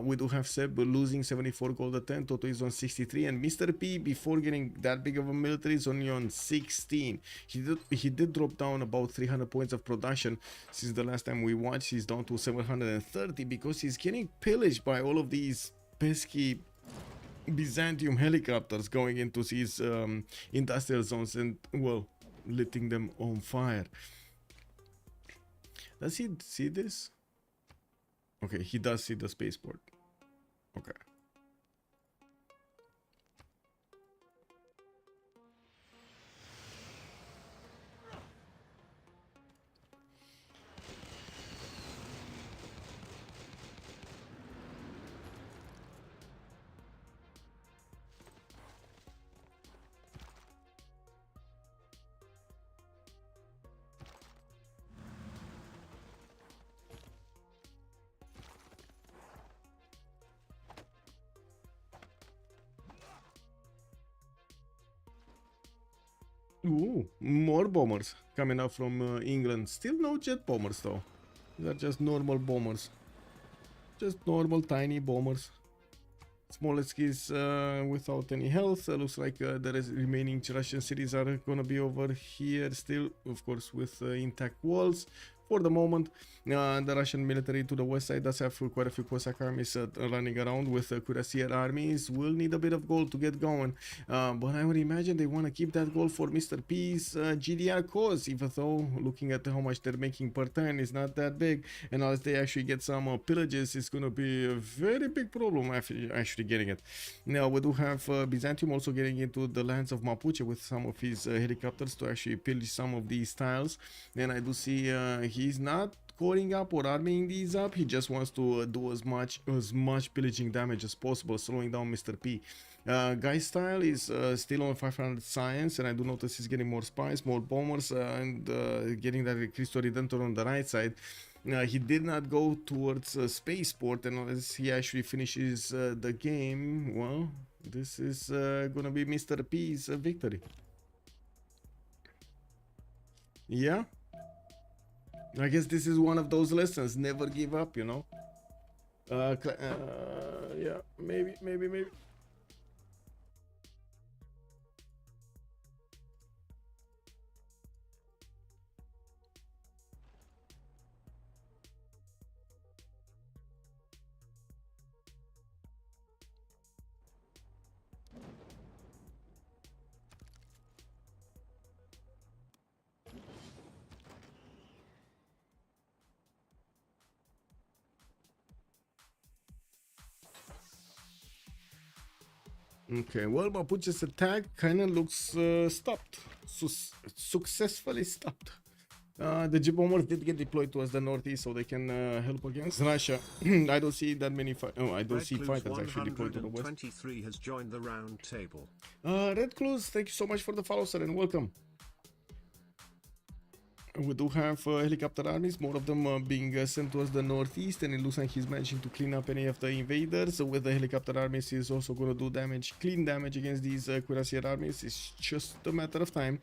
We do have Seb losing 74 gold at 10, Toto is on 63, and Mr.P, before getting that big of a military, is only on 16. He did drop down about 300 points of production since the last time we watched. He's down to 730 because he's getting pillaged by all of these pesky Byzantium helicopters going into his industrial zones and, well, letting them on fire. Does he see this? Okay, he does see the spaceport. Okay. Ooh, more bombers coming out from England. Still no jet bombers though. These are just normal bombers. Just normal tiny bombers. Smolensk is without any health. Looks like the remaining Russian cities are gonna be over here still, of course, with intact walls. for the moment, the Russian military to the west side does have quite a few Cossack armies running around with cuirassier armies. Will need a bit of gold to get going, but I would imagine they want to keep that gold for Mr.P's GDR cause, even though looking at how much they're making per turn is not that big, and unless they actually get some pillages, it's going to be a very big problem actually getting it. Now we do have Byzantium also getting into the lands of Mapuche with some of his helicopters to actually pillage some of these tiles, and I do see he's not scoring up or arming these up. He just wants to do as much pillaging damage as possible, slowing down Mr.P. Guystyle is still on 500 science, and I do notice he's getting more spies, more bombers, and getting that Cristo Redentor on the right side. He did not go towards spaceport, and unless he actually finishes the game, well, this is gonna be Mr.P's victory. Yeah, I guess this is one of those lessons: never give up, you know. Yeah, maybe. Okay, well, Mapuche's attack kind of looks stopped. Successfully stopped. The J-bombers did get deployed towards the northeast so they can help against Russia. I don't see that many I don't see fighters actually deployed to the west. 123 has joined the round table. Red Clues, thank you so much for the follow, sir, and welcome. We do have helicopter armies, more of them being sent towards the northeast, and it looks like he's managing to clean up any of the invaders. So with the helicopter armies, he's also going to do damage, clean damage against these cuirassier armies. It's just a matter of time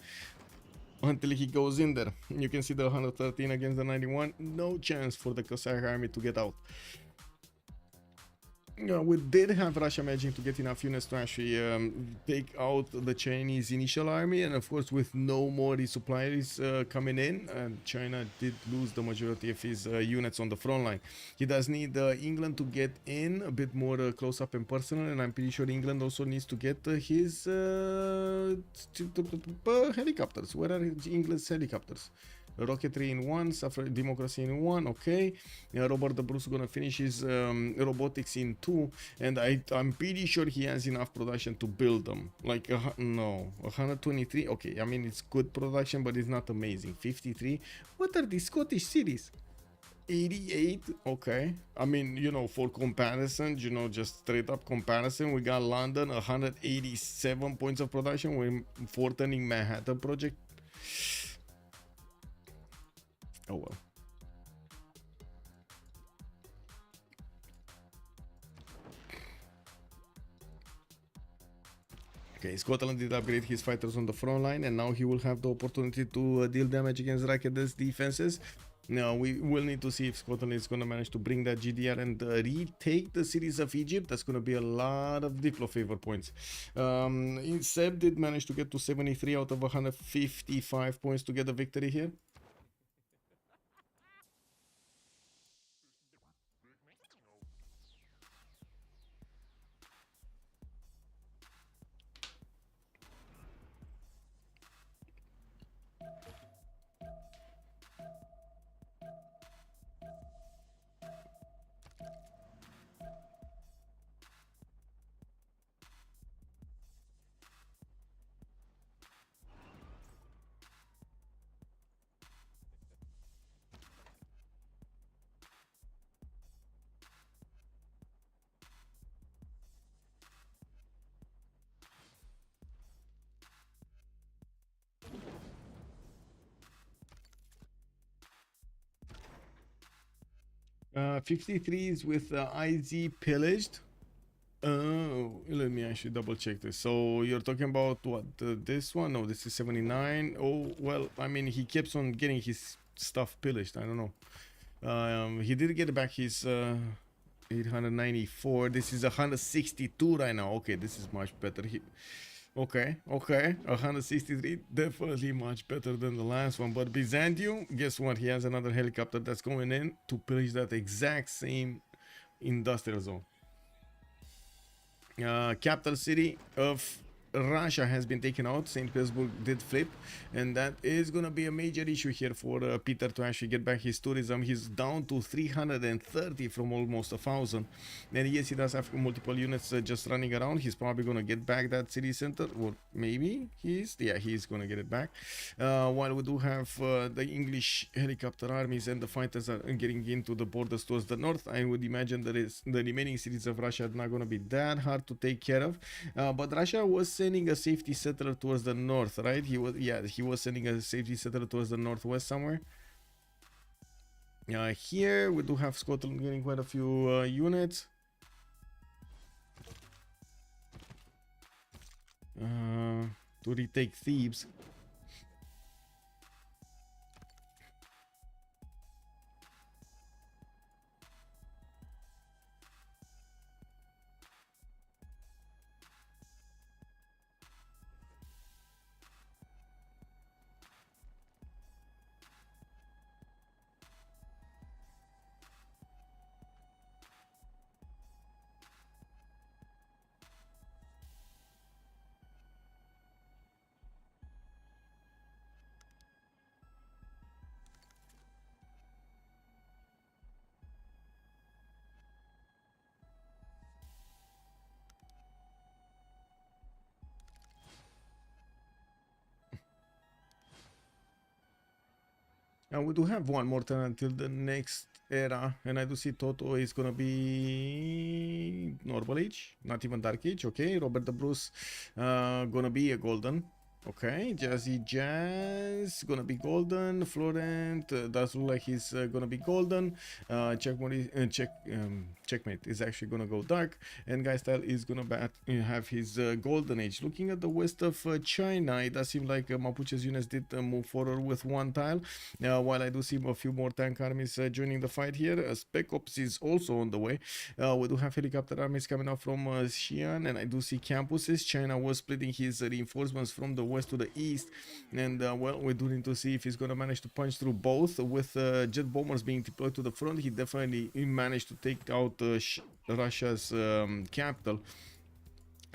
until he goes in there. You can see the 113 against the 91. No chance for the Cossack army to get out. We did have Russia managing to get enough units to actually take out the Chinese initial army, and of course with no more resupplies coming in, China did lose the majority of his units on the front line. He does need England to get in a bit more close up and personal, and I'm pretty sure England also needs to get his helicopters. Where are England's helicopters? Rocketry in one, democracy in one, okay. Robert the Bruce gonna finish his robotics in 2, and I'm pretty sure he has enough production to build them. Like, no, 123, okay, I mean, it's good production, but it's not amazing. 53, what are these Scottish cities? 88, okay. I mean, you know, for comparison, you know, just straight up comparison, we got London, 187 points of production. We're forthturning Manhattan project. Oh well. Okay, Scotland did upgrade his fighters on the front line, and now he will have the opportunity to deal damage against Raked's defenses. Now we will need to see if Scotland is going to manage to bring that GDR and retake the cities of Egypt. That's going to be a lot of Diplo favor points. Seb did manage to get to 73 out of 155 points to get the victory here. Uh, 53s with IZ pillaged. Oh, let me actually double check this. So you're talking about what? This one? No, this is 79. Oh, well, I mean, he keeps on getting his stuff pillaged. I don't know. He did get back his 894. This is 162 right now. Okay, this is much better. Okay, okay. 163, definitely much better than the last one. But Byzantium, guess what? He has another helicopter that's going in to pillage that exact same industrial zone. Capital city of Russia has been taken out. St. Petersburg did flip, and that is gonna be a major issue here for Peter to actually get back his tourism. He's down to 330 from almost 1,000, and yes, he does have multiple units just running around. He's probably gonna get back that city center, or maybe he's gonna get it back. While we do have the English helicopter armies and the fighters are getting into the borders towards the north, I would imagine that is the remaining cities of Russia are not gonna be that hard to take care of. But Russia was sending a safety settler towards the north, right? He was sending a safety settler towards the northwest somewhere. Here we do have Scotland getting quite a few units. To retake Thebes. And we do have one more turn until the next era, and I do see Toto is gonna be normal age, not even dark age. Okay, Robert the Bruce gonna be a golden. Okay, JazzyJazz gonna be golden. Florent does look like he's gonna be golden. CheckMate is actually gonna go dark, and Guystyle is gonna have his golden age. Looking at the west of China, it does seem like Mapuche's units did move forward with one tile. While I do see a few more tank armies joining the fight here, Spec Ops is also on the way. We do have helicopter armies coming out from Xi'an, and I do see campuses. China was splitting his reinforcements from the west to the east, and well, we do need to see if he's gonna manage to punch through both. With jet bombers being deployed to the front, he definitely managed to take out Russia's capital.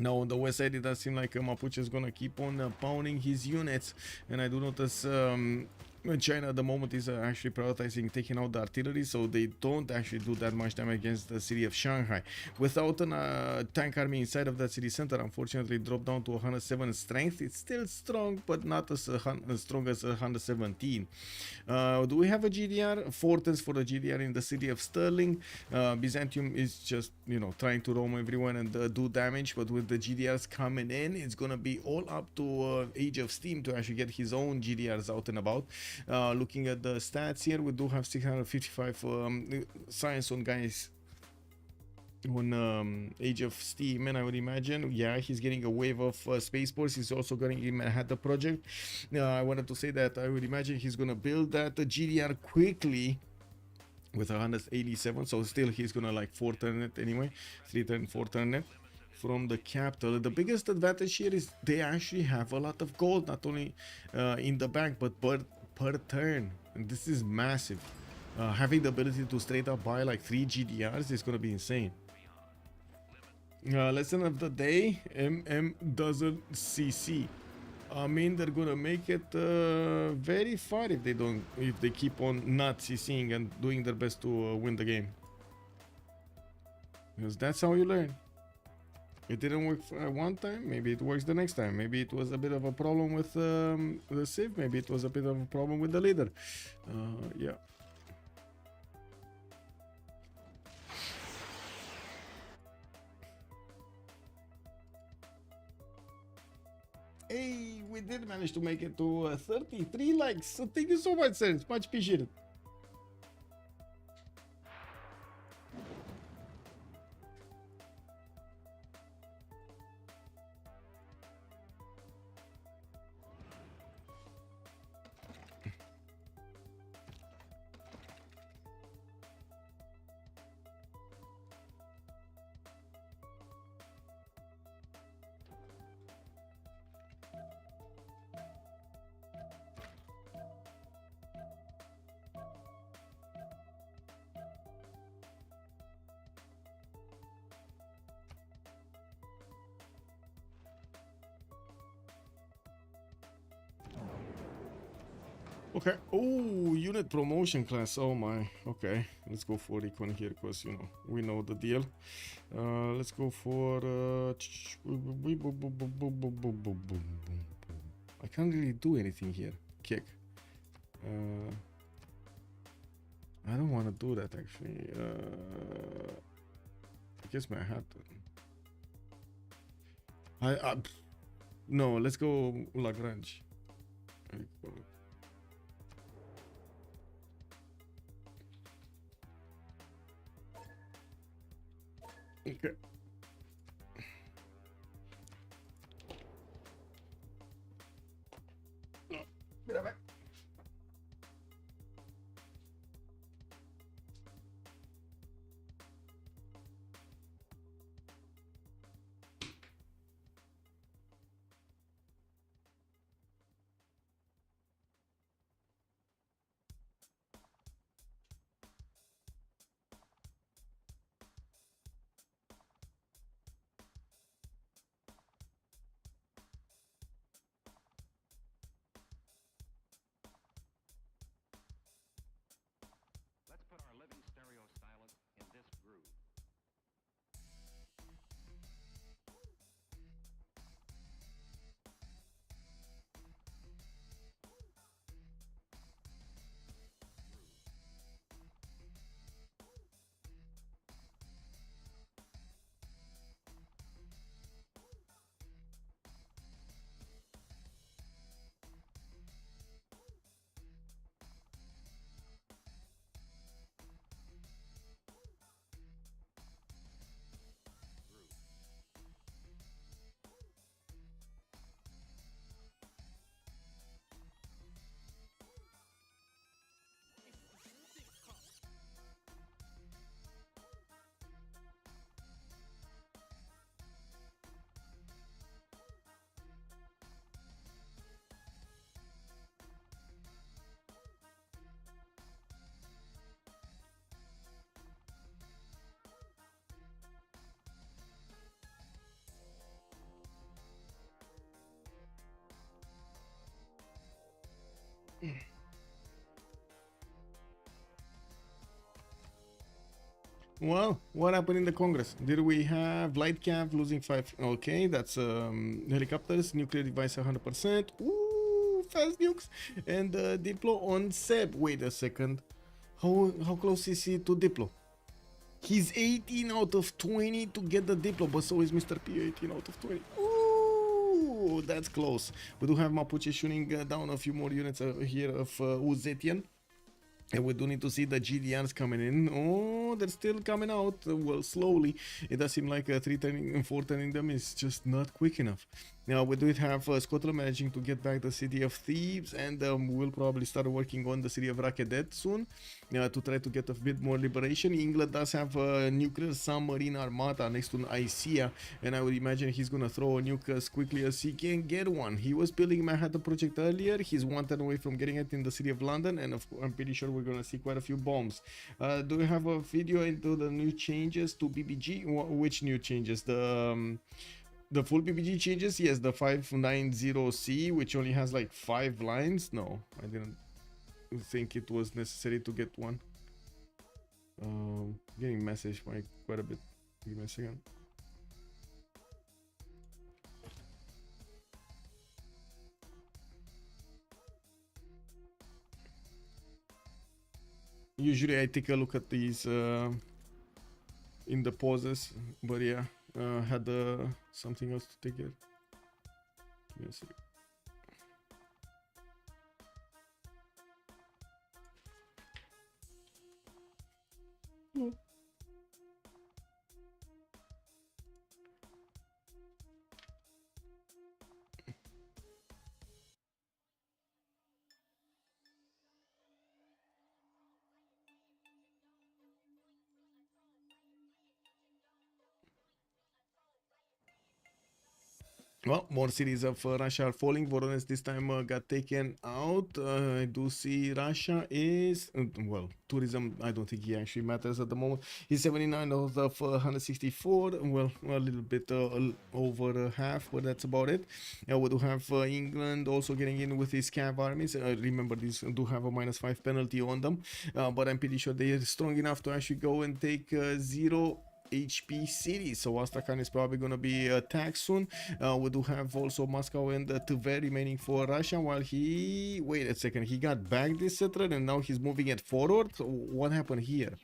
Now on the west side, it does seem like Mapuche is gonna keep on pounding his units, and I do notice China at the moment is actually prioritizing taking out the artillery, so they don't actually do that much damage against the city of Shanghai. Without a tank army inside of that city center, unfortunately dropped down to 107 strength. It's still strong, but not as strong as 117. Do we have a GDR? 4 turns for the GDR in the city of Sterling. Byzantium is just, you know, trying to roam everyone and do damage, but with the GDRs coming in, it's gonna be all up to Age of Steam to actually get his own GDRs out and about. Looking at the stats here, we do have 655 science on guys on Age of Steam, and I would imagine, yeah, he's getting a wave of Space Force. He's also getting in Manhattan project. I wanted to say that I would imagine he's gonna build that GDR quickly with 187, so still he's gonna like 4 turn it anyway, 3 turn, 4 turn it from the capital. The biggest advantage here is they actually have a lot of gold, not only in the bank, but per turn, and this is massive. Having the ability to straight up buy like 3 GDRs is gonna be insane. Lesson of the day: MM doesn't CC. I mean, they're gonna make it very far if they keep on not CCing and doing their best to win the game, because that's how you learn. It didn't work for one time, maybe it works the next time. Maybe it was a bit of a problem with the Civ, maybe it was a bit of a problem with the leader. Yeah. Hey, we did manage to make it to 33 likes, so thank you so much, sir. It's much appreciated. Okay. Oh, unit promotion class. Oh my. Okay. Let's go for recon here because, you know, we know the deal. Let's go for... I can't really do anything here. Kick. I don't want to do that actually. I guess I had to. No, let's go Lagrange. Okay. Let's put our living stereo stylus in this groove. Well, what happened in the Congress? Did we have light camp losing 5? Okay, that's helicopters, nuclear device 100%. Ooh, fast nukes. And Diplo on Seb. Wait a second. How close is he to Diplo? He's 18 out of 20 to get the Diplo, but so is Mr.P, 18 out of 20. Ooh, that's close. We do have Mapuche shooting down a few more units here of Zetian. And we do need to see the GDRs coming in. Oh, they're still coming out. Well, slowly. It does seem like 3 turning and 4 turning them is just not quick enough. Now, we do have Scotland managing to get back the city of Thebes. And we'll probably start working on the city of Rakedet soon. To try to get a bit more liberation. England does have a nuclear submarine armada next to Icea. And I would imagine he's going to throw a nuke as quickly as he can get one. He was building Manhattan Project earlier. He's 1 turn away from getting it in the city of London. And I'm pretty sure we're going to see quite a few bombs. Do we have a video into the new changes to BBG? Which new changes? The full BBG changes? Yes, the 590C, which only has like 5 lines. No, I didn't think it was necessary to get one. Getting message by quite a bit. Give me a second. Usually I take a look at these in the pauses, but yeah, had something else to take it. Give me a second. No. Well, more cities of Russia are falling. Voronezh this time got taken out. I do see Russia is, well, tourism, I don't think he actually matters at the moment. He's 79 out of 164. Well, a little bit over half, but that's about it. We do have England also getting in with his Cav armies. Remember, these do have a -5 penalty on them, but I'm pretty sure they are strong enough to actually go and take 0 HP city, so Astrakhan is probably going to be attacked soon. We do have also Moscow and Tver remaining for Russia, while he, wait a second, he got back this settler and now he's moving it forward. What happened here?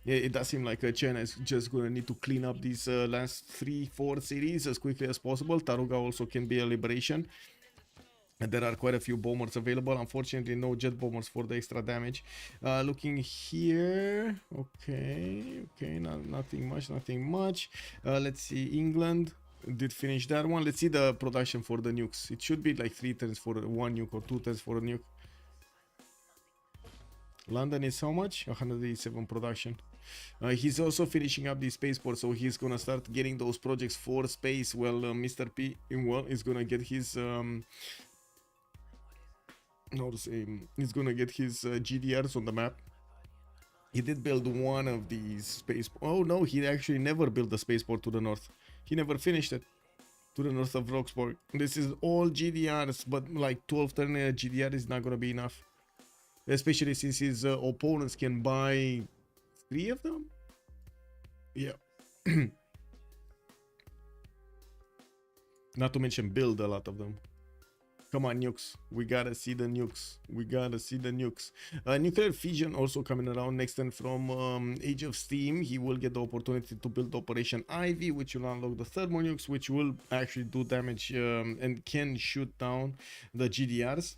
It does seem like China is just going to need to clean up these last 3-4 cities as quickly as possible. Taruga also can be a liberation. And there are quite a few bombers available. Unfortunately, no jet bombers for the extra damage. Looking here, okay, nothing much. Let's see, England did finish that one. Let's see the production for the nukes. It should be like 3 turns for 1 nuke or 2 turns for a nuke. London is how much? 187 production. He's also finishing up the spaceport, so he's gonna start getting those projects for space. Well, Mr.P is gonna get his he's gonna get his GDRs on the map. He did build one of these space. Oh no, he actually never built the spaceport to the north. He never finished it to the north of Roxburgh. This is all GDRs, but like 12 turn GDR is not gonna be enough, especially since his opponents can buy 3 of them. Yeah. Not to mention build a lot of them. Come on, nukes. We gotta see the nukes. Nuclear Fusion also coming around next turn from Age of Steam. He will get the opportunity to build Operation Ivy, which will unlock the thermal nukes, which will actually do damage and can shoot down the GDRs.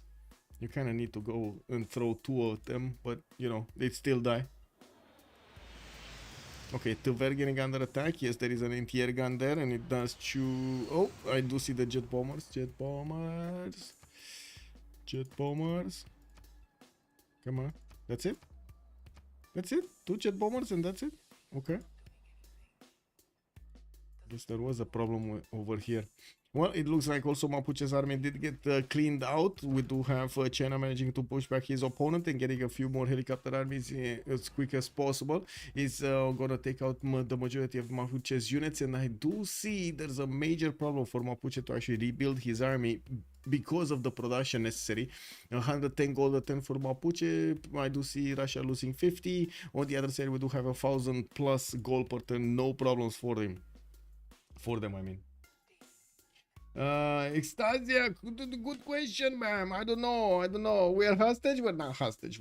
You kind of need to go and throw 2 of them, but you know, they'd still die. Okay, Tver getting under attack. Yes, there is an anti-air gun there, and it does chew. Oh, I do see the jet bombers. Come on, that's it. 2 jet bombers, and that's it. Okay. Guess there was a problem over here. Well, it looks like also Mapuche's army did get cleaned out. We do have China managing to push back his opponent and getting a few more helicopter armies as quick as possible. He's gonna take out the majority of Mapuche's units, and I do see there's a major problem for Mapuche to actually rebuild his army because of the production necessary. 110 gold a turn for Mapuche. I do see Russia losing 50. On the other side, we do have 1,000 plus gold per turn. No problems for them. I mean. Extasia, good question, ma'am. I don't know. We are hostage? We're not hostage.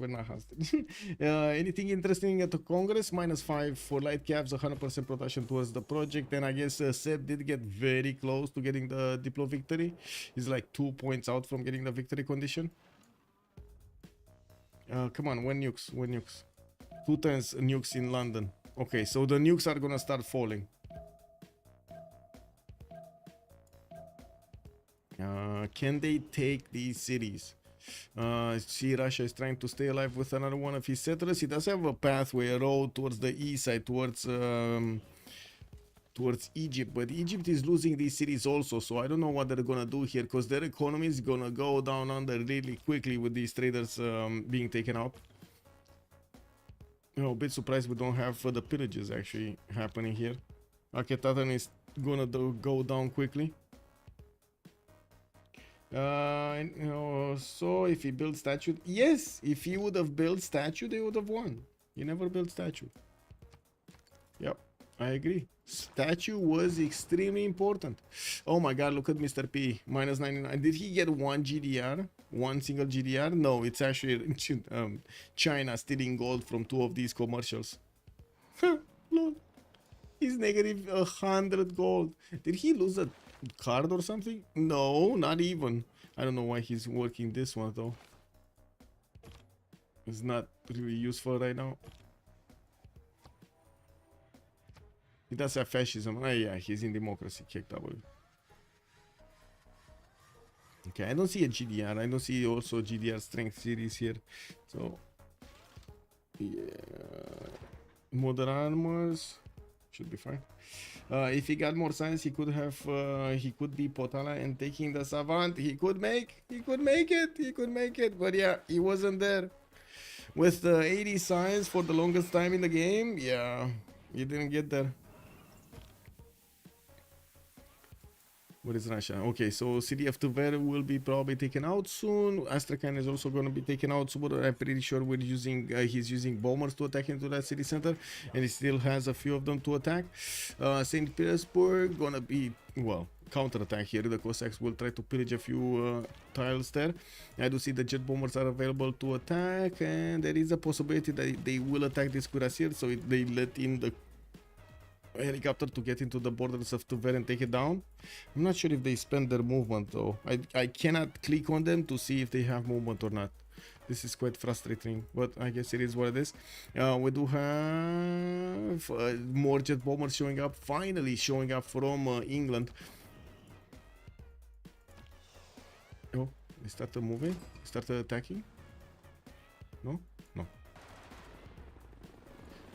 Anything interesting at the Congress? -5 for light caps, 100% production towards the project. And I guess Seb did get very close to getting the Diplo victory. He's like 2 points out from getting the victory condition. Come on, when nukes? 2 turns nukes in London. Okay, so the nukes are gonna start falling. Can they take these cities? See, Russia is trying to stay alive with another one of his settlers. He does have a pathway, a road towards the east side, towards Egypt, but Egypt is losing these cities also, so I don't know what they're gonna do here, because their economy is gonna go down under really quickly with these traders being taken out. You know, a bit surprised we don't have the pillages actually happening here. Akhetaten is gonna go down quickly. You know, so if he built statue, yes, if he would have built statue, they would have won. He never built statue. Yep, I agree. Statue was extremely important. Oh my god, look at Mr.P. -99. Did he get 1 GDR? 1 single GDR? No, it's actually China stealing gold from 2 of these commercials. Look, he's -100 gold. Did he lose a card or something? No, not even. I don't know why he's working this one though. It's not really useful right now. He does have fascism. Oh yeah, he's in democracy. Kick W. Okay, I don't see a GDR. I don't see also GDR strength series here. So yeah, modern armors. Should be fine. If he got more science, he could have he could be Potala and taking the savant. He could make it. But yeah, he wasn't there. With the 80 science for the longest time in the game, yeah, he didn't get there. What is Russia? Okay, so city of Tver will be probably taken out soon. Astrakhan is also going to be taken out soon. I'm pretty sure we're using he's using bombers to attack into that city center, and he still has a few of them to attack. St. Petersburg gonna be, well, counter-attack here. The Cossacks will try to pillage a few tiles there. I do see the jet bombers are available to attack, and there is a possibility that they will attack this cuirassier, so they let in the helicopter to get into the borders of Tver and take it down. I'm not sure if they spend their movement though. I cannot click on them to see if they have movement or not. This is quite frustrating, but I guess it is what it is. We do have more jet bombers showing up, finally showing up from England. Oh, they started moving, started attacking. No? No.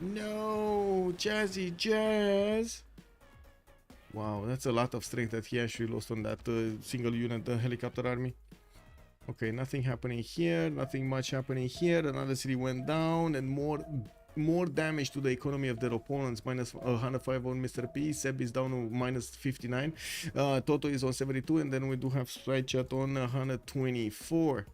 No, JazzyJazz. Wow, that's a lot of strength that he actually lost on that single unit, the helicopter army. Okay, nothing happening here, nothing much happening here. Another city went down, and more damage to the economy of their opponents. Minus 105 on Mr.P. Seb is down to minus 59. Toto is on 72, and then we do have Psychat on 124.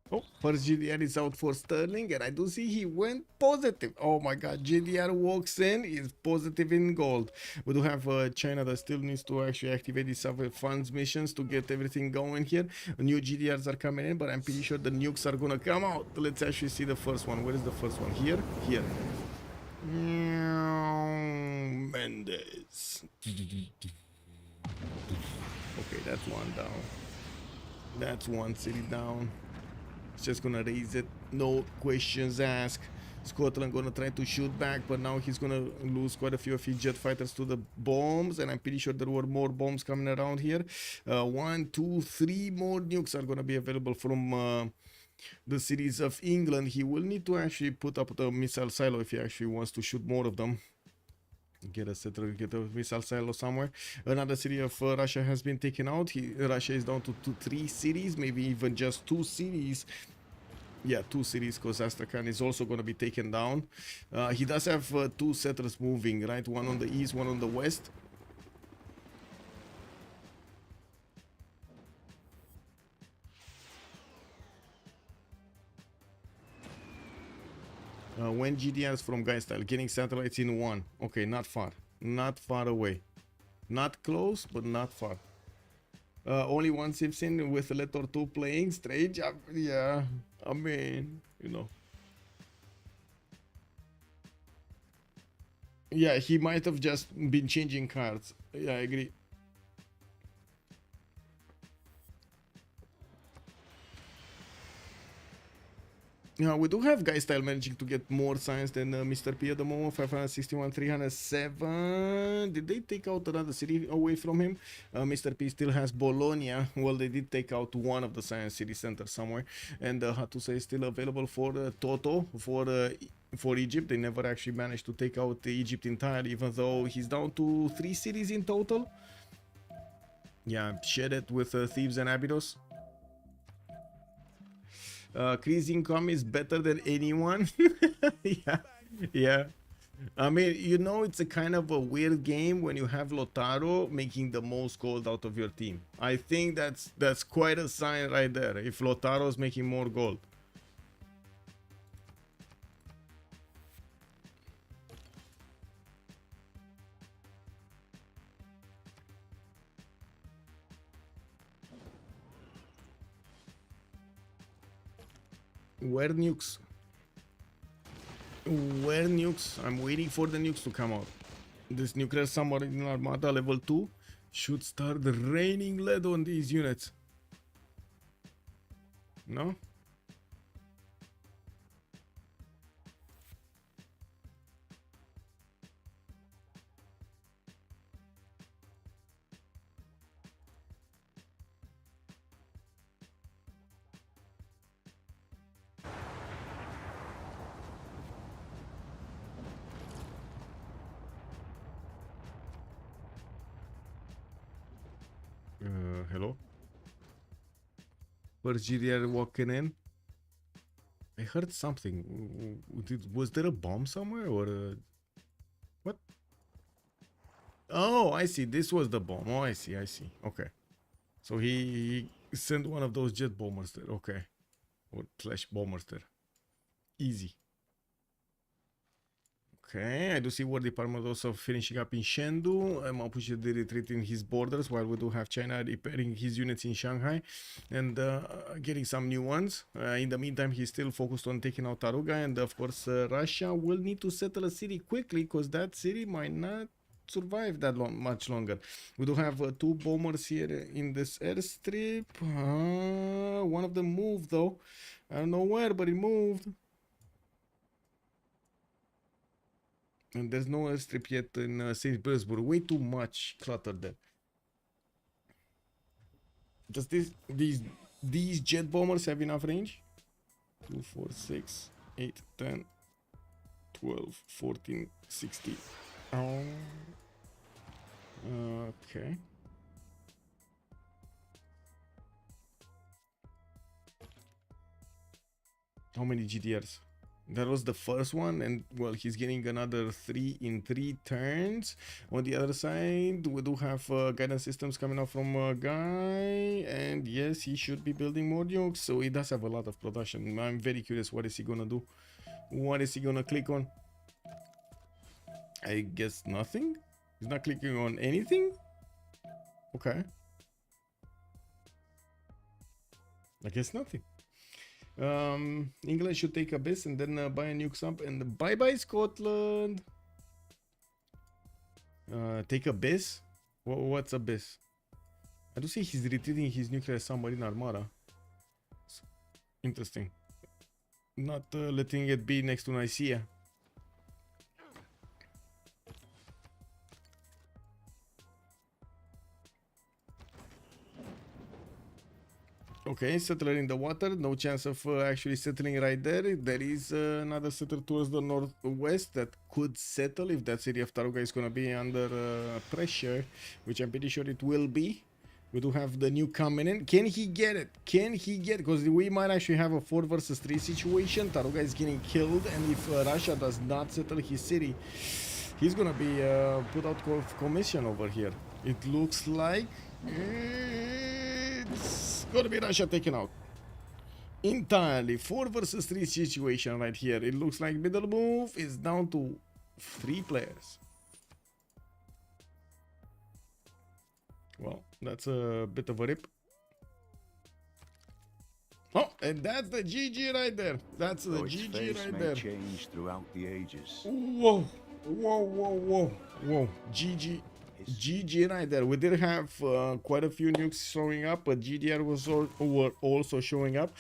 Oh, first GDR is out for Sterling, and I do see he went positive. Oh my god, GDR walks in, is positive in gold. We do have China that still needs to actually activate these funds missions to get everything going here. New GDRs are coming in, but I'm pretty sure the nukes are gonna come out. Let's actually see the first one. Where is the first one? Here? Here. Mendes. Okay, that's one down. That's one city down. It's just gonna raise it, no questions asked. Scotland gonna try to shoot back, but now he's gonna lose quite a few of his jet fighters to the bombs, and I'm pretty sure there were more bombs coming around here. 1, 2, 3 more nukes are gonna be available from the cities of England. He will need to actually put up the missile silo if he actually wants to shoot more of them. Get a missile silo somewhere. Another city of Russia has been taken out. Russia is down to 3 cities, maybe even just 2 cities. Yeah, 2 cities, because Astrakhan is also going to be taken down. He does have 2 settlers moving, right? One on the east, one on the west. When GDRs from Guystyle, getting satellites in 1. Okay, not far. Not far away. Not close, but not far. Only one Civ6 with Tort Tue playing. Strange. Yeah, I mean, you know. Yeah, he might have just been changing cards. Yeah, I agree. Yeah, we do have Guystyle managing to get more science than Mr.P at the moment. 561, 307. Did they take out another city away from him? Mr.P still has Bologna. Well, they did take out one of the science city centers somewhere. And Hattusa is still available for Toto, for Egypt. They never actually managed to take out Egypt entirely, even though he's down to 3 cities in total. Yeah, shared it with Thieves and Abydos. Cree's income is better than anyone. yeah. I mean, you know, it's a kind of a weird game when you have Lotaro making the most gold out of your team. I think that's quite a sign right there, if Lotaro's making more gold. Where nukes? Where nukes? I'm waiting for the nukes to come out. This nuclear submarine armada level 2 should start raining lead on these units. No? Hello? First GDR walking in. I heard something. Was there a bomb somewhere or what? Oh, I see. This was the bomb. Oh, I see. I see. Okay. So he sent one of those jet bombers there. Okay. Or slash bombers there. Easy. Okay, I do see War Department also finishing up in Chengdu. Mapuche did retreating his borders, while we do have China repairing his units in Shanghai and getting some new ones. In the meantime, he's still focused on taking out Taruga, and of course, Russia will need to settle a city quickly because that city might not survive that much longer. We do have two bombers here in this airstrip. One of them moved though. I don't know where, but it moved. And there's no airstrip yet in St. Petersburg. Way too much clutter there. Does these jet bombers have enough range? 2, 4, 6, 8, 10, 12, 14, 16. Oh. Okay. How many GDRs? That was the first one, and well, he's getting another 3 in 3 turns. On the other side, we do have guidance systems coming out from Guy, and yes, he should be building more nukes, so he does have a lot of production. I'm very curious, what is he gonna do? What is he gonna click on? I guess nothing? He's not clicking on anything? Okay. I guess nothing. England should take Abyss and then buy a nuke sump, and bye bye Scotland. Take Abyss? What's Abyss? I do see he's retreating his nuclear submarine armada. Interesting. Not letting it be next to Nicaea. Okay, settler in the water. No chance of actually settling right there. There is another settler towards the northwest that could settle if that city of Taruga is going to be under pressure, which I'm pretty sure it will be. We do have the new coming in. Can he get it? Can he get it? Because we might actually have a 4 versus 3 situation. Taruga is getting killed, and if Russia does not settle his city, he's going to be put out of commission over here. It looks like it's gonna be Russia taken out entirely. 4 versus 3 situation right here. It looks like middle move is down to 3 players. Well, that's a bit of a rip. Oh, and that's the GG right there. That's the GG right there. Change throughout the ages. Whoa, whoa, whoa, whoa, whoa. GG. GG right there. We did have quite a few nukes showing up, but GDR were also showing up.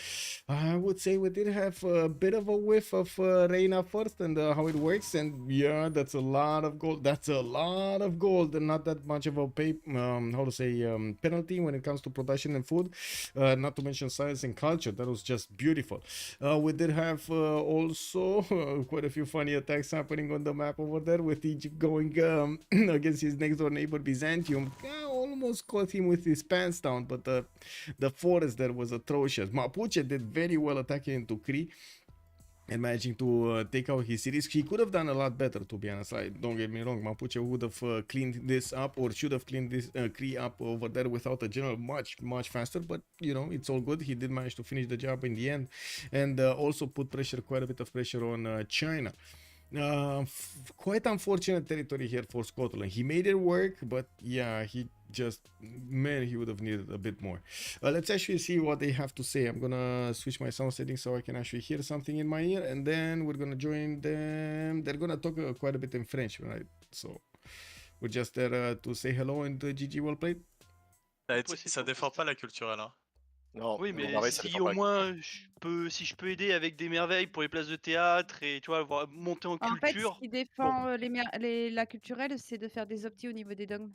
I would say we did have a bit of a whiff of Reina first and how it works, and yeah, that's a lot of gold. That's a lot of gold, and not that much of a penalty when it comes to production and food. Not to mention science and culture. That was just beautiful. We did have also quite a few funny attacks happening on the map over there, with Egypt going against his next door neighbor Byzantium. Almost caught him with his pants down, but the forest there was atrocious. Mapuche did very well attacking into Cree and managing to take out his cities. He could have done a lot better, to be honest. Don't get me wrong, Mapuche would have cleaned this up, or should have cleaned this Cree up over there without a general much faster, but you know, it's all good. He did manage to finish the job in the end, and also put pressure, quite a bit of pressure on China. Quite unfortunate territory here for Scotland. He made it work, but yeah, he would have needed a bit more. Let's actually see what they have to say. I'm gonna switch my sound settings so I can actually hear something in my ear, and then we're gonna join them. They're gonna talk quite a bit in French, right? So we're just there to say hello and GG well played. Ça défend pas la culturelle, hein. Non, Oui, les mais merveilles, ça si défend au pas. moins si je peux aider avec des merveilles pour les places de théâtre et tu vois, monter en En fait, ce culture. qui défend la culturelle, c'est de faire des optis au niveau des dogmes.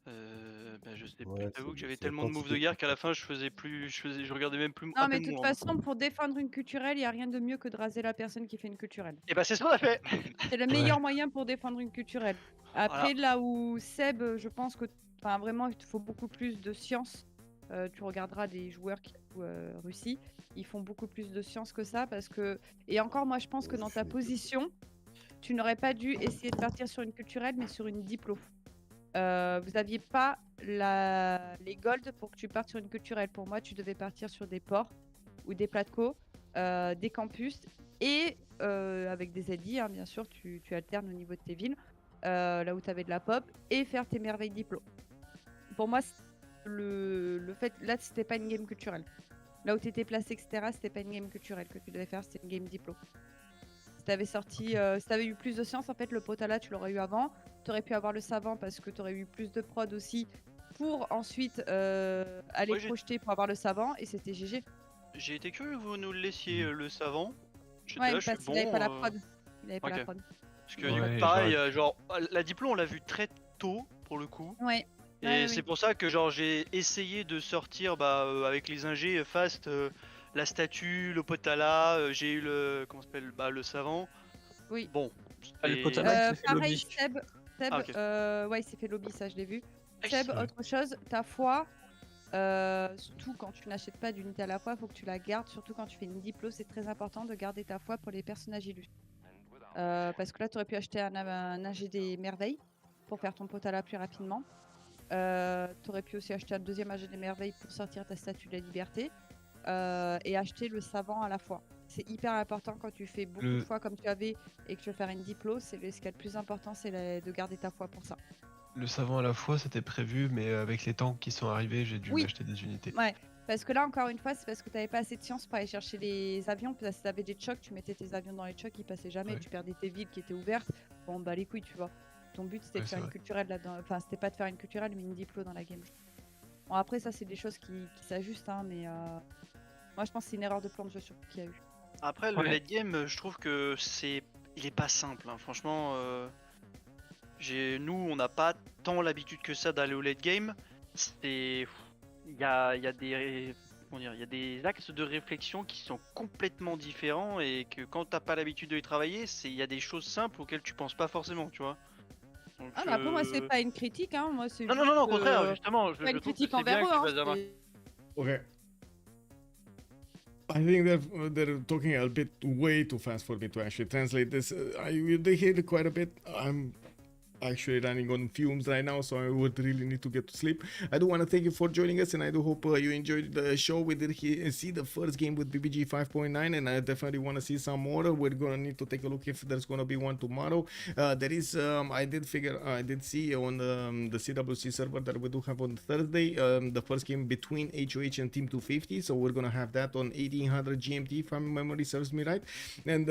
Bah, je sais Ouais, plus, j'avoue que j'avais c'est tellement de moves de guerre qu'à la fin je regardais même plus Non, à mais peine de toute mon arme. façon, pour défendre une culturelle, il n'y a rien de mieux que de raser la personne qui fait une culturelle. Et bah c'est ce qu'on a fait. C'est le meilleur moyen pour défendre une culturelle. Après, Voilà. là où Seb, je pense que vraiment, il te faut beaucoup plus de science. Tu regarderas des joueurs qui jouent Russie, ils font beaucoup plus de science que ça parce que. Et encore, moi, je pense que dans ta position, tu n'aurais pas dû essayer de partir sur une culturelle, mais sur une diplo. Vous n'aviez pas les golds pour que tu partes sur une culturelle. Pour moi, tu devais partir sur des ports ou des platco, des campus et avec des ZI, hein, bien sûr, tu alternes au niveau de tes villes, là où tu avais de la pop, et faire tes merveilles diplo. Pour moi, le fait, là, c'était pas une game culturelle. Là où tu étais placé, etc., c'était pas une game culturelle que tu devais faire, c'était une game diplo. Si t'avais sorti, si t'avais eu plus de science, en fait, le potala, tu l'aurais eu avant. T'aurais pu avoir le savant parce que t'aurais eu plus de prod aussi pour ensuite aller projeter pour avoir le savant et c'était GG. J'ai été curieux que vous nous laissiez le savant. Ouais, parce qu'il avait pas la prod. Il avait pas la prod. Parce que du coup, pareil, genre, la diplo, on l'a vu très tôt pour le coup. Ouais. Et c'est pour ça que genre j'ai essayé de sortir avec les ingés fast la statue, le potala, j'ai eu le comment s'appelle le savant. Oui. Bon. Le potala qui fait pareil, lobby. Seb, ouais, il s'est fait lobby, ça je l'ai vu. Seb, autre chose, ta foi, surtout quand tu n'achètes pas d'unité à la fois, il faut que tu la gardes. Surtout quand tu fais une diplo, c'est très important de garder ta foi pour les personnages illus. Parce que là, tu aurais pu acheter un ingé des merveilles pour faire ton potala plus rapidement. Tu aurais pu aussi acheter un deuxième ingé des merveilles pour sortir ta statue de la liberté et acheter le savant à la fois. C'est hyper important quand tu fais beaucoup de fois comme tu avais et que tu veux faire une diplo. Ce qui est le plus important, c'est de garder ta foi pour ça. Le savant à la fois, c'était prévu, mais avec les tanks qui sont arrivés, j'ai dû m'acheter des unités. Ouais, parce que là, encore une fois, c'est parce que tu n'avais pas assez de science pour aller chercher les avions. Parce que si tu avais des chocs, tu mettais tes avions dans les chocs, ils passaient jamais, tu perdais tes villes qui étaient ouvertes. Bon, bah les couilles, tu vois. Ton but, c'était de faire une culturelle là-dedans. Enfin, c'était pas de faire une culturelle, mais une diplo dans la game. Bon, après, ça, c'est des choses qui s'ajustent, hein, mais moi, je pense que c'est une erreur de plan de jeu surtout qu'il y a eu. Après, le late game, je trouve que il est pas simple, hein. Franchement. Nous, on n'a pas tant l'habitude que ça d'aller au late game. Il y a des axes de réflexion qui sont complètement différents et que quand t'as pas l'habitude de les travailler, il y a des choses simples auxquelles tu penses pas forcément, tu vois. Donc, mais après, moi, c'est pas une critique, hein. Moi, c'est non, au contraire, justement. Pas une critique envers eux, hein. Okay. I think they're talking a bit way too fast for me to actually translate this. They hear it quite a bit. I'm actually running on fumes right now, so I would really need to get to sleep. I do want to thank you for joining us, and I do hope you enjoyed the show. We did see the first game with BBG 5.9, and I definitely want to see some more. We're gonna need to take a look if there's gonna be one tomorrow. There is I did see on the CWC server that we do have on Thursday the first game between HOH and Team 250, so we're gonna have that on 1800 GMT if my memory serves me right, and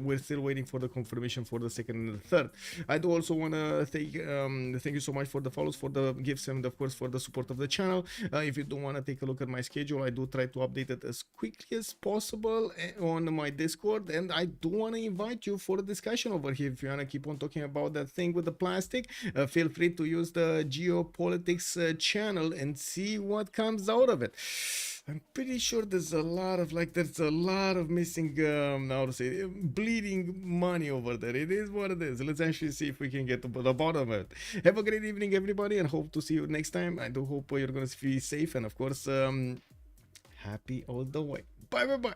we're still waiting for the confirmation for the second and the third. I do also want to thank you so much for the follows, for the gifts, and of course for the support of the channel. If you do want to take a look at my schedule, I do try to update it as quickly as possible on my Discord, and I do want to invite you for a discussion over here. If you want to keep on talking about that thing with the plastic, feel free to use the geopolitics channel and see what comes out of it. I'm pretty sure there's a lot of missing, how to say, bleeding money over there. It is what it is. Let's actually see if we can get to the bottom of it. Have a great evening, everybody, and hope to see you next time. I do hope you're going to be safe, and of course, happy all the way. Bye, bye, bye.